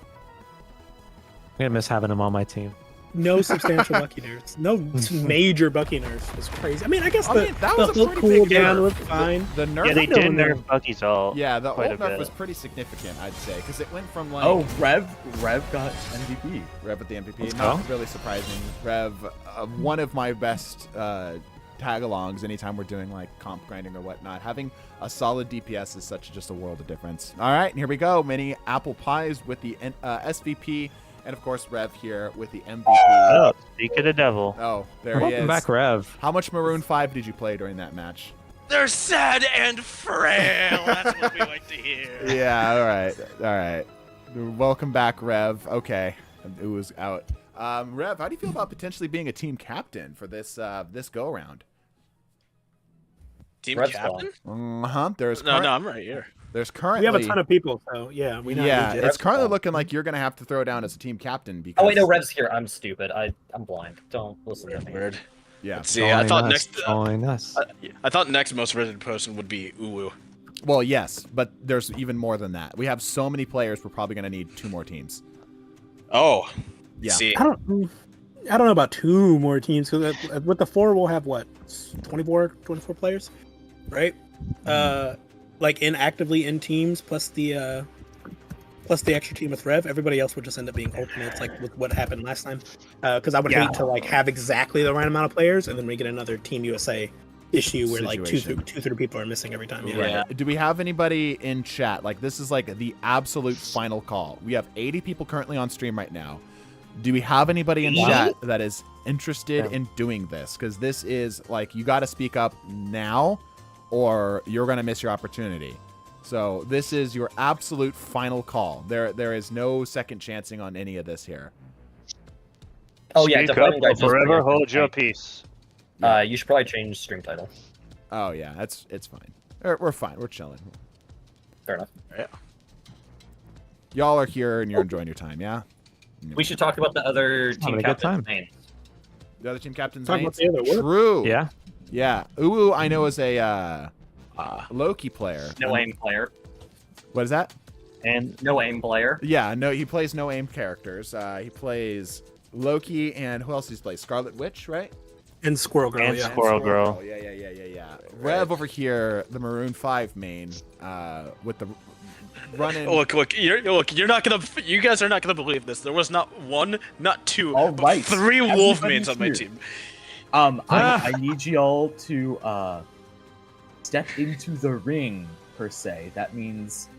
S20: I'm gonna miss having him on my team.
S5: No substantial Bucky nerfs. No major Bucky nerfs. Was crazy. I mean, I guess the
S1: was a
S5: hook
S1: pretty big
S5: cooldown
S1: nerf.
S5: was fine.
S1: The nerf.
S21: Yeah, they did nerf Bucky's all.
S1: Yeah, the
S21: quite
S1: ult
S21: a
S1: nerf
S21: bit.
S1: was pretty significant, I'd say, because it went from like.
S12: Oh, Rev got MVP.
S1: Rev with the MVP.
S20: Let's
S1: Not
S20: go.
S1: really surprising. Rev, one of my best tag-alongs anytime we're doing like comp grinding or whatnot. Having a solid DPS is just a world of difference. All right, and here we go. Many apple pies with the SVP. And of course, Rev here with the MVP.
S21: Oh, speak of the devil.
S1: Oh, there he is.
S20: Welcome back, Rev.
S1: How much Maroon 5 did you play during that match?
S11: They're sad and frail. That's what we like to hear.
S1: Yeah, all right. Welcome back, Rev. Okay, it was out. Rev, how do you feel about potentially being a team captain for this go around?
S11: Team
S15: Rev's
S11: captain?
S1: There's
S11: No, I'm right here.
S1: There's currently
S5: We have a ton of people, so yeah, we
S1: it's currently looking like you're gonna have to throw down as a team captain because.
S15: Oh wait, no, Rev's here. I'm stupid. I'm blind. Don't listen to me.
S11: Weird.
S1: Yeah.
S11: Let's see, I thought next.
S20: Join us.
S11: I thought next most rated person would be Uwu.
S1: Well, yes, but there's even more than that. We have so many players. We're probably gonna need 2 more teams.
S11: Oh.
S1: Yeah.
S11: See.
S5: I don't know about 2 more teams because with the 4 we'll have what 24 players, right? Like inactively in teams plus the extra team with Rev. Everybody else would just end up being alternates, like with what happened last time. Because I would hate to like have exactly the right amount of players and then we get another Team USA issue where like 2-3 people are missing every time.
S1: Yeah. Do we have anybody in chat? Like this is like the absolute final call. We have 80 people currently on stream right now. Do we have anybody in chat that is interested in doing this? Because this is like you got to speak up now, or you're gonna miss your opportunity. So this is your absolute final call. There is no second chancing on any of this here.
S15: Oh yeah,
S21: Speak up or forever hold your peace.
S15: You should probably change stream title.
S1: Oh yeah, it's fine. We're fine. We're chilling.
S15: Fair enough.
S11: Yeah.
S1: Y'all are here and you're enjoying your time, yeah?
S15: We should talk about the other team captain's names.
S1: The other team captain's
S5: Talk
S1: names?
S5: about the other one.
S1: True.
S20: Yeah.
S1: Yeah. Uwu, I know, is a Loki player.
S15: No aim player.
S1: What is that?
S15: And no aim player.
S1: Yeah, no, he plays no aim characters. He plays Loki and who else does he play? Scarlet Witch, right?
S5: And Squirrel Girl,
S21: And
S5: yeah.
S21: Squirrel Girl.
S1: Yeah. Rev over here, the Maroon 5 main, with the running.
S11: Look, you're not gonna. You guys are not gonna believe this. There was not 1, not 2,
S12: All
S11: but
S12: right.
S11: 3 wolf
S12: Everybody's
S11: mains on my
S12: here.
S11: team.
S12: I need y'all to step into the ring per se. That means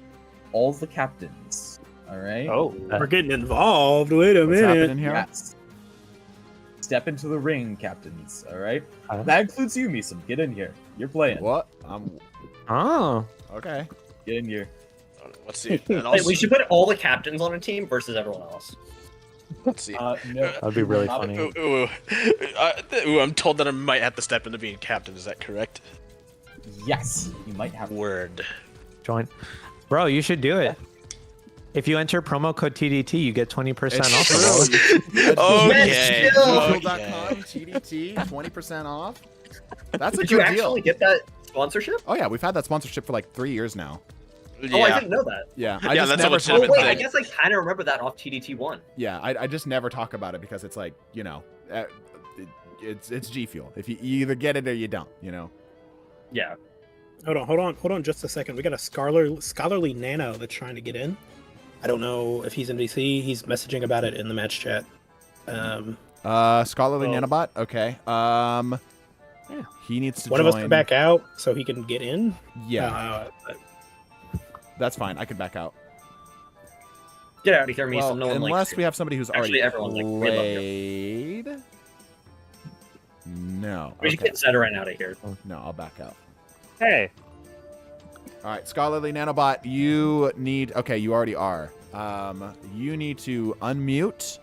S12: all the captains. All right.
S5: Oh, we're getting involved. Wait a
S1: What's
S5: minute.
S1: happening here?
S12: Yes. Step into the ring, captains. All right. That includes you, Misum. Get in here. You're playing.
S1: What?
S20: Oh.
S1: Okay.
S12: Get in here.
S11: Let's see. And
S15: Wait,
S11: also,
S15: we should put all the captains on a team versus everyone else.
S11: let's see.
S12: No.
S20: That'd be really funny.
S11: Ooh, I'm told that I might have to step into being captain. Is that correct?
S12: Yes. You might have.
S11: Word.
S20: Join. Bro, you should do it. If you enter promo code TDT, you get 20% off.
S11: Okay.
S1: Google.com, TDT, 20% off. That's a
S15: Did
S1: good
S15: you
S1: deal.
S15: actually get that sponsorship?
S1: Oh yeah, we've had that sponsorship for like 3 years now.
S11: Yeah.
S15: Oh, I didn't know that.
S1: Yeah,
S11: Yeah,
S1: I just
S11: that's a
S1: never
S11: legitimate
S1: talk
S15: Oh wait,
S1: about
S15: I
S1: it.
S15: guess I kind of remember that off TDT1.
S1: Yeah, I just never talk about it because it's like, you know, it's G Fuel. If you either get it or you don't, you know.
S15: Yeah.
S5: Hold on just a second. We got a scholarly nano that's trying to get in. I don't know if he's in VC. He's messaging about it in the match chat.
S1: Scholarly Nanobot. Okay.
S20: Yeah.
S1: He needs to
S5: One
S1: join.
S5: of us can back out so he can get in.
S1: Yeah. That's fine. I can back out.
S15: Get out of here, Misum.
S1: Well,
S15: No one
S1: unless
S15: likes
S1: we have somebody who's
S15: Actually,
S1: already
S15: everyone likes you. We love you.
S1: played. No.
S15: We should
S1: Okay.
S15: get Zeteran out of here.
S1: No, I'll back out.
S21: Hey.
S1: All right, Scholarly Nanobot, you need. Okay, you already are. You need to unmute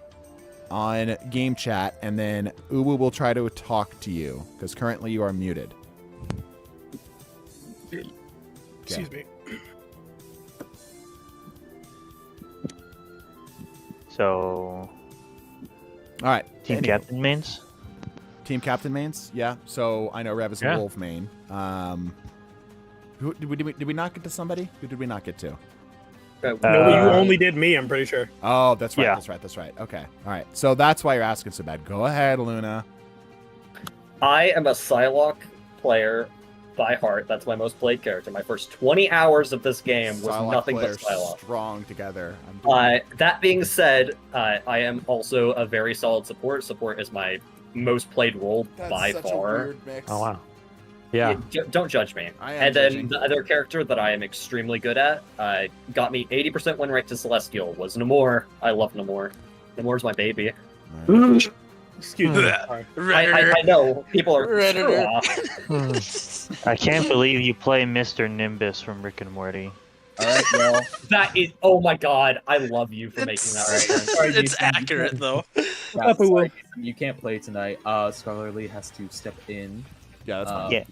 S1: on game chat, and then Uwu will try to talk to you because currently you are muted.
S5: Excuse me.
S21: So.
S1: All right.
S21: Team captain mains?
S1: Team captain mains? Yeah. So I know Rev is a
S21: Yeah.
S1: wolf main. Who, did we not get to somebody? Who did we not get to?
S5: No, you only did me, I'm pretty sure.
S1: Oh, that's right.
S21: Yeah.
S1: That's right. Okay. All right. So that's why you're asking so bad. Go ahead, Luna.
S15: I am a Psylocke player by heart. That's my most played character. My first 20 hours of this game was
S1: Psylocke
S15: nothing but
S1: players
S15: Psylocke.
S1: strong together.
S15: That being said, I am also a very solid support. Support is my most played role by far.
S20: Oh, wow. Yeah.
S15: Don't judge me.
S1: I am
S15: And then
S1: judging.
S15: the other character that I am extremely good at, got me 80% win rate to Celestial, was Namor. I love Namor. Namor's my baby.
S5: Excuse me.
S15: I know people are.
S21: I can't believe you play Mr. Nimbus from Rick and Morty.
S12: All right, well,
S15: that is. Oh my god, I love you for making that reference.
S12: Sorry,
S11: It's
S12: Jason, you
S11: accurate
S12: can't-
S11: though.
S12: Yeah, sorry, Jason, you can't play tonight. Scholarly has to step in.
S1: Yeah, that's fine.
S21: Yeah.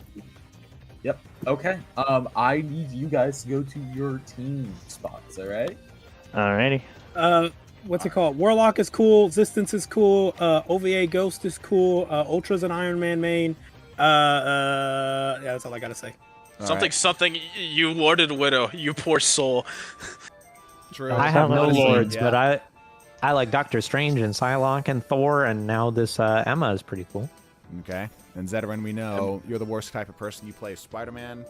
S12: Yep. Okay. I need you guys to go to your team spots. All right.
S21: Alrighty.
S5: What's it called? Warlock is cool. Existence is cool. OVA Ghost is cool. Ultra's an Iron Man main. Yeah, that's all I gotta say.
S11: Something. You Lorded Widow. You poor soul.
S1: True.
S20: I have no lords, but I like Doctor Strange and Psylocke and Thor, and now this Emma is pretty cool.
S1: Okay. And Zeteran, we know you're the worst type of person. You play Spider-Man.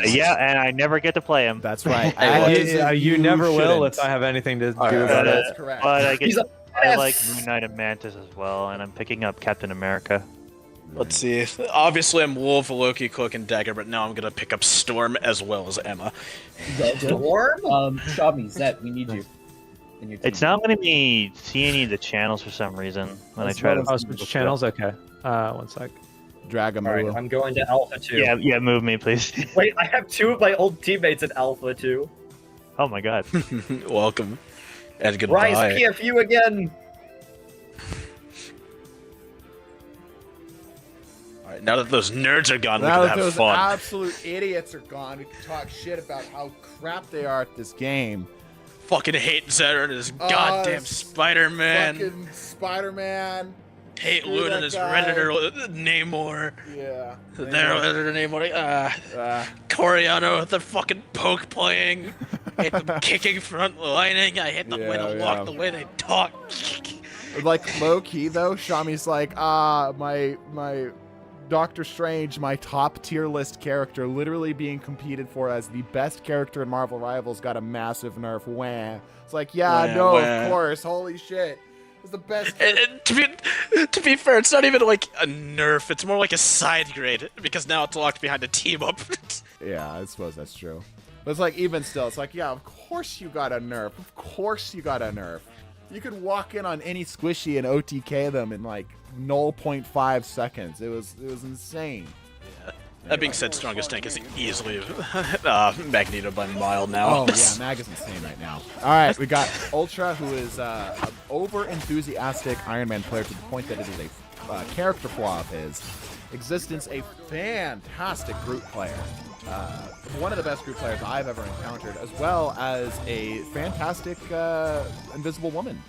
S21: Yeah, and I never get to play him.
S1: That's right.
S20: You never will
S1: shouldn't.
S20: if I have anything to do
S1: All right,
S20: about it.
S1: that's correct.
S21: But I like Moon Knight and Mantis as well, and I'm picking up Captain America.
S11: Let's see. Obviously, I'm Wolf, Loki, Cloak, and Dagger, but now I'm gonna pick up Storm as well as Emma.
S15: Storm?
S12: Shami, Zet, we need you. In your team.
S21: It's not letting me see any of the channels for some reason when I try to.
S20: Oh, switch channels. Okay. 1 sec.
S1: Drag him.
S15: Alright, I'm going to Alpha 2.
S21: Yeah, move me, please.
S15: Wait, I have 2 of my old teammates in Alpha 2.
S21: Oh my god.
S11: Welcome. And goodbye.
S15: Rise PFU again!
S11: Alright, now that those nerds are gone, we
S1: Now
S11: can
S1: that
S11: have
S1: those
S11: fun.
S1: absolute idiots are gone, we can talk shit about how crap they are at this game.
S11: Fucking hate Zetter and his goddamn Spider-Man.
S1: Fucking Spider-Man.
S11: Hate
S1: Screw
S11: Loon
S1: that
S11: and his
S1: guy.
S11: Redditor Namor.
S1: Yeah.
S11: Their Redditor Namor. Coriano with the fucking poke playing. I hate them kicking front lining. I hate the way they walk, the way they talk.
S1: Like low key though, Shami's like, my Doctor Strange, my top tier list character, literally being competed for as the best character in Marvel Rivals, got a massive nerf. Wah. It's like, yeah,
S11: Wah,
S1: no,
S11: wah.
S1: of course, holy shit. It's the best.
S11: And to be fair, it's not even like a nerf. It's more like a side grade because now it's locked behind a team up.
S1: Yeah, I suppose that's true. But it's like, even still, it's like, yeah, of course you got a nerf. Of course you got a nerf. You could walk in on any squishy and OTK them in like 0.5 seconds. It was insane.
S11: That being said, strongest tank is easily Magneto by a mile now.
S1: Oh yeah, Mag is insane right now. All right, we got Ultra, who is an over-enthusiastic Iron Man player to the point that it is a character flaw of his. Existence, a fantastic group player. One of the best group players I've ever encountered, as well as a fantastic Invisible Woman.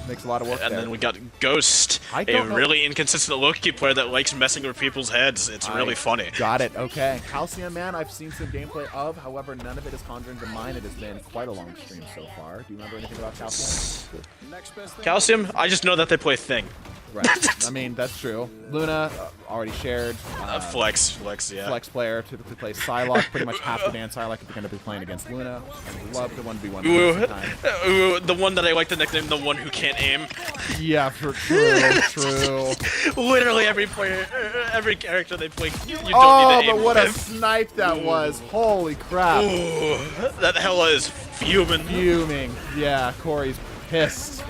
S1: Makes a lot of work
S11: And
S1: there.
S11: then we got Ghost,
S1: I
S11: a
S1: don't know-
S11: really inconsistent Loki player that likes messing with people's heads. It's really funny.
S1: Got it. Okay. Calcium Man, I've seen some gameplay of. However, none of it is conjuring to mind. It has been quite a long stream so far. Do you remember anything about Calcium?
S11: Calcium, I just know that they play Thing.
S1: Right. I mean, that's true. Luna, already shared.
S11: Flex, yeah.
S1: Flex player, typically plays Psylocke. Pretty much half the band Psylocke if you're going to be playing against Luna. I love the 1v1.
S11: Ooh, the one that I like to nickname the one who can't aim.
S1: Yeah, true.
S11: Literally every player, every character they play, you don't
S1: Oh,
S11: need to aim
S1: but what
S11: with
S1: a
S11: him.
S1: snipe that was. Holy crap.
S11: Ooh, that hella is fuming.
S1: Fuming. Yeah, Corey's pissed.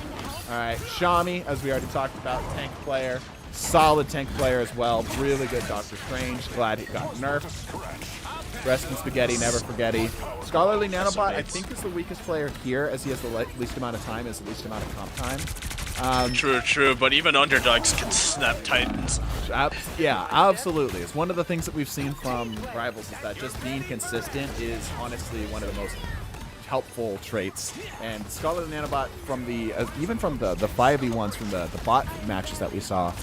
S1: All right, Shami, as we already talked about, tank player. Solid tank player as well. Really good Doctor Strange. Glad he got nerfed. Rest in spaghetti, never forgetty. Scholarly Nanobot, I think, is the weakest player here, as he has the least amount of time, has the least amount of comp time.
S11: True, but even underdogs can snap titans.
S1: Yeah, absolutely. It's one of the things that we've seen from Rivals is that just being consistent is honestly one of the most helpful traits. And Scholarly Nanobot, from the even from the 5v1s from the bot matches that we saw,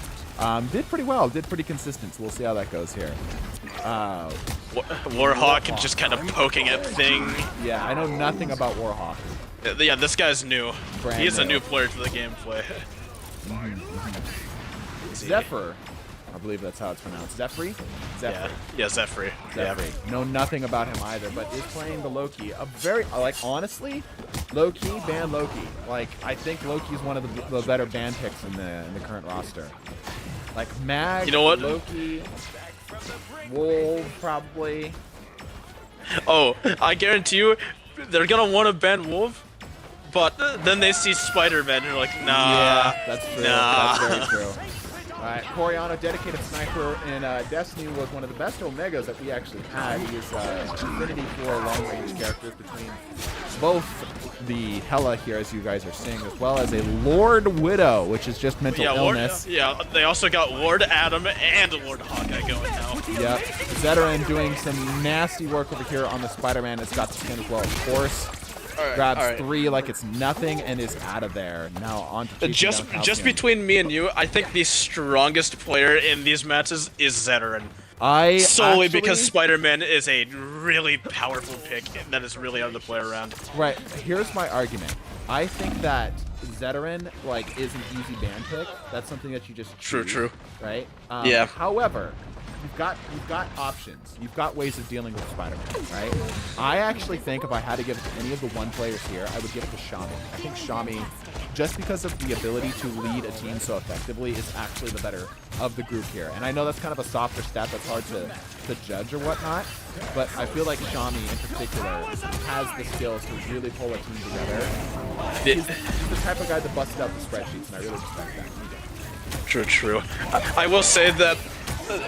S1: did pretty well, did pretty consistent. So we'll see how that goes here.
S11: Warhawk just kind of poking at Thing.
S1: Yeah, I know nothing about Warhawk.
S11: Yeah, this guy's new.
S1: Brand
S11: He's a
S1: new.
S11: new player to the gameplay.
S1: Zephyr, I believe that's how it's pronounced. Zephyr?
S11: Yeah, Zephyr. Yeah.
S1: Know nothing about him either, but is playing the Loki. A very, like, honestly, Loki, ban Loki. Like, I think Loki's one of the better ban picks in the current roster. Like, Mag,
S11: You know what?
S1: Loki, Wolf, probably.
S11: Oh, I guarantee you, they're gonna want to ban Wolf but then they see Spider-Man and they're like, nah.
S1: Yeah, that's true.
S11: Nah.
S1: That's very true. Alright, Coriano, dedicated sniper in Destiny, was one of the best Omegas that we actually had. He is affinity for long-range characters between both the Hela here, as you guys are seeing, as well as a Lord Widow, which is just mental illness.
S11: They also got Lord Adam and Lord Hawkeye going now.
S1: Yep, Zeteran doing some nasty work over here on the Spider-Man. It's got the skin as well, of course. Grabs 3 like it's nothing and is out of there. Now on to
S11: just between me and you, I think the strongest player in these matches is Zeteran. Solely because Spider-Man is a really powerful pick that is really hard to play around.
S1: Right. Here's my argument. I think that Zeteran is an easy ban pick. That's something that you just choose,
S11: True.
S1: Right?
S11: Yeah.
S1: However, you've got options. You've got ways of dealing with Spider-Man, right? I actually think if I had to give it to any of the one players here, I would give it to Shami. I think Shami, just because of the ability to lead a team so effectively, is actually the better of the group here. And I know that's kind of a softer stat that's hard to judge or whatnot, but I feel like Shami in particular has the skills to really pull a team together. He's the type of guy that busted out the spreadsheets, and I really respect that.
S11: True. I will say that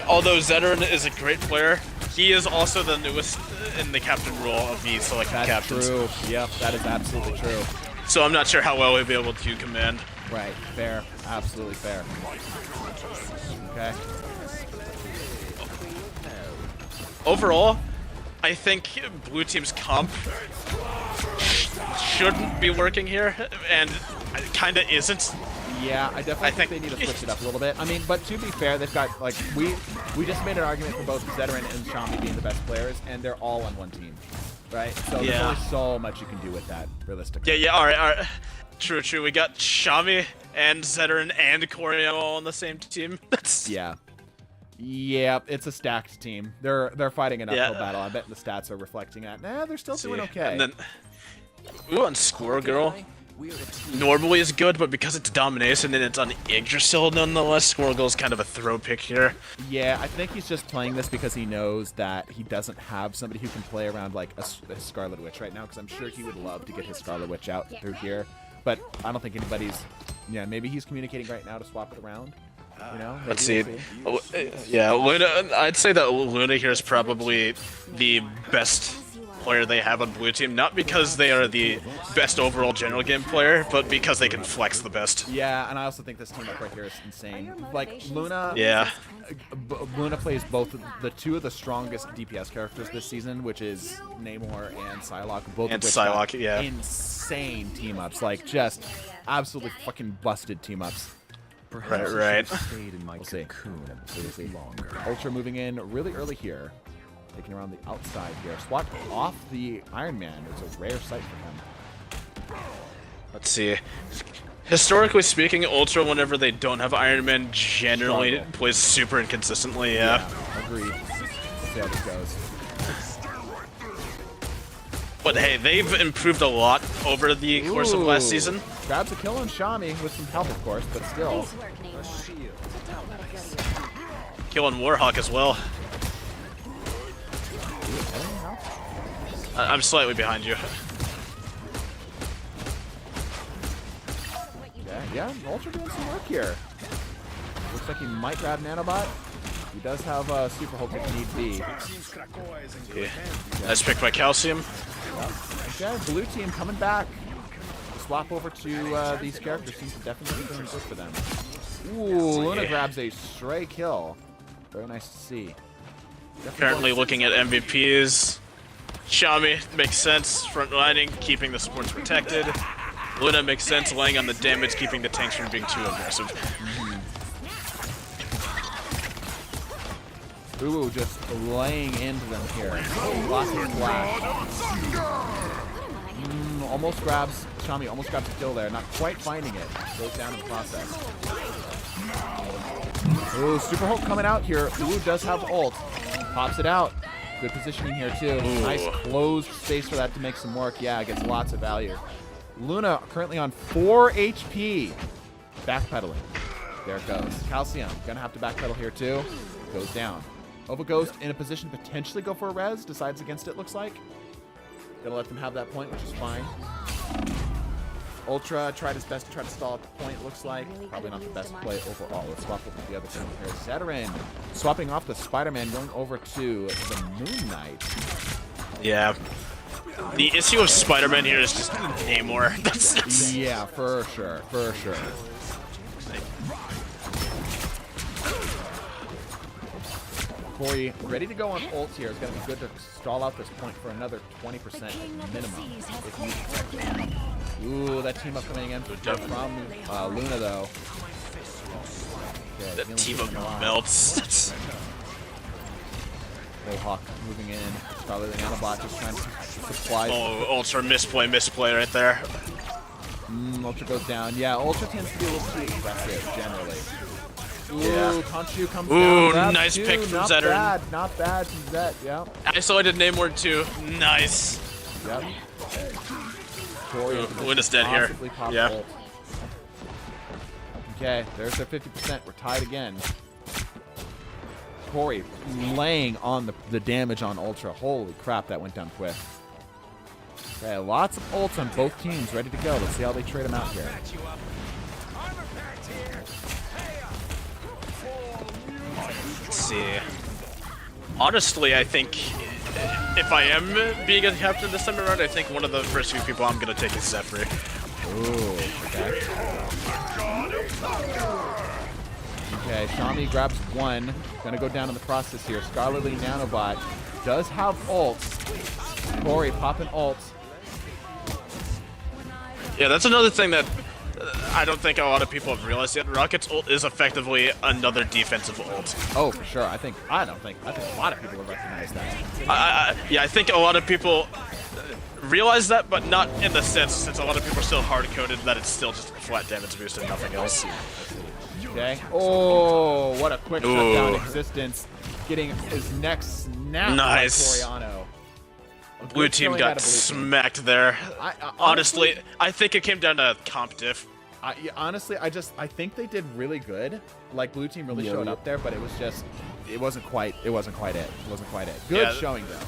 S11: although Zeteran is a great player, he is also the newest in the captain role of the selected captains.
S1: That's true. Yep, that is absolutely true.
S11: So I'm not sure how well he'll be able to command.
S1: Right. Fair. Absolutely fair. Okay.
S11: Overall, I think blue team's comp shouldn't be working here, and it kind of isn't.
S1: Yeah, I definitely think they need to switch it up a little bit. I mean, but to be fair, they've got, we just made an argument for both Zeteran and Shami being the best players, and they're all on one team, right? So there's only so much you can do with that, realistically.
S11: Yeah, all right. True. We got Shami and Zeteran and Coriano all on the same team.
S1: Yeah, it's a stacked team. They're fighting an uphill battle. I bet the stats are reflecting that. Nah, they're still doing okay.
S11: And then, on Squirrel Girl. Normally is good, but because it's domination and it's on Yggdrasil nonetheless, Squirrel Girl's kind of a throw pick here.
S1: Yeah, I think he's just playing this because he knows that he doesn't have somebody who can play around like a Scarlet Witch right now, because I'm sure he would love to get his Scarlet Witch out through here. But I don't think anybody's... Yeah, maybe he's communicating right now to swap it around. You know?
S11: Let's see. Yeah, Luna, I'd say that Luna here is probably the best player they have on blue team, not because they are the best overall general game player, but because they can flex the best.
S1: Yeah, and I also think this team up right here is insane. Like Luna, Luna plays both the two of the strongest DPS characters this season, which is Namor and Psylocke. Both of which got insane team ups, like just absolutely fucking busted team ups.
S11: Right.
S1: We'll see. Ultra moving in really early here. Taking around the outside here. Swat off the Iron Man. It's a rare sight for him.
S11: Let's see. Historically speaking, Ultra, whenever they don't have Iron Man, generally plays super inconsistently, yeah.
S1: Agreed. We'll see how this goes.
S11: But hey, they've improved a lot over the course of last season.
S1: Grabs a kill on Shami with some help, of course, but still.
S11: Kill on Warhawk as well. I'm slightly behind you.
S1: Yeah, Ultra doing some work here. Looks like he might grab Nanobot. He does have Super Hulk if need be.
S11: Nice pick by Calcium.
S1: Okay, blue team coming back. The swap over to these characters seems to definitely be doing good for them. Ooh, Luna grabs a stray kill. Very nice to see.
S11: Currently looking at MVPs. Shami makes sense, front lining, keeping the supports protected. Luna makes sense, laying on the damage, keeping the tanks from being too aggressive.
S1: Ooh, just laying into them here. Lots of flash. Almost grabs, Shami almost grabs a kill there. Not quite finding it. Goes down in the process. Ooh, Super Hulk coming out here. Ooh, does have ult. Pops it out. Good positioning here too.
S11: Ooh.
S1: Nice closed space for that to make some work. Yeah, it gets lots of value. Luna currently on 4 HP. Backpedaling. There it goes. Calcium gonna have to backpedal here too. Goes down. Ova Ghost in a position to potentially go for a res. Decides against it, looks like. Gonna let them have that point, which is fine. Ultra tried his best to try to stall at the point, looks like. Probably not the best play overall. Let's swap with the other team here. Zeteran swapping off the Spider-Man, going over to the Moon Knight.
S11: Yeah. The issue of Spider-Man here is just Namor. That's
S1: yeah, for sure, for sure. Corey, ready to go on ult here. It's going to be good to stall out this point for another 20% minimum. Ooh, that team up coming in from Luna, though. Okay,
S11: that team up melts.
S1: Hawk moving in. Probably the nanobot just trying to supply.
S11: Oh, Ultra misplay right there.
S1: Ultra goes down. Yeah, Ultra tends to be a little too aggressive generally. Ooh,
S11: Yeah.
S1: Conchu comes
S11: Ooh,
S1: down.
S11: nice
S1: Two.
S11: pick from
S1: Not
S11: Zeteran.
S1: bad, not bad from Zet, yeah.
S11: Isolated Namor too. Nice.
S1: Yep. Corey,
S11: Luna's dead here. Yeah.
S1: Ult. Okay, there's their 50%. We're tied again. Corey laying on the damage on Ultra. Holy crap, that went down quick. Okay, lots of ults on both teams ready to go. Let's see how they trade them out here.
S11: Let's see. Honestly, I think if I am being a captain this time around, I think one of the first few people I'm going to take is Zephyr.
S1: Ooh, okay. Okay, Shami grabs one. Gonna go down in the process here. Scarlet Lee Nanobot does have ults. Corey popping ults.
S11: Yeah, that's another thing that I don't think a lot of people have realized yet. Rocket's ult is effectively another defensive ult.
S1: Oh, for sure. I think a lot of people have recognized that.
S11: Yeah, I think a lot of people realize that, but not in the sense, since a lot of people are still hard-coded that it's still just a flat damage boost and nothing else.
S1: Okay. Oh, what a quick shutdown existence. Getting his neck snapped
S11: Nice.
S1: by Coriano.
S11: Blue team got smacked there. Honestly, I think it came down to comp diff.
S1: Honestly, I think they did really good. Like, blue team really showed up there, but it wasn't quite it. Good showing though.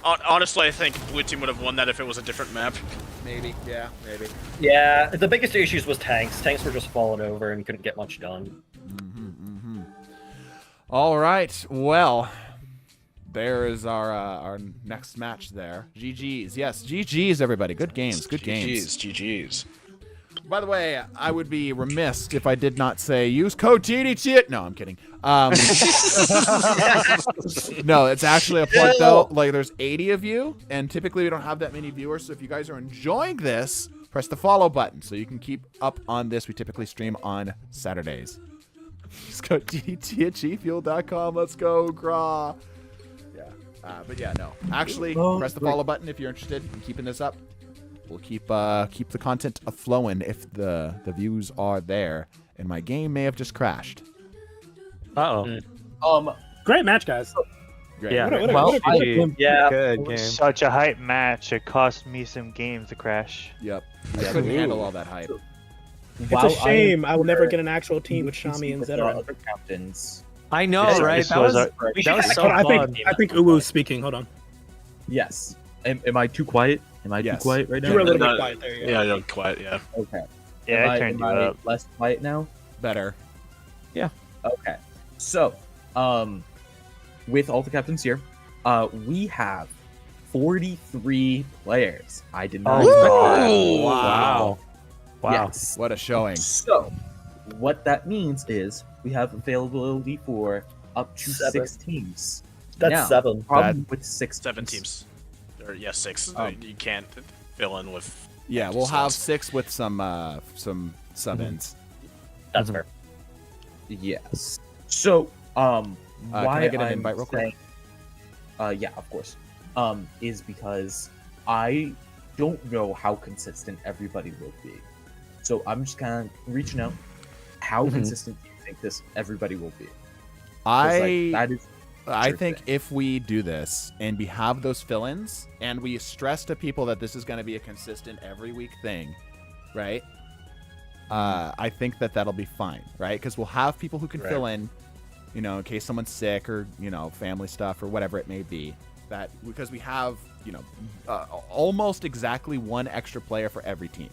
S11: Honestly, I think blue team would have won that if it was a different map.
S1: Maybe, yeah, maybe.
S15: Yeah, the biggest issues was tanks. Tanks were just falling over and couldn't get much done.
S1: All right, well, there is our next match there. GG's, yes, GG's, everybody. Good games, good games.
S11: GG's.
S1: By the way, I would be remiss if I did not say use code TDTwo. No, I'm kidding. No, it's actually a plug though. Like, there's 80 of you, and typically we don't have that many viewers. So if you guys are enjoying this, press the follow button so you can keep up on this. We typically stream on Saturdays. Just go TDT at gfuel.com. Let's go, Graw. Yeah, but yeah, no. Actually, press the follow button if you're interested in keeping this up. We'll keep the content a-flowing if the views are there. And my game may have just crashed.
S5: Great match, guys.
S1: Great.
S21: Yeah.
S5: What a
S21: Good game. Such a hype match. It cost me some games to crash.
S1: Yep. I couldn't handle all that hype.
S5: It's a shame I will never get an actual team with Shami and Zeteran.
S12: Other captains.
S20: I know, right? That was so fun.
S5: I think Uwu's speaking. Hold on.
S12: Yes. Am I too quiet? Am I too quiet right now?
S5: You were a little bit quiet there.
S11: Yeah, you're quiet. Yeah.
S12: Okay.
S21: Yeah,
S12: I
S21: turned you
S12: am I
S21: up.
S12: less quiet now?
S1: Better.
S20: Yeah.
S12: Okay. So, with all the captains here, we have 43 players. I did not expect that.
S1: Wow.
S12: Yes.
S1: What a showing.
S12: So, what that means is we have availability for up to 6 teams.
S15: That's
S12: now,
S15: 7.
S12: Problem with
S11: 7 teams. Or yeah, 6. You can't fill in with.
S1: Yeah, we'll have 6 with some sub-ins.
S15: That's fair.
S12: Yes. So, why
S1: can I get an
S12: I'm
S1: invite real quick?
S12: Yeah, of course. Is because I don't know how consistent everybody will be. So I'm just kind of reaching out. How consistent do you think everybody will be?
S1: I think if we do this and we have those fill-ins and we stress to people that this is going to be a consistent every week thing, right? I think that'll be fine, right? Because we'll have people who can fill in, in case someone's sick or, family stuff or whatever it may be. that because we have, almost exactly one extra player for every team.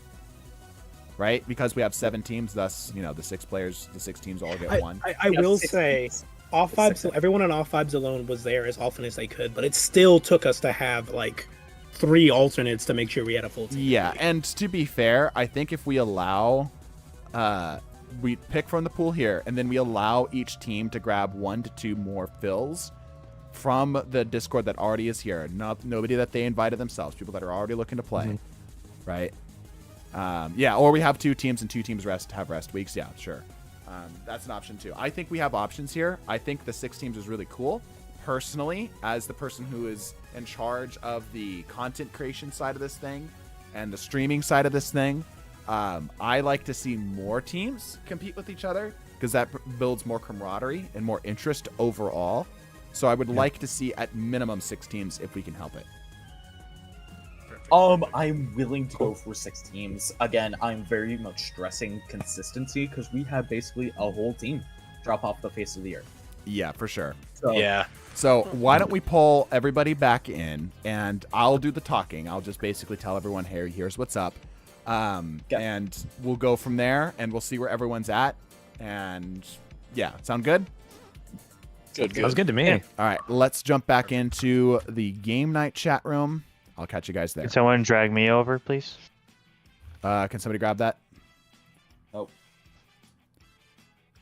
S1: Right? Because we have 7 teams, thus, the 6 players, the 6 teams all get one.
S5: I will say, off vibes. So everyone on off vibes alone was there as often as they could, but it still took us to have like 3 alternates to make sure we had a full team.
S1: Yeah, and to be fair, I think if we allow, we pick from the pool here, and then we allow each team to grab 1 to 2 more fills from the Discord that already is here. Nobody that they invited themselves, people that are already looking to play, right? Or we have 2 teams and 2 teams have rest weeks. Yeah, sure. That's an option too. I think we have options here. I think the 6 teams is really cool. Personally, as the person who is in charge of the content creation side of this thing and the streaming side of this thing, I like to see more teams compete with each other because that builds more camaraderie and more interest overall. So I would like to see at minimum 6 teams if we can help it.
S12: I'm willing to go for 6 teams. Again, I'm very much stressing consistency because we have basically a whole team drop off the face of the earth.
S1: Yeah, for sure.
S12: So
S1: why don't we pull everybody back in, and I'll do the talking. I'll just basically tell everyone, hey, here's what's up. And we'll go from there, and we'll see where everyone's at. And yeah, sound good?
S20: Good. Sounds good to me.
S1: All right, let's jump back into the game night chat room. I'll catch you guys there.
S21: Can someone drag me over, please?
S1: Can somebody grab that?
S12: Oh.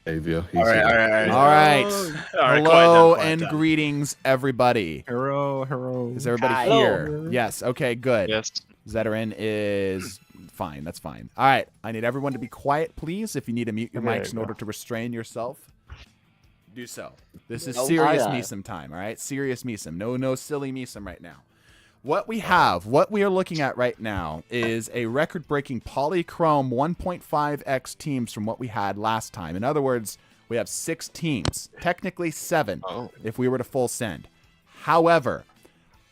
S18: Avia.
S1: All right. Hello and greetings, everybody.
S22: Hello.
S1: Is everybody here? Yes. Okay, good.
S3: Yes.
S1: Zeterin is fine. That's fine. All right. I need everyone to be quiet, please. If you need to mute your mics in order to restrain yourself, do so. This is serious Meesum time, all right? Serious Meesum. No silly Meesum right now. What we are looking at right now is a record-breaking polychrome 1.5x teams from what we had last time. In other words, we have 6 teams, technically 7 if we were to full send. However,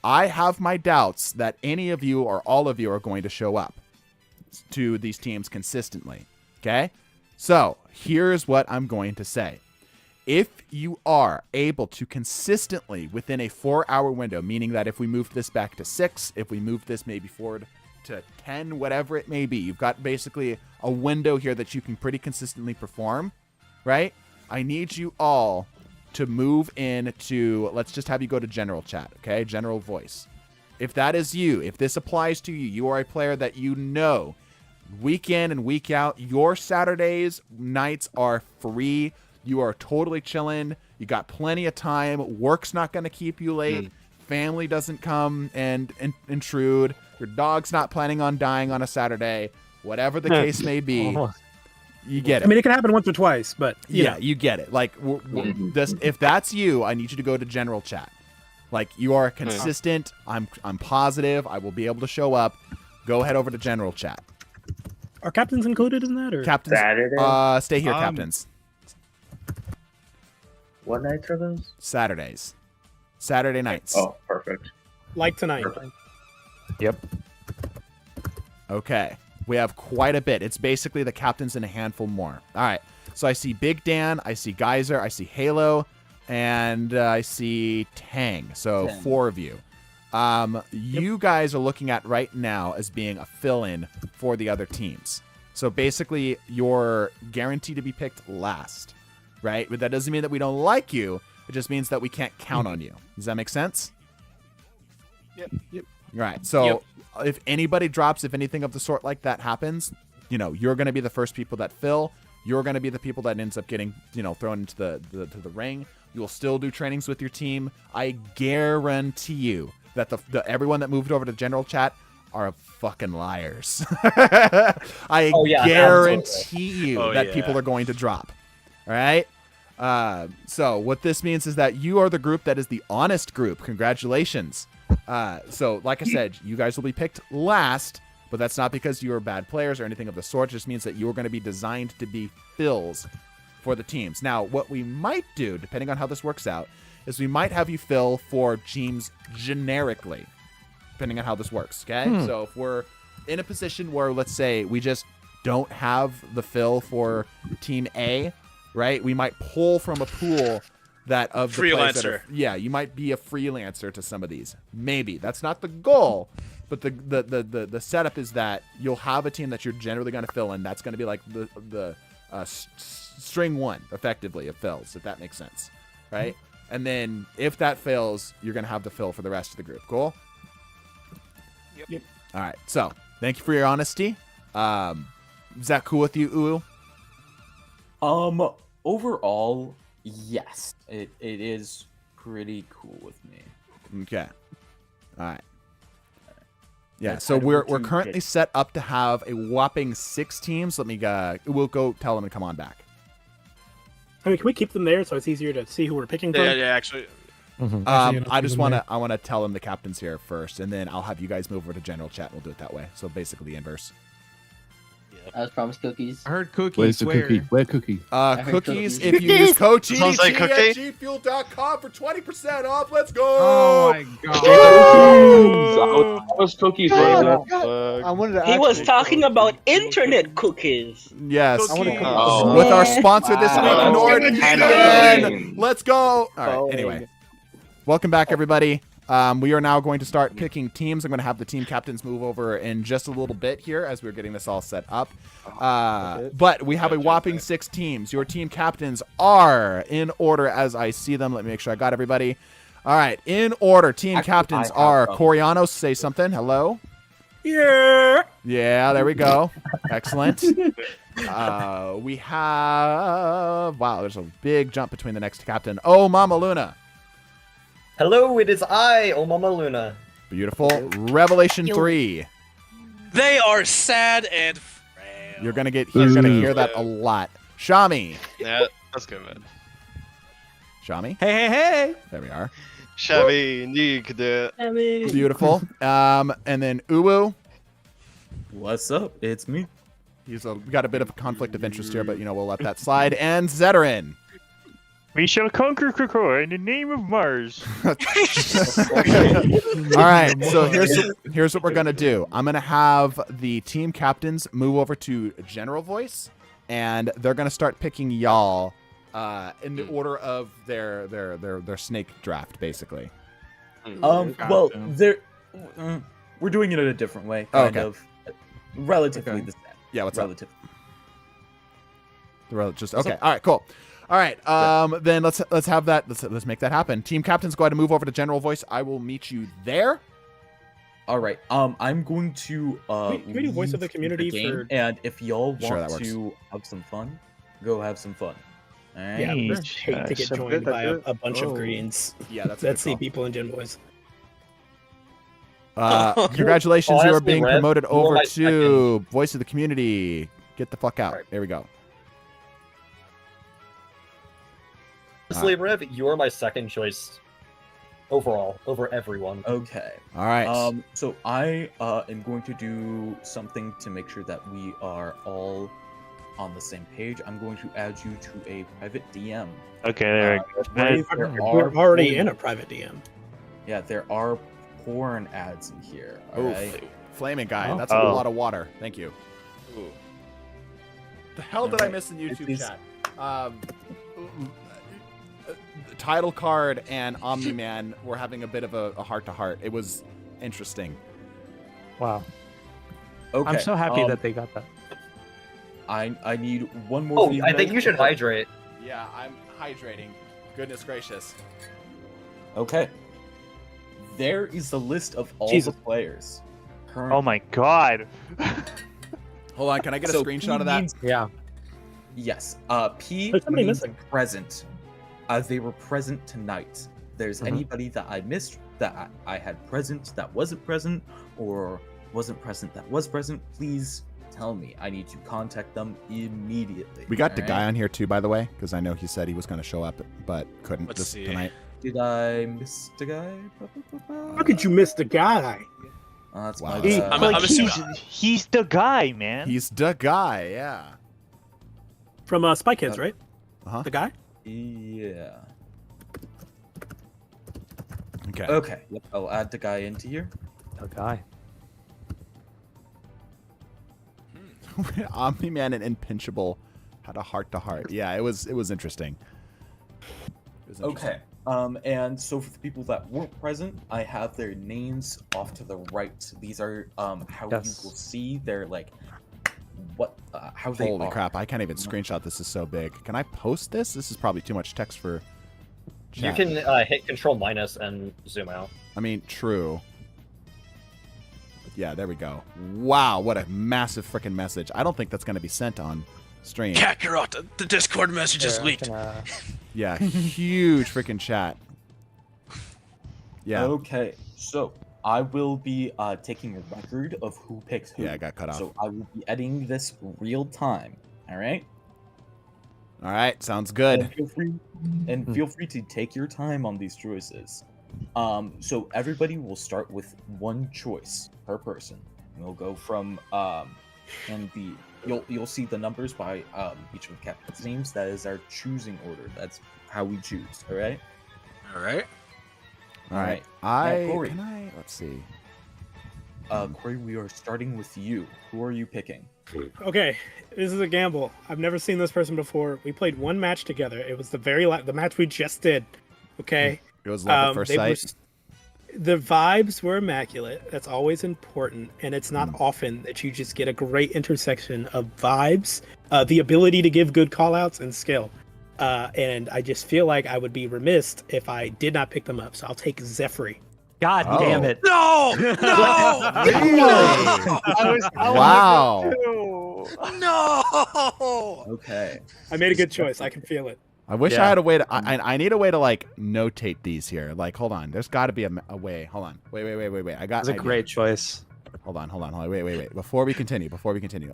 S1: I have my doubts that any of you or all of you are going to show up to these teams consistently, okay? So here's what I'm going to say. If you are able to consistently within a 4-hour window, meaning that if we moved this back to 6, if we moved this maybe forward to 10, whatever it may be, you've got basically a window here that you can pretty consistently perform, right? I need you all to move into, let's just have you go to general chat, okay? General voice. If that is you, if this applies to you, you are a player that you know week in and week out, your Saturdays, nights are free. You are totally chilling. You got plenty of time. Work's not going to keep you late. Family doesn't come and intrude. Your dog's not planning on dying on a Saturday. Whatever the case may be, you get it.
S5: I mean, it can happen once or twice, but
S1: you get it. Like, if that's you, I need you to go to general chat. Like, you are consistent. I'm positive. I will be able to show up. Go head over to general chat.
S5: Are captains included in that? Or
S1: captains?
S7: Saturday?
S1: Stay here, captains.
S7: What nights are those?
S1: Saturdays. Saturday nights.
S7: Oh, perfect.
S5: Like tonight.
S7: Perfect.
S1: Yep. Okay. We have quite a bit. It's basically the captains and a handful more. All right. So I see Big Dan, I see Geyser, I see Halo, and I see Tang. So 4 of you. You guys are looking at right now as being a fill-in for the other teams. So basically, you're guaranteed to be picked last. Right? But that doesn't mean that we don't like you. It just means that we can't count on you. Does that make sense?
S22: Yep.
S1: Right. So if anybody drops, if anything of the sort like that happens, you're going to be the first people that fill. You're going to be the people that ends up getting, thrown into the ring. You will still do trainings with your team. I guarantee you that the everyone that moved over to general chat are fucking liars. I guarantee you that people are going to drop. All right. So what this means is that you are the group that is the honest group. Congratulations. So like I said, you guys will be picked last, but that's not because you are bad players or anything of the sort. It just means that you are going to be designed to be fills for the teams. Now, what we might do, depending on how this works out, is we might have you fill for teams generically, depending on how this works. Okay. So if we're in a position where, let's say, we just don't have the fill for team A, right? We might pull from a pool that of the players that are, yeah, you might be a freelancer to some of these. Maybe that's not the goal, but the setup is that you'll have a team that you're generally going to fill in. That's going to be like the string one, effectively, of fills, if that makes sense, right? And then if that fails, you're going to have the fill for the rest of the group. Cool.
S9: Yep.
S1: All right. So thank you for your honesty. Is that cool with you, Uwu?
S12: Overall, yes, it is pretty cool with me.
S1: Okay. All right. Yeah, so we're currently set up to have a whopping 6 teams. Let me we'll go tell them to come on back.
S5: I mean, can we keep them there so it's easier to see who we're picking from?
S11: Yeah, actually.
S1: I just want to tell them the captains here first, and then I'll have you guys move over to general chat. And we'll do it that way. So basically the inverse.
S6: I was promised cookies.
S13: I heard cookies.
S18: Where's the cookie? Where cookie?
S1: Cookies. If you use code TDTwo at gfuel.com for 20% off. Let's go.
S13: Oh my god.
S7: I was cookies. I
S6: wanted to.
S8: He was talking about internet cookies.
S1: Yes.
S8: Cookies.
S1: With our sponsor this week, NordVPN. Let's go. All right. Anyway, welcome back, everybody. We are now going to start picking teams. I'm going to have the team captains move over in just a little bit here as we're getting this all set up. But we have a whopping 6 teams. Your team captains are in order as I see them. Let me make sure I got everybody. All right. In order, team captains are Coriano. Say something. Hello.
S5: Yeah.
S1: Yeah, there we go. Excellent. We have... Wow, there's a big jump between the next captain. Oh, Mama Luna.
S15: Hello, it is I, Oh Mama Luna.
S1: Beautiful. Revelation 3.
S11: They are sad and frail.
S1: You're gonna hear that a lot. Shami.
S19: Yeah, that's good, man.
S1: Shami.
S20: Hey.
S1: There we are.
S19: Shabby, you could do it.
S1: Beautiful. And then Uwu.
S12: What's up? It's me.
S1: We got a bit of a conflict of interest here, but we'll let that slide. And Zeterin.
S14: We shall conquer Krakoa in the name of Mars.
S1: All right, so here's what we're gonna do. I'm gonna have the team captains move over to general voice, and they're gonna start picking y'all in the order of their snake draft, basically.
S12: Well, we're doing it in a different way, kind of. Relatively the same.
S1: Yeah, what's
S12: relative.
S1: up? Just okay. All right, cool. All right, then let's have that. Let's make that happen. Team captains, go ahead and move over to general voice. I will meet you there.
S12: All right. I'm going to
S5: can we do voice of the community for...
S12: and if y'all want to have some fun, go have some fun. All right?
S5: Yeah, I hate to get joined by a bunch of greens.
S1: Yeah,
S5: let's see people in gen voice.
S1: Congratulations, you are
S15: Honestly,
S1: being
S15: Rev,
S1: promoted
S15: you are
S1: over
S15: my
S1: to voice of the community. Get the fuck out.
S15: Right.
S1: There we go.
S15: Honestly, Rev, you're my second choice overall, over everyone.
S12: Okay.
S1: All right.
S12: So I am going to do something to make sure that we are all on the same page. I'm going to add you to a private DM.
S14: Okay, there we go.
S5: We're already in a private DM.
S12: Yeah, there are porn ads in here. All
S1: Oof.
S12: right.
S1: Flaming guy. That's a lot of water. Thank you. Ooh. The hell did I miss in YouTube chat? Title card and Omni-Man were having a bit of a heart-to-heart. It was interesting.
S20: Wow.
S12: Okay.
S20: I'm so happy that they got that.
S12: I need one more.
S15: Oh, I think you should hydrate.
S1: Yeah, I'm hydrating. Goodness gracious.
S12: Okay. There is the list of all the players.
S14: Oh my god.
S1: Hold on, can I get a screenshot of that?
S20: Yeah.
S12: Yes. P
S5: There's somebody
S12: means
S5: missing.
S12: present. They were present tonight. There's anybody that I missed that I had present that wasn't present, or wasn't present that was present, please tell me. I need to contact them immediately.
S1: We got the guy on here too, by the way, because I know he said he was going to show up, but couldn't tonight.
S12: Did I miss the guy?
S5: How could you miss the guy?
S12: That's
S1: Wow.
S12: my bad.
S14: He's the guy, man.
S1: He's the guy, yeah.
S5: From Spy Kids, right?
S1: Uh-huh.
S5: The guy?
S12: Yeah.
S1: Okay.
S12: Okay. Yep, I'll add the guy into here.
S20: The guy.
S1: Omni-Man and Impinchable had a heart-to-heart. Yeah, it was interesting. It is
S12: Okay. And so for the people that weren't present, I have their names off to the right. These are how you will see their like what how they
S1: Holy
S12: are.
S1: crap! I can't even screenshot. This is so big. Can I post this? This is probably too much text for. Chat.
S15: You can hit Control minus and zoom out.
S1: I mean, true. Yeah, there we go. Wow, what a massive freaking message. I don't think that's going to be sent on stream.
S11: Kakarot, the Discord message is leaked.
S1: Yeah, huge freaking chat. Yeah.
S12: Okay, so I will be taking a record of who picks who.
S1: Yeah, I got cut off.
S12: So I will be editing this real time. All right.
S1: All right, sounds good.
S12: And feel free to take your time on these choices. So everybody will start with one choice per person. We'll go from and you'll see the numbers by each of the captain's names. That is our choosing order. That's how we choose. All right.
S11: All right.
S1: All right.
S12: Corey,
S1: let's see.
S12: Corey, we are starting with you. Who are you picking?
S5: Okay, this is a gamble. I've never seen this person before. We played one match together. It was the the match we just did. Okay.
S1: It was love at first sight.
S5: The vibes were immaculate. That's always important, and it's not often that you just get a great intersection of vibes, the ability to give good callouts, and skill. And I just feel like I would be remiss if I did not pick them up. So I'll take Zephyr.
S20: God damn it!
S11: No!
S1: Wow.
S11: No!
S12: Okay.
S5: I made a good choice. I can feel it.
S1: I wish I had a way to. I need a way to like notate these here. Like, hold on. There's got to be a way. Hold on. Wait. I got.
S20: That's a great choice.
S1: Hold on. Wait. Before we continue,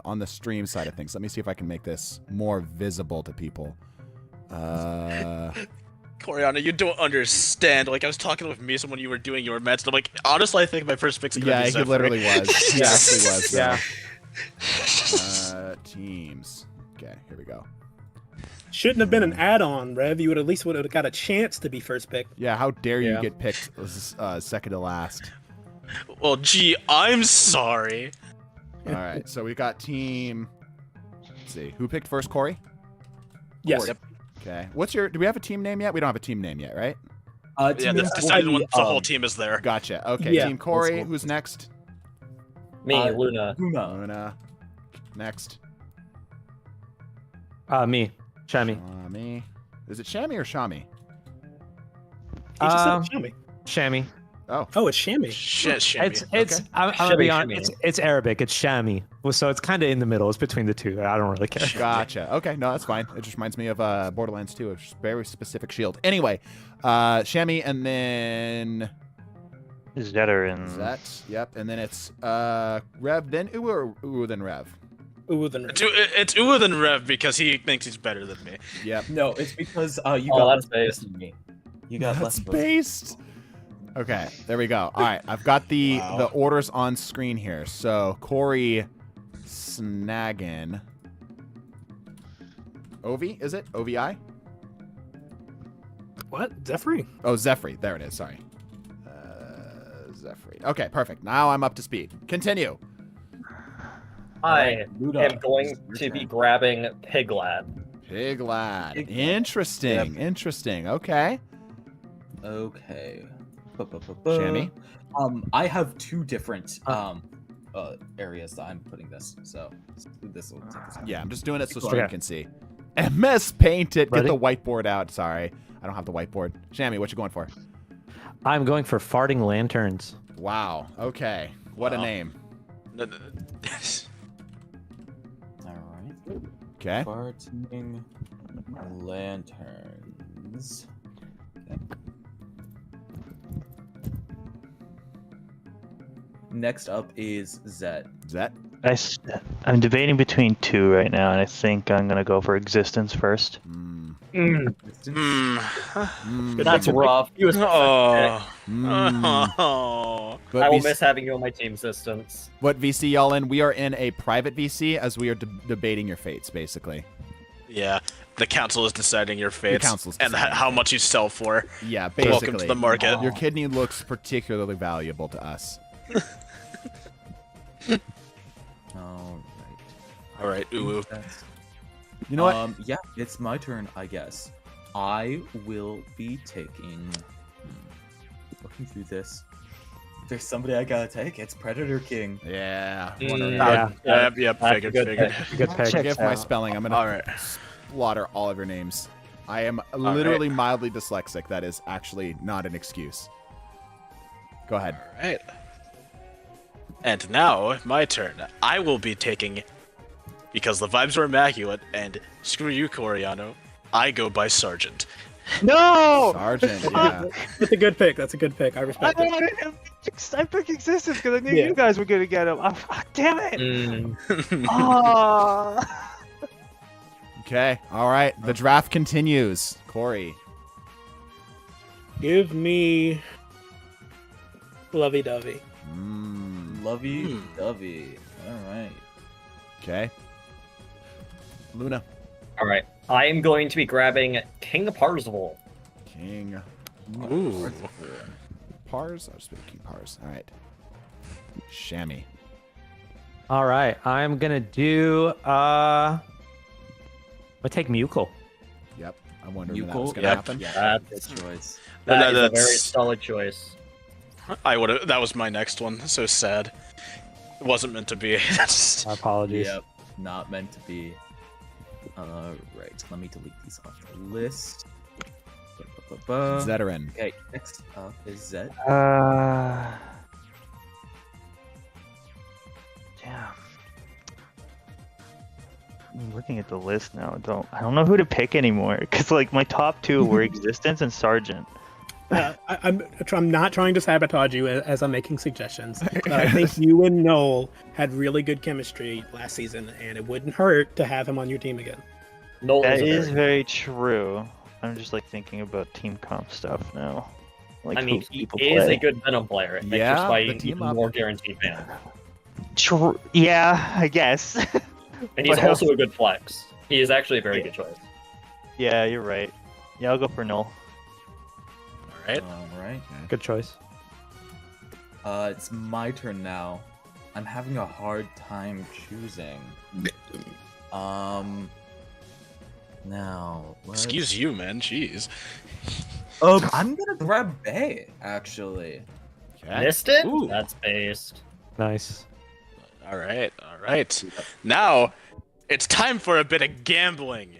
S1: on the stream side of things, let me see if I can make this more visible to people.
S11: Coriana, you don't understand. Like, I was talking with Misa when you were doing your match, and I'm like, honestly, I think my first pick's gonna be
S1: Yeah, he
S11: Zephyr.
S1: literally was. He actually was.
S5: Yeah.
S1: Teams. Okay, here we go.
S5: Shouldn't have been an add-on, Rev. You would at least would have got a chance to be first pick.
S1: Yeah, how dare you get picked second to last?
S11: Well, gee, I'm sorry.
S1: All right, so we got team. Let's see, who picked first, Corey?
S5: Yes.
S1: Yep. Okay. What's your? Do we have a team name yet? We don't have a team name yet, right?
S11: Yeah, that's decided when the whole team is there.
S1: Gotcha. Okay,
S5: Yeah.
S1: Team Corey. Who's next?
S15: Me, Luna.
S1: Luna. Next.
S20: Me. Shami.
S1: Me. Is it Shami or Shami?
S5: He just said Shami.
S20: Shami.
S5: Oh, it's Shami.
S11: Shami.
S20: It's. I'm gonna be honest. It's Arabic. It's Shami. Well, so it's kind of in the middle. It's between the two. I don't really care.
S1: Gotcha. Okay, no, that's fine. It just reminds me of Borderlands 2, a very specific shield. Anyway, Shami, and then
S21: Zetter and
S1: Zet. Yep, and then it's Rev, then Uwu, or Uwu, then Rev.
S5: Uwu, then Rev.
S11: It's Uwu than Rev because he thinks he's better than me.
S1: Yep.
S12: No, it's because you got less based than me. You got less
S1: based. Okay, there we go. All right, I've got the orders on screen here. So Corey Snaggin. Ovi, is it? OVI?
S5: What? Zephyr?
S1: Oh, Zephyr. There it is. Sorry. Zephyr. Okay, perfect. Now I'm up to speed. Continue.
S15: I am going to be grabbing Piglad.
S1: Piglad. Interesting.
S12: Yep.
S1: Interesting. Okay.
S12: Okay.
S1: Shami?
S12: I have two different areas that I'm putting this. So this will take a second.
S1: Yeah, I'm just doing it so stream can see. MS Paint it. Get the whiteboard out. Sorry, I don't have the whiteboard. Shami, what you going for?
S20: I'm going for farting lanterns.
S1: Wow. Okay. What a name.
S12: All right.
S1: Okay.
S12: Farting lanterns. Okay. Next up is Zet.
S1: Zet?
S21: I'm debating between two right now, and I think I'm gonna go for existence first.
S15: That's rough.
S1: But
S15: I will miss having you on my team, Existence.
S1: What VC y'all in? We are in a private VC as we are debating your fates, basically.
S11: Yeah, the council is deciding your fates
S1: council's
S11: and how much you sell for.
S1: Yeah, basically.
S11: Welcome to the market.
S1: Your kidney looks particularly valuable to us.
S11: All right, Uwu.
S1: You know what?
S12: Yeah, it's my turn, I guess. I will be taking. Looking through this. If there's somebody I gotta take, it's Predator King.
S1: Yeah.
S11: Yep. Figured.
S20: Good pick.
S1: Forgive my spelling. I'm gonna slaughter all of your names. I am literally mildly dyslexic. That is actually not an excuse. Go ahead.
S11: All right. And now, my turn. I will be taking, because the vibes are immaculate, and screw you, Coriano, I go by Sergeant.
S14: No!
S1: Sergeant, yeah.
S5: That's a good pick. That's a good pick. I respect it.
S14: wanted him. I picked Existence because I knew
S5: Yeah.
S14: you guys were gonna get him. Oh, damn it!
S1: Mm.
S14: Oh.
S1: Okay. All right. The draft continues. Corey.
S5: Give me lovey-dovey.
S12: Lovey-dovey. All right.
S1: Okay. Luna.
S15: All right. I am going to be grabbing King Parzival.
S1: King.
S11: Ooh.
S1: Pars? I'll just put King Pars. All right. Shammy.
S20: All right, I'm gonna do. I'll take Mukul.
S1: Yep. I wondering when that was
S12: Mukul?
S1: gonna happen.
S15: Yeah,
S12: Good choice.
S15: that is a
S11: That's-
S15: very solid choice.
S11: I would have. That was my next one. So sad. It wasn't meant to be. That's
S20: My apologies.
S12: Yep. Not meant to be. Right. Let me delete these off the list.
S1: Zeteran.
S12: Okay, next up is Zed.
S21: Damn. I'm looking at the list now. I don't know who to pick anymore because like my top two were Existence and Sergeant.
S5: I'm not trying to sabotage you as I'm making suggestions. But I think you and Noel had really good chemistry last season, and it wouldn't hurt to have him on your team again.
S15: Noel
S21: That
S15: is a
S21: is
S15: very-
S21: very true. I'm just like thinking about team comp stuff now. Like
S15: I mean,
S21: who
S15: he
S21: people
S15: is
S21: play.
S15: a good Venom player. It makes
S1: Yeah,
S15: your
S1: the
S15: fighting
S1: team
S15: even
S1: up.
S15: more guaranteed man.
S21: True. Yeah, I guess.
S15: And he's
S21: But
S15: also a good flex. He is actually a very good choice.
S21: Yeah, you're right. Yeah, I'll go for Noel.
S11: all right.
S12: All right.
S20: Good choice.
S12: It's my turn now. I'm having a hard time choosing. Now.
S11: Excuse you, man. Jeez.
S12: I'm gonna grab Bay, actually.
S15: Missed it?
S11: Ooh.
S15: That's based.
S20: Nice.
S11: All right. Now, it's time for a bit of gambling.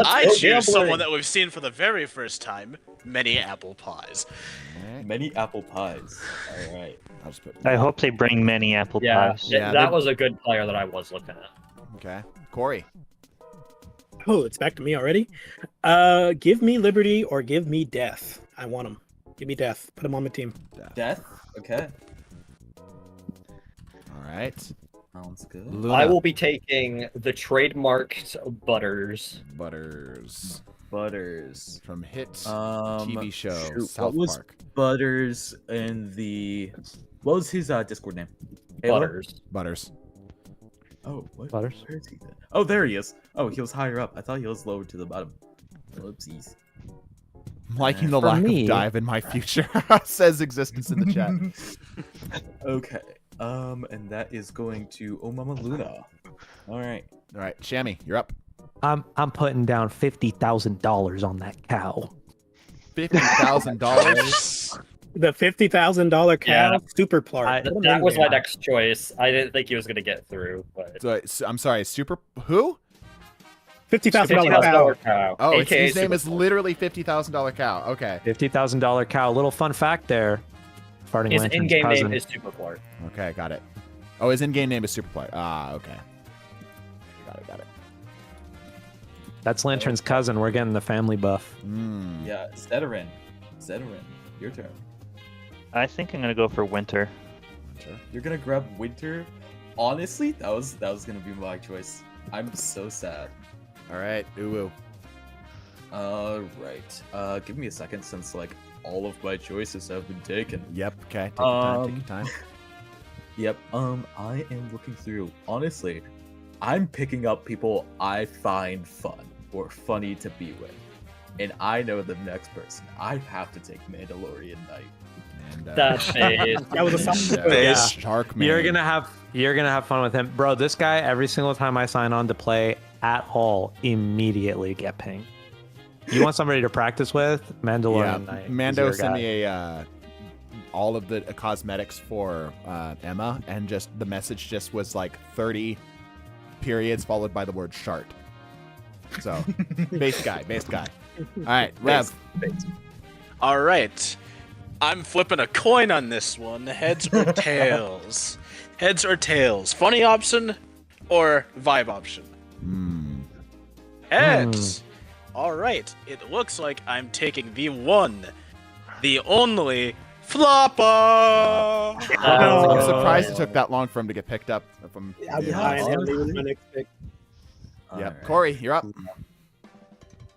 S11: I
S15: go
S11: choose
S15: gambling.
S11: someone that we've seen for the very first time. Many apple pies.
S12: Many apple pies. All right.
S1: I'll just put.
S21: I hope they bring many apple
S15: Yeah,
S21: pies.
S15: that was a good player that I was looking at.
S1: Okay. Corey.
S5: Oh, it's back to me already. Give me Liberty or give me Death. I want him. Give me Death. Put him on my team.
S12: Death? Okay.
S1: All right.
S12: Sounds good.
S1: Luna.
S15: I will be taking the trademarked Butters.
S12: Butters.
S1: From hit TV show South
S12: what was
S1: Park.
S12: Butters in the? What was his Discord name? Halo?
S15: Butters.
S12: Oh, what?
S20: Butters.
S12: Where is he then? Oh, there he is. Oh, he was higher up. I thought he was lower to the bottom. Whoopsies.
S1: I'm liking the
S20: For
S1: lack
S20: me-
S1: of dive in my future, says Existence in the chat.
S12: Okay. And that is going to Oh Mama Luna. All right.
S1: All right, Shammy, you're up.
S20: I'm putting down $50,000 on that cow.
S1: $50,000.
S5: The $50,000 cow
S15: Yeah.
S5: super plart.
S15: That was my next choice. I didn't think he was going to get through, but
S1: I'm sorry, super who?
S5: $50,000
S15: $50,000
S5: cow.
S15: cow.
S1: Oh,
S15: AKA
S1: his name
S15: Super
S1: is literally $50,000 cow. Okay.
S20: $50,000 cow. Little fun fact there. Farting
S15: His
S20: Lantern's
S15: in-game
S20: cousin.
S15: name is Super Clark.
S1: Okay, got it. Oh, his in-game name is Superplayer. Ah, okay. Got it.
S20: That's Lantern's cousin. We're getting the family buff.
S12: Yeah, Zeteran, your turn.
S21: I think I'm gonna go for Winter.
S12: You're gonna grab Winter. Honestly, that was gonna be my choice. I'm so sad.
S1: All right, Uwu.
S12: Right. Give me a second, since like all of my choices have been taken.
S1: Yep. Okay. Take your time. Take your time.
S12: Yep. I am looking through. Honestly, I'm picking up people I find fun or funny to be with, and I know the next person. I have to take Mandalorian Knight.
S1: And,
S15: That's
S5: That was a solid
S20: Yeah.
S1: Shark Man.
S20: You're gonna have fun with him, bro. This guy, every single time I sign on to play at all, immediately get pinged. You want somebody to practice with? Mandalorian Knight.
S1: Mando
S20: is your
S1: sent
S20: guy.
S1: me a all of the cosmetics for Emma, and just the message just was like 30 periods followed by the word shart. So, base guy. All right, Rev.
S11: All right. I'm flipping a coin on this one. Heads or tails? Heads or tails? Funny option or vibe option? Heads. All right. It looks like I'm taking the one, the only Floppa.
S1: I'm surprised it took that long for him to get picked up.
S5: I've been eyeing him. He was my next pick.
S1: Yep. Corey, you're up.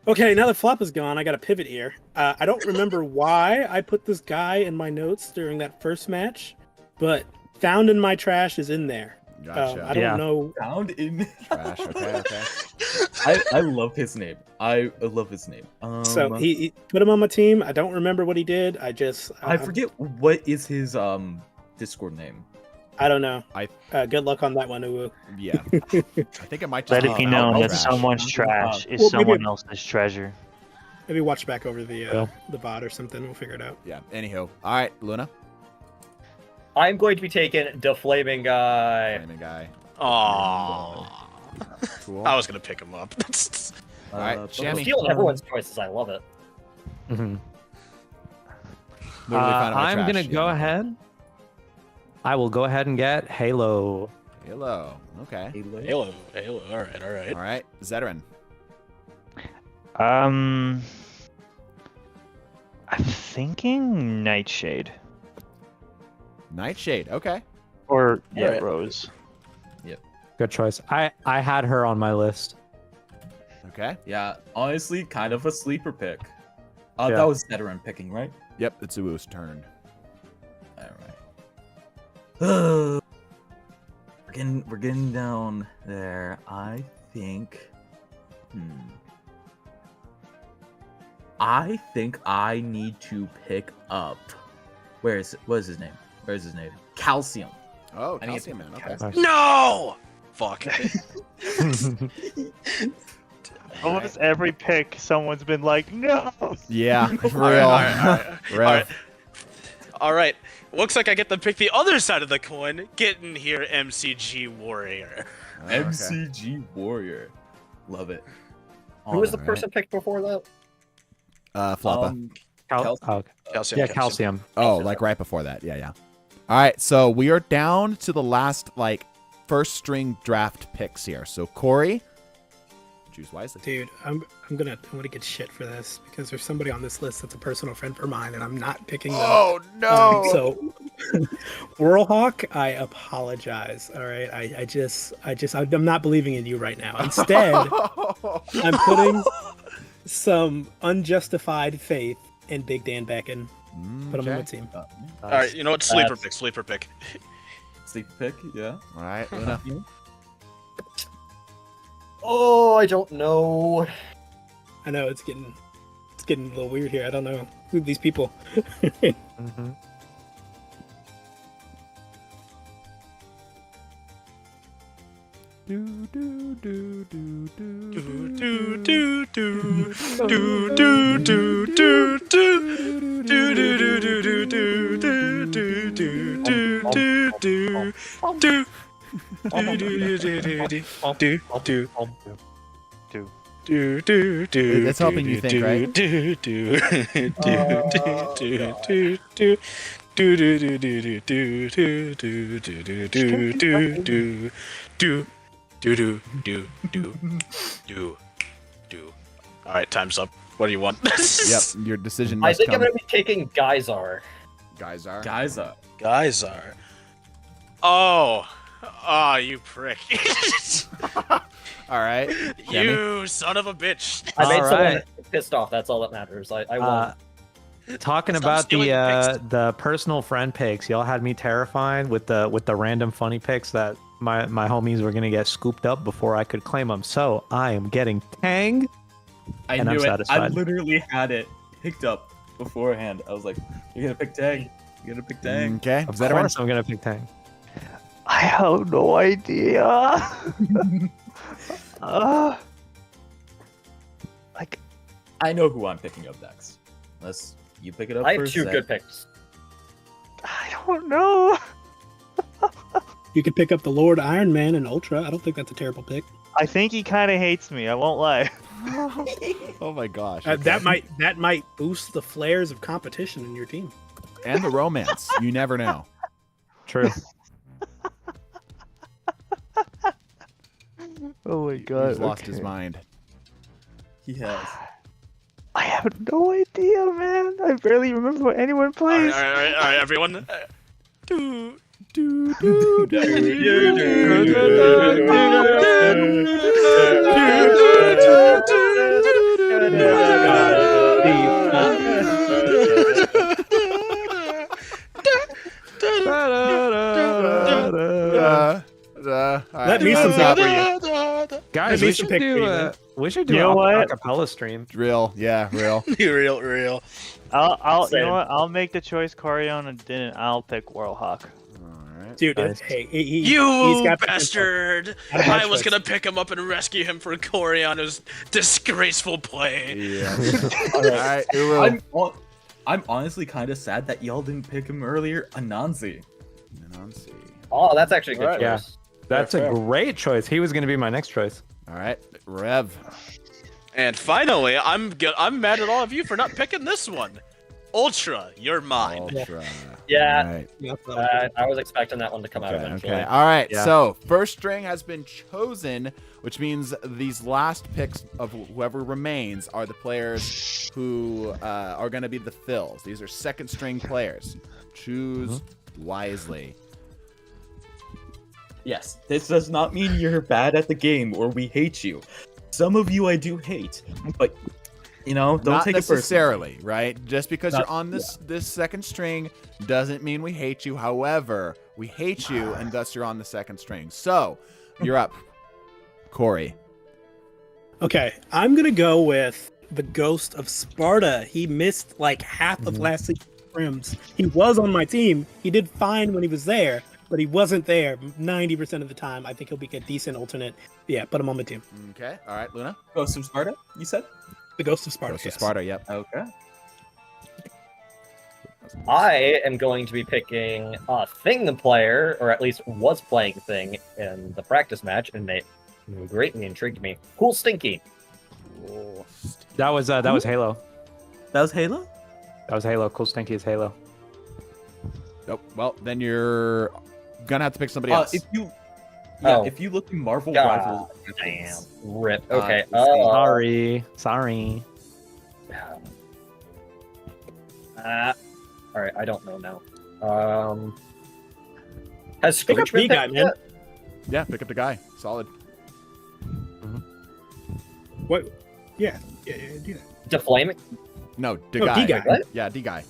S5: Okay, now that Flop is gone, I got to pivot here. I don't remember why I put this guy in my notes during that first match, but Found in My Trash is in there.
S1: Gotcha.
S5: I don't know.
S12: Found in
S1: Trash. Okay.
S12: I love his name. I love his name.
S5: So he put him on my team. I don't remember what he did.
S12: I forget what is his Discord name.
S5: I don't know. Good luck on that one, Uwu.
S1: Yeah. I think it might just
S21: Let it be known that someone's trash is someone else's treasure.
S5: Maybe watch back over the bot or something. We'll figure it out.
S1: Yeah. Anywho. All right, Luna.
S15: I'm going to be taking the Flaming Guy.
S1: Flaming Guy.
S11: Aww.
S1: Cool.
S11: I was gonna pick him up.
S1: All right,
S15: I'm
S1: Shammy.
S15: stealing everyone's choices. I love it.
S20: Mhm.
S1: Literally found in my
S20: I'm
S1: trash.
S20: gonna go ahead. I will go ahead and get Halo.
S1: Halo. Okay.
S11: Halo. All right.
S1: Zeteran.
S21: I'm thinking Nightshade.
S1: Nightshade. Okay.
S21: Or
S1: Alright.
S21: Rose.
S12: Yep.
S20: Good choice. I had her on my list.
S1: Okay.
S12: Yeah, honestly, kind of a sleeper pick.
S20: Yeah.
S12: That was veteran picking, right?
S1: Yep. It's Uwu's turn.
S12: We're getting down there. I think. I think I need to pick up. What is his name? Where's his name? Calcium.
S1: Oh,
S12: I need
S1: Calcium
S12: to
S1: Man.
S12: pick
S1: Okay.
S11: No. Fuck.
S21: Almost every pick, someone's been like, no.
S1: Yeah. For
S11: All
S1: real.
S11: right. All right. Looks like I get to pick the other side of the coin. Get in here, MCG Warrior.
S12: MCG Warrior. Love it.
S15: Who was the person picked before that?
S1: Floppa.
S11: Calcium.
S20: Yeah, Calcium.
S1: Oh, like right before that. Yeah. All right, so we are down to the last first string draft picks here. So Corey, choose wisely.
S5: Dude, I'm gonna get shit for this because there's somebody on this list that's a personal friend for mine, and I'm not picking them.
S1: Oh no!
S5: So, Whirlhawk, I apologize. All right, I'm not believing in you right now. Instead, I'm putting some unjustified faith in Big Dan Becken. Put him on my team.
S11: All right, you know what? Sleeper pick. Sleeper pick.
S12: Yeah.
S1: All right, Luna.
S15: Oh, I don't know.
S5: I know it's getting a little weird here. I don't know who these people.
S20: Mm-hmm.
S1: That's helping you think, right?
S11: All right, time's up. What do you want?
S1: Yep, your decision
S15: I
S1: must
S15: think
S1: come.
S15: I'm gonna be taking Geyser.
S1: Geyser.
S11: Oh, you prick!
S1: All right,
S11: you son of a bitch!
S15: I made
S20: All
S15: someone
S20: right.
S15: pissed off. That's all that matters. I won.
S20: Talking
S11: Stop
S20: about
S11: stealing the
S20: the personal friend picks, y'all had me terrified with the random funny picks that my homies were gonna get scooped up before I could claim them. So I am getting Tang,
S12: I
S20: and
S12: knew
S20: I'm
S12: it.
S20: satisfied.
S12: I literally had it picked up beforehand. I was like, "You're gonna pick Tang. You're gonna pick Tang."
S1: Okay,
S20: Of course, I'm gonna pick Tang.
S21: I have no idea.
S12: I know who I'm picking up next. Unless you pick it up
S15: I have
S12: first.
S15: 2
S12: Zach.
S15: good picks.
S21: I don't know.
S5: You could pick up the Lord Iron Man and Ultra. I don't think that's a terrible pick.
S21: I think he kind of hates me. I won't lie.
S1: Oh my gosh.
S5: That might boost the flares of competition in your team.
S1: And the romance. You never know.
S20: True.
S21: Oh my god.
S1: He's lost his mind.
S12: He has.
S21: I have no idea, man. I barely remember what anyone plays.
S11: All right, everyone.
S5: Let me some pick for you.
S20: Guys, we should do an acapella stream.
S1: Real, yeah, real.
S11: real.
S21: I'll you know what? I'll make the choice Corion and I'll pick Whirlhawk.
S5: Dude,
S21: Nice.
S5: hey,
S11: You
S5: he's got
S11: bastard! I was gonna pick him up and rescue him for Coriano's disgraceful play.
S1: Yeah.
S12: Alright, I'm honestly kind of sad that y'all didn't pick him earlier. Anansi.
S15: Oh, that's actually a good choice.
S20: Yeah, that's a great choice. He was going to be my next choice.
S1: All right, Rev.
S11: And finally, I'm mad at all of you for not picking this one. Ultra, you're mine.
S1: Ultra.
S15: Yeah, I was expecting that one to come out eventually.
S1: Okay. All right. So first string has been chosen, which means these last picks of whoever remains are the players who are going to be the fills. These are second string players. Choose wisely.
S12: Yes, this does not mean you're bad at the game or we hate you. Some of you I do hate, but don't
S1: Not
S12: take it
S1: necessarily, right? Just because
S12: Not-
S1: you're on this second string doesn't mean we hate you. However, we hate you, and thus you're on the second string. So you're up, Corey.
S5: Okay, I'm gonna go with the Ghost of Sparta. He missed like half of last season's scrims. He was on my team. He did fine when he was there, but he wasn't there 90% of the time. I think he'll be a decent alternate. Yeah, put him on my team.
S1: Okay. All right, Luna.
S12: Ghost of Sparta, you said?
S5: The Ghost of Sparta.
S1: Ghost of Sparta. Yep.
S12: Okay.
S15: I am going to be picking a Thing player, or at least was playing Thing in the practice match, and it greatly intrigued me. Cool Stinky.
S20: That was Halo.
S12: That was Halo?
S20: That was Halo. Cool Stinky is Halo.
S1: Nope. Well, then you're gonna have to pick somebody else.
S12: If you look in Marvel Rivals,
S15: damn, rip. Okay.
S20: Sorry.
S15: All right. I don't know now. Has
S5: Pick up
S15: Scrooge
S5: the
S15: been
S5: guy,
S15: picked
S5: man.
S15: yet?
S1: Yeah, pick up the guy. Solid.
S5: What? Yeah, do that.
S15: Deflaming?
S1: No, the
S5: Oh,
S1: guy.
S5: D-guy.
S15: What?
S1: Yeah, D guy.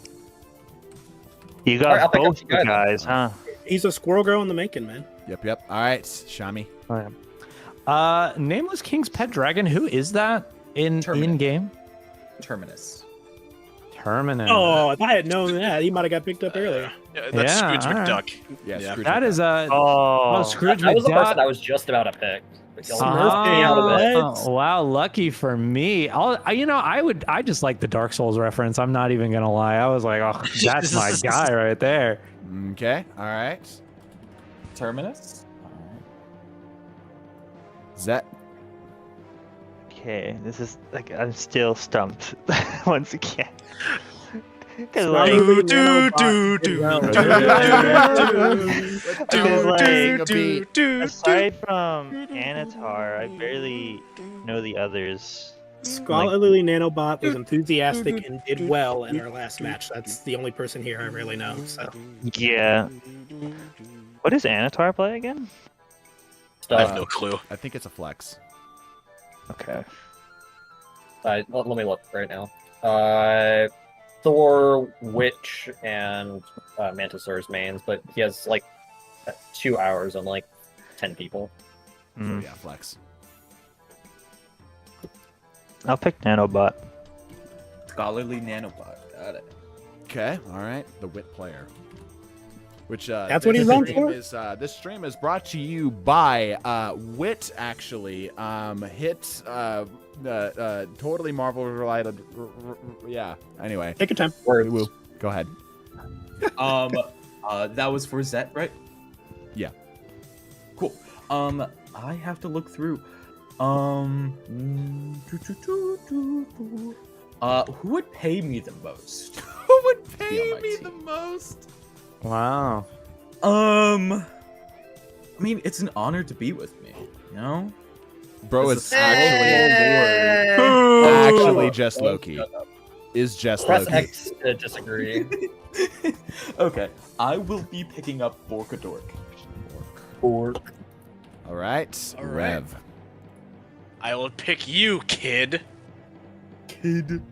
S21: You
S15: Alright, I'll
S21: got
S15: pick up
S21: both
S15: the
S21: the
S15: guy
S21: guys, huh?
S5: He's a squirrel girl in the making, man.
S1: Yep. All right, Shami.
S20: Nameless King's Pet Dragon. Who is that in game?
S12: Terminus.
S20: Terminus.
S5: Oh, if I had known that, he might have got picked up earlier.
S11: Yeah, that's
S20: Yeah,
S11: Scrooge
S20: all right.
S11: McDuck.
S1: Yeah, Scrooge
S20: That is a Scrooge
S15: That was the person
S20: McDuck.
S15: I was just about to pick. But y'all knocked me out of it.
S20: Oh, wow, lucky for me. I just like the Dark Souls reference. I'm not even gonna lie. I was like, oh, that's my guy right there.
S1: Okay. All right.
S12: Terminus?
S1: Zet.
S21: Okay, this is like I'm still stumped once again. Because aside from Anatar, I barely know the others.
S5: Scarlet Lily Nanobot was enthusiastic and did well in her last match. That's the only person here I really know. So
S21: Yeah. What does Anatar play again?
S11: I have no clue.
S1: I think it's a flex.
S21: Okay.
S15: Let me look right now. Thor, Witch, and Mantisaur's mains, but he has like 2 hours on like 10 people.
S1: So yeah, flex.
S21: I'll pick Nanobot.
S12: Scholarly Nanobot. Got it.
S1: Okay. All right. The wit player. Which
S5: That's what he's on for?
S1: This stream is brought to you by Wit. Actually, hit totally Marvel related. Yeah. Anyway,
S5: take your time.
S1: Woo. Go ahead.
S12: That was for Zet, right?
S1: Yeah.
S12: Cool. I have to look through. Who would pay me the most?
S1: Who would pay me the most?
S20: Wow.
S12: I mean, it's an honor to be with me, you know?
S1: Bro
S12: It's
S1: is
S12: a
S1: actually just Loki. Is just
S15: Press
S1: Loki.
S15: X to disagree.
S12: Okay, I will be picking up Borkadork.
S15: Bork.
S1: All right, Rev.
S11: I will pick you, kid.
S1: Kid.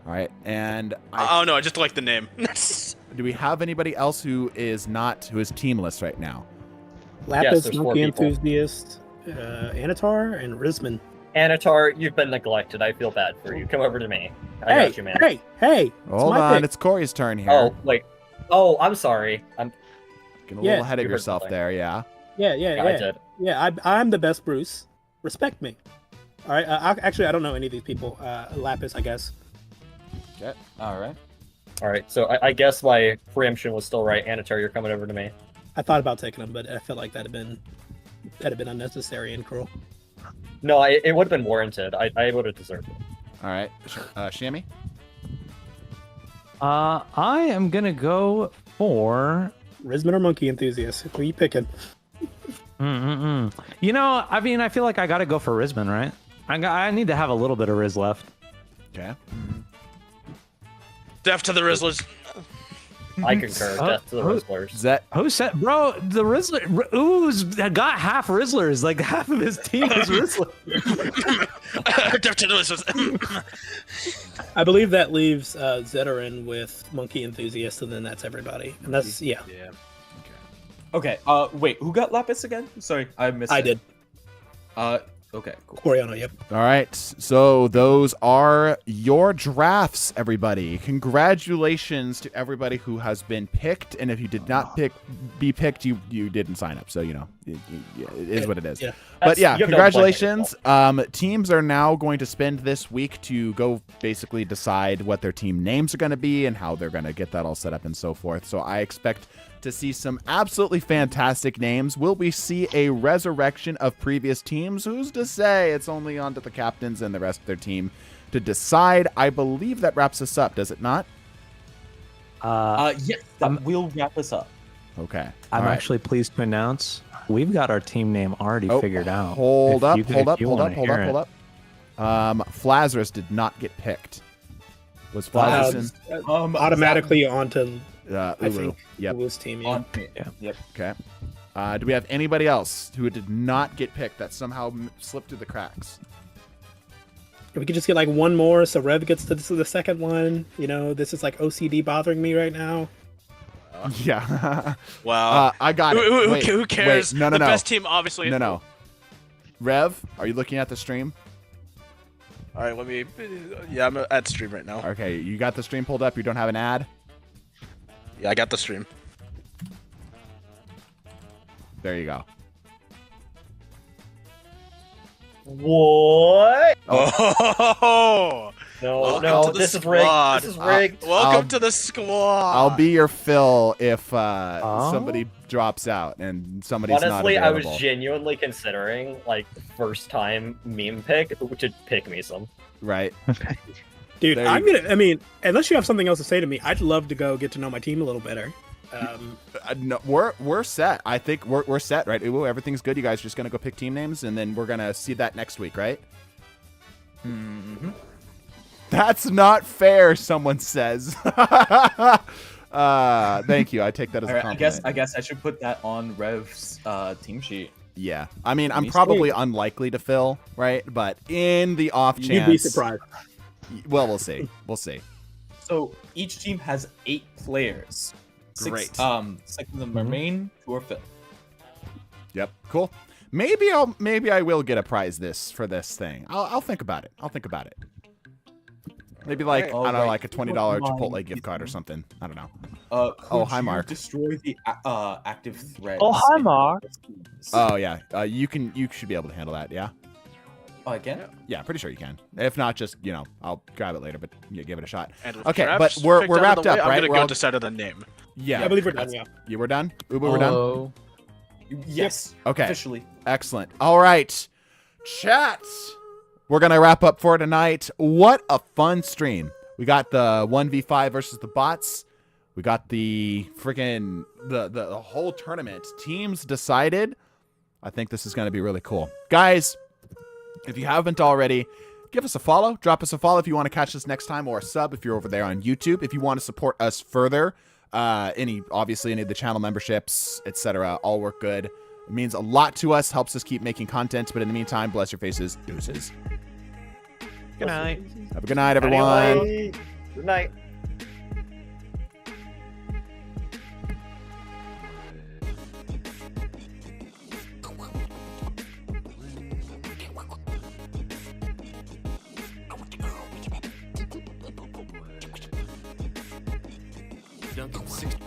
S1: All right, and
S11: Oh no, I just like the name.
S1: do we have anybody else who is teamless right now?
S5: Lapis,
S15: there's 4
S5: Monkey
S15: people.
S5: Enthusiast, Anatar, and Rizman.
S15: Anatar, you've been neglected. I feel bad for you. Come over to me. I got you, man.
S5: Hey!
S1: Hold
S5: my
S1: on,
S5: pick.
S1: it's Corey's turn here.
S15: Oh, wait. Oh, I'm sorry. I'm
S1: Getting a little ahead of yourself there, yeah.
S5: Yeah.
S15: I did.
S5: Yeah, I'm the best Bruce. Respect me. All right. Actually, I don't know any of these people. Lapis, I guess.
S1: Okay.
S12: All right.
S15: All right, so I guess my preemption was still right. Anatar, you're coming over to me.
S5: I thought about taking them, but I felt like that'd have been unnecessary and cruel.
S15: No, it would have been warranted. I would have deserved it.
S1: All right, Shammy.
S20: I am gonna go for
S5: Rizman or Monkey Enthusiast. Who are you picking?
S20: You know, I mean, I feel like I gotta go for Rizman, right? I need to have a little bit of Riz left.
S1: Okay.
S11: Death to the Rizzlers.
S15: I concur. Death to the Rizzlers.
S20: Who said, bro? The Rizzler, Ooze got half Rizzlers. Like half of his team is Rizzler.
S11: Death to the Rizzlers.
S5: I believe that leaves Zeteran with Monkey Enthusiast, and then that's everybody. And that's yeah.
S12: Okay. Wait. Who got Lapis again? Sorry, I missed.
S5: I
S12: it.
S5: did.
S12: Okay. Cool.
S5: Coriano, yep.
S1: All right, so those are your drafts, everybody. Congratulations to everybody who has been picked, and if you did not be picked, you didn't sign up. So you know, it is what it is.
S5: Yeah.
S1: But yeah,
S15: you have no
S1: congratulations. Teams are now going to spend this week to go basically decide what their team names are going to be and how they're going to get that all set up and so forth. So I expect to see some absolutely fantastic names. Will we see a resurrection of previous teams? Who's to say? It's only on to the captains and the rest of their team to decide. I believe that wraps us up, does it not?
S12: Yes, we'll wrap this up.
S1: Okay.
S20: I'm
S1: All right.
S20: actually pleased to announce we've got our team name already figured out.
S1: Hold up.
S20: Flazarus
S1: Flazarus did not get picked. Was Flazarus
S5: automatically onto I
S1: Ulu.
S5: think
S1: Yep.
S5: Ulu's team. Yeah.
S12: Yep.
S1: Okay. Do we have anybody else who did not get picked that somehow slipped through the cracks?
S5: If we could just get like one more, so Rev gets to the second one. You know, this is like OCD bothering me right now.
S1: Yeah.
S11: Wow.
S1: I got it.
S11: Who cares?
S1: Wait, no.
S11: The best team, obviously.
S1: No. Rev, are you looking at the stream?
S11: All right, let me. Yeah, I'm at stream right now.
S1: Okay, you got the stream pulled up. You don't have an ad?
S11: Yeah, I got the stream.
S1: There you go.
S15: What?
S11: Oh!
S15: No, this is rigged. This is rigged.
S11: Welcome to the squad.
S1: I'll be your fill if somebody drops out and somebody's
S15: Honestly,
S1: not
S15: I
S1: available.
S15: was genuinely considering, like, first time meme pick to pick me some.
S1: Right.
S5: Dude,
S1: There
S5: I'm
S1: you
S5: gonna. I mean, unless you have something else to say to me, I'd love to go get to know my team a little better.
S1: No, we're set. I think we're set, right? Ooh, everything's good. You guys are just gonna go pick team names, and then we're gonna see that next week, right?
S12: Mm-hmm.
S1: That's not fair. Someone says. Thank you. I take that as a
S12: All right,
S1: compliment.
S12: I guess I should put that on Rev's team sheet.
S1: Yeah, I mean, I'm probably unlikely to fill, right? But in the off chance,
S5: You'd be surprised.
S1: Well, we'll see. We'll see.
S12: So each team has 8 players.
S1: Great.
S12: 6 of them are main, 2 are fill.
S1: Yep. Cool. Maybe I will get a prize for this thing. I'll think about it. Maybe like,
S12: Oh,
S1: I don't know,
S12: right.
S1: like a $20 Chipotle gift card or something. I don't know.
S12: Could
S1: hi,
S12: you
S1: Mark.
S12: destroy the active threads?
S21: Oh, hi, Mark.
S1: Oh, yeah. You should be able to handle that, yeah?
S12: Oh, I can?
S1: Yeah, pretty sure you can. If not, just, I'll grab it later, but yeah, give it a shot.
S11: And with
S1: Okay,
S11: traps
S1: but we're
S11: picked out of
S1: wrapped
S11: the way,
S1: up,
S11: I'm
S1: right?
S11: gonna
S1: We're
S11: go
S1: all-
S11: decide on the name.
S1: Yeah.
S5: I believe we're done, yeah.
S1: You were done? Uber, we're done?
S12: Yes.
S1: Okay.
S12: Officially.
S1: Excellent. All right. Chat. We're going to wrap up for tonight. What a fun stream. We got the 1v5 versus the bots. We got the freaking the whole tournament. Teams decided. I think this is going to be really cool. Guys, if you haven't already, give us a follow. Drop us a follow if you want to catch us next time, or a sub if you're over there on YouTube. If you want to support us further, obviously any of the channel memberships, etc., all work good. It means a lot to us, helps us keep making content. But in the meantime, bless your faces. Deuces.
S20: Good night.
S1: Have a good night, everyone.
S15: Good night.
S9: Duncan 60.